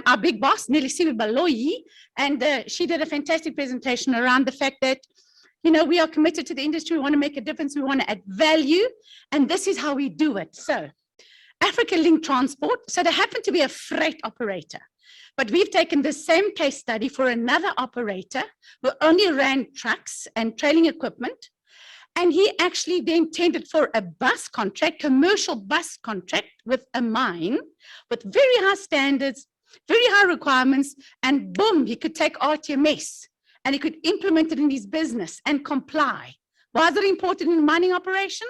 our big boss, Nelisiwe Baloyi, and she did a fantastic presentation around the fact that, we are committed to the industry. We want to make a difference. We want to add value. And this is how we do it. So Africa Link Transport, so they happen to be a freight operator. But we've taken the same case study for another operator who only ran trucks and trailing equipment. And he actually then tendered for a bus contract, commercial bus contract with a mine with very high standards, very high requirements, and boom, he could take RTMS and he could implement it in his business and comply. Why is it important in a mining operation?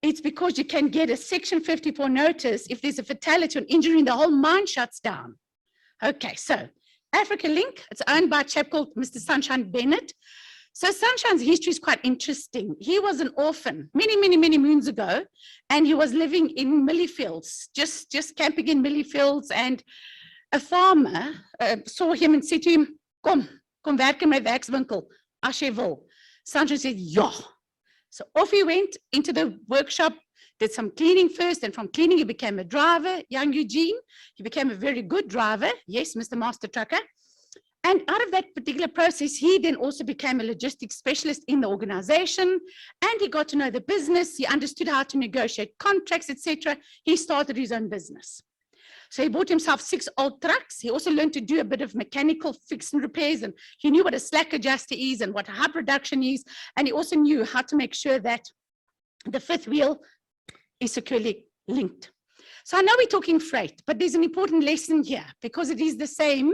It's because you can get a Section 54 notice if there's a fatality or injury and the whole mine shuts down. Okay, so Africa Link, it's owned by a chap called Mr. Sunshine Bennett. So Sunshine's history is quite interesting. He was an orphan many moons ago, and he was living in Milliefields, just camping in Milliefields, and a farmer saw him and said to him, kom werk in my werkswinkel, as jy wil. Sunshine said, ja. So off he went into the workshop, did some cleaning first, and from cleaning he became a driver, young Eugene. He became a very good driver, yes, Mr. Master Trucker. And out of that particular process, he then also became a logistics specialist in the organization, and he got to know the business. He understood how to negotiate contracts, etc. He started his own business. So he bought himself 6 old trucks. He also learned to do a bit of mechanical fix and repairs, and he knew what a slack adjuster is and what a hub reduction is. And he also knew how to make sure that the 5th wheel is securely linked. So I know we're talking freight, but there's an important lesson here because it is the same.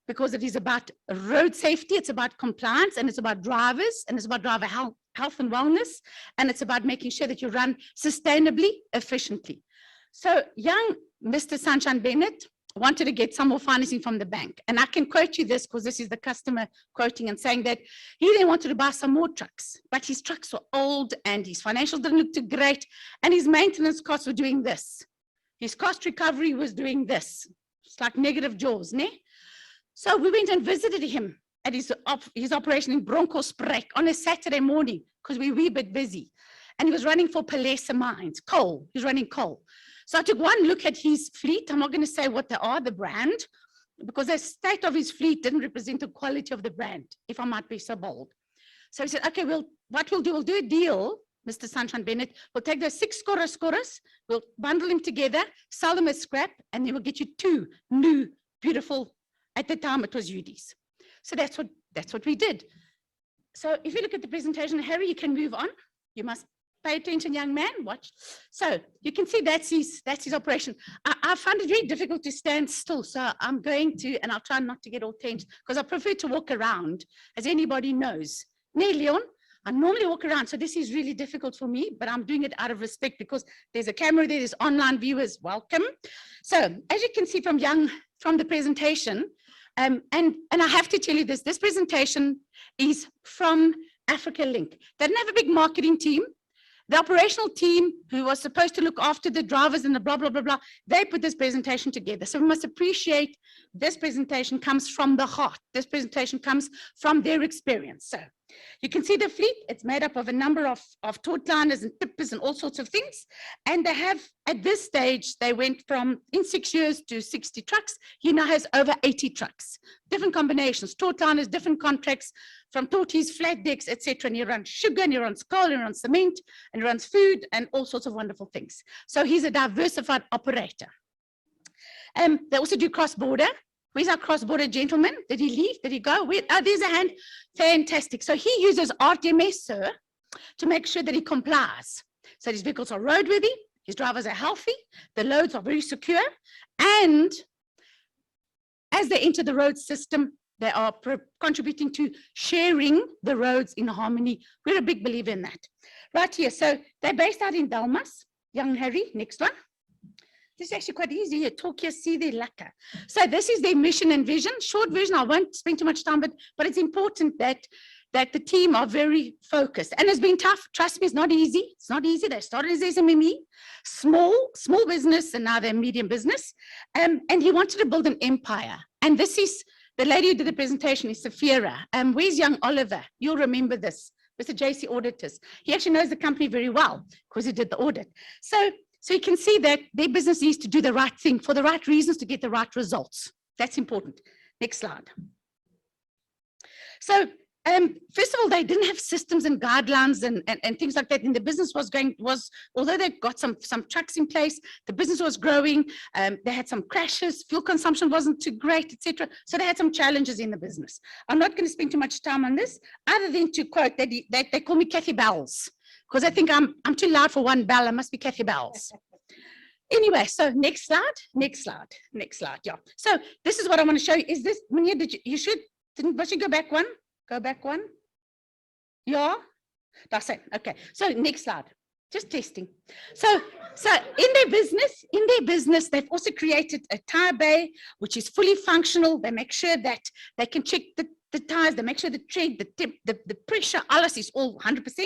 Because it is about road safety, it's about compliance, and it's about drivers, and it's about driver health and wellness, and it's about making sure that you run sustainably, efficiently. So young Mr. Sunshine Bennett wanted to get some more financing from the bank. And I can quote you this because this is the customer quoting and saying that he then wanted to buy some more trucks, but his trucks were old and his financials didn't look too great, and his maintenance costs were doing this. His cost recovery was doing this. It's like negative jaws, ne? So we went and visited him at his operation in Bronkhorstspruit on a Saturday morning because we were a bit busy. And he was running for Palesa Mines, coal. He was running coal. So I took one look at his fleet. I'm not going to say what they are, the brand, because the state of his fleet didn't represent the quality of the brand, if I might be so bold. So he said, okay, well, what we'll do a deal, Mr. Sunshine Bennett. We'll take those 6 scorers, we'll bundle them together, sell them as scrap, and then we'll get you 2 new, beautiful. At the time, it was UDs. So that's what we did. So if you look at the presentation, Harry, you can move on. You must pay attention, young man, watch. So you can see that's his operation. I find it very difficult to stand still. So I'm going to, and I'll try not to get all tense because I prefer to walk around, as anybody knows. Nee, Leon, I normally walk around. So this is really difficult for me, but I'm doing it out of respect because there's a camera there, there's online viewers, welcome. So as you can see from the presentation, and I have to tell you this presentation is from Africa Link. They didn't have a big marketing team. The operational team who was supposed to look after the drivers and the blah, blah, blah, blah, they put this presentation together. So we must appreciate this presentation comes from the heart. This presentation comes from their experience. So you can see the fleet, it's made up of a number of tautliners and tippers and all sorts of things. And they have, at this stage, they went from, in 6 years, to 60 trucks. He now has over 80 trucks, different combinations, tautliners, different contracts, from torties, flat decks, etc. And he runs sugar, and he runs coal, and he runs cement, and he runs food, and all sorts of wonderful things. So he's a diversified operator. They also do cross-border. Where's our cross-border gentleman? Did he leave? Did he go? Where? Oh, there's a hand. Fantastic. So he uses RTMS, sir, to make sure that he complies. So his vehicles are roadworthy, his drivers are healthy, the loads are very secure, and as they enter the road system, they are contributing to sharing the roads in harmony. We're a big believer in that. Right here, so they're based out in Delmas. Young Harry, next one. This is actually quite easy here. Talk here, see there, lekker. So this is their mission and vision. Short version, I won't spend too much time, but it's important that the team are very focused. And it's been tough. Trust me, it's not easy. It's not easy. They started as SMME, small business, and now they're medium business. And he wanted to build an empire. And this is, the lady who did the presentation is Safira. Where's young Oliver? You'll remember this, Mr. JC Auditors. He actually knows the company very well because he did the audit. So you can see that their business needs to do the right thing for the right reasons to get the right results. That's important. Next slide. So First of all, they didn't have systems and guidelines and things like that. And the business although they've got some trucks in place, the business was growing. They had some crashes, fuel consumption wasn't too great, etc. So they had some challenges in the business. I'm not going to spend too much time on this, other than to quote that they call me Kathy Bells, because I think I'm too loud for one bell. I must be Kathy Bells. Anyway, so next slide. Yeah. So this is what I want to show you. Is this, Munia, must you go back one? Go back one. Yeah, that's it. Okay. So next slide. Just testing. So in their business, they've also created a tire bay, which is fully functional. They make sure that they can check the tires. They make sure the tread, the tip, the pressure, alles is all 100%.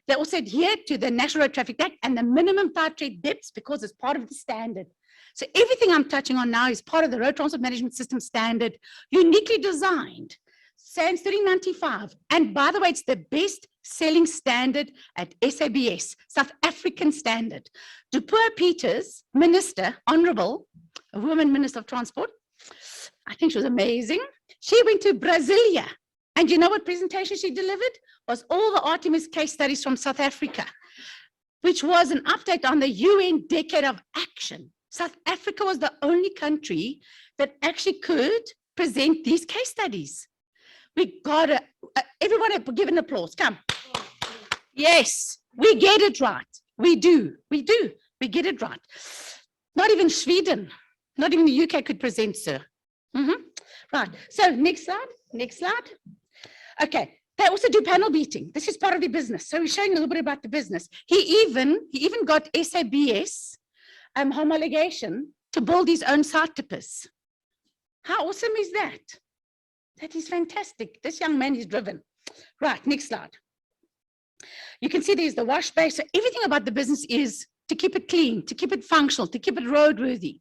They also adhere to the National Road Traffic Act and the minimum tire tread depths, because it's part of the standard. So everything I'm touching on now is part of the Road Transport Management System standard, uniquely designed. SANS 1395. And by the way, it's the best selling standard at SABS, South African standard. Dupour Peters, Minister, Honorable, a woman Minister of Transport, I think she was amazing. She went to Brasilia, and you know what presentation she delivered? Was all the Artemis case studies from South Africa, which was an update on the UN Decade of Action. South Africa was the only country that actually could present these case studies. We got it. Everyone give an applause. Come. Yes, we get it right. We do. We get it right. Not even Sweden, not even the UK could present, sir. Right. So next slide. Okay. They also do panel beating. This is part of the business. So we're showing a little bit about the business. He even got SABS homologation to build his own site tippers. How awesome is that? That is fantastic. This young man is driven. Right, next slide. You can see there's the wash bay. So everything about the business is to keep it clean, to keep it functional, to keep it roadworthy.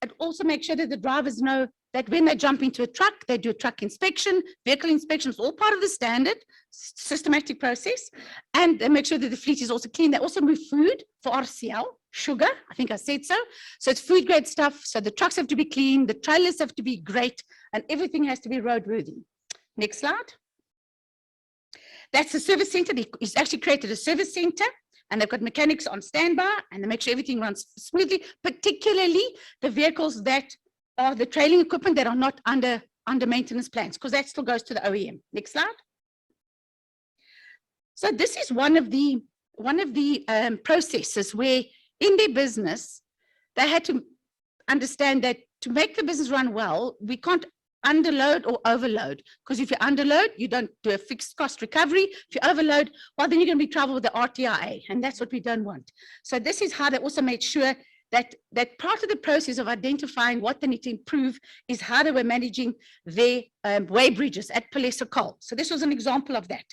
And also make sure that the drivers know that when they jump into a truck, they do a truck inspection, vehicle inspection is all part of the standard, systematic process. And they make sure that the fleet is also clean. They also move food for RCL, sugar, I think I said so. So it's food grade stuff. So the trucks have to be clean, the trailers have to be great, and everything has to be roadworthy. Next slide. That's the service center. He's actually created a service center, and they've got mechanics on standby, and they make sure everything runs smoothly, particularly the vehicles that are the trailing equipment that are not under maintenance plans, because that still goes to the OEM. Next slide. So this is one of the processes where in their business, they had to understand that to make the business run well, we can't underload or overload, because if you underload, you don't do a fixed cost recovery. If you overload, well, then you're going to be trouble with the RTIA, and that's what we don't want. So this is how they also made sure that part of the process of identifying what they need to improve is how they were managing their way bridges at Palesa Coal. So this was an example of that.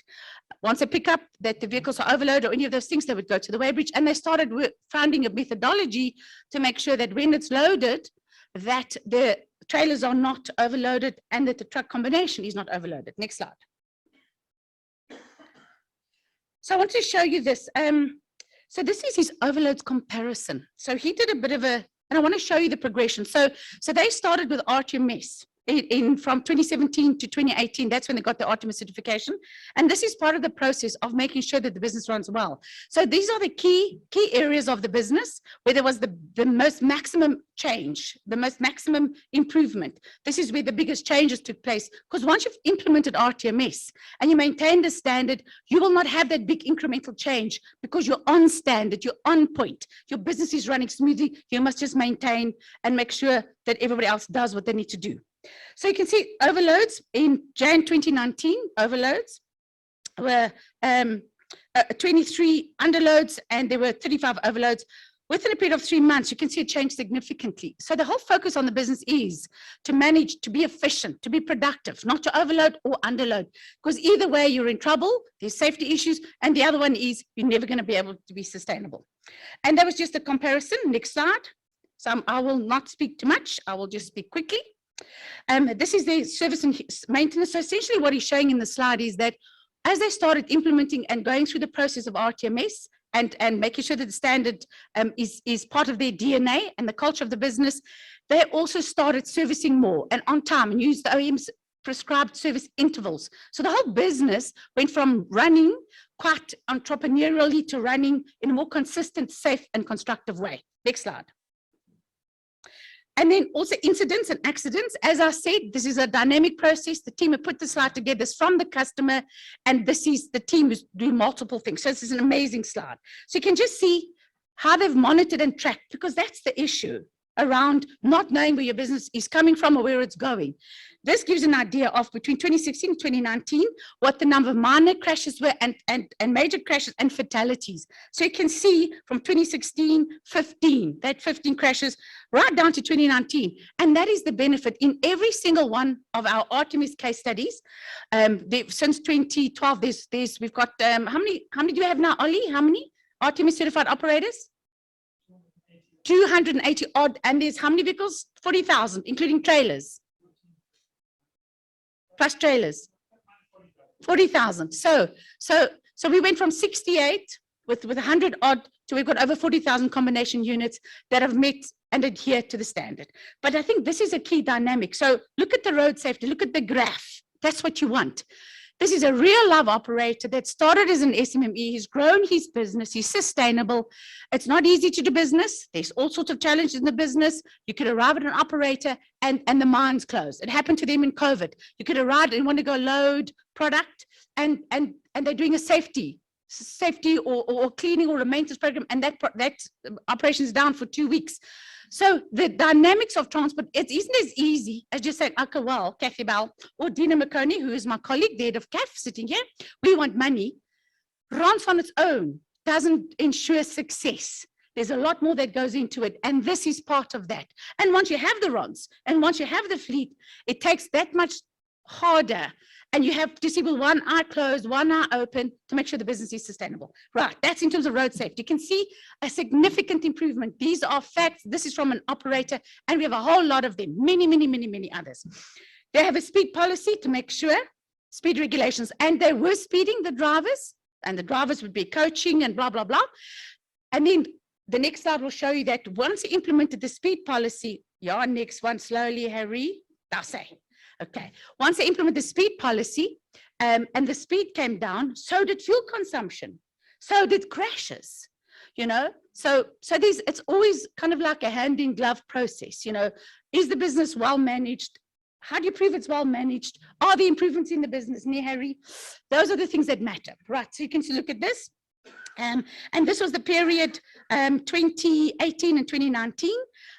Once they pick up that the vehicles are overloaded or any of those things, they would go to the way bridge, and they started finding a methodology to make sure that when it's loaded, that the trailers are not overloaded and that the truck combination is not overloaded. Next slide. So I want to show you this. So this is his overloads comparison. So he did a bit of and I want to show you the progression. So they started with RTMS from 2017 to 2018. That's when they got the RTMS certification. And this is part of the process of making sure that the business runs well. So these are the key areas of the business where there was the most maximum change, the most maximum improvement. This is where the biggest changes took place, because once you've implemented RTMS and you maintain the standard, you will not have that big incremental change because you're on standard, you're on point, your business is running smoothly. You must just maintain and make sure that everybody else does what they need to do. So you can see overloads in Jan 2019, overloads were 23 underloads, and there were 35 overloads. Within a period of 3 months, you can see it change significantly. So the whole focus on the business is to manage, to be efficient, to be productive, not to overload or underload, because either way you're in trouble, there's safety issues, and the other one is you're never going to be able to be sustainable. And that was just a comparison. Next slide. So I will not speak too much. I will just speak quickly. This is the service and maintenance. So essentially what he's showing in the slide is that as they started implementing and going through the process of RTMS and making sure that the standard is part of their DNA and the culture of the business, they also started servicing more and on time and use the OEM's prescribed service intervals. So the whole business went from running quite entrepreneurially to running in a more consistent, safe, and constructive way. Next slide. And then also incidents and accidents. As I said, this is a dynamic process. The team have put the slide together. This from the customer, and this is the team who's doing multiple things. So this is an amazing slide. So you can just see how they've monitored and tracked, because that's the issue around not knowing where your business is coming from or where it's going. This gives an idea of between 2016 and 2019, what the number of minor crashes were and major crashes and fatalities. So you can see from 2016, 15, that 15 crashes right down to 2019. And that is the benefit in every single one of our Artemis case studies. Since 2012, we've got, how many do we have now, Ollie? How many Artemis certified operators? 280 odd, and there's how many vehicles? 40,000, including trailers. Plus trailers. 40,000. So we went from 68 with 100 odd to we've got over 40,000 combination units that have met and adhere to the standard. But I think this is a key dynamic. So look at the road safety, look at the graph. That's what you want. This is a real live operator that started as an SMME. He's grown his business. He's sustainable. It's not easy to do business. There's all sorts of challenges in the business. You could arrive at an operator and the mine's closed. It happened to them in COVID. You could arrive and want to go load product and they're doing a safety or cleaning or a maintenance program, and that operation is down for 2 weeks. So the dynamics of transport, it isn't as easy as just saying, okay, well, Kathy Bell or Dina McConey, who is my colleague, the head of CAF, sitting here, we want money. RONS on its own doesn't ensure success. There's a lot more that goes into it, and this is part of that. And once you have the RONS, and once you have the fleet, it takes that much harder. And you have to see with one eye closed, one eye open to make sure the business is sustainable. Right, that's in terms of road safety. You can see a significant improvement. These are facts. This is from an operator, and we have a whole lot of them, many others. They have a speed policy to make sure, speed regulations, and they were speeding the drivers, and the drivers would be coaching and blah, blah, blah. And then the next slide will show you that once you implemented the speed policy, yeah, next one slowly, Harry, that's it. Okay, once they implement the speed policy and the speed came down, so did fuel consumption, so did crashes, you know. So it's always kind of like a hand in glove process, you know. Is the business well managed? How do you prove it's well managed? Are there improvements in the business, Harry? Those are the things that matter, right? So you can look at this. And this was the period 2018 and 2019.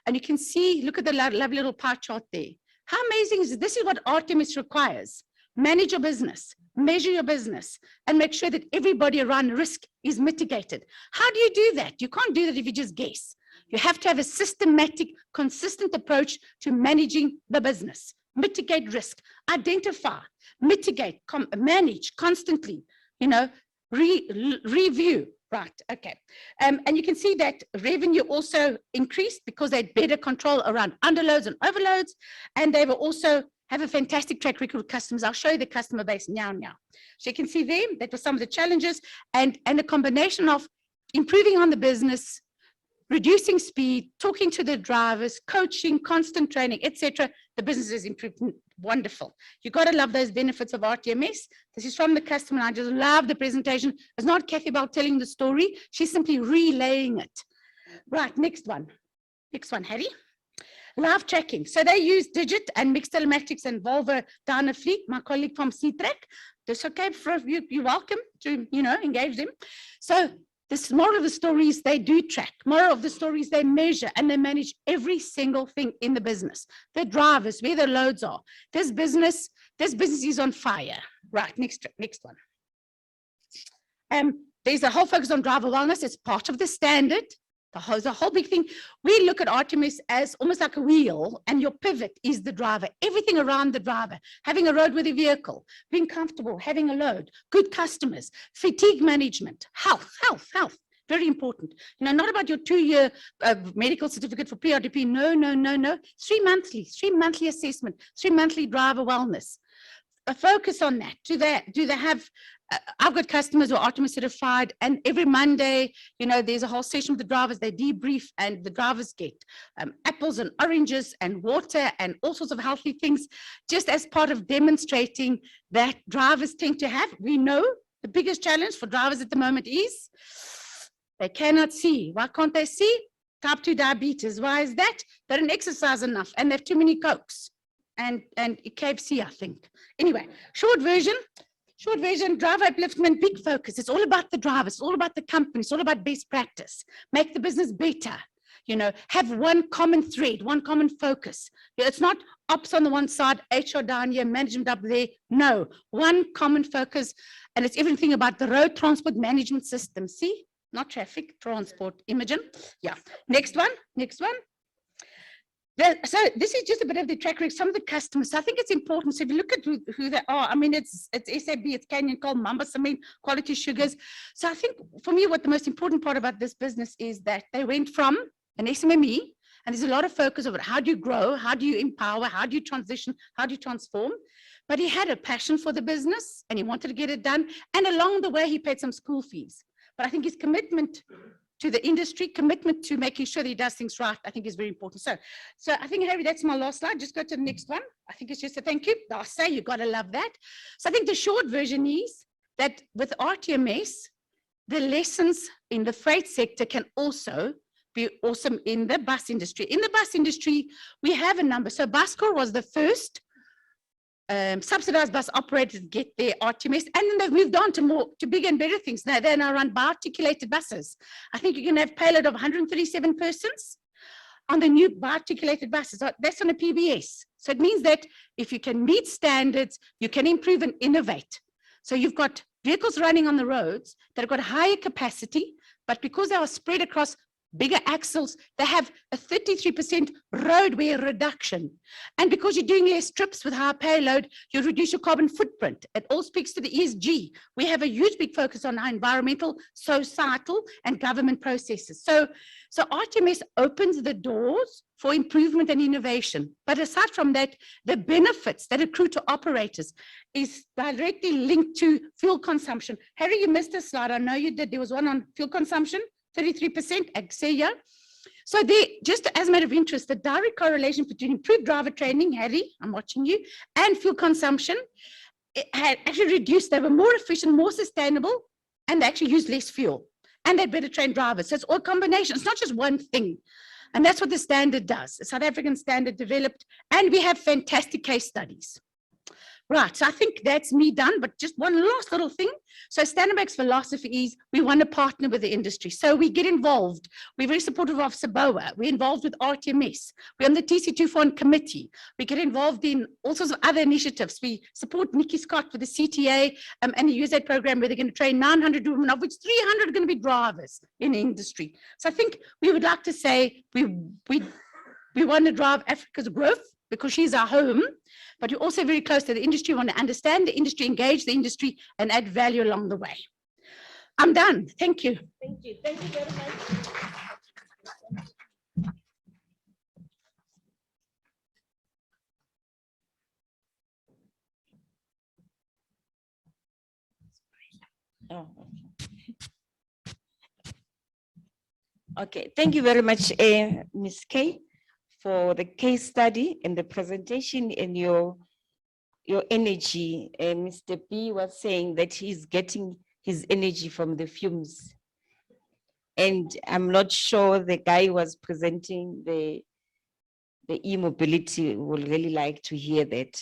And you can see, look at the lovely little pie chart there. How amazing is it? This is what Artemis requires. Manage your business, measure your business, and make sure that everybody around risk is mitigated. How do you do that? You can't do that if you just guess. You have to have a systematic, consistent approach to managing the business. Mitigate risk, identify, mitigate, manage constantly, you know, review. Right, okay. And you can see that revenue also increased because they had better control around underloads and overloads, and they will also have a fantastic track record with customers. I'll show you the customer base now. So you can see them, that was some of the challenges, and a combination of improving on the business, reducing speed, talking to the drivers, coaching, constant training, etc. The business has improved. Wonderful. You got to love those benefits of RTMS. This is from the customer. I just love the presentation. It's not Kathy Bell telling the story. She's simply relaying it. Right, next one. Next one, Harry. Live tracking. So they use Digit and mixed telematics and Volvo down a fleet. My colleague from C-Track. That's okay. You're welcome to, you know, engage them. So this moral of the story is they do track. Moral of the story is they measure and they manage every single thing in the business. The drivers, where the loads are. This business is on fire. Right, next one. There's a whole focus on driver wellness. It's part of the standard. The whole big thing. We look at Artemis as almost like a wheel, and your pivot is the driver. Everything around the driver, having a roadworthy vehicle, being comfortable, having a load, good customers, fatigue management, health. Very important. You know, not about your 2-year medical certificate for PRDP. No. 3 monthly assessment, 3 monthly driver wellness. A focus on that. Do they have I've got customers who are Artemis certified, and every Monday, you know, there's a whole session with the drivers, they debrief, and the drivers get apples and oranges and water and all sorts of healthy things, just as part of demonstrating that drivers tend to have. We know the biggest challenge for drivers at the moment is they cannot see. Why can't they see? Type 2 diabetes. Why is that? They don't exercise enough and they have too many Cokes and KFC, I think. Anyway, short version, driver upliftment, big focus. It's all about the drivers, it's all about the company, it's all about best practice. Make the business better. You know, have one common thread, one common focus. It's not ops on the one side, HR down here, management up there. No, one common focus. And it's everything about the road transport management system. See, not traffic, transport, Imogen. Yeah, next one. So this is just a bit of the track record, some of the customers. So I think it's important. So if you look at who they are, I mean, it's SAB, it's Canyon Coal, Mamba Cement, Quality Sugars. So I think for me, what the most important part about this business is that they went from an SMME, and there's a lot of focus over how do you grow, how do you empower, how do you transition, how do you transform? But he had a passion for the business and he wanted to get it done. And along the way, he paid some school fees. But I think his commitment to the industry, commitment to making sure that he does things right, I think is very important. So I think, Harry, that's my last slide. Just go to the next one. I think it's just a thank you. I'll say you got to love that. So I think the short version is that with RTMS, the lessons in the freight sector can also be awesome in the bus industry. In the bus industry, we have a number. So Buscor was the first subsidized bus operators to get their RTMS, and then they've moved on to bigger and better things. Now they now run bi-articulated buses. I think you can have payload of 137 persons on the new bi-articulated buses. That's on a PBS. So it means that if you can meet standards, you can improve and innovate. So you've got vehicles running on the roads that have got higher capacity, but because they are spread across bigger axles, they have a 33% road wear reduction. And because you're doing less trips with higher payload, you reduce your carbon footprint. It all speaks to the ESG. We have a huge big focus on our environmental, societal, and government processes. So RTMS opens the doors for improvement and innovation. But aside from that, the benefits that accrue to operators is directly linked to fuel consumption. Harry, you missed a slide. I know you did. There was one on fuel consumption. 33% Axeia. So there, just as a matter of interest, the direct correlation between improved driver training, Harry, I'm watching you, and fuel consumption, it had actually reduced. They were more efficient, more sustainable, and they actually used less fuel. And they had better trained drivers. So it's all combination. It's not just one thing. And that's what the standard does. The South African standard developed, and we have fantastic case studies. Right, so I think that's me done, but just one last little thing. So Standard Bank's philosophy is we want to partner with the industry. So we get involved. We're very supportive of SABOA. We're involved with RTMS. We're on the TC24 committee. We get involved in all sorts of other initiatives. We support Nikki Scott with the CTA and the UZ program where they're going to train 900 women, of which 300 are going to be drivers in the industry. So I think we would like to say we want to drive Africa's growth because she's our home, but you're also very close to the industry, want to understand the industry, engage the industry, and add value along the way. I'm done. Thank you. Thank you. Thank you very much. Oh. Okay, thank you very much, Ms. Kay, for the case study and the presentation and your energy. Mr. B was saying that he's getting his energy from the fumes. And I'm not sure the guy who was presenting the e-mobility would really like to hear that,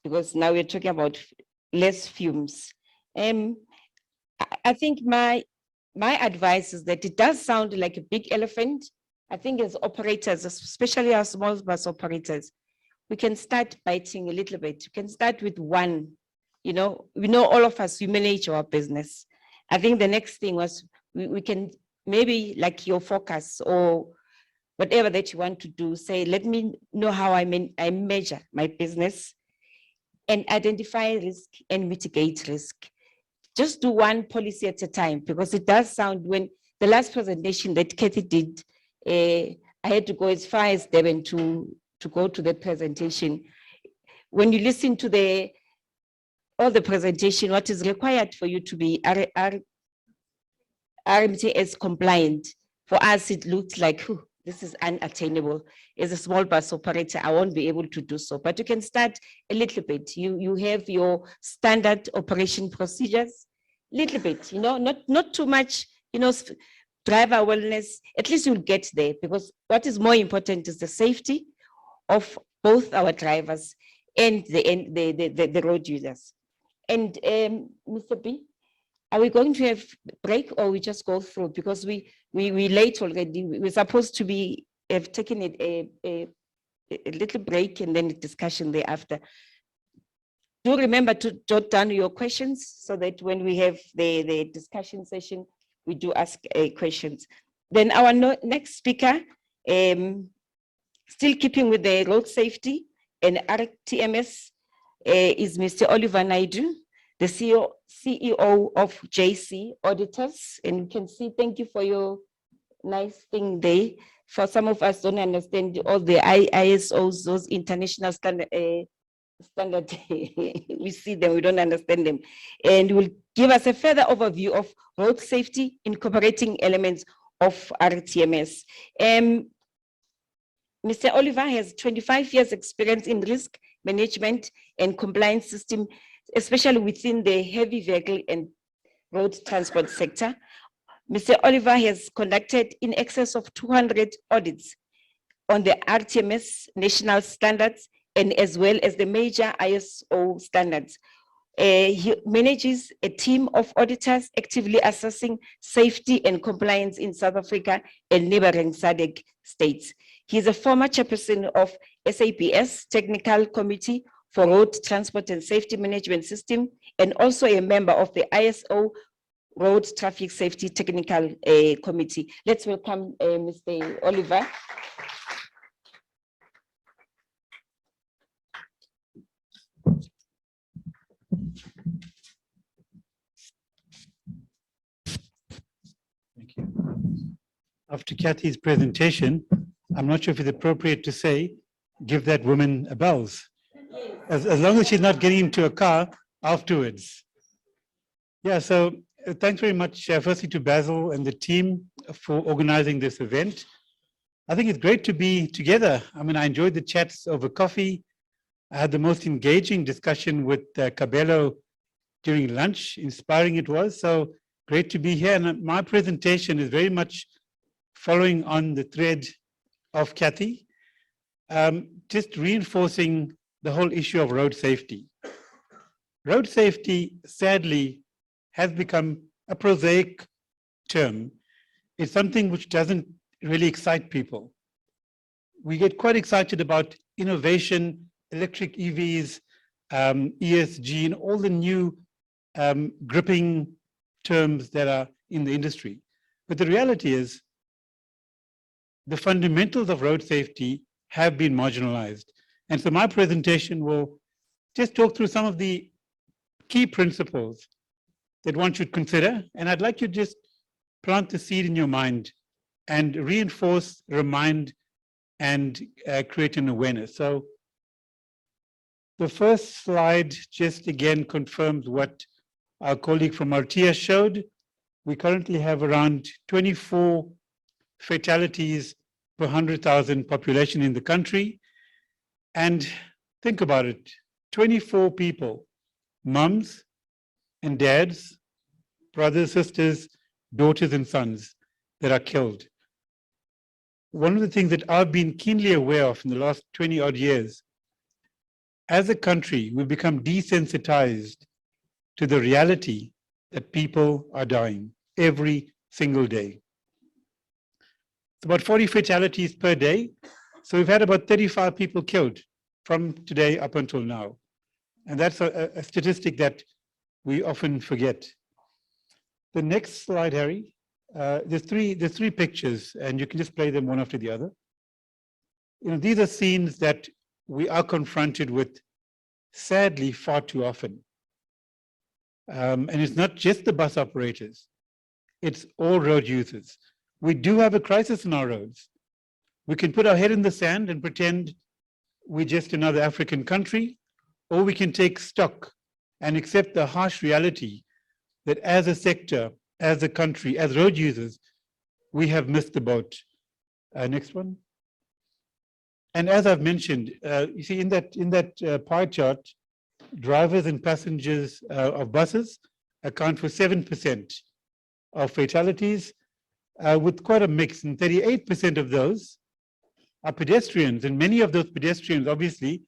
because now we're talking about less fumes. I think my advice is that it does sound like a big elephant. I think as operators, especially our small bus operators, we can start biting a little bit. We can start with one. You know, we know all of us, we manage our business. I think the next thing was we can maybe like your focus or whatever that you want to do, say, let me know how I measure my business and identify risk and mitigate risk. Just do one policy at a time, because it does sound, when the last presentation that Kathy did, I had to go as far as Devon to go to the presentation. When you listen to the all the presentation, what is required for you to be RMTS compliant. For us, it looks like, whew, this is unattainable. As a small bus operator, I won't be able to do so, but you can start a little bit. You have your standard operation procedures, little bit, not too much, driver wellness, at least you'll get there, because what is more important is the safety of both our drivers and the road users. And Mr. B, are we going to have break or we just go through? Because we late already. We're supposed to have taken it a little break and then a discussion thereafter. Do remember to jot down your questions so that when we have the discussion session, we do ask questions. Then our next speaker, still keeping with the road safety and RTMS, is Mr. Oliver Naidu, the CEO of JC Auditors. And you can see, thank you for your nice thing there. For some of us don't understand all the ISOs, those international standard, we see them, we don't understand them. And will give us a further overview of road safety, incorporating elements of RTMS. Mr. Oliver has 25 years experience in risk management and compliance system, especially within the heavy vehicle and road transport sector. Mr. Oliver has conducted in excess of 200 audits on the RTMS national standards and as well as the major ISO standards. He manages a team of auditors actively assessing safety and compliance in South Africa and neighboring SADC states. He is a former chairperson of SABS Technical Committee for Road Transport and Safety Management System, and also a member of the ISO Road Traffic Safety Technical Committee. Let's welcome Mr. Oliver. Thank you. After Kathy's presentation, I'm not sure if it's appropriate to say, give that woman a bells. As long as she's not getting into a car afterwards. Yeah, so thanks very much, firstly to Basil and the team for organizing this event. I think it's great to be together. I mean, I enjoyed the chats over coffee. I had the most engaging discussion with Cabello during lunch, inspiring it was. So great to be here. And my presentation is very much following on the thread of Kathy, just reinforcing the whole issue of road safety. Road safety, sadly, has become a prosaic term. It's something which doesn't really excite people. We get quite excited about innovation, electric EVs, ESG, and all the new gripping terms that are in the industry. But the reality is, the fundamentals of road safety have been marginalized. And so my presentation will just talk through some of the key principles that one should consider. And I'd like you to just plant the seed in your mind and reinforce, remind, and create an awareness. So the first slide just again confirms what our colleague from Martia showed. We currently have around 24 fatalities per 100,000 population in the country. And think about it, 24 people, mums and dads, brothers, sisters, daughters and sons that are killed. One of the things that I've been keenly aware of in the last 20 odd years, as a country, we've become desensitized to the reality that people are dying every single day. It's about 40 fatalities per day. So we've had about 35 people killed from today up until now. And that's a statistic that we often forget. The next slide, Harry. There's three pictures, and you can just play them one after the other. These are scenes that we are confronted with, sadly, far too often. And it's not just the bus operators, it's all road users. We do have a crisis in our roads. We can put our head in the sand and pretend we're just another African country, or we can take stock and accept the harsh reality that as a sector, as a country, as road users, we have missed the boat. Next one. And as I've mentioned, you see in that pie chart, drivers and passengers of buses account for 7% of fatalities, with quite a mix, and 38% of those are pedestrians, and many of those pedestrians obviously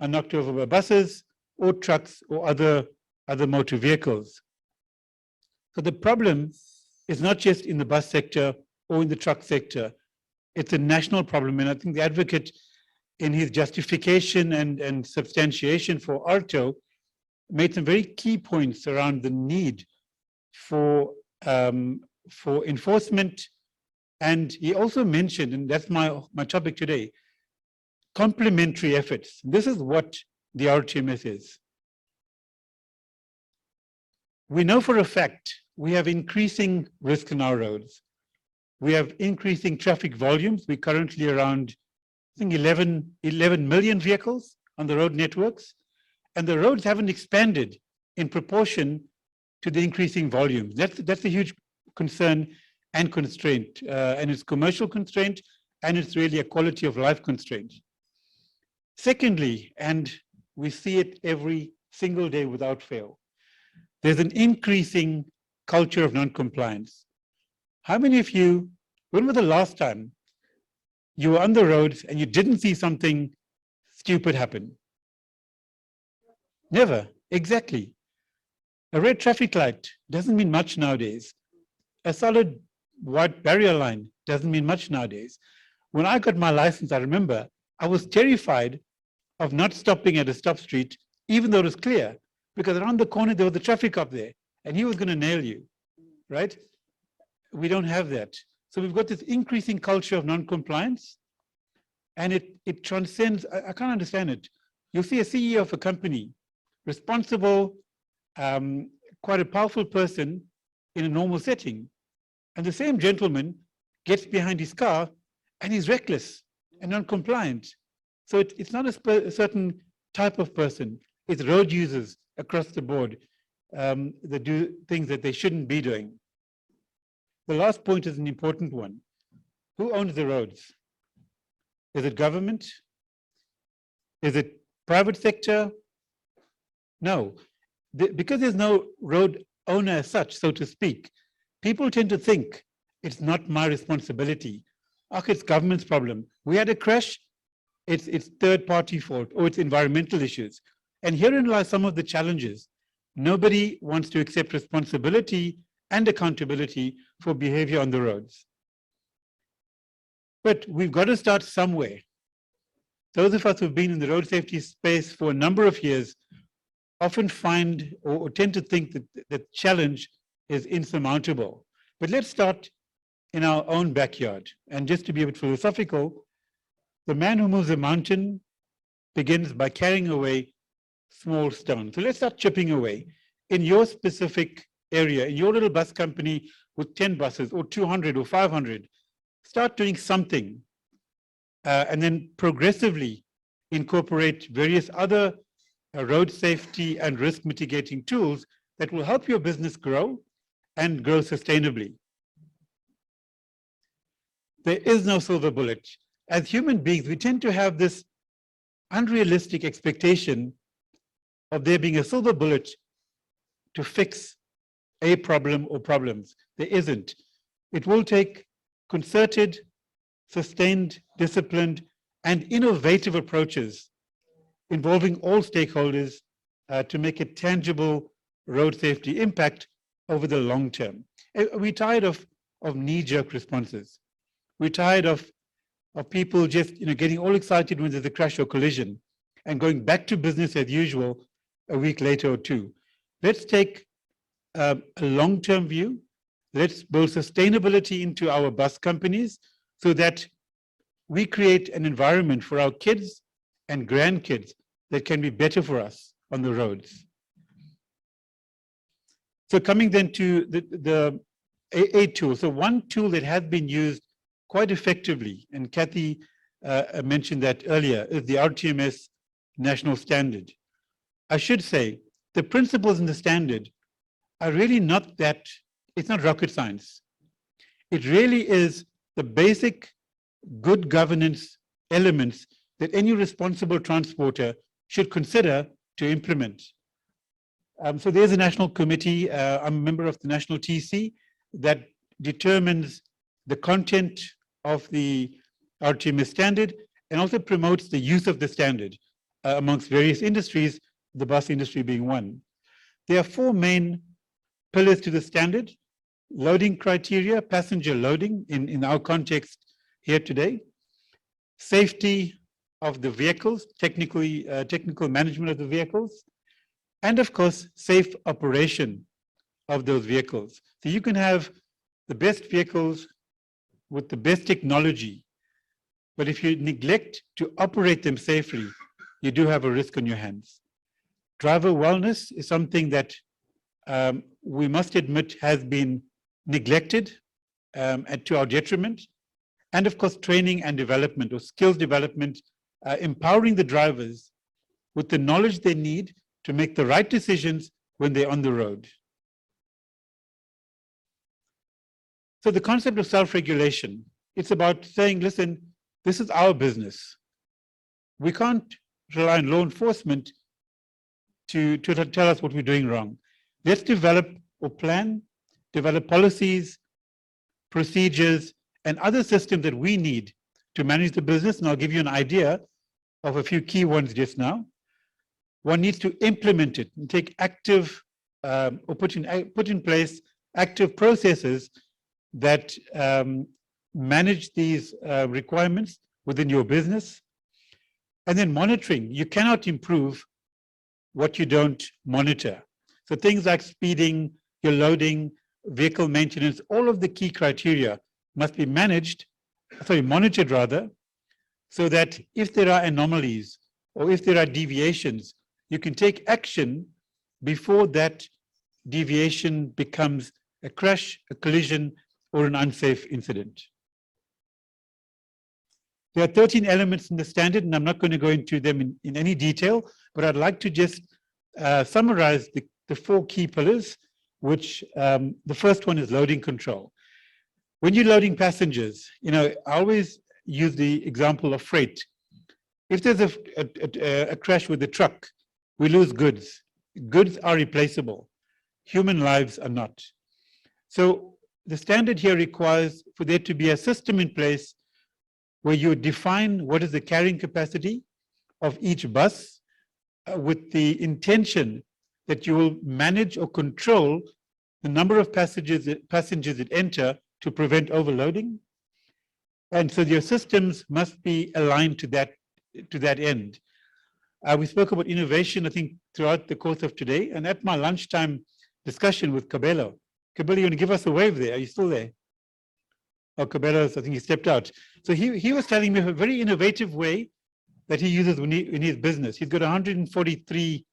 are knocked over by buses or trucks or other motor vehicles. So the problem is not just in the bus sector or in the truck sector, it's a national problem. And I think the advocate in his justification and substantiation for ARTO made some very key points around the need for enforcement. And he also mentioned, and that's my topic today, complementary efforts. This is what the RTMS is. We know for a fact we have increasing risk in our roads. We have increasing traffic volumes. We're currently around, I think, 11 million vehicles on the road networks. And the roads haven't expanded in proportion to the increasing volumes. That's a huge concern and constraint. And it's commercial constraint, and it's really a quality of life constraint. Secondly, and we see it every single day without fail, there's an increasing culture of non-compliance. How many of you, when was the last time you were on the roads and you didn't see something stupid happen? Never, exactly. A red traffic light doesn't mean much nowadays. A solid white barrier line doesn't mean much nowadays. When I got my license, I remember I was terrified of not stopping at a stop street, even though it was clear, because around the corner there was a traffic cop there and he was going to nail you, right? We don't have that. So we've got this increasing culture of non-compliance, and it transcends, I can't understand it. You'll see a CEO of a company, responsible, quite a powerful person in a normal setting. And the same gentleman gets behind his car and he's reckless and non-compliant. So it's not a certain type of person. It's road users across the board that do things that they shouldn't be doing. The last point is an important one. Who owns the roads? Is it government? Is it private sector? No. Because there's no road owner as such, so to speak, people tend to think it's not my responsibility. Okay, it's government's problem. We had a crash, it's third-party fault, or it's environmental issues. And herein lies some of the challenges. Nobody wants to accept responsibility and accountability for behavior on the roads. But we've got to start somewhere. Those of us who've been in the road safety space for a number of years often find or tend to think that the challenge is insurmountable. But let's start in our own backyard. And just to be a bit philosophical, the man who moves a mountain begins by carrying away small stones. So let's start chipping away. In your specific area, in your little bus company with 10 buses or 200 or 500, start doing something and then progressively incorporate various other road safety and risk mitigating tools that will help your business grow and grow sustainably. There is no silver bullet. As human beings, we tend to have this unrealistic expectation of there being a silver bullet to fix a problem or problems. There isn't. It will take concerted, sustained, disciplined, and innovative approaches involving all stakeholders to make a tangible road safety impact over the long term. We're tired of knee-jerk responses. We're tired of people just getting all excited when there's a crash or collision and going back to business as usual a week later or two. Let's take a long-term view. Let's build sustainability into our bus companies so that we create an environment for our kids and grandkids that can be better for us on the roads. So coming then to the A tool. So one tool that has been used quite effectively, and Kathy mentioned that earlier, is the RTMS national standard. I should say the principles in the standard are really not that, it's not rocket science. It really is the basic good governance elements that any responsible transporter should consider to implement. So there's a national committee, I'm a member of the national TC, that determines the content of the RTMS standard and also promotes the use of the standard amongst various industries, the bus industry being one. There are four main pillars to the standard: loading criteria, passenger loading in our context here today, safety of the vehicles, technical management of the vehicles, and of course, safe operation of those vehicles. So you can have the best vehicles with the best technology, but if you neglect to operate them safely, you do have a risk on your hands. Driver wellness is something that we must admit has been neglected to our detriment. And of course, training and development or skills development, empowering the drivers with the knowledge they need to make the right decisions when they're on the road. So the concept of self-regulation, it's about saying, listen, this is our business. We can't rely on law enforcement to tell us what we're doing wrong. Let's develop or plan, develop policies, procedures, and other systems that we need to manage the business. And I'll give you an idea of a few key ones just now. One needs to implement it and take active or put in place active processes that manage these requirements within your business. And then monitoring. You cannot improve what you don't monitor. So things like speeding, your loading, vehicle maintenance, all of the key criteria must be monitored rather, so that if there are anomalies or if there are deviations, you can take action before that deviation becomes a crash, a collision, or an unsafe incident. There are 13 elements in the standard, and I'm not going to go into them in any detail, but I'd like to just summarize the four key pillars, which the first one is loading control. When you're loading passengers, I always use the example of freight. If there's a crash with the truck, we lose goods. Goods are replaceable. Human lives are not. So the standard here requires for there to be a system in place where you define what is the carrying capacity of each bus with the intention that you will manage or control the number of passengers that enter to prevent overloading. And so your systems must be aligned to that end. We spoke about innovation, I think, throughout the course of today. And at my lunchtime discussion with Kabelo, you want to give us a wave there? Are you still there? Oh, Kabelo, I think he stepped out. So he was telling me a very innovative way that he uses in his business. He's got 143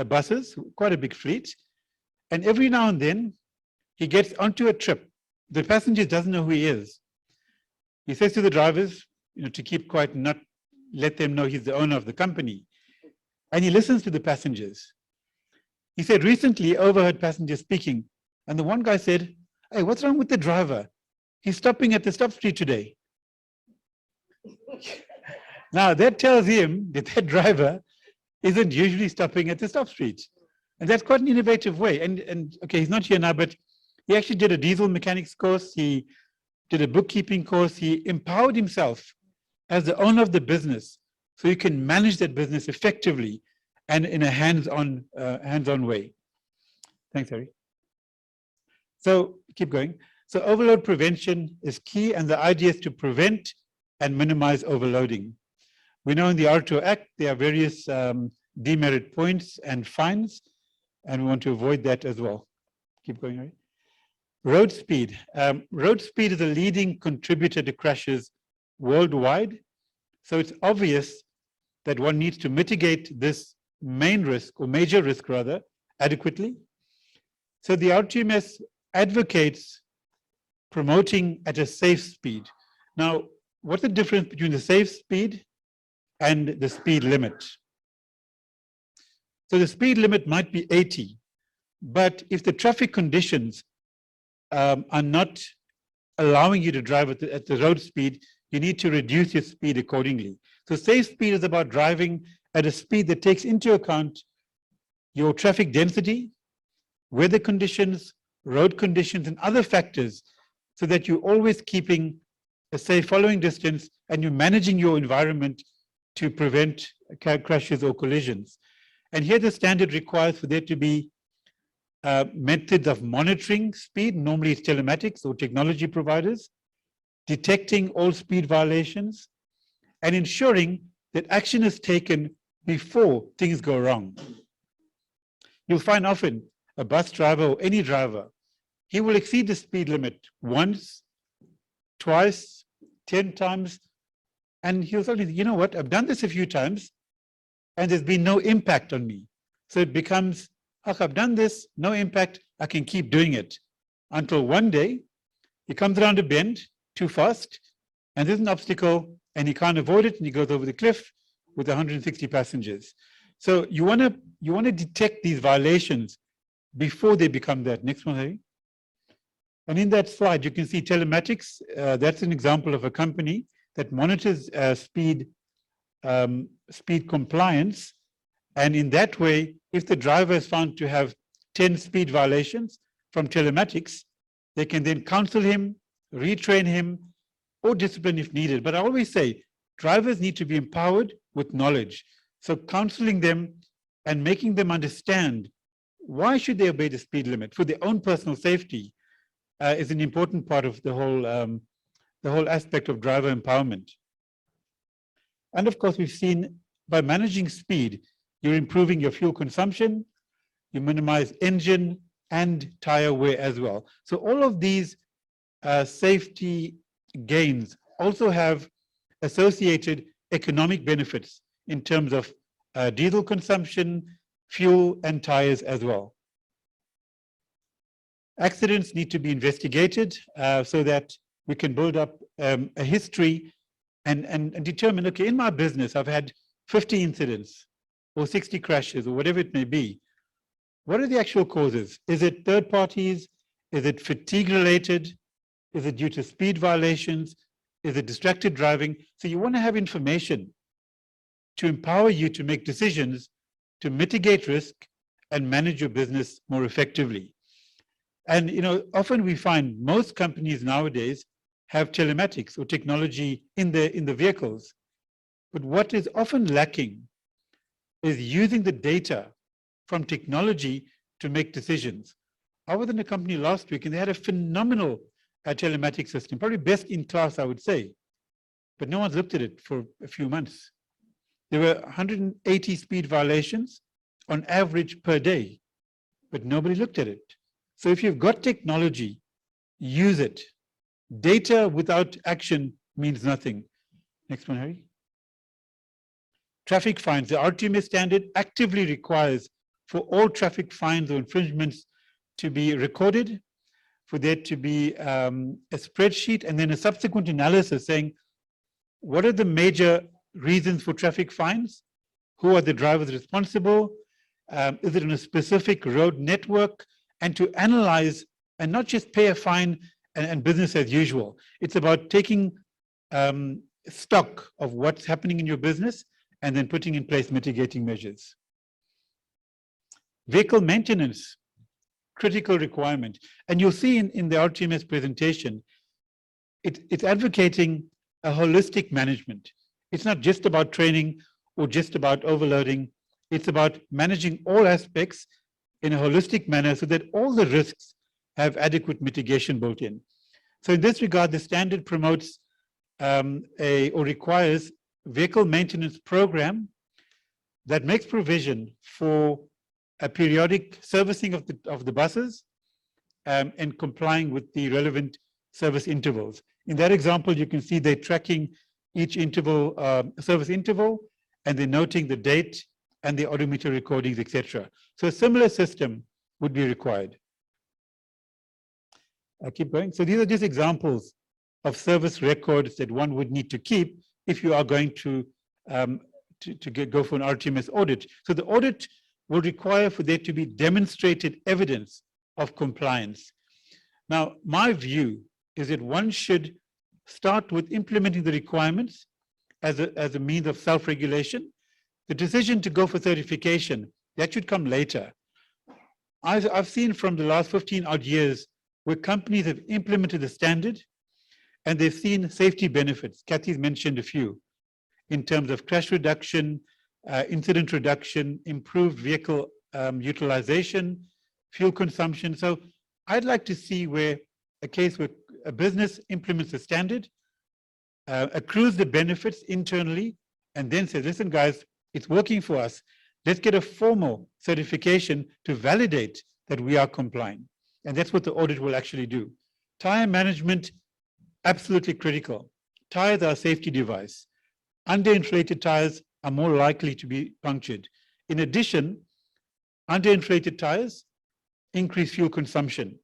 buses, quite a big fleet. And every now and then, he gets onto a trip. The passenger doesn't know who he is. He says to the drivers, to keep quiet and not let them know he's the owner of the company. And he listens to the passengers. He said recently he overheard passengers speaking, and the one guy said, "Hey, what's wrong with the driver? He's stopping at the stop street today." Now that tells him that driver isn't usually stopping at the stop street. And that's quite an innovative way. And okay, he's not here now, but he actually did a diesel mechanics course. He did a bookkeeping course. He empowered himself as the owner of the business so he can manage that business effectively and in a hands-on way. Thanks, Harry. So keep going. So overload prevention is key, and the idea is to prevent and minimize overloading. We know in the R2 Act, there are various demerit points and fines, and we want to avoid that as well. Keep going, Harry. Road speed. Road speed is a leading contributor to crashes worldwide. So it's obvious that one needs to mitigate this main risk, or major risk rather, adequately. So the RTMS advocates promoting at a safe speed. Now, what's the difference between the safe speed and the speed limit? So the speed limit might be 80, but if the traffic conditions are not allowing you to drive at the road speed, you need to reduce your speed accordingly. So safe speed is about driving at a speed that takes into account your traffic density, weather conditions, road conditions, and other factors, so that you're always keeping a safe following distance and you're managing your environment to prevent crashes or collisions. And here the standard requires for there to be methods of monitoring speed, normally it's telematics or technology providers, detecting all speed violations, and ensuring that action is taken before things go wrong. You'll find often a bus driver or any driver, he will exceed the speed limit once, twice, 10 times, and he'll say, you know what, I've done this a few times and there's been no impact on me. So it becomes, oh, I've done this, no impact, I can keep doing it. Until one day, he comes around a bend too fast, and there's an obstacle, and he can't avoid it, and he goes over the cliff with 160 passengers. So you want to detect these violations before they become that. Next one, Harry. And in that slide, you can see telematics. That's an example of a company that monitors speed compliance. And in that way, if the driver is found to have 10 speed violations from telematics, they can then counsel him, retrain him, or discipline if needed. But I always say, drivers need to be empowered with knowledge. So counseling them and making them understand why should they obey the speed limit for their own personal safety is an important part of the whole aspect of driver empowerment. And of course, we've seen by managing speed, you're improving your fuel consumption, you minimize engine and tire wear as well. So all of these safety gains also have associated economic benefits in terms of diesel consumption, fuel, and tires as well. Accidents need to be investigated so that we can build up a history and determine, okay, in my business, I've had 50 incidents or 60 crashes or whatever it may be. What are the actual causes? Is it third parties? Is it fatigue related? Is it due to speed violations? Is it distracted driving? So you want to have information to empower you to make decisions to mitigate risk and manage your business more effectively. And often we find most companies nowadays have telematics or technology in the vehicles. But what is often lacking is using the data from technology to make decisions. I was in a company last week and they had a phenomenal telematics system, probably best in class, I would say. But no one's looked at it for a few months. There were 180 speed violations on average per day, but nobody looked at it. So if you've got technology, use it. Data without action means nothing. Next one, Harry. Traffic fines. The RTMS standard actively requires for all traffic fines or infringements to be recorded, for there to be a spreadsheet and then a subsequent analysis saying, what are the major reasons for traffic fines? Who are the drivers responsible? Is it in a specific road network? And to analyze and not just pay a fine and business as usual. It's about taking stock of what's happening in your business and then putting in place mitigating measures. Vehicle maintenance, critical requirement. And you'll see in the RTMS presentation, it's advocating a holistic management. It's not just about training or just about overloading. It's about managing all aspects in a holistic manner so that all the risks have adequate mitigation built in. So in this regard, the standard promotes or requires vehicle maintenance program that makes provision for a periodic servicing of the buses and complying with the relevant service intervals. In that example, you can see they're tracking each interval, service interval, and they're noting the date and the odometer recordings, etc. So a similar system would be required. I keep going. So these are just examples of service records that one would need to keep if you are going to go for an RTMS audit. So the audit will require for there to be demonstrated evidence of compliance. Now, my view is that one should start with implementing the requirements as a means of self-regulation. The decision to go for certification, that should come later. I've seen from the last 15 odd years where companies have implemented the standard and they've seen safety benefits. Kathy's mentioned a few in terms of crash reduction, incident reduction, improved vehicle utilization, fuel consumption. So I'd like to see where a case where a business implements a standard, accrues the benefits internally, and then says, listen, guys, it's working for us. Let's get a formal certification to validate that we are complying. And that's what the audit will actually do. Tire management, absolutely critical. Tires are a safety device. Underinflated tires are more likely to be punctured. In addition, underinflated tires increase fuel consumption.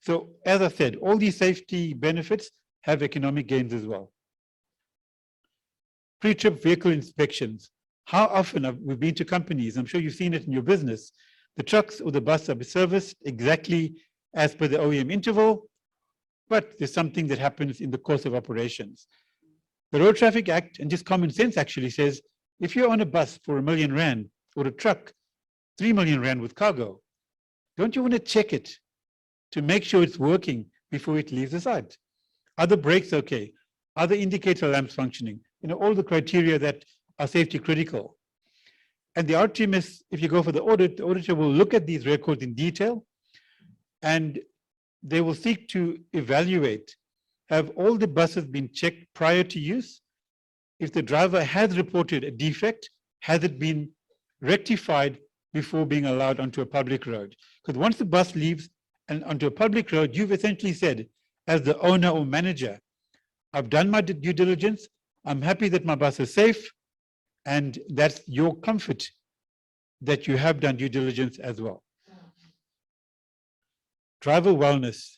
So as I said, all these safety benefits have economic gains as well. Pre-trip vehicle inspections. How often have we been to companies? I'm sure you've seen it in your business. The trucks or the bus are serviced exactly as per the OEM interval, but there's something that happens in the course of operations. The Road Traffic Act, and just common sense actually says, if you're on a bus for R1 million or a truck, 3 million rand with cargo, don't you want to check it to make sure it's working before it leaves the site? Are the brakes okay? Are the indicator lamps functioning? You know, all the criteria that are safety critical. And the RTMS, if you go for the audit, the auditor will look at these records in detail and they will seek to evaluate, have all the buses been checked prior to use? If the driver has reported a defect, has it been rectified before being allowed onto a public road? Because once the bus leaves and onto a public road, you've essentially said, as the owner or manager, I've done my due diligence, I'm happy that my bus is safe, and that's your comfort that you have done due diligence as well. Driver wellness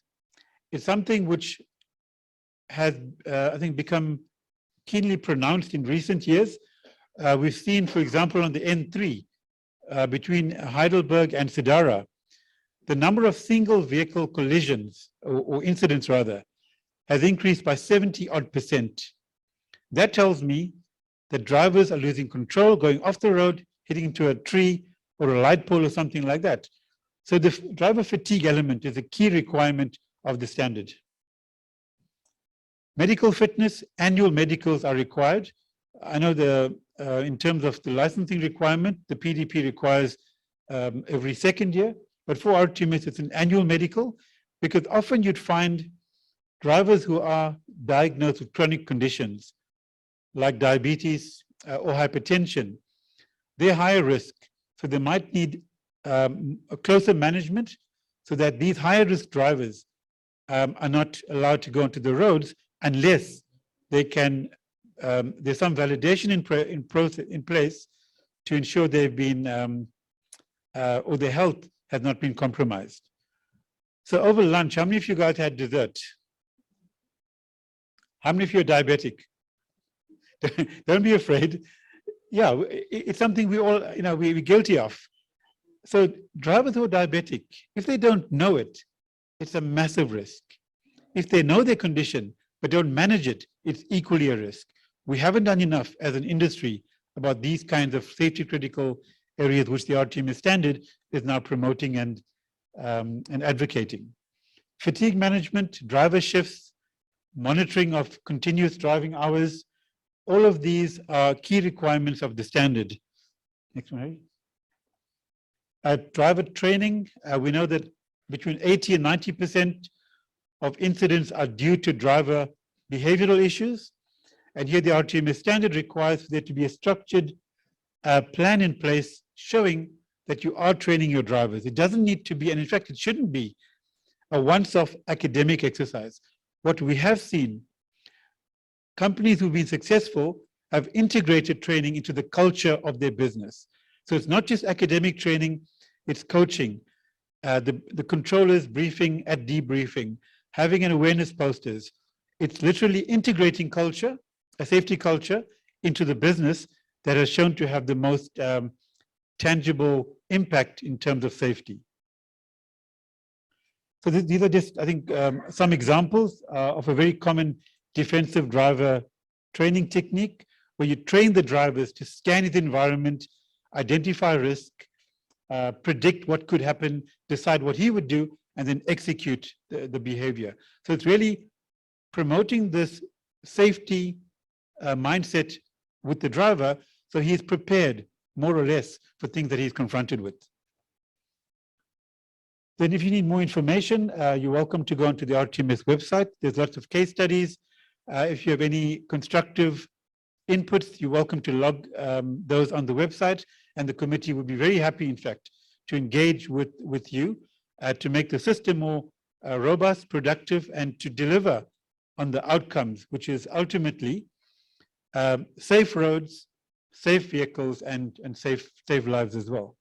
is something which has, I think, become keenly pronounced in recent years. We've seen, for example, on the N3 between Heidelberg and Sidara, the number of single vehicle collisions or incidents rather has increased by 70-odd%. That tells me that drivers are losing control, going off the road, hitting into a tree or a light pole or something like that. So the driver fatigue element is a key requirement of the standard. Medical fitness, annual medicals are required. I know in terms of the licensing requirement, the PDP requires every second year, but for RTMS, it's an annual medical, because often you'd find drivers who are diagnosed with chronic conditions like diabetes or hypertension, they're higher risk. So they might need a closer management so that these higher risk drivers are not allowed to go onto the roads unless they can, there's some validation in place to ensure they've been, or their health has not been compromised. So over lunch, how many of you guys had dessert? How many of you are diabetic? Don't be afraid. Yeah, it's something we all, we're guilty of. So drivers who are diabetic, if they don't know it, it's a massive risk. If they know their condition, but don't manage it, it's equally a risk. We haven't done enough as an industry about these kinds of safety critical areas which the RTMS standard is now promoting and advocating. Fatigue management, driver shifts, monitoring of continuous driving hours, all of these are key requirements of the standard. Next one. Driver training, we know that between 80 and 90% of incidents are due to driver behavioral issues. And here the RTMS standard requires there to be a structured plan in place showing that you are training your drivers. It doesn't need to be, and in fact, it shouldn't be a once-off academic exercise. What we have seen, companies who've been successful have integrated training into the culture of their business. So it's not just academic training, it's coaching, the controllers briefing at debriefing, having an awareness posters. It's literally integrating culture, a safety culture, into the business that has shown to have the most tangible impact in terms of safety. So these are just, I think, some examples of a very common defensive driver training technique, where you train the drivers to scan his environment, identify risk, predict what could happen, decide what he would do, and then execute the behavior. So it's really promoting this safety mindset with the driver, so he's prepared more or less for things that he's confronted with. Then if you need more information, you're welcome to go onto the RTMS website. There's lots of case studies. If you have any constructive inputs, you're welcome to log those on the website, and the committee would be very happy, in fact, to engage with you to make the system more robust, productive, and to deliver on the outcomes, which is ultimately safe roads, safe vehicles, and safe lives as well.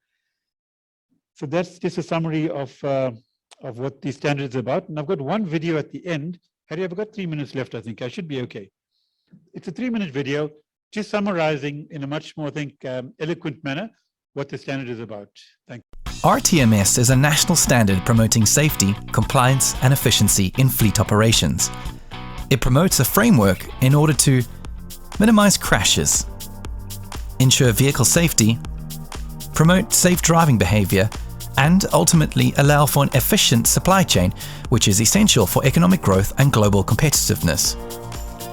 So that's just a summary of what the standard is about. And I've got one video at the end. Harry, I've got 3 minutes left, I think. I should be okay. It's a 3-minute video, just summarizing in a much more, I think, eloquent manner what the standard is about. Thank you. RTMS is a national standard promoting safety, compliance, and efficiency in fleet operations. It promotes a framework in order to minimize crashes, ensure vehicle safety, promote safe driving behavior, and ultimately allow for an efficient supply chain, which is essential for economic growth and global competitiveness.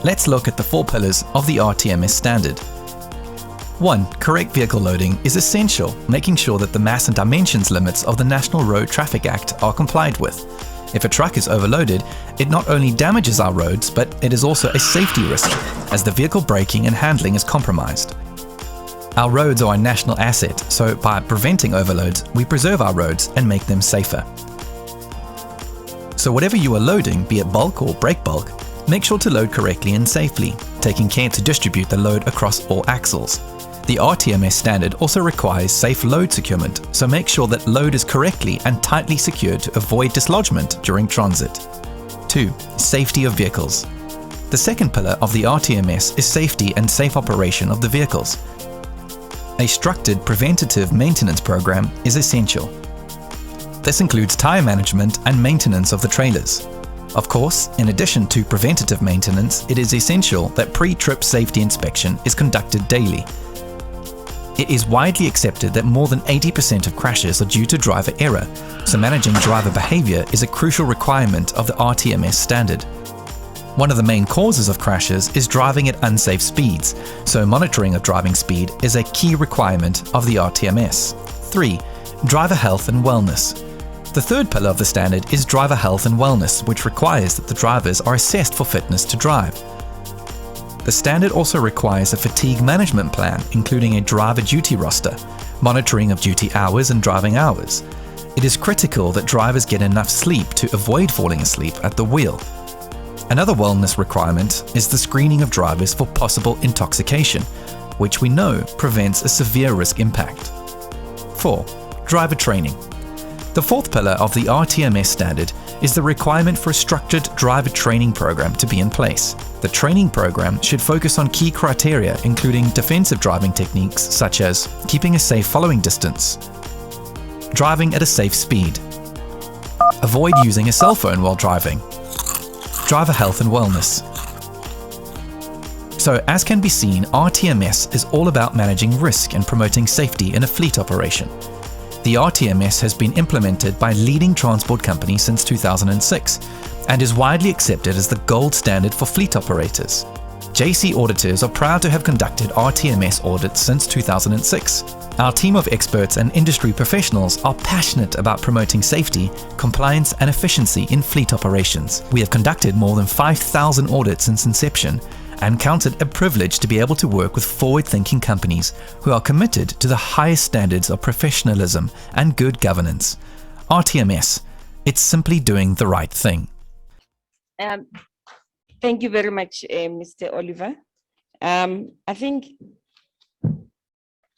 Let's look at the 4 pillars of the RTMS standard. 1. Correct vehicle loading is essential, making sure that the mass and dimensions limits of the National Road Traffic Act are complied with. If a truck is overloaded, it not only damages our roads, but it is also a safety risk, as the vehicle braking and handling is compromised. Our roads are a national asset, so by preventing overloads, we preserve our roads and make them safer. So whatever you are loading, be it bulk or break bulk, make sure to load correctly and safely, taking care to distribute the load across all axles. The RTMS standard also requires safe load securement, so make sure that load is correctly and tightly secured to avoid dislodgement during transit. 2. Safety of vehicles. The second pillar of the RTMS is safety and safe operation of the vehicles. A structured preventative maintenance program is essential. This includes tire management and maintenance of the trailers. Of course, in addition to preventative maintenance, it is essential that pre-trip safety inspection is conducted daily. It is widely accepted that more than 80% of crashes are due to driver error, so managing driver behavior is a crucial requirement of the RTMS standard. One of the main causes of crashes is driving at unsafe speeds, so monitoring of driving speed is a key requirement of the RTMS. 3. Driver health and wellness. The third pillar of the standard is driver health and wellness, which requires that the drivers are assessed for fitness to drive. The standard also requires a fatigue management plan, including a driver duty roster, monitoring of duty hours and driving hours. It is critical that drivers get enough sleep to avoid falling asleep at the wheel. Another wellness requirement is the screening of drivers for possible intoxication, which we know prevents a severe risk impact. 4. Driver training. The fourth pillar of the RTMS standard is the requirement for a structured driver training program to be in place. The training program should focus on key criteria, including defensive driving techniques such as keeping a safe following distance, driving at a safe speed, avoid using a cell phone while driving, driver health and wellness. So, as can be seen, RTMS is all about managing risk and promoting safety in a fleet operation. The RTMS has been implemented by leading transport companies since 2006 and is widely accepted as the gold standard for fleet operators. JC auditors are proud to have conducted RTMS audits since 2006. Our team of experts and industry professionals are passionate about promoting safety, compliance, and efficiency in fleet operations. We have conducted more than 5,000 audits since inception and count it a privilege to be able to work with forward-thinking companies who are committed to the highest standards of professionalism and good governance. RTMS, it's simply doing the right thing. Thank you very much, Mr. Oliver. I think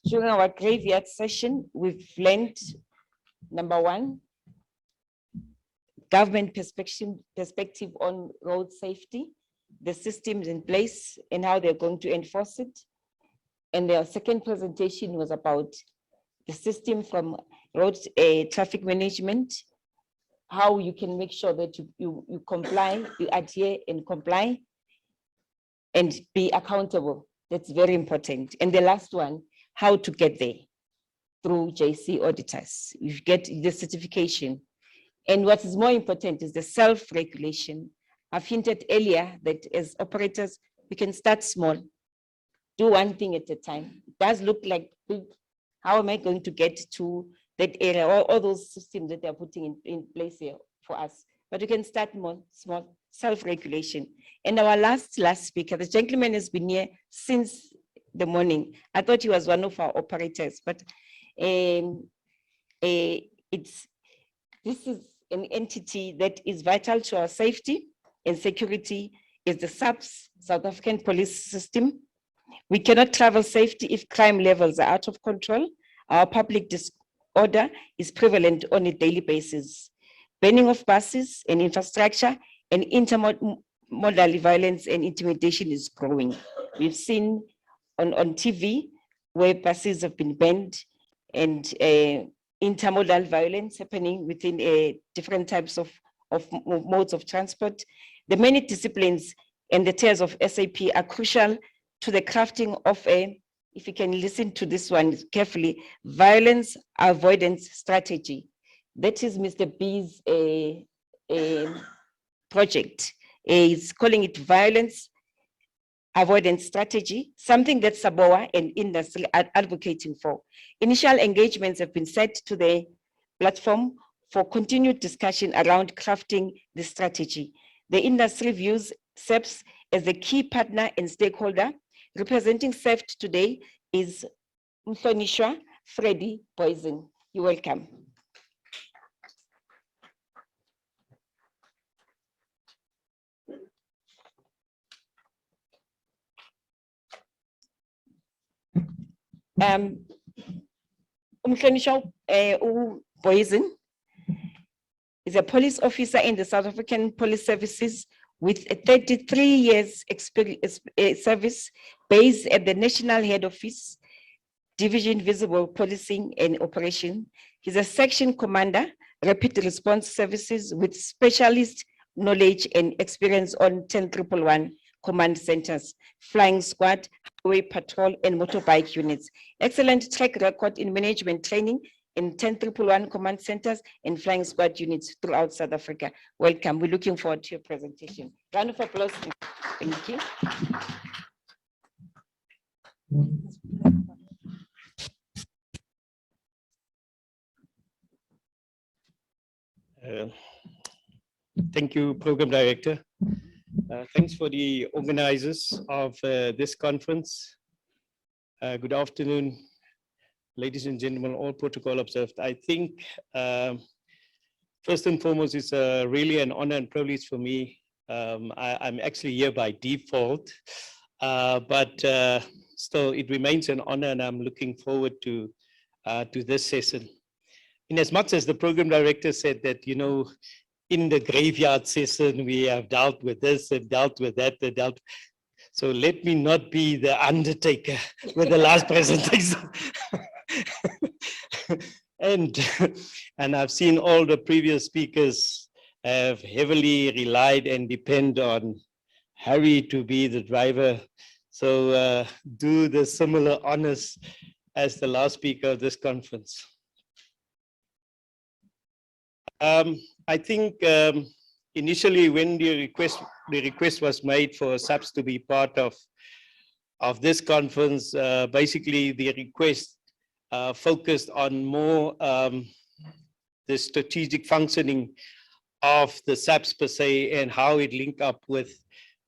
during our graveyard session, we've learned, number one, government perspective on road safety, the systems in place and how they're going to enforce it. And their second presentation was about the system from road traffic management, how you can make sure that you comply, you adhere and comply and be accountable. That's very important. And the last one, how to get there through JC auditors. You get the certification. And what is more important is the self-regulation. I've hinted earlier that as operators, we can start small, do one thing at a time. It does look like big. How am I going to get to that area, all those systems that they're putting in place here for us? But we can start small self-regulation. And our last speaker, the gentleman has been here since the morning. I thought he was one of our operators, but this is an entity that is vital to our safety and security, is the SAPS, South African Police System. We cannot travel safely if crime levels are out of control. Our public disorder is prevalent on a daily basis. Banning of buses and infrastructure and intermodal violence and intimidation is growing. We've seen on TV where buses have been banned and intermodal violence happening within different types of modes of transport. The many disciplines and the tiers of SAP are crucial to the crafting of if you can listen to this one carefully, violence avoidance strategy. That is Mr. B's project. He's calling it violence avoidance strategy, something that SABOA and industry are advocating for. Initial engagements have been set to the platform for continued discussion around crafting the strategy. The industry views SEPS as a key partner and stakeholder. Representing SEFT today is Mhlonishwa Freddy Poison. You're welcome. Mhlonishwa Poison is a police officer in the South African Police Services with a 33 years experience, service based at the National Head Office, Division Visible Policing and Operation. He's a section commander, Rapid Response Services with specialist knowledge and experience on 10,111 command centers, flying squad, highway patrol and motorbike units. Excellent track record in management training in 10,111 command centers and flying squad units throughout South Africa. Welcome. We're looking forward to your presentation. Round of applause. Thank you. Thank you, Program Director. Thanks for the organizers of this conference. Good afternoon, ladies and gentlemen, all protocol observed. I think first and foremost, it's really an honor and privilege for me. I'm actually here by default, but still it remains an honor and I'm looking forward to this session. In as much as the program director said that, you know, in the graveyard session, we have dealt with this and dealt with that and dealt. So let me not be the undertaker with the last presentation. And I've seen all the previous speakers have heavily relied and depend on Harry to be the driver. So do the similar honors as the last speaker of this conference. I think initially when the request was made for SAPS to be part of this conference, basically the request focused on more the strategic functioning of the SAPS per se and how it linked up with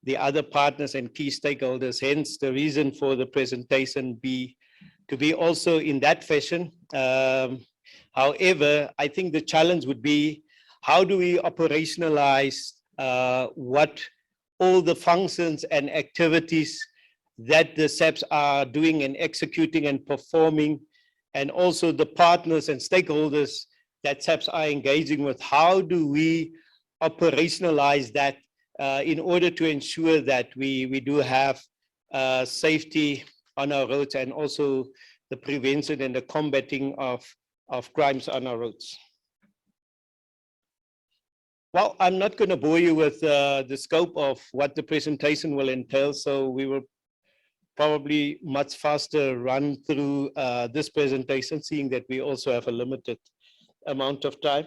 the other partners and key stakeholders. Hence the reason for the presentation to be also in that fashion. However, I think the challenge would be, how do we operationalize what all the functions and activities that the SAPS are doing and executing and performing, and also the partners and stakeholders that SAPS are engaging with? How do we operationalize that in order to ensure that we do have safety on our roads and also the prevention and the combating of crimes on our roads. Well, I'm not going to bore you with the scope of what the presentation will entail, so we will probably much faster run through this presentation, seeing that we also have a limited amount of time.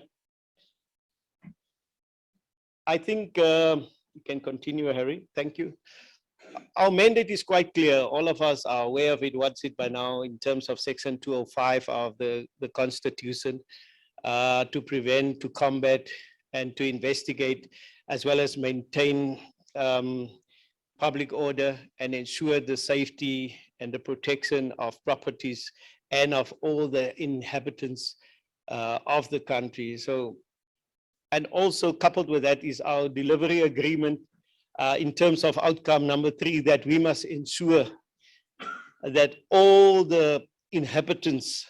I think you can continue, Harry. Thank you. Our mandate is quite clear. All of us are aware of it, what's it by now in terms of Section 205 of the Constitution, to prevent, to combat, and to investigate, as well as maintain public order and ensure the safety and the protection of properties and of all the inhabitants of the country. So, and also coupled with that is our delivery agreement in terms of outcome number 3, that we must ensure that all the inhabitants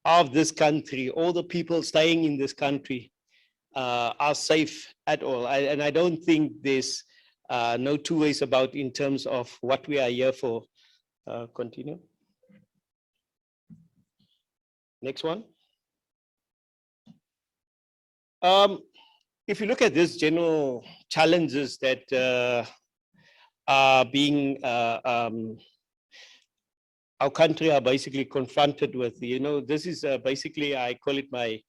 of this country, all the people staying in this country are safe at all. And I don't think there's no two ways about in terms of what we are here for. Continue. Next one. If you look at this general challenges that are being our country are basically confronted with, this is basically, I call it my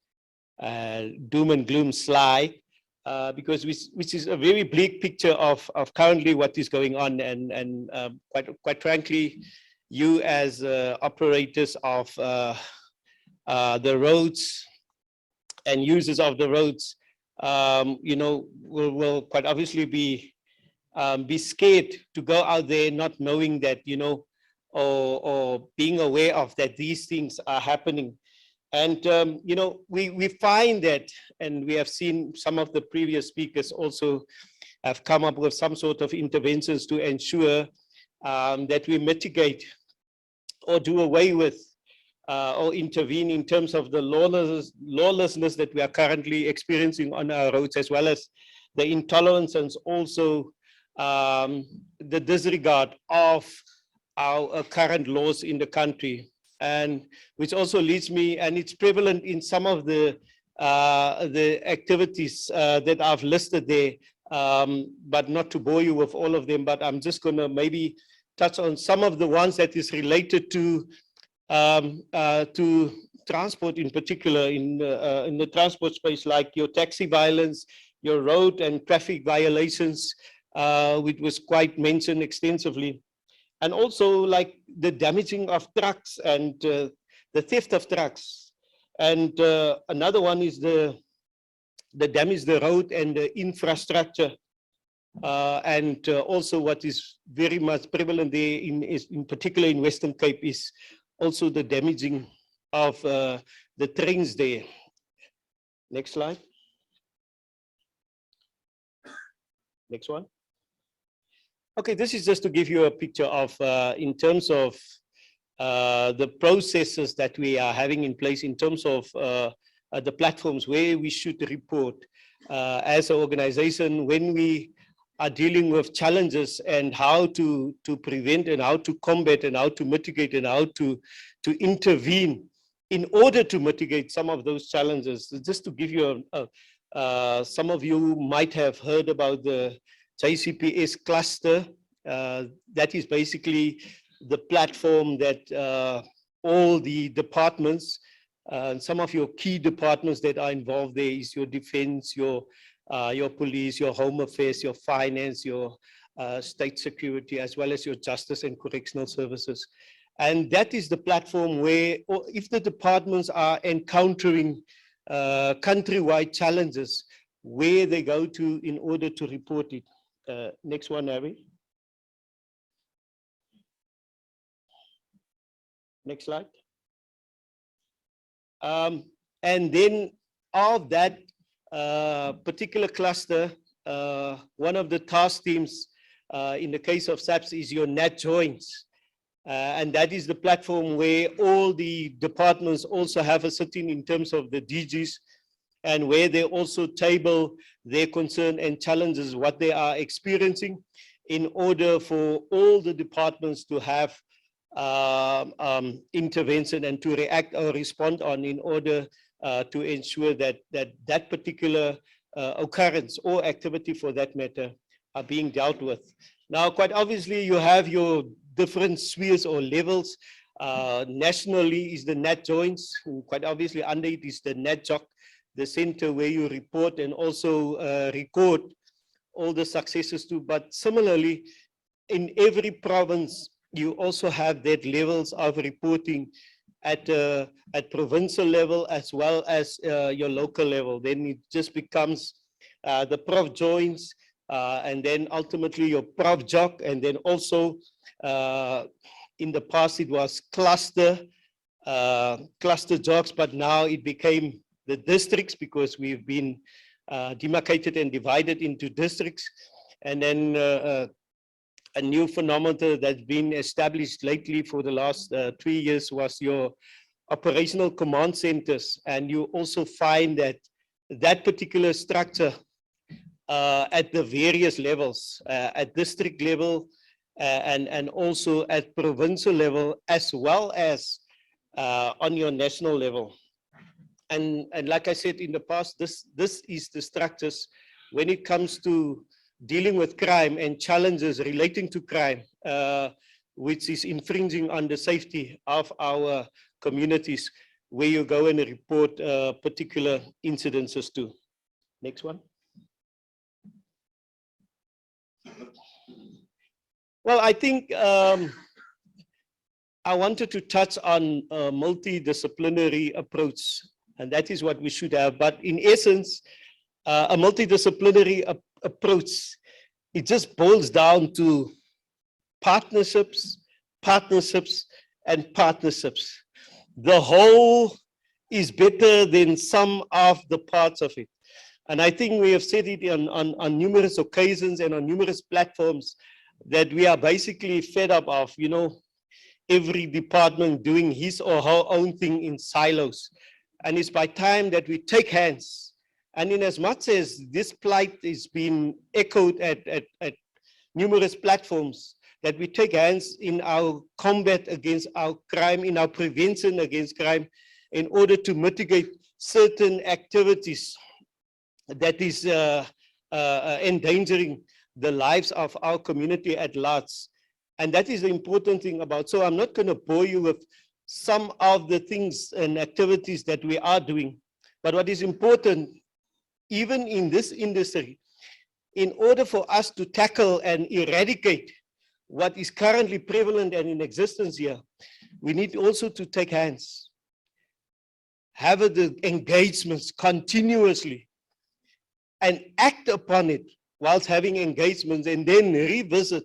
doom and gloom slide, because which is a very bleak picture of currently what is going on, and quite frankly, you as operators of the roads and users of the roads, will quite obviously be scared to go out there not knowing that, or being aware of that these things are happening. And, we find that, and we have seen some of the previous speakers also have come up with some sort of interventions to ensure that we mitigate or do away with or intervene in terms of the lawlessness that we are currently experiencing on our roads, as well as the intolerance and also the disregard of our current laws in the country. And which also leads me, and it's prevalent in some of the activities that I've listed there, but not to bore you with all of them, but I'm just going to maybe touch on some of the ones that is related to transport in particular, in the transport space, like your taxi violence, your road and traffic violations, which was quite mentioned extensively. And also like the damaging of trucks and the theft of trucks. And another one is the damage the road and the infrastructure. And also what is very much prevalent there in particular in Western Cape is also the damaging of the trains there. Next slide. Next one. Okay, this is just to give you a picture of, in terms of the processes that we are having in place in terms of the platforms where we should report as an organization when we are dealing with challenges, and how to prevent and how to combat and how to mitigate and how to intervene in order to mitigate some of those challenges. Just to give you some of you might have heard about the JCPS cluster. That is basically the platform that all the departments, some of your key departments that are involved there is your defense, your police, your home affairs, your finance, your state security, as well as your justice and correctional services. And that is the platform where, or if the departments are encountering countrywide challenges, where they go to in order to report it. Next one, Harry. Next slide. And then of that particular cluster, one of the task teams in the case of SAPS is your NAT joints. And that is the platform where all the departments also have a sitting in terms of the DGs, and where they also table their concern and challenges, what they are experiencing, in order for all the departments to have intervention and to react or respond on in order to ensure that that particular occurrence or activity for that matter are being dealt with. Now, quite obviously, you have your different spheres or levels. Nationally is the NAT joints, and quite obviously under it is the NATJOC, the center where you report and also record all the successes too. But similarly, in every province, you also have that levels of reporting at provincial level as well as your local level. Then it just becomes the prof joins, and then ultimately your prof joc, and then also in the past it was cluster jocs, but now it became the districts because we've been demarcated and divided into districts. And then a new phenomenon that's been established lately for the last 3 years was your operational command centers. And you also find that that particular structure at the various levels, at district level and also at provincial level, as well as on your national level. And like I said in the past, this is the structures when it comes to dealing with crime and challenges relating to crime, which is infringing on the safety of our communities, where you go and report particular incidences to. Next one. Well, I think I wanted to touch on a multidisciplinary approach, and that is what we should have. But in essence, a multidisciplinary approach, it just boils down to partnerships, and partnerships. The whole is better than some of the parts of it. And I think we have said it on numerous occasions and on numerous platforms that we are basically fed up of, you know, every department doing his or her own thing in silos. And it's by time that we take hands. And in as much as this plight is being echoed at numerous platforms, that we take hands in our combat against our crime, in our prevention against crime, in order to mitigate certain activities that is endangering the lives of our community at large. And that is the important thing about. So I'm not going to bore you with some of the things and activities that we are doing. But what is important, even in this industry, in order for us to tackle and eradicate what is currently prevalent and in existence here, we need also to take hands, have the engagements continuously, and act upon it whilst having engagements, and then revisit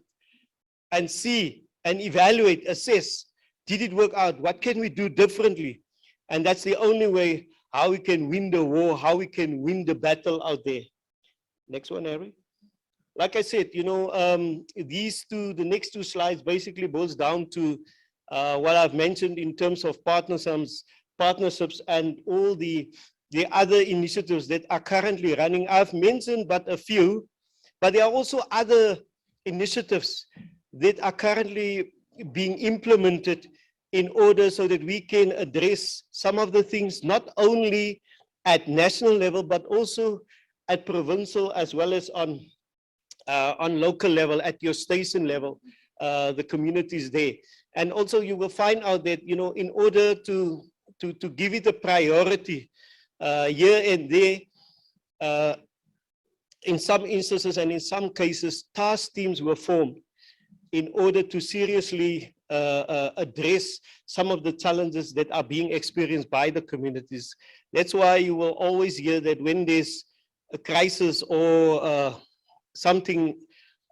and see and evaluate, assess, did it work out? What can we do differently? And that's the only way how we can win the war, how we can win the battle out there. Next one, Harry. Like I said, you know, the next two slides basically boils down to what I've mentioned in terms of partnerships and all the other initiatives that are currently running. I've mentioned but a few, but there are also other initiatives that are currently being implemented in order so that we can address some of the things, not only at national level, but also at provincial as well as on local level, at your station level, the communities there. And also you will find out that, you know, in order to give it a priority here and there, in some instances and in some cases, task teams were formed in order to seriously address some of the challenges that are being experienced by the communities. That's why you will always hear that when there's a crisis or something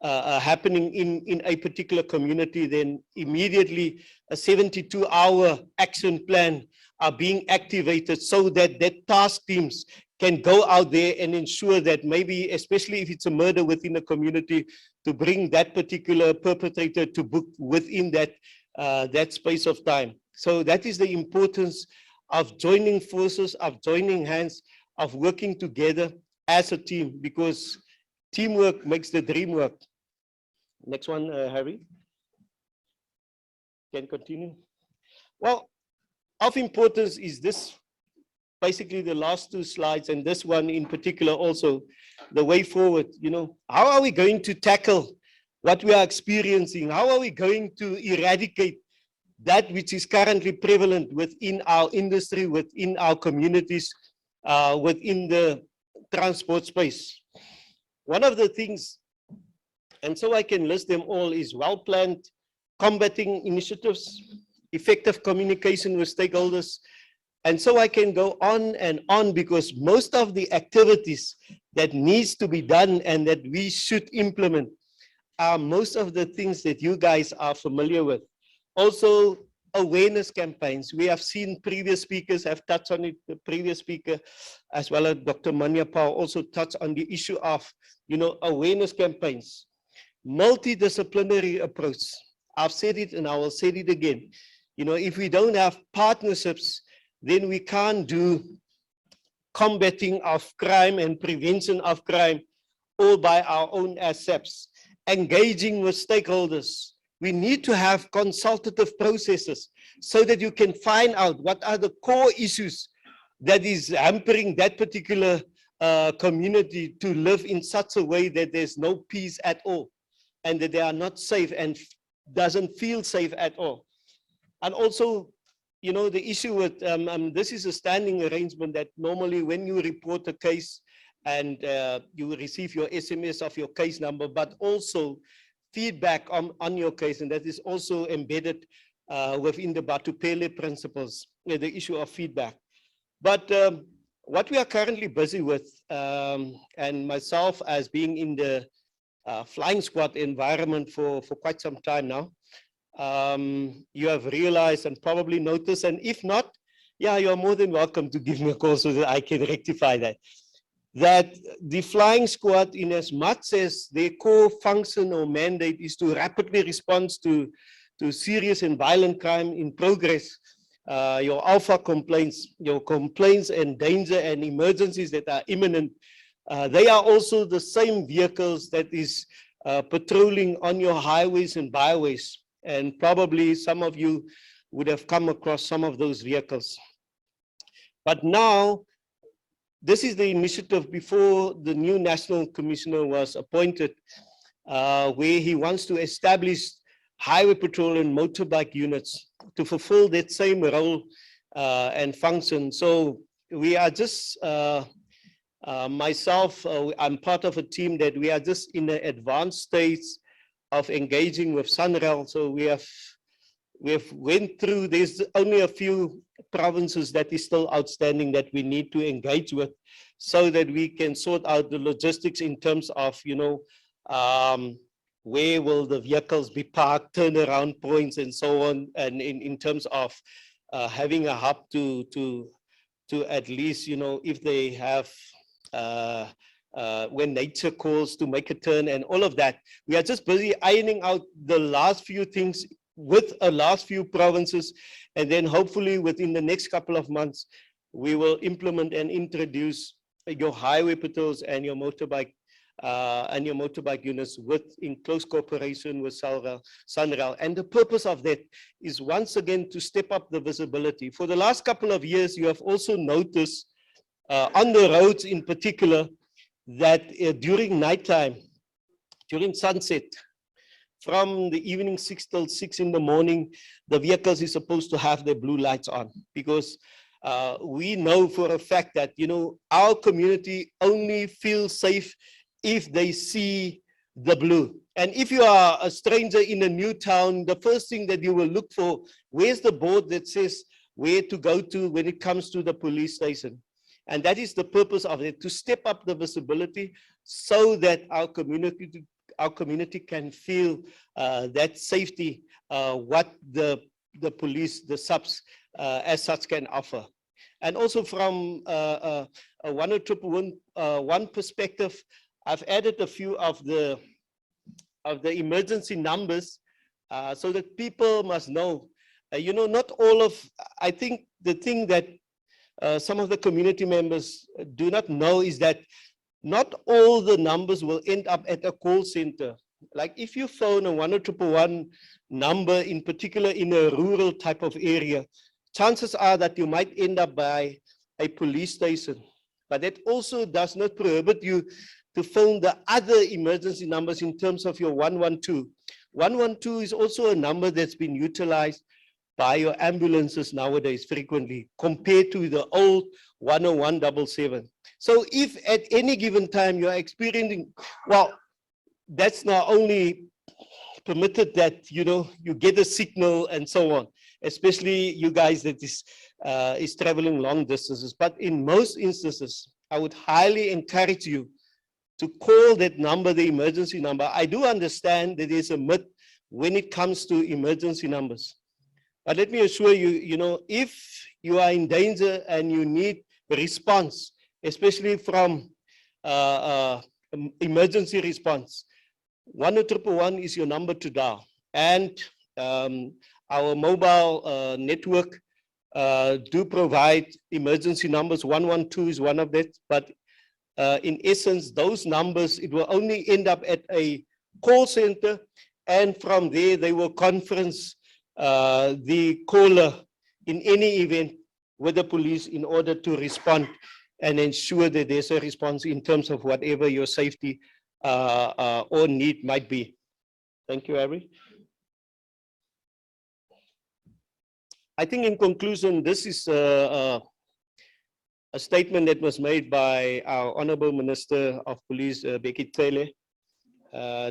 happening in a particular community, then immediately a 72-hour action plan are being activated so that task teams can go out there and ensure that maybe, especially if it's a murder within a community, to bring that particular perpetrator to book within that space of time. So that is the importance of joining forces, of joining hands, of working together as a team, because teamwork makes the dream work. Next one, Harry. can continue. Well, of importance is this, basically the last two slides, and this one in particular also, the way forward. How are we going to tackle what we are experiencing? How are we going to eradicate that which is currently prevalent within our industry, within our communities, within the transport space? One of the things, and so I can list them all, is well-planned combating initiatives, effective communication with stakeholders, and so I can go on and on, because most of the activities that needs to be done and that we should implement are most of the things that you guys are familiar with. Also, awareness campaigns. We have seen previous speakers have touched on it. The previous speaker, as well as Dr. Manyapau, also touched on the issue of, awareness campaigns. Multidisciplinary approach. I've said it and I will say it again. If we don't have partnerships, then we can't do combating of crime and prevention of crime all by our own assets. Engaging with stakeholders. We need to have consultative processes so that you can find out what are the core issues that is hampering that particular community to live in such a way that there's no peace at all, and that they are not safe and doesn't feel safe at all. And also, the issue with, this is a standing arrangement that normally when you report a case and you will receive your SMS of your case number, but also feedback on your case, and that is also embedded within the Batupele principles, the issue of feedback. But what we are currently busy with, and myself as being in the flying squad environment for quite some time now, you have realized and probably noticed, and if not, yeah, you're more than welcome to give me a call so that I can rectify that. That the flying squad, in as much as their core function or mandate is to rapidly respond to serious and violent crime in progress, your alpha complaints, your complaints and danger and emergencies that are imminent, they are also the same vehicles that is patrolling on your highways and byways. And probably some of you would have come across some of those vehicles. But now, this is the initiative before the new National Commissioner was appointed, where he wants to establish highway patrol and motorbike units to fulfill that same role and function. So we are just, myself, I'm part of a team that we are just in the advanced stage of engaging with SANRAL. So we have went through, there's only a few provinces that is still outstanding that we need to engage with so that we can sort out the logistics in terms of, where will the vehicles be parked, turnaround points and so on, and in terms of having a hub to at least, if they have, when nature calls to make a turn and all of that. We are just busy ironing out the last few things with the last few provinces, and then hopefully within the next couple of months, we will implement and introduce your highway patrols and your motorbike units in close cooperation with SANRAL. And the purpose of that is once again to step up the visibility. For the last couple of years, you have also noticed on the roads in particular that during nighttime, during sunset, from the evening 6 till 6 in the morning, the vehicles is supposed to have their blue lights on, because we know for a fact that, our community only feels safe if they see the blue. And if you are a stranger in a new town, the first thing that you will look for, where's the board that says where to go to when it comes to the police station? And that is the purpose of it, to step up the visibility so that our community can feel that safety, what the police, the subs as such can offer. And also from a 1 perspective, I've added a few of the emergency numbers so that people must know, not all of, I think the thing that some of the community members do not know is that not all the numbers will end up at a call center. Like if you phone a 10111 number, in particular in a rural type of area, chances are that you might end up by a police station. But that also does not prohibit you to phone the other emergency numbers in terms of your 112. 112 is also a number that's been utilized by your ambulances nowadays frequently compared to the old 10177. So if at any given time you are experiencing, well, that's not only permitted that, you know, you get a signal and so on, especially you guys that is traveling long distances. But in most instances, I would highly encourage you to call that number the emergency number. I do understand that there's a myth when it comes to emergency numbers. But let me assure you, you know, if you are in danger and you need a response, especially from emergency response, 10111 is your number to dial. And our mobile network do provide emergency numbers. 112 is one of that. But in essence, those numbers, it will only end up at a call center. And from there, they will conference the caller in any event with the police in order to respond and ensure that there's a response in terms of whatever your safety or need might be. Thank you, Harry. I think in conclusion, this is a statement that was made by our Honorable Minister of Police, Becky Cele,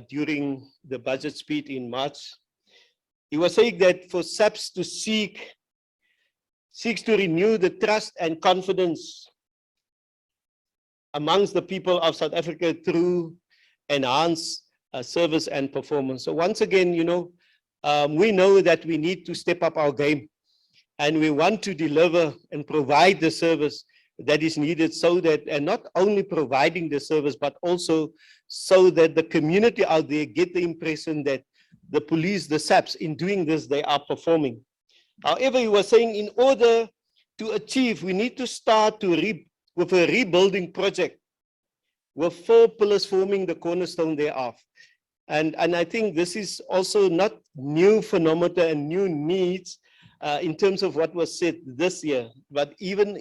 during the budget speech in March. He was saying that for SAPS to seeks to renew the trust and confidence amongst the people of South Africa through enhanced service and performance. So once again, you know, we know that we need to step up our game and we want to deliver and provide the service that is needed so that, and not only providing the service, but also so that the community out there get the impression that the police, the SAPS, in doing this, they are performing. However, he was saying in order to achieve, we need to start with a rebuilding project with 4 pillars forming the cornerstone thereof. And I think this is also not new phenomena and new needs in terms of what was said this year, but even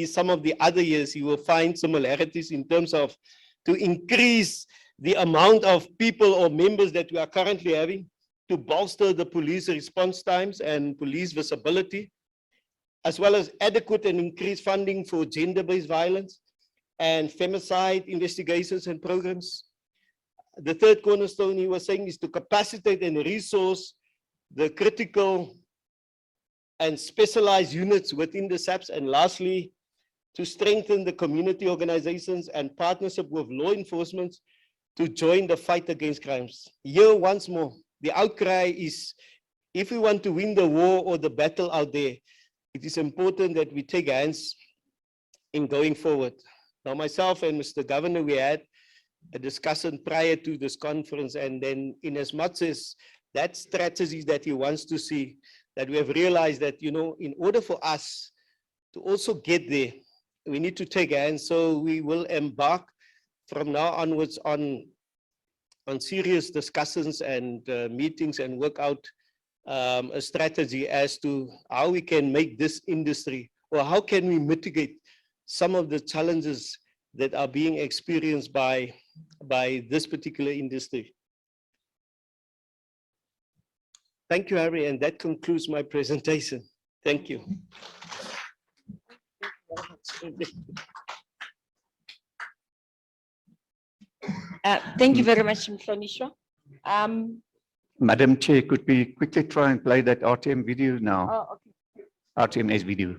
some of the other years, you will find similarities in terms of to increase the amount of people or members that we are currently having, to bolster the police response times and police visibility, as well as adequate and increased funding for gender-based violence and femicide investigations and programs. The third cornerstone he was saying is to capacitate and resource the critical and specialized units within the SAPS. And lastly, to strengthen the community organizations and partnership with law enforcement to join the fight against crimes. Here, once more, the outcry is, if we want to win the war or the battle out there, it is important that we take hands in going forward. Now, myself and Mr. Governor, we had a discussion prior to this conference, and then in as much as that strategy that he wants to see, that we have realized that, you know, in order for us to also get there, we need to take hands. So we will embark from now onwards on serious discussions and meetings and work out a strategy as to how we can make this industry, or how can we mitigate some of the challenges that are being experienced by this particular industry. Thank you, Harry, and that concludes my presentation. Thank you. Thank you very much, Mhlonishwa. Madam Chair, could we quickly try and play that RTM video now? Oh, okay. RTMS video.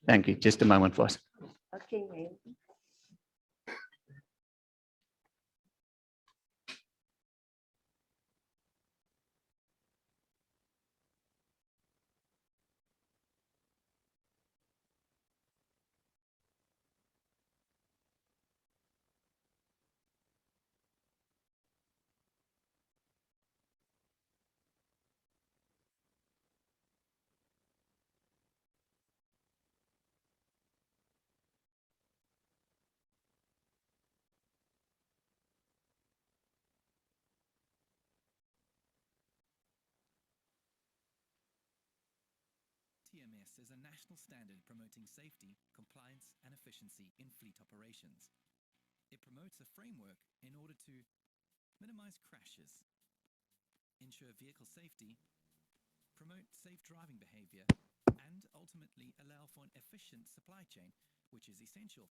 Thank you. Just a moment for us. Okay. RTMS is a national standard promoting safety, compliance, and efficiency in fleet operations. It promotes a framework in order to minimize crashes, ensure vehicle safety, promote safe driving behavior, and ultimately allow for an efficient supply chain, which is essential.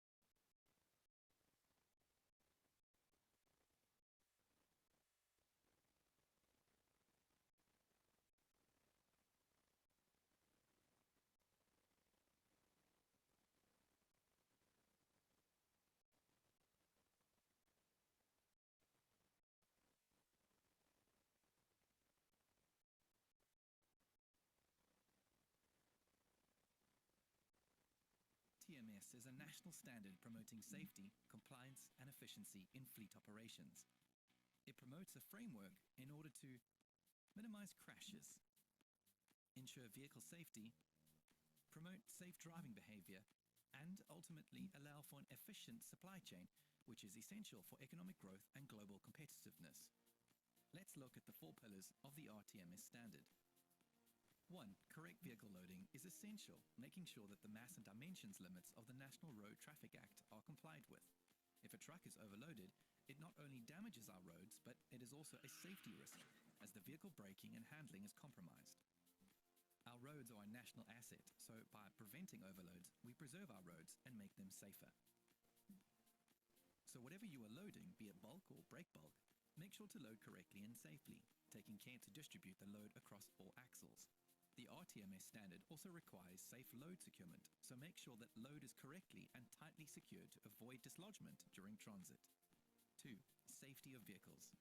RTMS is a national standard promoting safety, compliance, and efficiency in fleet operations. It promotes a framework in order to minimize crashes, ensure vehicle safety, promote safe driving behavior, and ultimately allow for an efficient supply chain, which is essential for economic growth and global competitiveness. Let's look at the 4 pillars of the RTMS standard. 1. Correct vehicle loading is essential, making sure that the mass and dimensions limits of the National Road Traffic Act are complied with. If a truck is overloaded, it not only damages our roads, but it is also a safety risk, as the vehicle braking and handling is compromised. Our roads are a national asset, so by preventing overloads, we preserve our roads and make them safer. So whatever you are loading, be it bulk or break bulk, make sure to load correctly and safely, taking care to distribute the load across all axles. The RTMS standard also requires safe load securement, so make sure that load is correctly and tightly secured to avoid dislodgement during transit. 2. Safety of vehicles.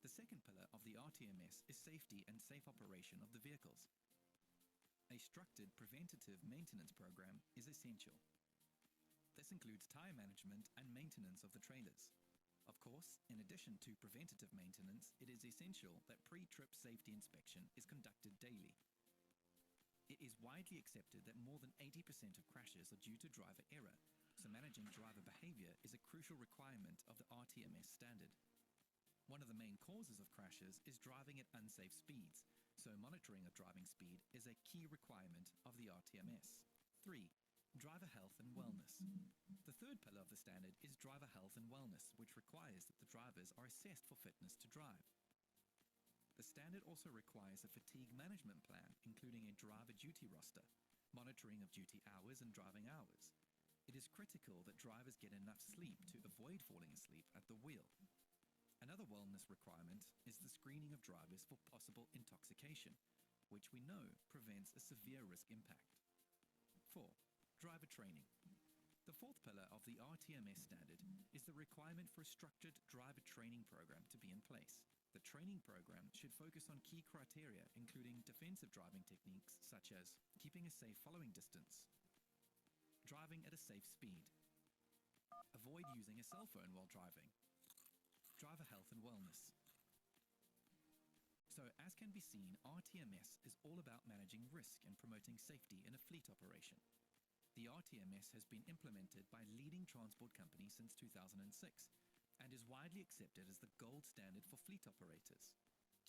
The second pillar of the RTMS is safety and safe operation of the vehicles. A structured preventative maintenance program is essential. This includes tire management and maintenance of the trailers. Of course, in addition to preventative maintenance, it is essential that pre-trip safety inspection is conducted daily. It is widely accepted that more than 80% of crashes are due to driver error, so managing driver behavior is a crucial requirement of the RTMS standard. One of the main causes of crashes is driving at unsafe speeds, so monitoring of driving speed is a key requirement of the RTMS. 3. Driver health and wellness. The third pillar of the standard is driver health and wellness, which requires that the drivers are assessed for fitness to drive. The standard also requires a fatigue management plan, including a driver duty roster, monitoring of duty hours and driving hours. It is critical that drivers get enough sleep to avoid falling asleep at the wheel. Another wellness requirement is the screening of drivers for possible intoxication, which we know prevents a severe risk impact. 4. Driver training. The fourth pillar of the RTMS standard is the requirement for a structured driver training program to be in place. The training program should focus on key criteria, including defensive driving techniques such as keeping a safe following distance, driving at a safe speed, avoid using a cell phone while driving, driver health and wellness. So, as can be seen, RTMS is all about managing risk and promoting safety in a fleet operation. The RTMS has been implemented by leading transport companies since 2006 and is widely accepted as the gold standard for fleet operators.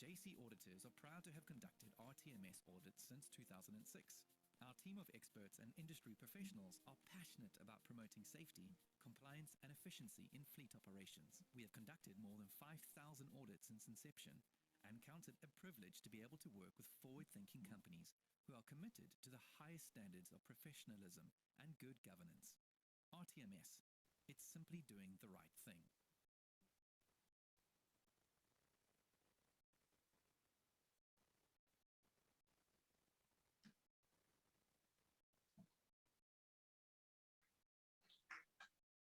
JC auditors are proud to have conducted RTMS audits since 2006. Our team of experts and industry professionals are passionate about promoting safety, compliance, and efficiency in fleet operations. We have conducted more than 5,000 audits since inception and count it a privilege to be able to work with forward-thinking companies who are committed to the highest standards of professionalism and good governance. RTMS, it's simply doing the right thing.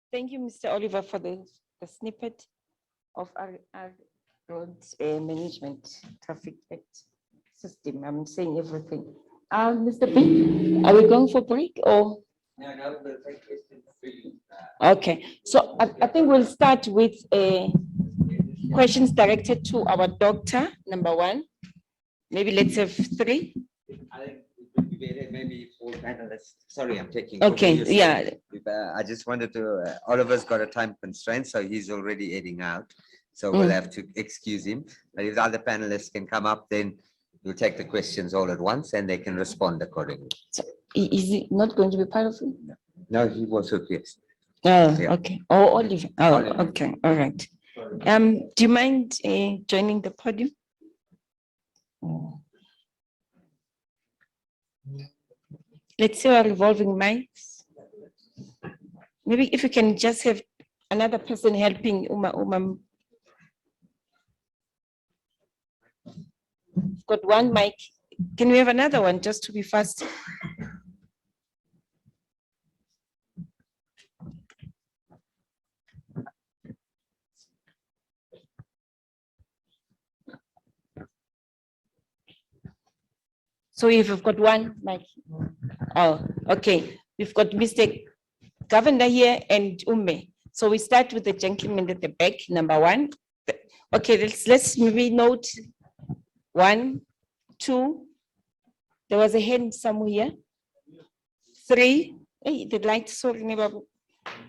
Thank you, Mr. Oliver, for the snippet of our road management traffic act system. I'm saying everything. Mr. B, are we going for break or? No, the question for you. Okay, so I think we'll start with questions directed to our doctor, number one. Maybe let's have 3. I think it would be better maybe for panelists. Sorry, I'm taking. Okay, over your yeah. slide. I just wanted to, Oliver's got a time constraint, so he's already heading out. So we'll have to excuse him. But if the other panelists can come up, then we'll take the questions all at once and they can respond accordingly. So Is it not going to be part of it? No, he was okay. Oh, Yeah. okay. Oh, Oliver. Oh, Oliver. okay. All right. Do you mind joining the podium? Let's see our revolving mics. Maybe if you can just have another person helping Uma. Got one mic. Can we have another one just to be fast? So if we've got one mic. Oh, okay. We've got Mr. Governor here and Ume. So we start with the gentleman at the back, number one. Okay, let's maybe note 1, 2. There was a hand somewhere. 3. Hey, the light, sorry, neighbor.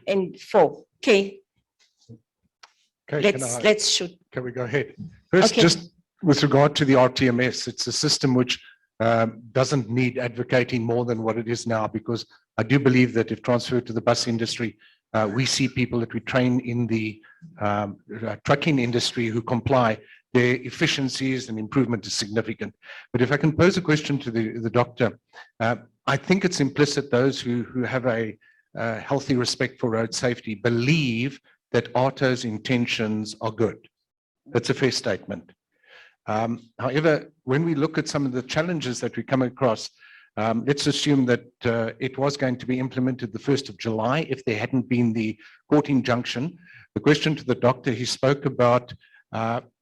And 4. Okay. Okay, Let's shoot. Can we go ahead? First, Okay. just with regard to the RTMS, it's a system which doesn't need advocating more than what it is now, because I do believe that if transferred to the bus industry, we see people that we train in the trucking industry who comply, their efficiencies and improvement is significant. But if I can pose a question to the doctor, I think it's implicit those who have a healthy respect for road safety believe that ARTO's intentions are good. That's a fair statement. However, when we look at some of the challenges that we come across, let's assume that it was going to be implemented the 1st of July if there hadn't been the court injunction. The question to the doctor, he spoke about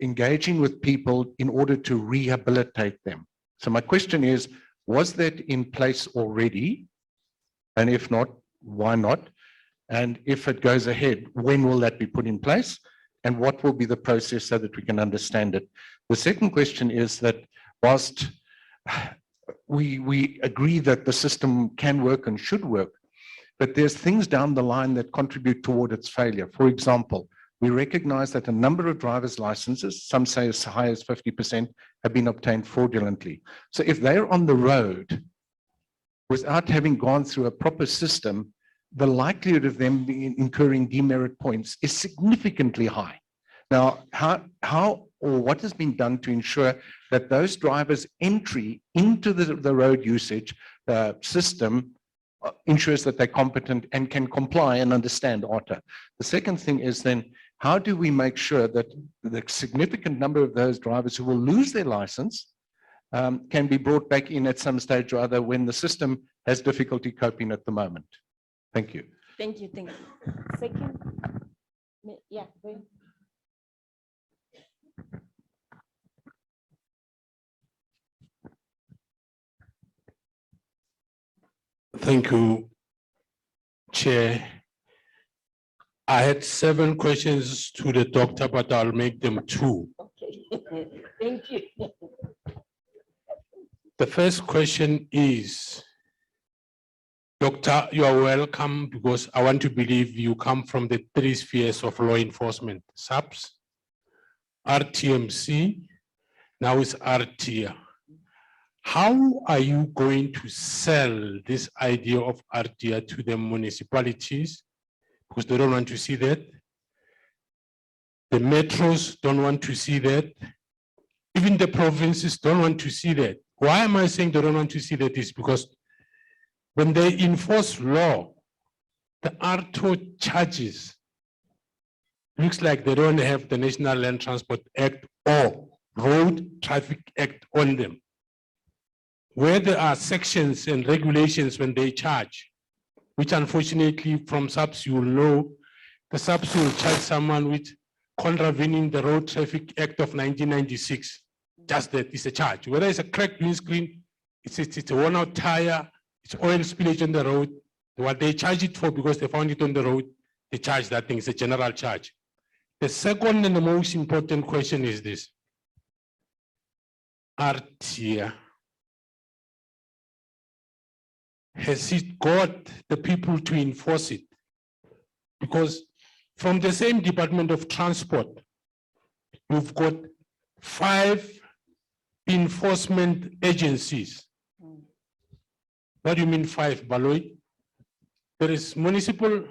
engaging with people in order to rehabilitate them. So my question is, was that in place already? And if not, why not? And if it goes ahead, when will that be put in place? And what will be the process so that we can understand it? The second question is that whilst we agree that the system can work and should work, but there's things down the line that contribute toward its failure. For example, we recognize that a number of driver's licenses, some say as high as 50%, have been obtained fraudulently. So if they're on the road without having gone through a proper system, the likelihood of them incurring demerit points is significantly high. Now, how or what has been done to ensure that those drivers' entry into the road usage system ensures that they're competent and can comply and understand ARTA? The second thing is then, how do we make sure that the significant number of those drivers who will lose their license can be brought back in at some stage or other when the system has difficulty coping at the moment? Thank you. Thank you. Thank you. Second. Yeah. Thank you, Chair. I had 7 questions to the doctor, but I'll make them 2. Okay. Thank you. The first question is, Doctor, you are welcome, because I want to believe you come from the 3 spheres of law enforcement: SAPS, RTMC, now it's RTIA. How are you going to sell this idea of RTIA to the municipalities? Because they don't want to see that. The metros don't want to see that. Even the provinces don't want to see that. Why am I saying they don't want to see that? Is because when they enforce law, the ARTO charges, looks like they don't have the National Land Transport Act or Road Traffic Act on them. Where there are sections and regulations when they charge, which unfortunately from SAPS you will know, the SAPS will charge someone with contravening the Road Traffic Act of 1996. Just that is a charge. Whether it's a cracked windscreen, it's a worn out tire, it's oil spillage on the road. What they charge it for, because they found it on the road, they charge that thing. It's a general charge. The second and the most important question is this. RTIA, has it got the people to enforce it? Because from the same Department of Transport, we've got 5 enforcement agencies. What do you mean 5, Baloy? There is municipal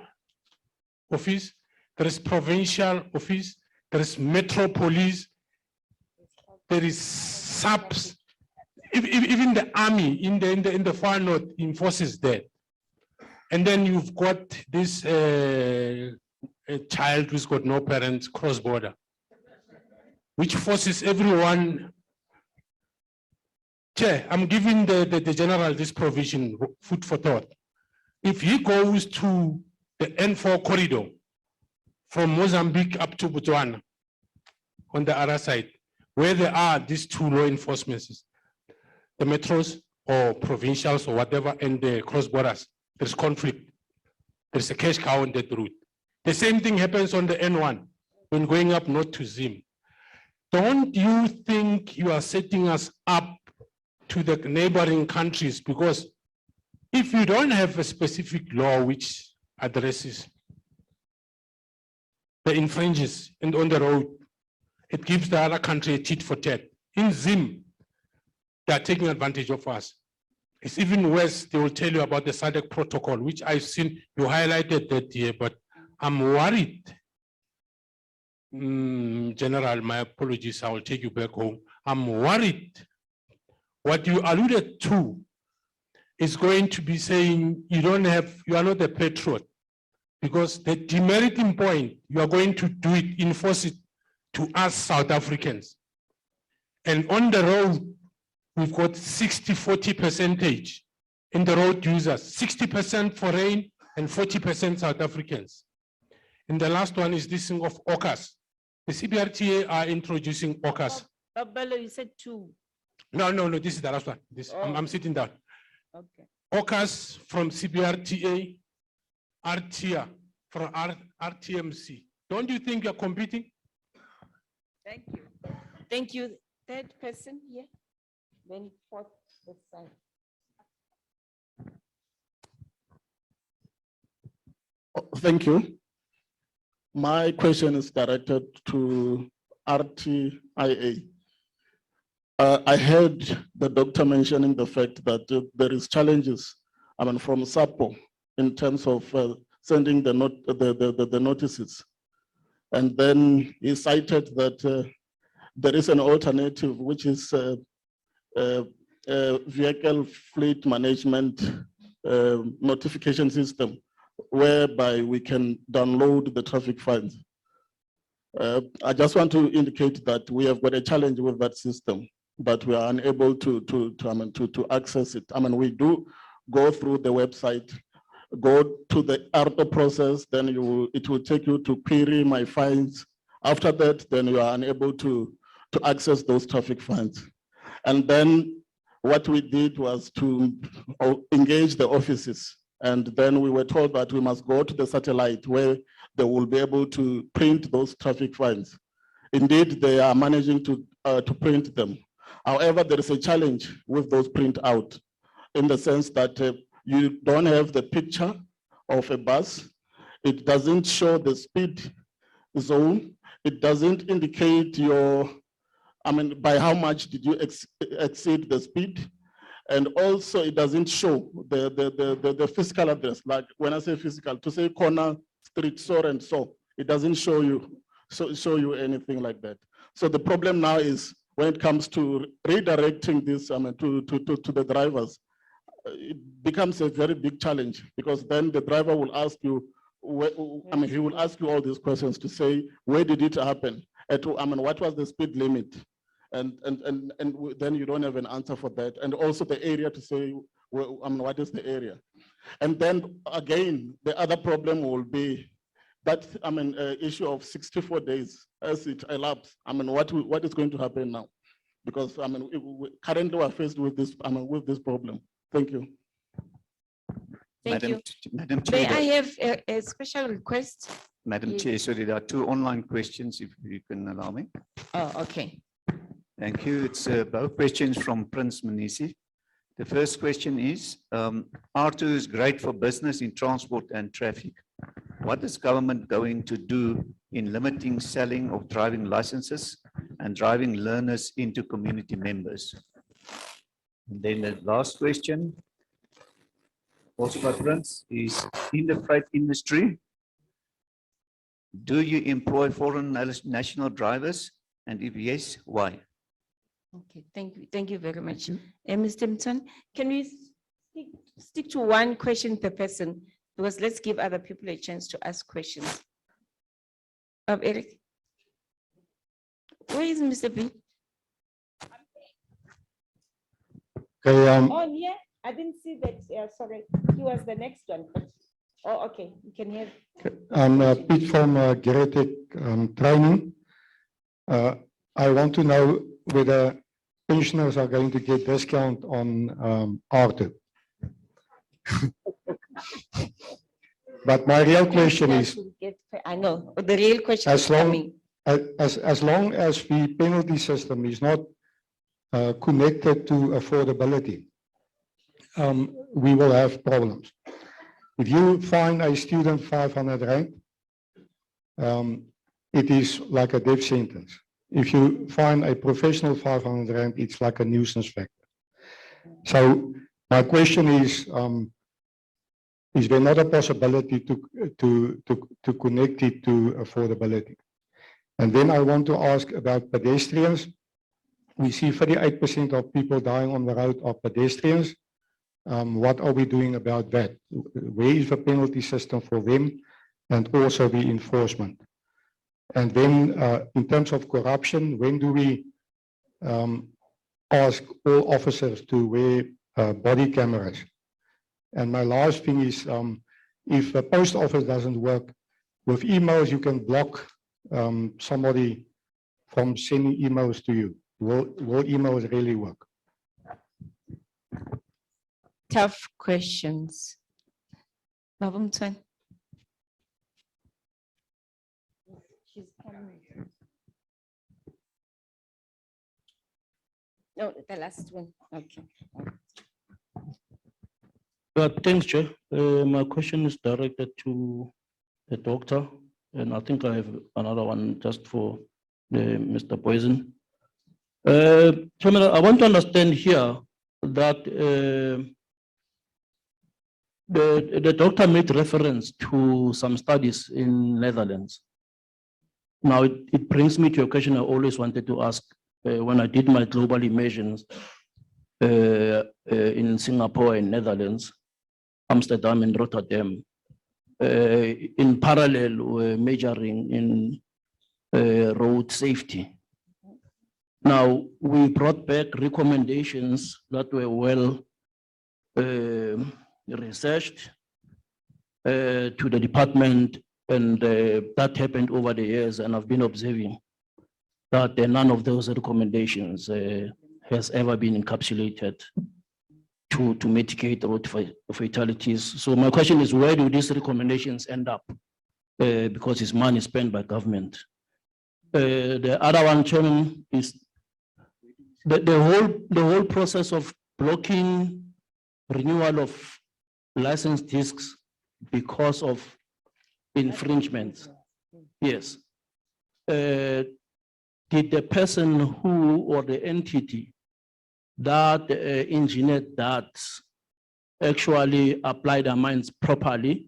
office, there is provincial office, there is metro police, there is subs, even the army in the far north enforces that. And then you've got this a child who's got no parents cross border, which forces everyone. Chair, I'm giving the general this provision, food for thought. If he goes to the N4 corridor from Mozambique up to Botswana on the other side, where there are these two law enforcements, the metros or provincials or whatever, and the cross borders, there's conflict. There's a cash cow on that route. The same thing happens on the N1 when going up north to Zim. Don't you think you are setting us up to the neighboring countries? Because if you don't have a specific law which addresses the infringes and on the road, it gives the other country a tit for tat. In Zim, they are taking advantage of us. It's even worse, they will tell you about the SADC protocol, which I've seen, you highlighted that here, but I'm worried. General, my apologies, I will take you back home. I'm worried. What you alluded to is going to be saying you are not a patriot, because the demeriting point, you are going to do it, enforce it to us South Africans. And on the road, we've got 60-40 percentage in the road users, 60% foreign and 40% South Africans. And the last one is this thing of OCAS. The CBRTA are introducing OCAS. Babalo, you said 2. No, this is the last one. I'm sitting down. Okay. OCAS from CBRTA, RTIA from RTMC. Don't you think you're competing? Thank you. Thank you. Third person here. Then fourth this side. Thank you. My question is directed to RTIA. I heard the doctor mentioning the fact that there is challenges, from SAPO in terms of sending the notices. And then he cited that there is an alternative, which is vehicle fleet management notification system, whereby we can download the traffic fines. I just want to indicate that we have got a challenge with that system, but we are unable to access it. We do go through the website, go to the ARTO process, then it will take you to query my fines. After that, then you are unable to access those traffic fines. And then what we did was to engage the offices. And then we were told that we must go to the satellite where they will be able to print those traffic fines. Indeed, they are managing to print them. However, there is a challenge with those print out in the sense that you don't have the picture of a bus. It doesn't show the speed zone. It doesn't indicate by how much did you exceed the speed. And also it doesn't show the physical address. Like when I say physical, to say corner, street, so and so, it doesn't show you anything like that. So the problem now is when it comes to redirecting this to the drivers, it becomes a very big challenge, because then the driver will ask you, he will ask you all these questions to say, where did it happen? What was the speed limit? And then you don't have an answer for that. And also the area to say, what is the area? And then again, the other problem will be that, issue of 64 days as it elapses. What is going to happen now? Because currently we're faced with this, with this problem. Thank you. Thank you. Madam May Chair, I have a special request? Madam Yes. Chair, sorry, there are 2 online questions, if you can allow me. Oh, okay. Thank you. It's both questions from Prince Manisi. The first question is, R2 is great for business in transport and traffic. What is government going to do in limiting selling of driving licenses and driving learners into community members? And then the last question, also by Prince, is in the freight industry. Do you employ foreign national drivers? And if yes, why? Okay, thank you. Thank you very much. Mr. Mton, can we stick to one question per person? Because let's give other people a chance to ask questions. Eric. Where is Mr. B? Okay, Oh, yeah, I didn't see that. Sorry, he was the next one. Oh, okay, you can hear. I'm Piet from Genetic Training. I want to know whether pensioners are going to get discount on Arte. But my real question is, I know, but the real question is as long coming. as long as the penalty system is not connected to affordability, we will have problems. If you fine a student 500 rand, it is like a death sentence. If you fine a professional 500 rand, it's like a nuisance factor. So my question is there not a possibility to connect it to affordability? And then I want to ask about pedestrians. We see 38% of people dying on the road are pedestrians. What are we doing about that? Where is the penalty system for them and also the enforcement? And then in terms of corruption, when do we ask all officers to wear body cameras? And my last thing is, if the post office doesn't work, with emails you can block somebody from sending emails to you. Will emails really work? Tough questions. Mabumtwan. She's coming. No, the last one. Okay. Thanks, Chair. My question is directed to the doctor, and I think I have another one just for Mr. Poison. Chairman, I want to understand here that the doctor made reference to some studies in Netherlands. Now, it brings me to a question I always wanted to ask when I did my global immersions in Singapore and Netherlands, Amsterdam and Rotterdam. In parallel, we're majoring in road safety. Now, we brought back recommendations that were well researched to the department, and that happened over the years, and I've been observing that none of those recommendations has ever been encapsulated to mitigate road fatalities. So my question is, where do these recommendations end up? Because it's money spent by government. The other one, Chairman, is the whole process of blocking renewal of license discs because of infringements. Yes. Did the person who or the entity that engineered that actually apply their minds properly?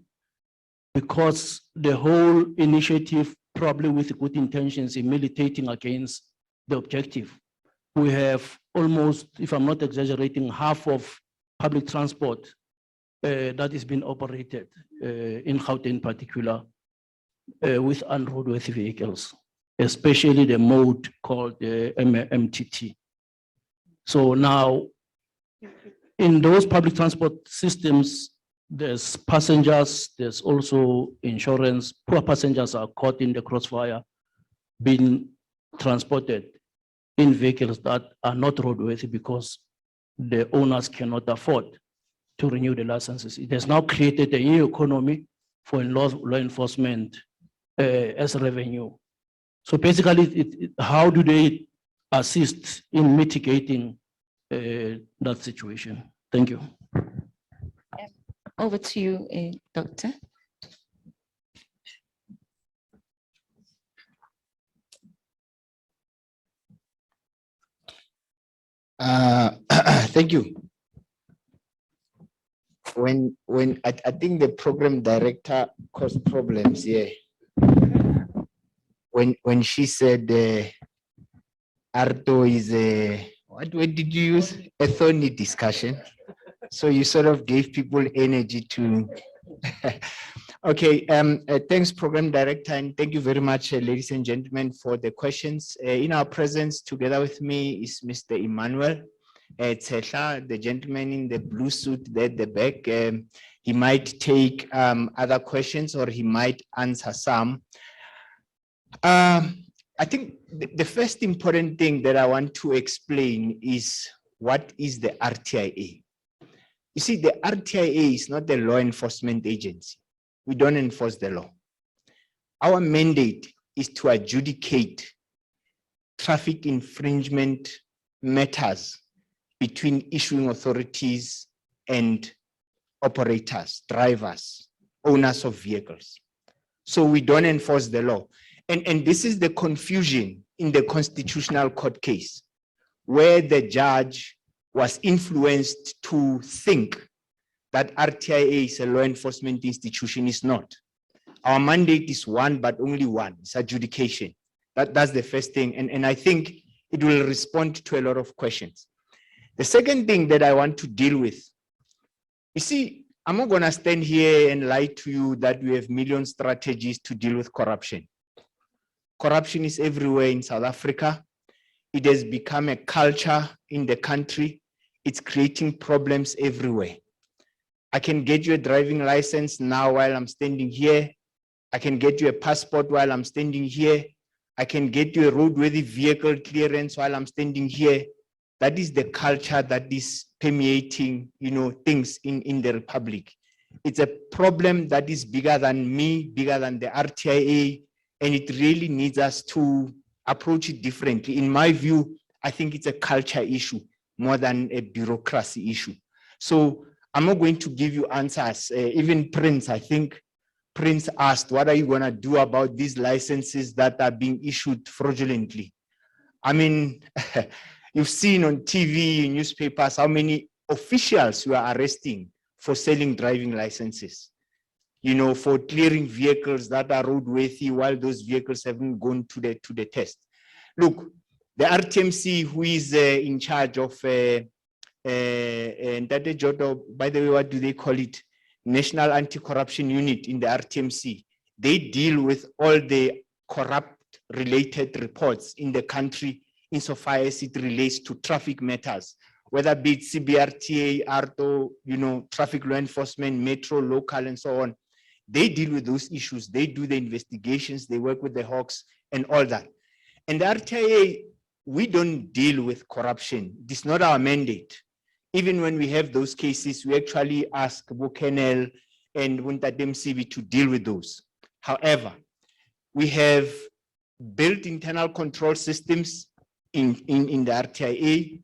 Because the whole initiative, probably with good intentions, in militating against the objective. We have almost, if I'm not exaggerating, half of public transport that is being operated in Gauteng in particular with unroadworthy vehicles, especially the mode called MTT. So now, in those public transport systems, there's passengers, there's also insurance. Poor passengers are caught in the crossfire, being transported in vehicles that are not roadworthy because the owners cannot afford to renew the licenses. It has now created a new economy for law enforcement as revenue. So basically, how do they assist in mitigating that situation? Thank you. Over to you, Doctor. Thank you. when I think the program director caused problems here. When she said Arto is a, what word did you use? A thorny discussion. So you sort of gave people energy to. Okay, thanks program director, and thank you very much, ladies and gentlemen, for the questions. In our presence together with me is Mr. Emmanuel Tshehla, the gentleman in the blue suit there at the back. He might take other questions or he might answer some. I think the first important thing that I want to explain is what is the RTIA? You see, the RTIA is not the law enforcement agency. We don't enforce the law. Our mandate is to adjudicate traffic infringement matters between issuing authorities and operators, drivers, owners of vehicles. So we don't enforce the law. And this is the confusion in the constitutional court case, where the judge was influenced to think that RTIA is a law enforcement institution. Is not. Our mandate is one, but only one. It's adjudication. That's the first thing. And I think it will respond to a lot of questions. The second thing that I want to deal with, you see, I'm not going to stand here and lie to you that we have million strategies to deal with corruption. Corruption is everywhere in South Africa. It has become a culture in the country. It's creating problems everywhere. I can get you a driving license now while I'm standing here. I can get you a passport while I'm standing here. I can get you a roadworthy vehicle clearance while I'm standing here. That is the culture that is permeating, things in the Republic. It's a problem that is bigger than me, bigger than the RTIA, and it really needs us to approach it differently. In my view, I think it's a culture issue more than a bureaucracy issue. So I'm not going to give you answers. Even Prince, I think Prince asked, what are you going to do about these licenses that are being issued fraudulently? I mean, you've seen on TV, newspapers, how many officials you are arresting for selling driving licenses, for clearing vehicles that are roadworthy while those vehicles haven't gone to the test. Look, the RTMC, who is in charge of, and that Jodo, by the way, what do they call it? National Anti-Corruption Unit in the RTMC. They deal with all the corrupt-related reports in the country insofar as it relates to traffic matters, whether be it CBRTA, ARTO, traffic law enforcement, metro, local, and so on. They deal with those issues. They do the investigations. They work with the Hawks and all that. And the RTIA, we don't deal with corruption. It's not our mandate. Even when we have those cases, we actually ask Bukenel and Wuntadem CV to deal with those. However, we have built internal control systems in the RTIA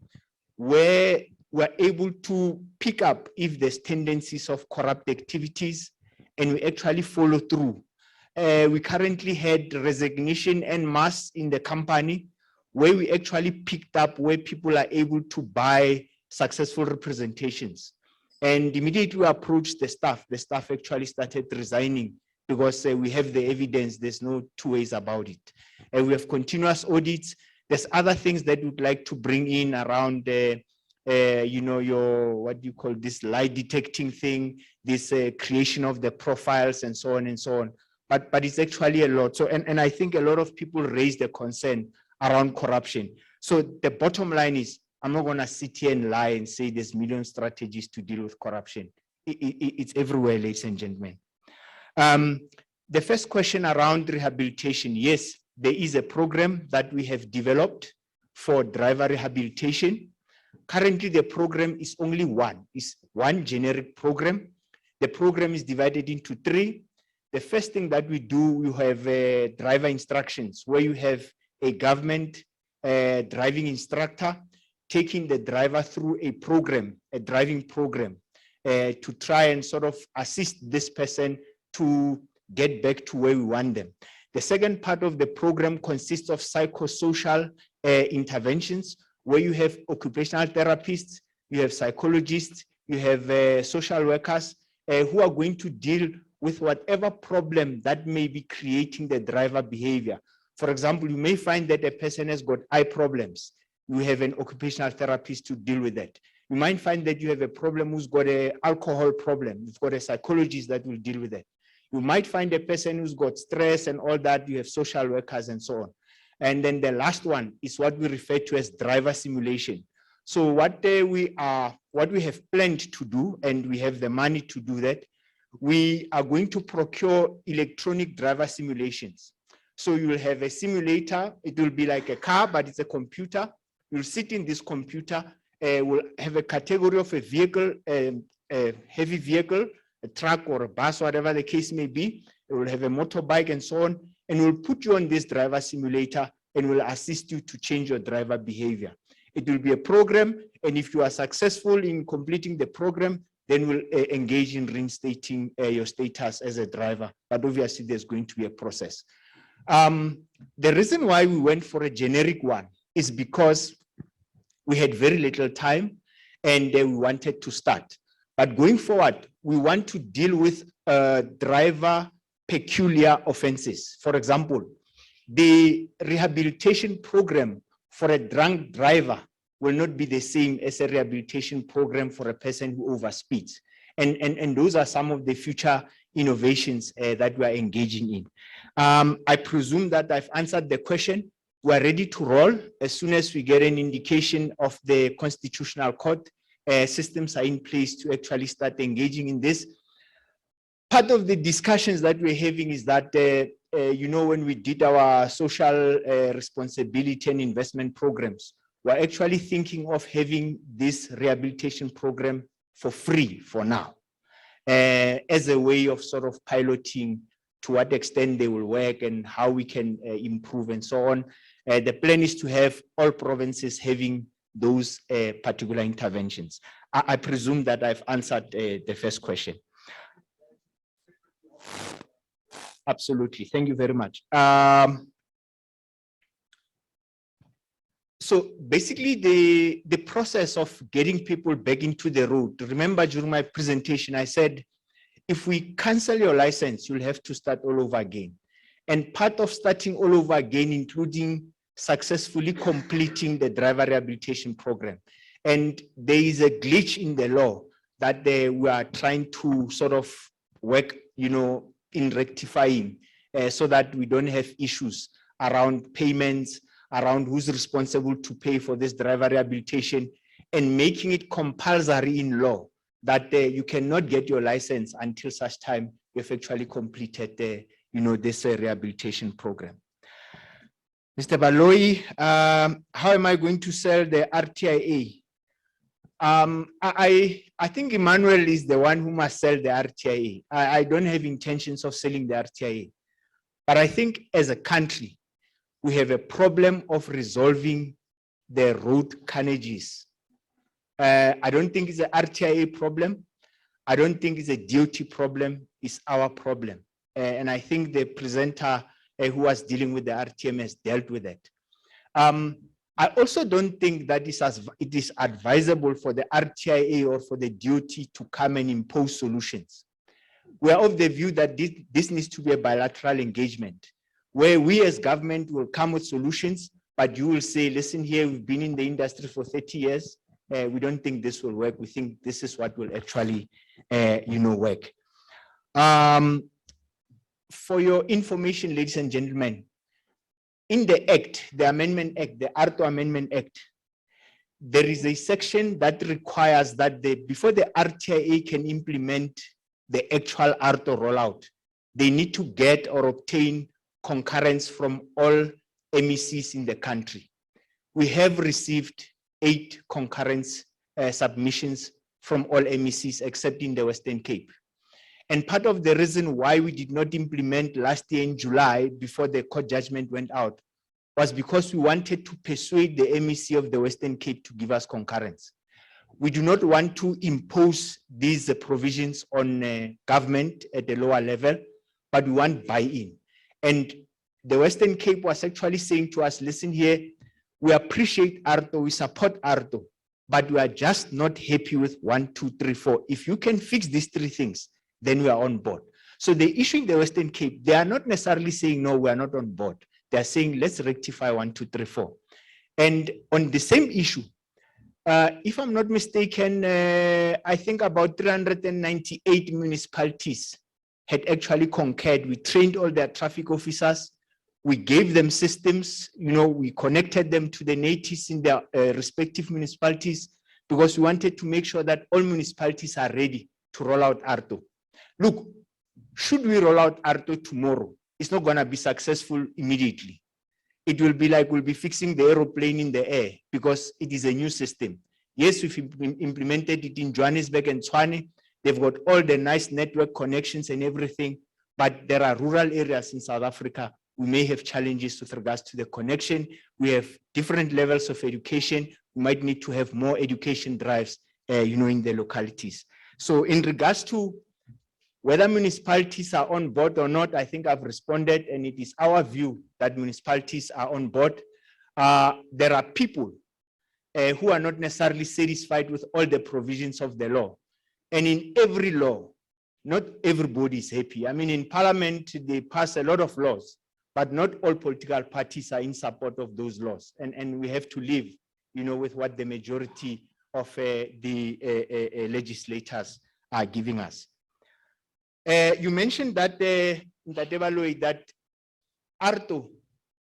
where we're able to pick up if there's tendencies of corrupt activities, and we actually follow through. We currently had resignation en masse in the company where we actually picked up where people are able to buy successful representations. And immediately we approached the staff actually started resigning because we have the evidence. There's no two ways about it. And we have continuous audits. There's other things that we'd like to bring in around your, what do you call this, lie detecting thing, this creation of the profiles and so on and so on. But it's actually a lot. So, and I think a lot of people raise the concern around corruption. So the bottom line is, I'm not going to sit here and lie and say there's million strategies to deal with corruption. It's everywhere, ladies and gentlemen. The first question around rehabilitation. Yes, there is a program that we have developed for driver rehabilitation. Currently, the program is only one. It's one generic program. The program is divided into three. The first thing that we do, we have driver instructions where you have a government driving instructor taking the driver through a program, a driving program, to try and sort of assist this person to get back to where we want them. The second part of the program consists of psychosocial interventions where you have occupational therapists, you have psychologists, you have social workers who are going to deal with whatever problem that may be creating the driver behavior. For example, you may find that a person has got eye problems. You have an occupational therapist to deal with that. You might find that you have a problem who's got an alcohol problem. You've got a psychologist that will deal with it. You might find a person who's got stress and all that. You have social workers and so on. And then the last one is what we refer to as driver simulation. So what we have planned to do, and we have the money to do that, we are going to procure electronic driver simulations. So you will have a simulator. It will be like a car, but it's a computer. You'll sit in this computer. We'll have a category of a vehicle, a heavy vehicle, a truck or a bus, whatever the case may be. It will have a motorbike and so on. And we'll put you on this driver simulator and will assist you to change your driver behavior. It will be a program. And if you are successful in completing the program, then we'll engage in reinstating your status as a driver. But obviously, there's going to be a process. The reason why we went for a generic one is because we had very little time and we wanted to start. But going forward, we want to deal with driver peculiar offenses. For example, the rehabilitation program for a drunk driver will not be the same as a rehabilitation program for a person who overspeeds. And those are some of the future innovations that we are engaging in. I presume that I've answered the question. We're ready to roll as soon as we get an indication of the Constitutional Court. Systems are in place to actually start engaging in this. Part of the discussions that we're having is that, when we did our social responsibility and investment programs, we're actually thinking of having this rehabilitation program for free for now, as a way of sort of piloting to what extent they will work and how we can improve and so on. The plan is to have all provinces having those particular interventions. I presume that I've answered the first question. Absolutely. Thank you very much. So basically, the process of getting people back into the road, remember during my presentation, I said, if we cancel your license, you'll have to start all over again. And part of starting all over again, including successfully completing the driver rehabilitation program. And there is a glitch in the law that we are trying to sort of work, in rectifying so that we don't have issues around payments, around who's responsible to pay for this driver rehabilitation, and making it compulsory in law that you cannot get your license until such time you've actually completed this rehabilitation program. Mr. Baloyi, how am I going to sell the RTIA? I think Emmanuel is the one who must sell the RTIA. I don't have intentions of selling the RTIA. But I think as a country, we have a problem of resolving the road carnages. I don't think it's an RTIA problem. I don't think it's a DOT problem. It's our problem. And I think the presenter who was dealing with the RTMS dealt with it. I also don't think that it is advisable for the RTIA or for the DOT to come and impose solutions. We are of the view that this needs to be a bilateral engagement where we as government will come with solutions, but you will say, listen here, we've been in the industry for 30 years. We don't think this will work. We think this is what will actually, work. For your information, ladies and gentlemen, in the Act, the Amendment Act, the ARTO Amendment Act, there is a section that requires that before the RTIA can implement the actual ARTO rollout, they need to get or obtain concurrence from all MECs in the country. We have received 8 concurrence submissions from all MECs except in the Western Cape. And part of the reason why we did not implement last year in July before the court judgment went out was because we wanted to persuade the MEC of the Western Cape to give us concurrence. We do not want to impose these provisions on government at the lower level, but we want buy-in. And the Western Cape was actually saying to us, listen here, we appreciate ARTO, we support ARTO, but we are just not happy with 1, 2, 3, 4. If you can fix these 3 things, then we are on board. So the issue in the Western Cape, they are not necessarily saying, no, we are not on board. They are saying, let's rectify 1, 2, 3, 4. And on the same issue, if I'm not mistaken, I think about 398 municipalities had actually concurred. We trained all their traffic officers. We gave them systems, we connected them to the natives in their respective municipalities because we wanted to make sure that all municipalities are ready to roll out ARTO. Look, should we roll out ARTO tomorrow, it's not going to be successful immediately. It will be like we'll be fixing the aeroplane in the air because it is a new system. Yes, we've implemented it in Johannesburg and Tshwane. They've got all the nice network connections and everything, but there are rural areas in South Africa. We may have challenges with regards to the connection. We have different levels of education. We might need to have more education drives, in the localities. So in regards to whether municipalities are on board or not, I think I've responded, and it is our view that municipalities are on board. There are people who are not necessarily satisfied with all the provisions of the law. And in every law, not everybody is happy. I mean, in Parliament, they pass a lot of laws, but not all political parties are in support of those laws. And we have to live, with what the majority of the legislators are giving us. You mentioned that that ARTO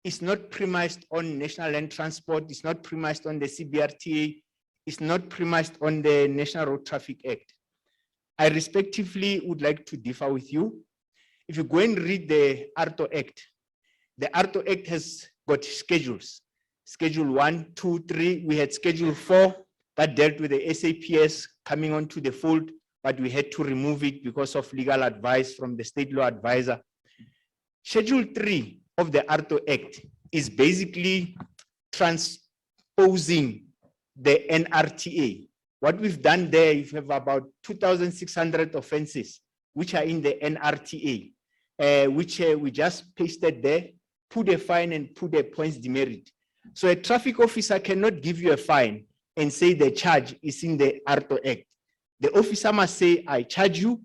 is not premised on national land transport, it's not premised on the CBRTA, it's not premised on the National Road Traffic Act. I respectively would like to differ with you. If you go and read the ARTO Act has got schedules. Schedule 1, 2, 3, we had Schedule 4 that dealt with the SAPS coming onto the fold, but we had to remove it because of legal advice from the state law advisor. Schedule 3 of the ARTO Act is basically transposing the NRTA. What we've done there, you have about 2,600 offenses, which are in the NRTA, which we just pasted there, put a fine and put a points demerit. So a traffic officer cannot give you a fine and say the charge is in the ARTO Act. The officer must say, I charge you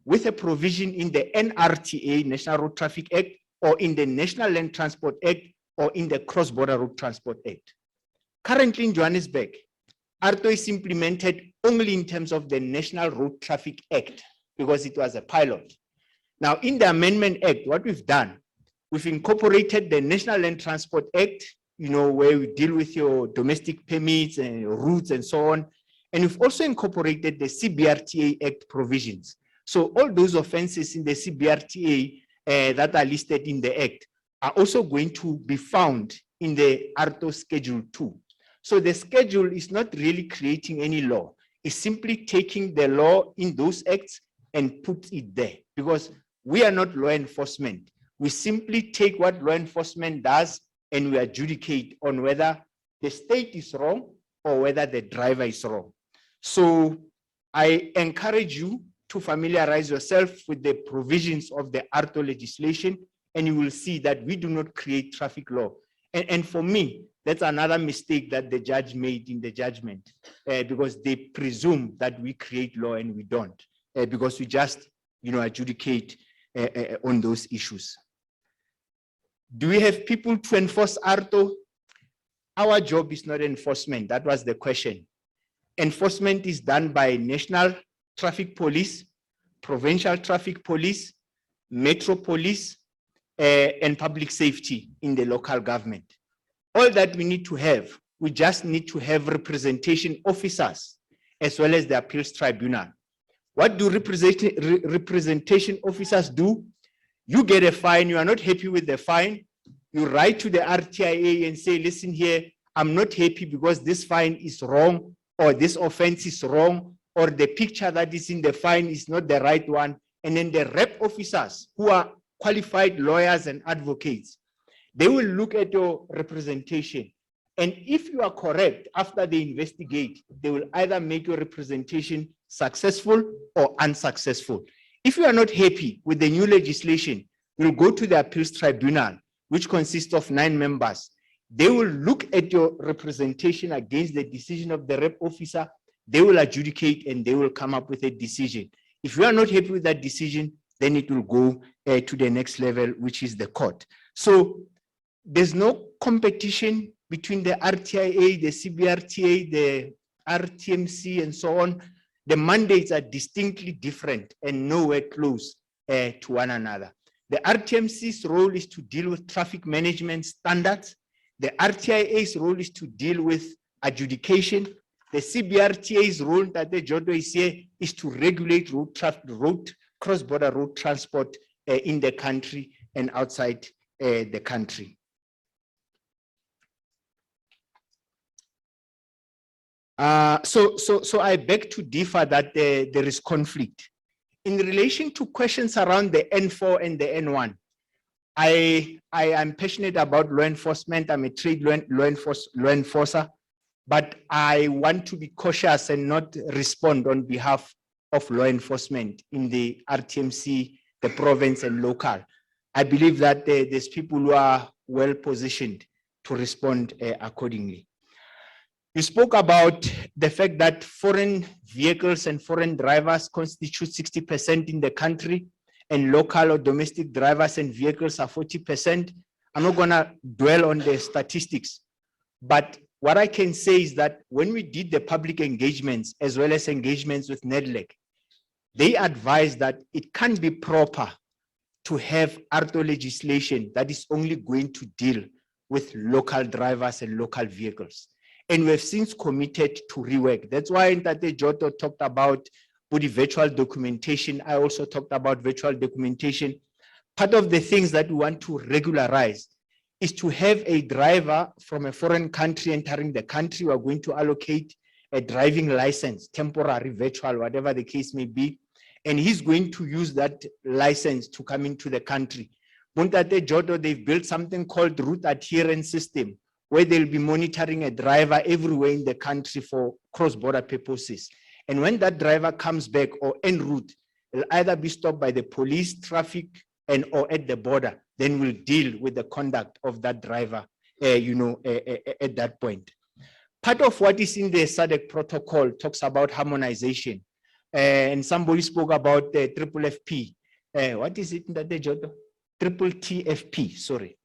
with a provision in the NRTA, National Road Traffic Act, or in the National Land Transport Act, or in the Cross-Border Road Transport Act. Currently in Johannesburg, ARTO is implemented only in terms of the National Road Traffic Act because it was a pilot. Now, in the Amendment Act, what we've done, we've incorporated the National Land Transport Act, where we deal with your domestic permits and your routes and so on. And we've also incorporated the CBRTA Act provisions. So all those offenses in the CBRTA that are listed in the Act are also going to be found in the ARTO Schedule 2. So the schedule is not really creating any law. It's simply taking the law in those acts and put it there because we are not law enforcement. We simply take what law enforcement does and we adjudicate on whether the state is wrong or whether the driver is wrong. So I encourage you to familiarize yourself with the provisions of the ARTO legislation, and you will see that we do not create traffic law. And for me, that's another mistake that the judge made in the judgment, because they presume that we create law and we don't, because we just, adjudicate on those issues. Do we have people to enforce ARTO? Our job is not enforcement. That was the question. Enforcement is done by National Traffic Police, Provincial Traffic Police, Metro Police, and Public Safety in the local government. All that we need to have, we just need to have representation officers as well as the appeals tribunal. What do representation officers do? You get a fine, you are not happy with the fine, you write to the RTIA and say, listen here, I'm not happy because this fine is wrong, or this offense is wrong, or the picture that is in the fine is not the right one. And then the rep officers, who are qualified lawyers and advocates, they will look at your representation. And if you are correct, after they investigate, they will either make your representation successful or unsuccessful. If you are not happy with the new legislation, you'll go to the appeals tribunal, which consists of 9 members. They will look at your representation against the decision of the rep officer. They will adjudicate and they will come up with a decision. If you are not happy with that decision, then it will go to the next level, which is the court. So there's no competition between the RTIA, the CBRTA, the RTMC, and so on. The mandates are distinctly different and nowhere close to one another. The RTMC's role is to deal with traffic management standards. The RTIA's role is to deal with adjudication. The CBRTA's role, that the Jodo is here, is to regulate cross-border road transport in the country and outside the country. So I beg to differ that there is conflict. In relation to questions around the N4 and the N1, I am passionate about law enforcement. I'm a trade law enforcer, but I want to be cautious and not respond on behalf of law enforcement in the RTMC, the province and local. I believe that there's people who are well positioned to respond accordingly. You spoke about the fact that foreign vehicles and foreign drivers constitute 60% in the country, and local or domestic drivers and vehicles are 40%. I'm not gonna dwell on the statistics, but what I can say is that when we did the public engagements as well as engagements with NEDLEC, they advised that it can't be proper to have ARTO legislation that is only going to deal with local drivers and local vehicles. And we've since committed to rework. That's why Ntate Joto talked about the virtual documentation. I also talked about virtual documentation. Part of the things that we want to regularize is to have a driver from a foreign country entering the country. We're going to allocate a driving license, temporary, virtual, whatever the case may be. And he's going to use that license to come into the country. Ntate Joto, they've built something called route adherence system, where they'll be monitoring a driver everywhere in the country for cross-border purposes. And when that driver comes back or en route, will either be stopped by the police, traffic, and or at the border, then we'll deal with the conduct of that driver, at that point. Part of what is in the SADC protocol talks about harmonization. And somebody spoke about the triple FP. What is it in that Jodo? Triple TFP, sorry.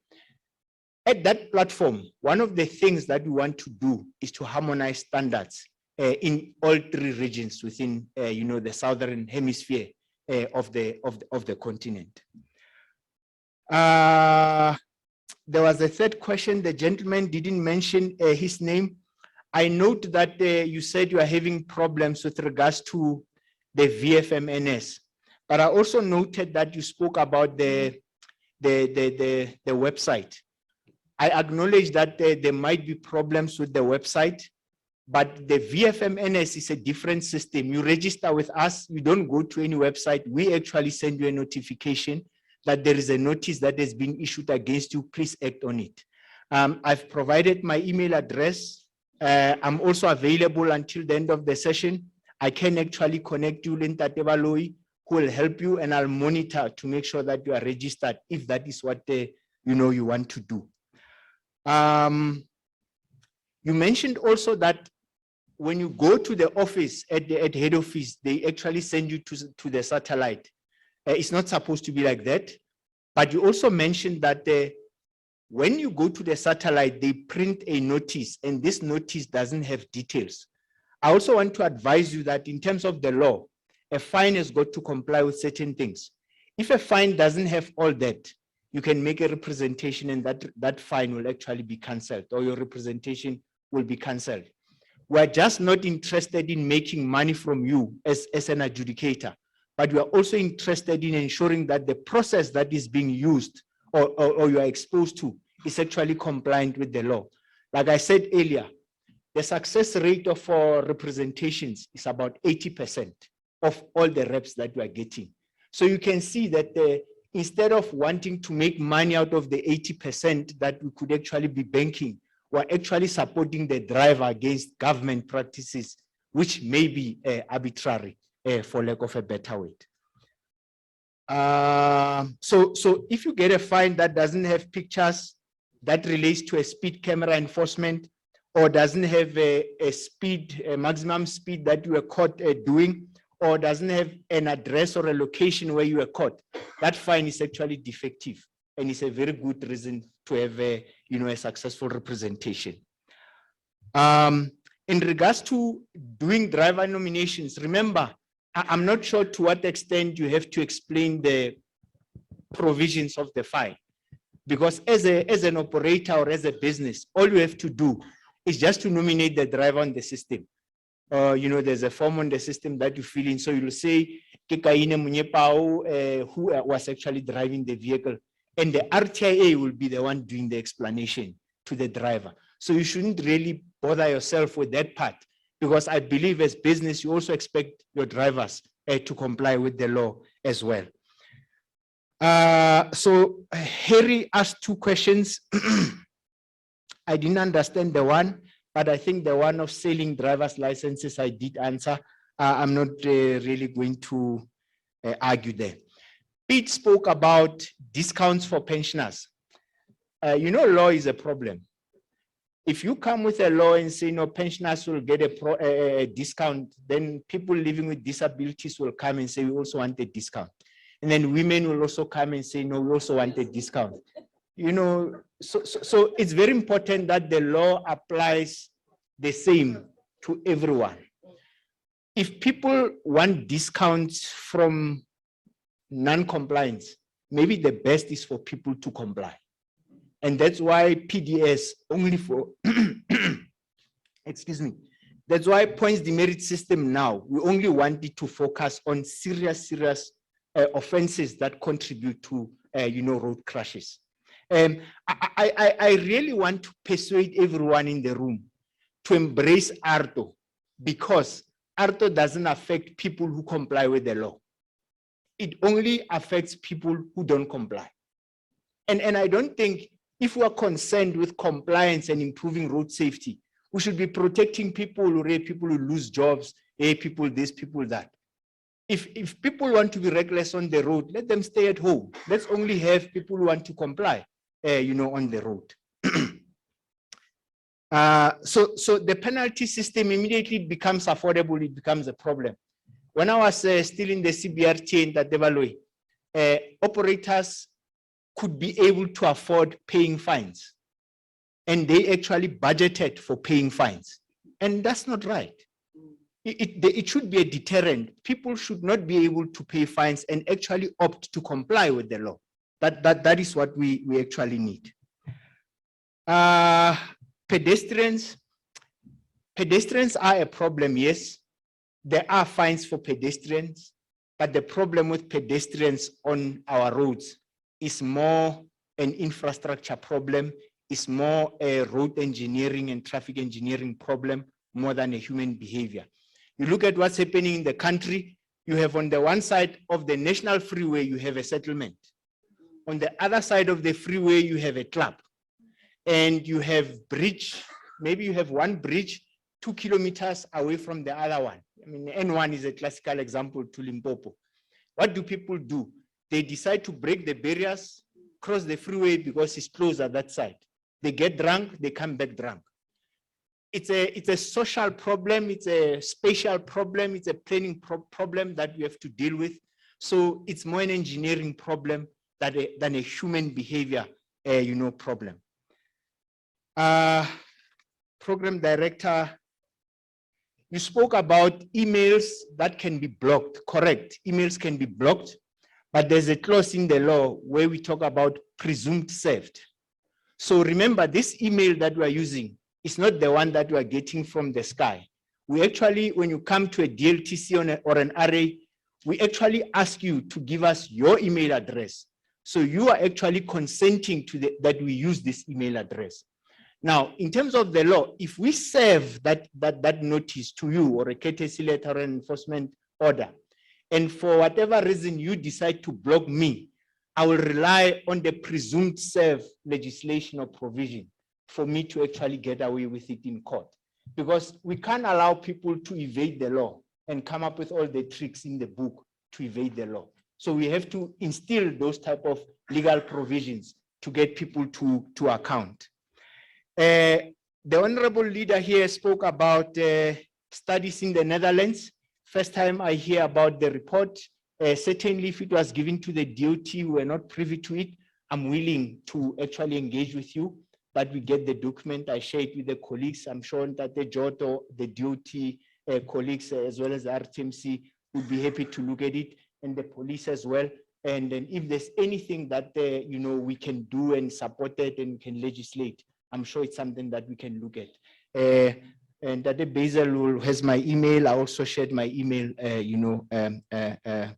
At that platform, one of the things that we want to do is to harmonize standards in all three regions within, the southern hemisphere of the continent. There was a third question. The gentleman didn't mention his name. I note that you said you are having problems with regards to the VFMNS, but I also noted that you spoke about the website. I acknowledge that there might be problems with the website, but the VFMNS is a different system. You register with us, you don't go to any website. We actually send you a notification that there is a notice that has been issued against you. Please act on it. I've provided my email address. I'm also available until the end of the session. I can actually connect you, Linta Tebaloi, who will help you, and I'll monitor to make sure that you are registered if that is what you want to do. You mentioned also that when you go to the office at head office, they actually send you to the satellite. It's not supposed to be like that. But you also mentioned that when you go to the satellite, they print a notice, and this notice doesn't have details. I also want to advise you that in terms of the law, a fine has got to comply with certain things. If a fine doesn't have all that, you can make a representation and that fine will actually be cancelled, or your representation will be cancelled. We're just not interested in making money from you as an adjudicator, but we are also interested in ensuring that the process that is being used or you are exposed to is actually compliant with the law. Like I said earlier, the success rate of our representations is about 80% of all the reps that we are getting. So you can see that instead of wanting to make money out of the 80% that we could actually be banking, we're actually supporting the driver against government practices, which may be arbitrary, for lack of a better word. So if you get a fine that doesn't have pictures, that relates to a speed camera enforcement, or doesn't have a maximum speed that you were caught doing, or doesn't have an address or a location where you were caught, that fine is actually defective, and it's a very good reason to have a successful representation. In regards to doing driver nominations, remember, I'm not sure to what extent you have to explain the provisions of the fine, because as an operator or as a business, all you have to do is just to nominate the driver on the system. There's a form on the system that you fill in. So you'll say, who was actually driving the vehicle, and the RTIA will be the one doing the explanation to the driver. So you shouldn't really bother yourself with that part, because I believe as business, you also expect your drivers to comply with the law as well. So Harry asked two questions. I didn't understand the one, but I think the one of selling driver's licenses, I did answer. I'm not really going to argue there. Pete spoke about discounts for pensioners. Law is a problem. If you come with a law and say, no, pensioners will get a discount, then people living with disabilities will come and say, we also want a discount. And then women will also come and say, no, we also want a discount. So it's very important that the law applies the same to everyone. If people want discounts from non-compliance, maybe the best is for people to comply. And that's why PDS only for, excuse me, that's why points demerit system now, we only want it to focus on serious offenses that contribute to, road crashes. I really want to persuade everyone in the room to embrace ARTO, because ARTO doesn't affect people who comply with the law. It only affects people who don't comply. And I don't think, if we are concerned with compliance and improving road safety, we should be protecting people who lose jobs, people this, people that. If people want to be reckless on the road, let them stay at home. Let's only have people who want to comply, on the road. So the penalty system immediately becomes affordable, it becomes a problem. When I was still in the CBRT in Tatebaloi, operators could be able to afford paying fines, and they actually budgeted for paying fines, and that's not right. It should be a deterrent. People should not be able to pay fines and actually opt to comply with the law. That is what we actually need. Pedestrians are a problem, yes. There are fines for pedestrians, but the problem with pedestrians on our roads is more an infrastructure problem, is more a road engineering and traffic engineering problem more than a human behavior. You look at what's happening in the country, you have on the one side of the national freeway, you have a settlement. On the other side of the freeway, you have a club. And you have bridge, maybe you have one bridge 2 kilometers away from the other one. I mean, N1 is a classical example to Limpopo. What do people do? They decide to break the barriers, cross the freeway because it's closed at that side. They get drunk, they come back drunk. It's a social problem, it's a spatial problem, it's a planning problem that we have to deal with. So it's more an engineering problem than a human behavior, problem. Program director, you spoke about emails that can be blocked. Correct, emails can be blocked, but there's a clause in the law where we talk about presumed served. So remember, this email that we are using is not the one that we are getting from the sky. We actually, when you come to a DLTC or an array, we actually ask you to give us your email address. So you are actually consenting to that we use this email address. Now, in terms of the law, if we serve that notice to you or a courtesy letter or an enforcement order, and for whatever reason you decide to block me, I will rely on the presumed serve legislation or provision for me to actually get away with it in court. Because we can't allow people to evade the law and come up with all the tricks in the book to evade the law. So we have to instill those type of legal provisions to get people to account. The honorable leader here spoke about studies in the Netherlands. First time I hear about the report. Certainly if it was given to the DOT, we were not privy to it. I'm willing to actually engage with you, but we get the document. I share it with the colleagues. I'm sure that the JOTO, the DOT colleagues, as well as the RTMC, would be happy to look at it, and the police as well. And then if there's anything that we can do and support it and can legislate, I'm sure it's something that we can look at. And that Basil has my email. I also shared my email, in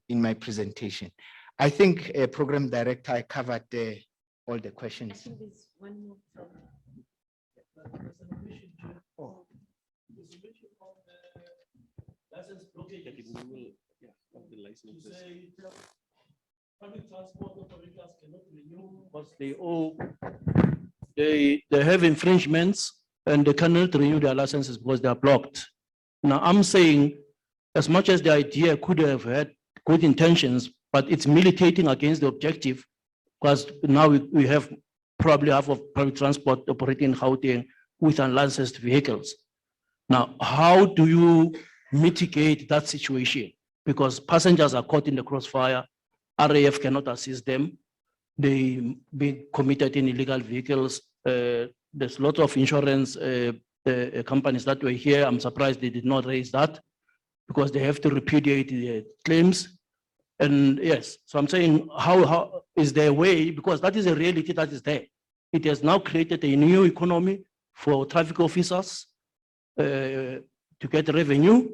my presentation. I think, Program Director, I covered all the questions. I think there's one more from. Oh. Public transport operators cannot renew because they have infringements and they cannot renew their licenses because they are blocked. Now I'm saying, as much as the idea could have had good intentions, but it's militating against the objective, because now we have probably half of public transport operating in Gauteng with unlicensed vehicles. Now, how do you mitigate that situation? Because passengers are caught in the crossfire. RAF cannot assist them. They be committed in illegal vehicles. There's a lot of insurance companies that were here. I'm surprised they did not raise that because they have to repudiate the claims. And yes, so I'm saying, how is there a way, because that is a reality that is there. It has now created a new economy for traffic officers to get revenue.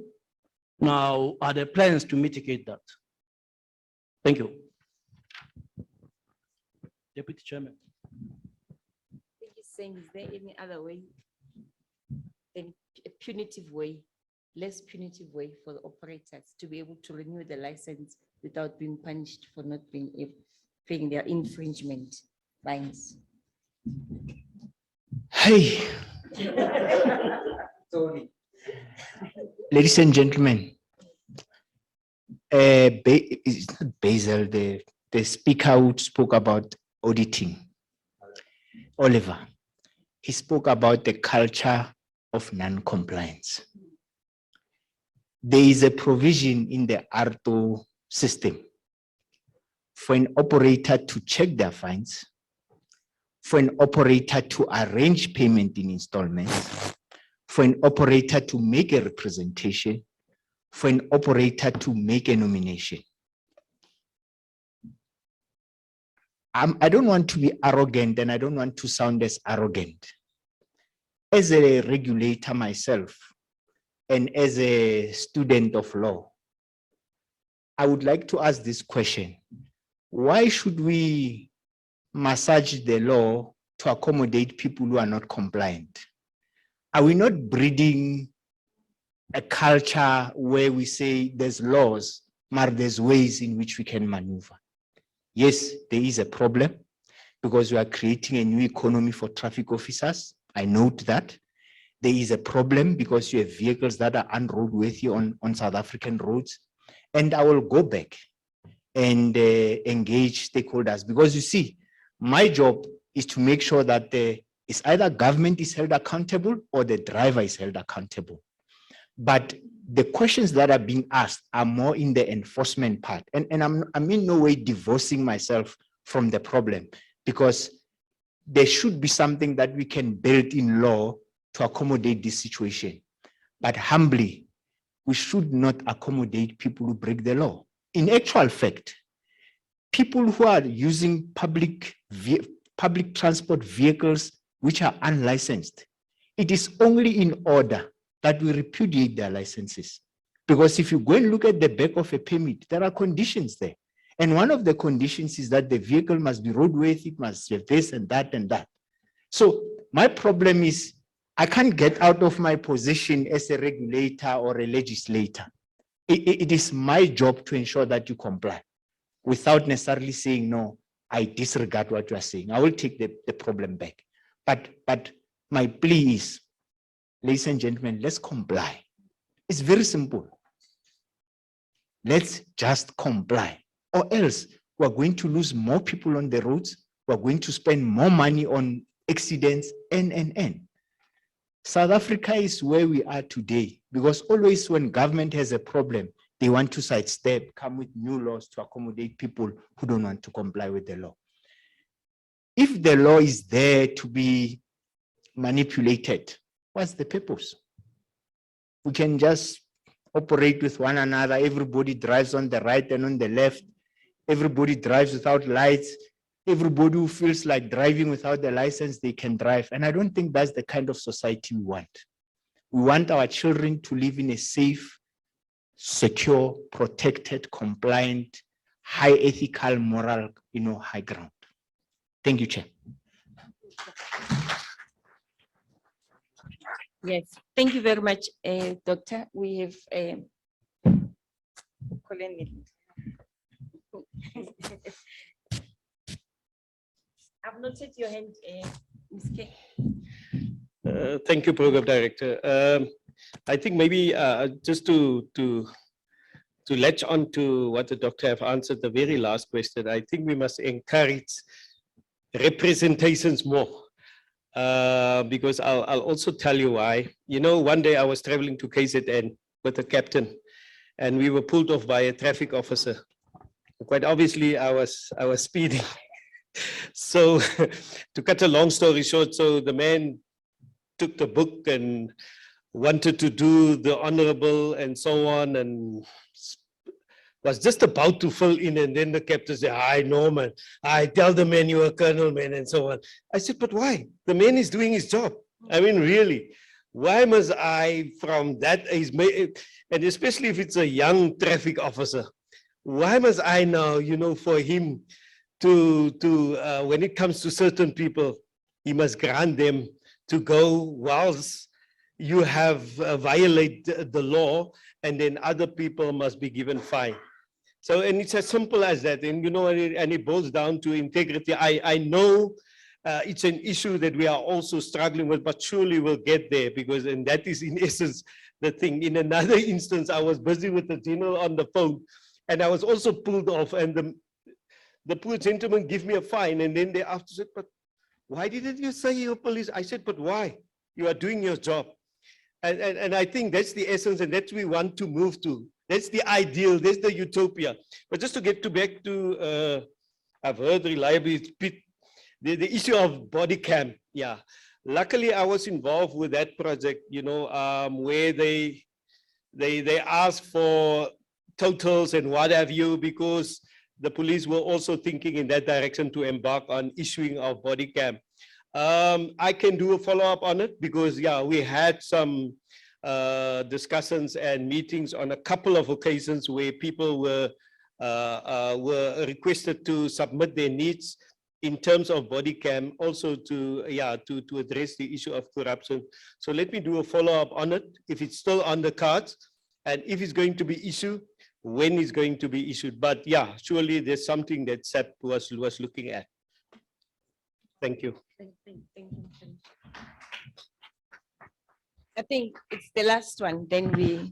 Now, are there plans to mitigate that? Thank you. Deputy Chairman. Saying, is there any other way than a punitive way, less punitive way for the operators to be able to renew the license without being punished for not being able paying their infringement fines? Hey. Sorry. Ladies and gentlemen, it's not Basil, the speaker who spoke about auditing, Oliver. He spoke about the culture of non-compliance. There is a provision in the ARTO system for an operator to check their fines, for an operator to arrange payment in installments, for an operator to make a representation, for an operator to make a nomination. I don't want to be arrogant, and I don't want to sound as arrogant. As a regulator myself, and as a student of law, I would like to ask this question. Why should we massage the law to accommodate people who are not compliant? Are we not breeding a culture where we say there's laws, but there's ways in which we can maneuver? Yes, there is a problem because we are creating a new economy for traffic officers. I note that. There is a problem because you have vehicles that are unroadworthy on South African roads. And I will go back and engage stakeholders because you see, my job is to make sure that it's either government is held accountable or the driver is held accountable. But the questions that are being asked are more in the enforcement part. And I'm in no way divorcing myself from the problem because there should be something that we can build in law to accommodate this situation. But humbly, we should not accommodate people who break the law. In actual fact, people who are using public transport vehicles which are unlicensed, it is only in order that we repudiate their licenses. Because if you go and look at the back of a permit, there are conditions there. And one of the conditions is that the vehicle must be roadworthy, it must have this and that and that. So my problem is, I can't get out of my position as a regulator or a legislator. It is my job to ensure that you comply without necessarily saying, no, I disregard what you are saying. I will take the problem back. But my plea is, ladies and gentlemen, let's comply. It's very simple. Let's just comply, or else we're going to lose more people on the roads. we're going to spend more money on accidents and. South Africa is where we are today because always when government has a problem, they want to sidestep, come with new laws to accommodate people who don't want to comply with the law. If the law is there to be manipulated, what's the purpose? We can just operate with one another. Everybody drives on the right and on the left. Everybody drives without lights. Everybody who feels like driving without the license, they can drive. And I don't think that's the kind of society we want. We want our children to live in a safe, secure, protected, compliant, high ethical, moral, high ground. Thank you, Chair. Yes, thank you very much, Doctor. We have Colin. I've noted your hand, Ms. K. Thank you, Program Director. I think maybe just to latch on to what the doctor have answered, the very last question, I think we must encourage representations more. Because I'll also tell you why. One day I was traveling to KZN with a captain and we were pulled off by a traffic officer. Quite obviously I was speeding. So to cut a long story short, so the man took the book and wanted to do the honorable and so on and was just about to fill in, and then the captain said, "Hi, Norman, I tell the man you're a colonel, man," and so on. I said, "But why? The man is doing his job. I mean, really, why must I from that age, and especially if it's a young traffic officer, why must I now, for him to when it comes to certain people, he must grant them to go whilst you have violated the law, and then other people must be given fine." So, and it's as simple as that. And, and it boils down to integrity. I know it's an issue that we are also struggling with, but surely we'll get there because, and that is in essence the thing. In another instance, I was busy with the general on the phone and I was also pulled off, and the poor gentleman gave me a fine. And then they after said, "But why didn't you say you're police?" I said, "But why? You are doing your job." And I think that's the essence, and that's what we want to move to. That's the ideal, that's the utopia. But just to get back to, I've heard reliably, the issue of body cam. Yeah, luckily I was involved with that project, where they asked for totals and what have you, because the police were also thinking in that direction to embark on issuing of body cam. I can do a follow-up on it because, yeah, we had some discussions and meetings on a couple of occasions where people were requested to submit their needs in terms of body cam, also to address the issue of corruption. So let me do a follow-up on it, if it's still on the cards, and if it's going to be issued, when it's going to be issued. But yeah, surely there's something that SAP was looking at. Thank you. Thank you. I think it's the last one, then we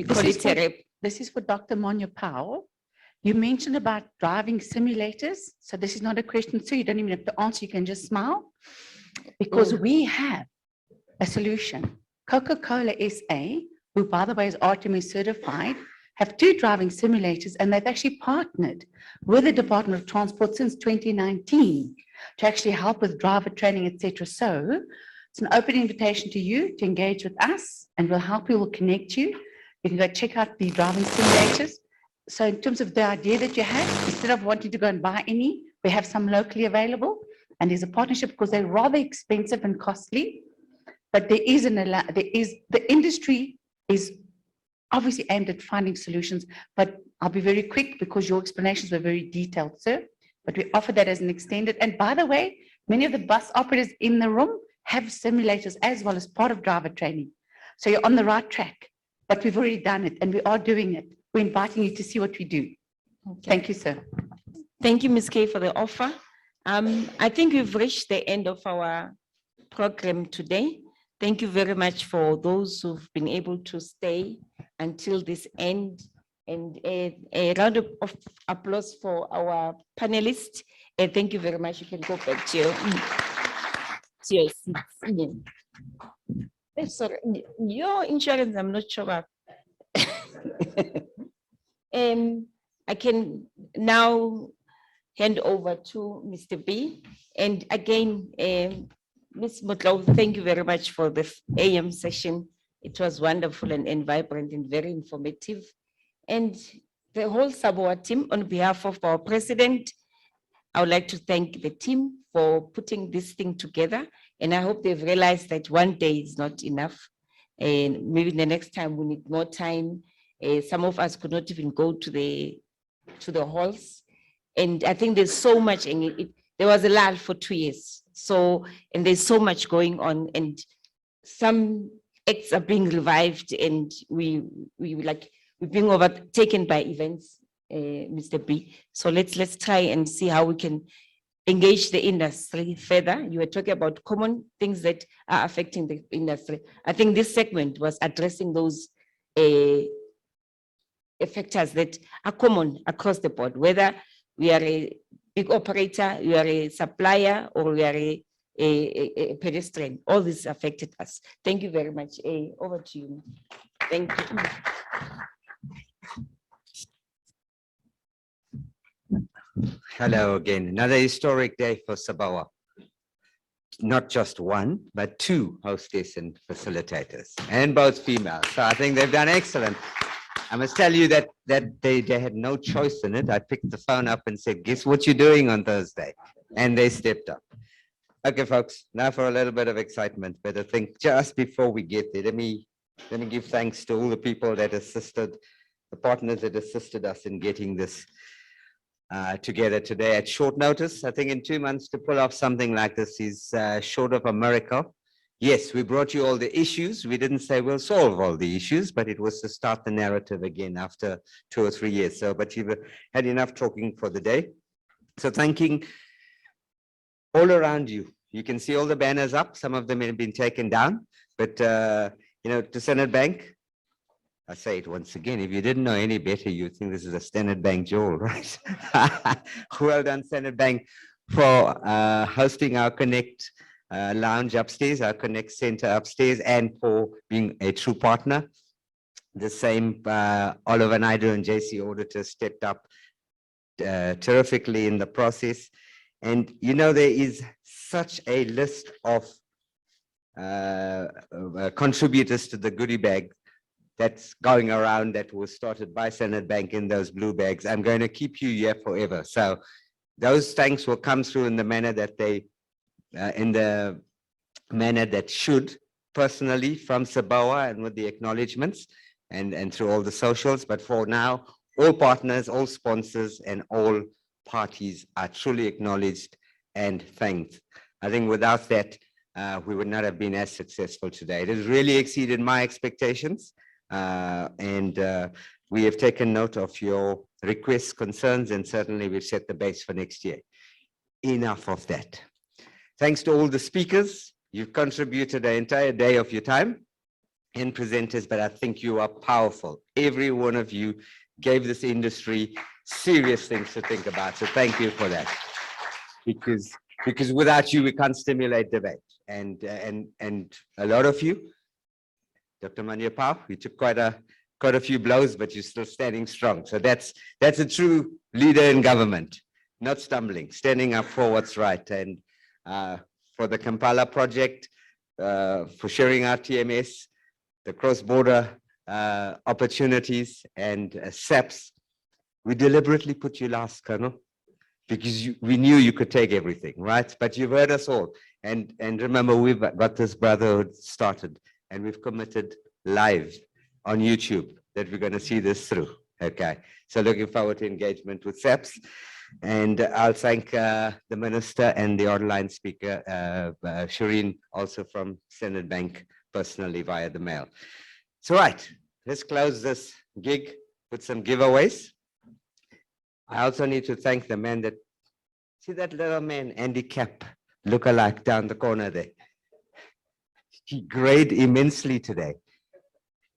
call it a wrap. This is for Dr. Monya Powell. You mentioned about driving simulators. So this is not a question, so you don't even have to answer, you can just smile. Because we have a solution. Coca-Cola SA, who by the way is RTMS certified, have 2 driving simulators, and they've actually partnered with the Department of Transport since 2019 to actually help with driver training, etc. So it's an open invitation to you to engage with us, and we'll help you, we'll connect you. You can go check out the driving simulators. So in terms of the idea that you have, instead of wanting to go and buy any, we have some locally available, and there's a partnership because they're rather expensive and costly, but the industry is obviously aimed at finding solutions, but I'll be very quick because your explanations were very detailed, sir. But we offer that as an extended, and by the way, many of the bus operators in the room have simulators as well as part of driver training. So you're on the right track, but we've already done it and we are doing it. We're inviting you to see what we do. Okay. Thank you, sir. Thank you, Ms. K, for the offer. I think we've reached the end of our program today. Thank you very much for those who've been able to stay until this end, and a round of applause for our panelists Thank you very much. You can go back to your seats. Yeah. Sorry, your insurance, I'm not sure about. I can now hand over to Mr. B. And again, Ms. Motlow, thank you very much for the AM session. It was wonderful and vibrant and very informative. And the whole SABOA team, on behalf of our president, I would like to thank the team for putting this thing together. And I hope they've realized that one day is not enough. And maybe the next time we need more time. Some of us could not even go to the halls. And I think there's so much, and there was a lull for 2 years. So, and there's so much going on, and some acts are being revived, and we're being overtaken by events, Mr. B. So let's try and see how we can engage the industry further. You were talking about common things that are affecting the industry. I think this segment was addressing those factors that are common across the board, whether we are a big operator, we are a supplier, or we are a pedestrian. All this affected us. Thank you very much. Over to you. Thank you. Hello again. Another historic day for SABOA. Not just one, but two hostess and facilitators, and both female. So I think they've done excellent. I must tell you that they had no choice in it. I picked the phone up and said, guess what you're doing on Thursday? And they stepped up. Okay, folks, now for a little bit of excitement. But I think just before we get there, let me give thanks to all the people that assisted, the partners that assisted us in getting this together today at short notice. I think in 2 months to pull off something like this is short of a miracle. Yes, we brought you all the issues. We didn't say we'll solve all the issues, but it was to start the narrative again after 2 or 3 years. So, but you've had enough talking for the day. So thanking all around you. You can see all the banners up. Some of them have been taken down, but you know, to Standard Bank, I say it once again, if you didn't know any better, you'd think this is a Standard Bank jewel, right? Well done, Standard Bank, for hosting our Connect lounge upstairs, our Connect Center upstairs, and for being a true partner. The same, Oliver Naidu and JC Auditor stepped up terrifically in the process. And you know, there is such a list of contributors to the goodie bag that's going around that was started by Standard Bank in those blue bags. I'm going to keep you here forever. So those thanks will come through in the manner that they, should, personally from SABOA and with the acknowledgements and through all the socials. But for now, all partners, all sponsors, and all parties are truly acknowledged and thanked. I think without that, we would not have been as successful today. It has really exceeded my expectations. We have taken note of your requests, concerns, and certainly we've set the base for next year. Enough of that. Thanks to all the speakers. You've contributed an entire day of your time and presenters, but I think you are powerful. Every one of you gave this industry serious things to think about. So thank you for that. Because without you, we can't stimulate debate. And a lot of you, Dr. Manya Pau, you took quite a few blows, but you're still standing strong. So that's a true leader in government, not stumbling, standing up for what's right. And for the Kampala project, for sharing our TMS, the cross-border opportunities, and SAPS, we deliberately put you last, Colonel, because we knew you could take everything, right? But you've heard us all. And remember, we've got this brotherhood started, and we've committed live on YouTube that we're going to see this through. Okay, so looking forward to engagement with SAPS. And I'll thank the minister and the online speaker, Shireen, also from Standard Bank, personally via the mail. So right, let's close this gig with some giveaways. I also need to thank the man that, see that little man, Andy Cap, look-alike down the corner there. He grayed immensely today.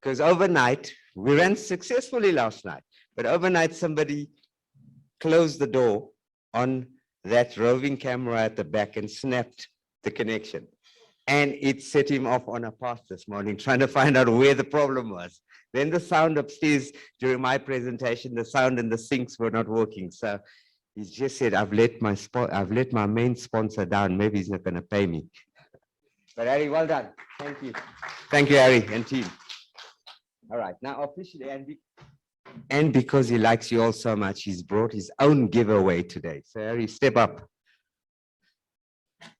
Because overnight, we ran successfully last night, but overnight somebody closed the door on that roving camera at the back and snapped the connection. And it set him off on a path this morning, trying to find out where the problem was. Then the sound upstairs during my presentation, the sound and the sinks were not working. So he just said, I've let my main sponsor down. Maybe he's not going to pay me. But Harry, well done. Thank you. Thank you, Harry and team. All right, now officially, and because he likes you all so much, he's brought his own giveaway today. So Harry, step up.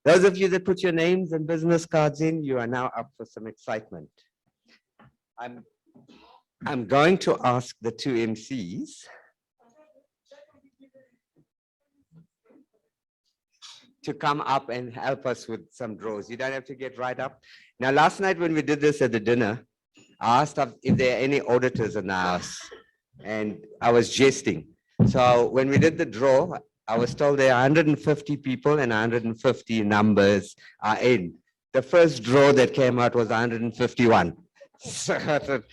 Those of you that put your names and business cards in, you are now up for some excitement. I'm going to ask the two MCs to come up and help us with some draws. You don't have to get right up. Now, last night when we did this at the dinner, I asked if there are any auditors in the house, and I was jesting. So when we did the draw, I was told there are 150 people and 150 numbers are in. The first draw that came out was 151. So I thought,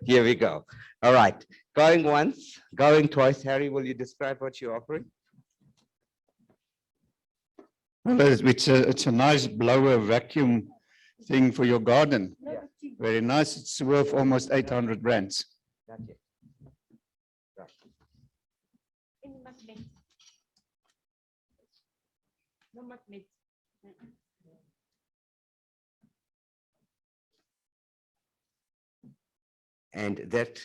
here we go. All right, going once, going twice. Harry, will you describe what you're offering? Well, it's a nice blower vacuum thing for your garden. Yeah. Very nice. It's worth almost 800 rands. That's it. And that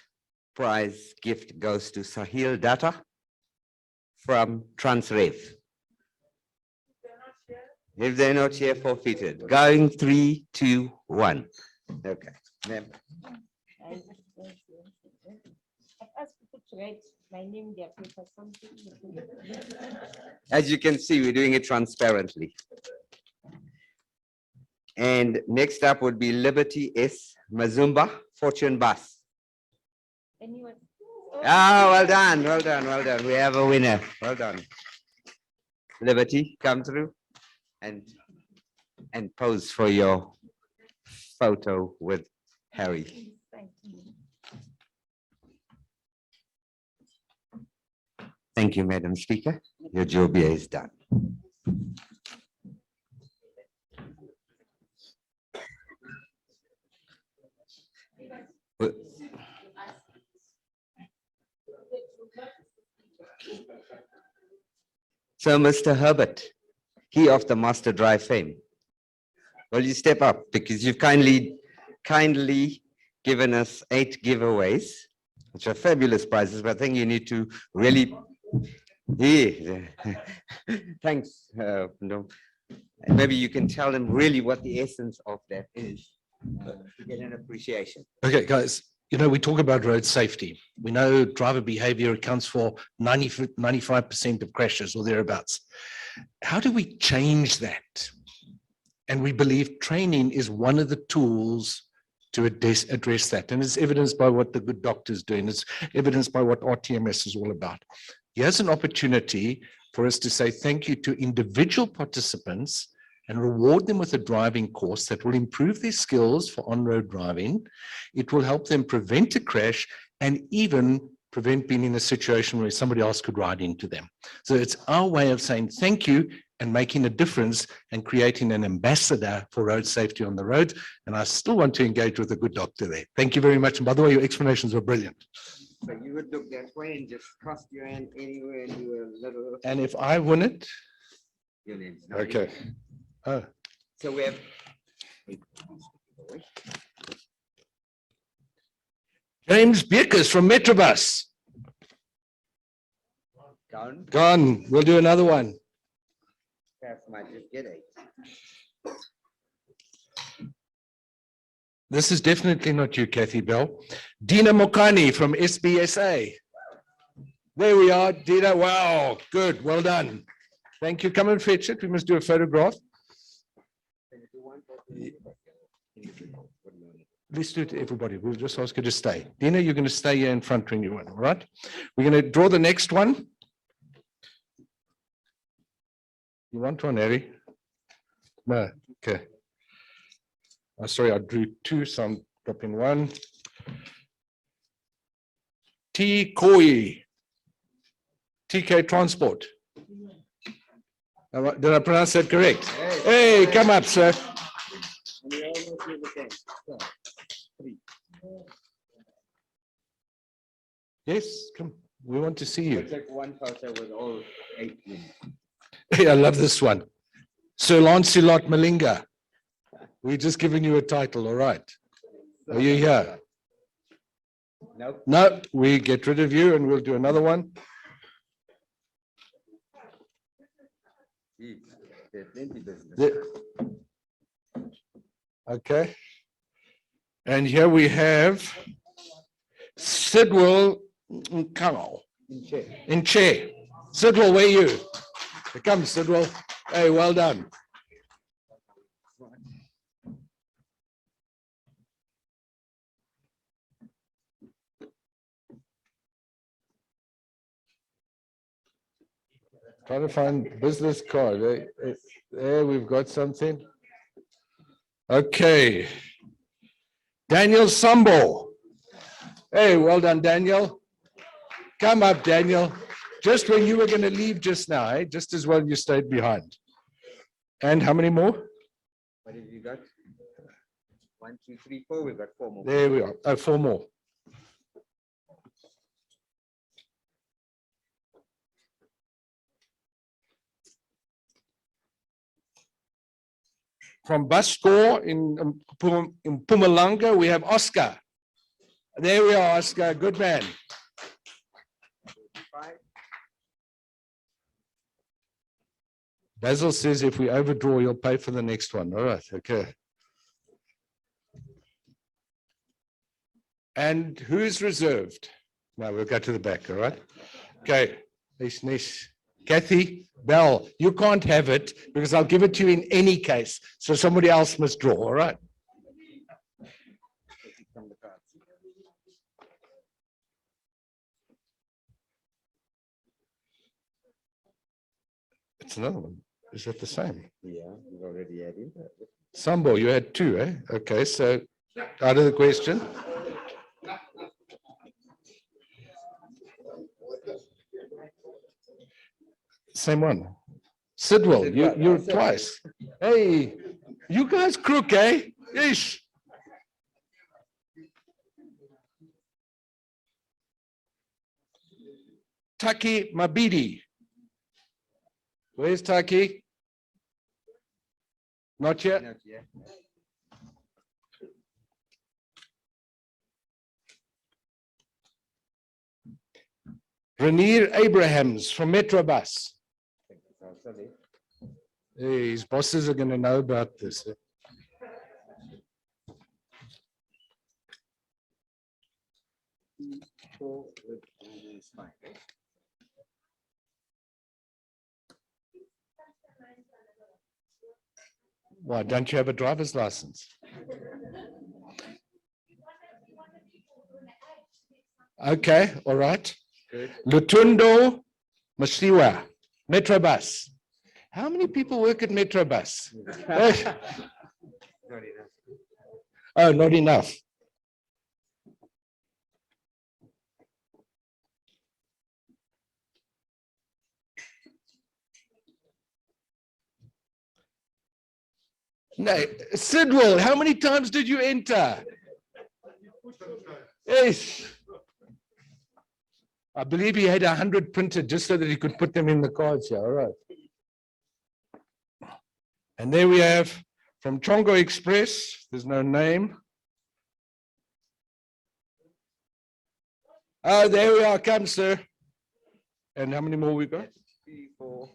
prize gift goes to Sahil Datta from Transrev. If they're not here, forfeited. Going 3, 2, 1. Okay. As you can see, we're doing it transparently. And next up would be Liberty S. Mazumba, Fortune Bus. Ah, well done, well done, well done. We have a winner. Well done. Liberty, come through and pose for your photo with Harry. Thank you, Madam Speaker. Your job here is done. So, Mr. Herbert, he of the Master Drive fame, will you step up, because you've kindly given us 8 giveaways, which are fabulous prizes, but I think you need to really, thanks. No. Maybe you can tell them really what the essence of that is to get an appreciation. Okay, guys, you know, we talk about road safety. We know driver behavior accounts for 95% of crashes or thereabouts. How do we change that? And we believe training is one of the tools to address that. And it's evidenced by what the good doctor's doing. It's evidenced by what RTMS is all about. Here's an opportunity for us to say thank you to individual participants and reward them with a driving course that will improve their skills for on-road driving. It will help them prevent a crash and even prevent being in a situation where somebody else could ride into them. So it's our way of saying thank you and making a difference and creating an ambassador for road safety on the road. And I still want to engage with a good doctor there. Thank you very much. And by the way, your explanations were brilliant. So you would look that way and just cast your hand anywhere and do a little. And if I win it? Your name's not Okay. Oh. So we have. James Beekers from Metrobus. Gone. Gone. We'll do another one. Perhaps might just get 8. This is definitely not you, Kathy Bell. Dina Mokani from SBSA. There we are, Dina. Wow, good. Well done. Thank you. Come and fetch it. We must do a photograph. Let's do it to everybody. We'll just ask you to stay. Dina, you're going to stay here in front when you win, all right? We're going to draw the next one. You want one, Harry? No, okay. Oh, sorry, I drew 2, so I'm dropping 1. T. Koi, TK Transport. Did I pronounce that correct? Hey, come up, sir. Yes, come. We want to see you. Take one photo with all 8 minutes. Hey, I love this one. Sir Lancelot Malinga. We're just giving you a title, all right? Are you here? No. No, we get rid of you and we'll do another one. There's plenty business. Okay. And here we have Sidwell Nkalo in chair. Sidwell, where are you? Here comes Sidwell. Hey, well done. Trying to find business card. There we've got something. Okay. Daniel Sambo. Hey, well done, Daniel. Come up, Daniel. Just when you were going to leave just now, eh? Just as well you stayed behind. And how many more? What have you got? 1, 2, 3, 4. We've got 4 more. There we are. Oh, 4 more. From Basco in Mpumalanga, we have Oscar. There we are, Oscar. Good man. Basil says if we overdraw, you'll pay for the next one. All right, okay. And who's reserved? Now we'll go to the back, all right? Okay, nice. Kathy Bell, you can't have it because I'll give it to you in any case. So somebody else must draw, all right? It's another one. Is that the same? Yeah, you've already added. Sambo, you had 2, eh? Okay, so out of the question. Same one. Sidwell, you're twice. Hey, you guys crook, eh? Ish. Taki Mabidi. Where's Taki? Not yet? Not yet. Rainier Abrahams from Metrobus. Hey, his bosses are going to know about this. Why, don't you have a driver's license? Okay, all right. Good. Lutundo Mashiwa, Metrobus. How many people work at Metrobus? Not enough. Oh, not enough. No, Sidwell, how many times did you enter? Yes. I believe he had 100 printed just so that he could put them in the cards here. All right. And there we have from Chongo Express. There's no name. Oh, there we are. Come, sir. And how many more we got? 3, 4.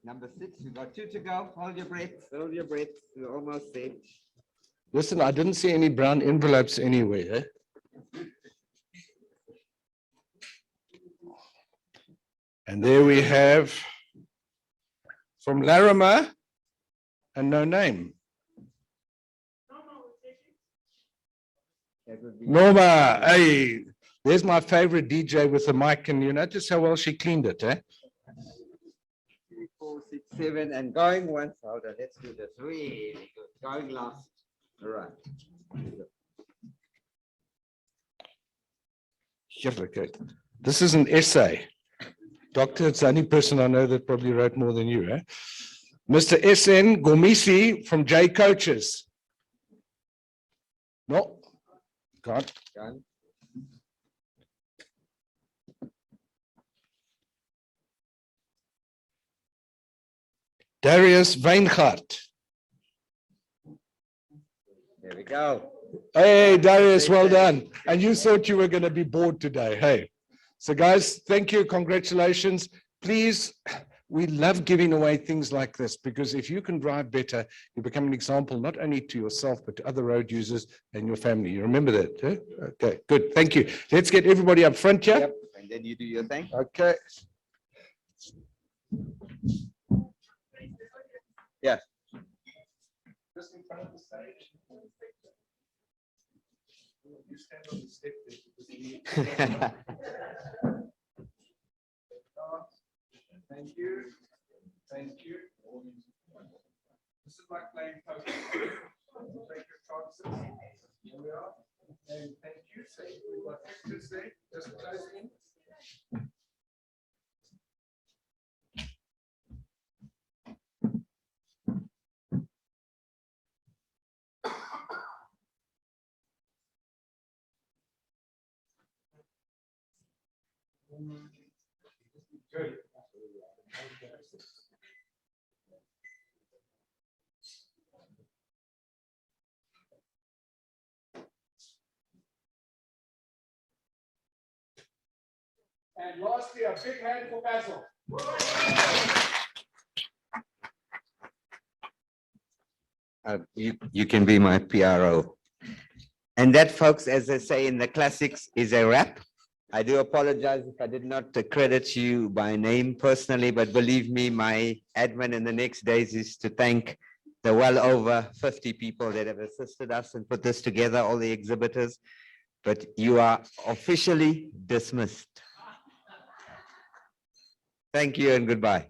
Number 6, we've got 2 to go. Hold your breath. Hold your breath. We're almost there. Listen, I didn't see any brown envelopes anywhere. Eh? And there we have from Larimer and no name. Norma, hey, there's my favorite DJ with the mic, and you notice how well she cleaned it, eh? 3, 4, 6, 7, and going once. Hold on, let's do this. Really good. Going last. All right. Okay. This is an essay. Doctor, it's the only person I know that probably wrote more than you, eh? Mr. SN Gomisi from J Coaches. No. God. Darius Weingart. There we go. Hey, Darius, well done. And you thought you were going to be bored today. Hey. So guys, thank you. Congratulations. Please, we love giving away things like this because if you can drive better, you become an example, not only to yourself, but to other road users and your family. You remember that? Huh? Okay, good. Thank you. Let's get everybody up front here. Yep. And then you do your thing. Okay. Yeah. Just in front of the stage. You stand on the step there. Thank you. Thank you. This is like playing poker. Take your chances. Here we are. And thank you. So we've got extras there. Just close in. Good. And lastly, a big hand for Basil. You can be my PRO. And that, folks, as they say in the classics, is a wrap. I do apologize if I did not credit you by name personally, but believe me, my admin in the next days is to thank the well over 50 people that have assisted us and put this together, all the exhibitors, but you are officially dismissed. Thank you and goodbye.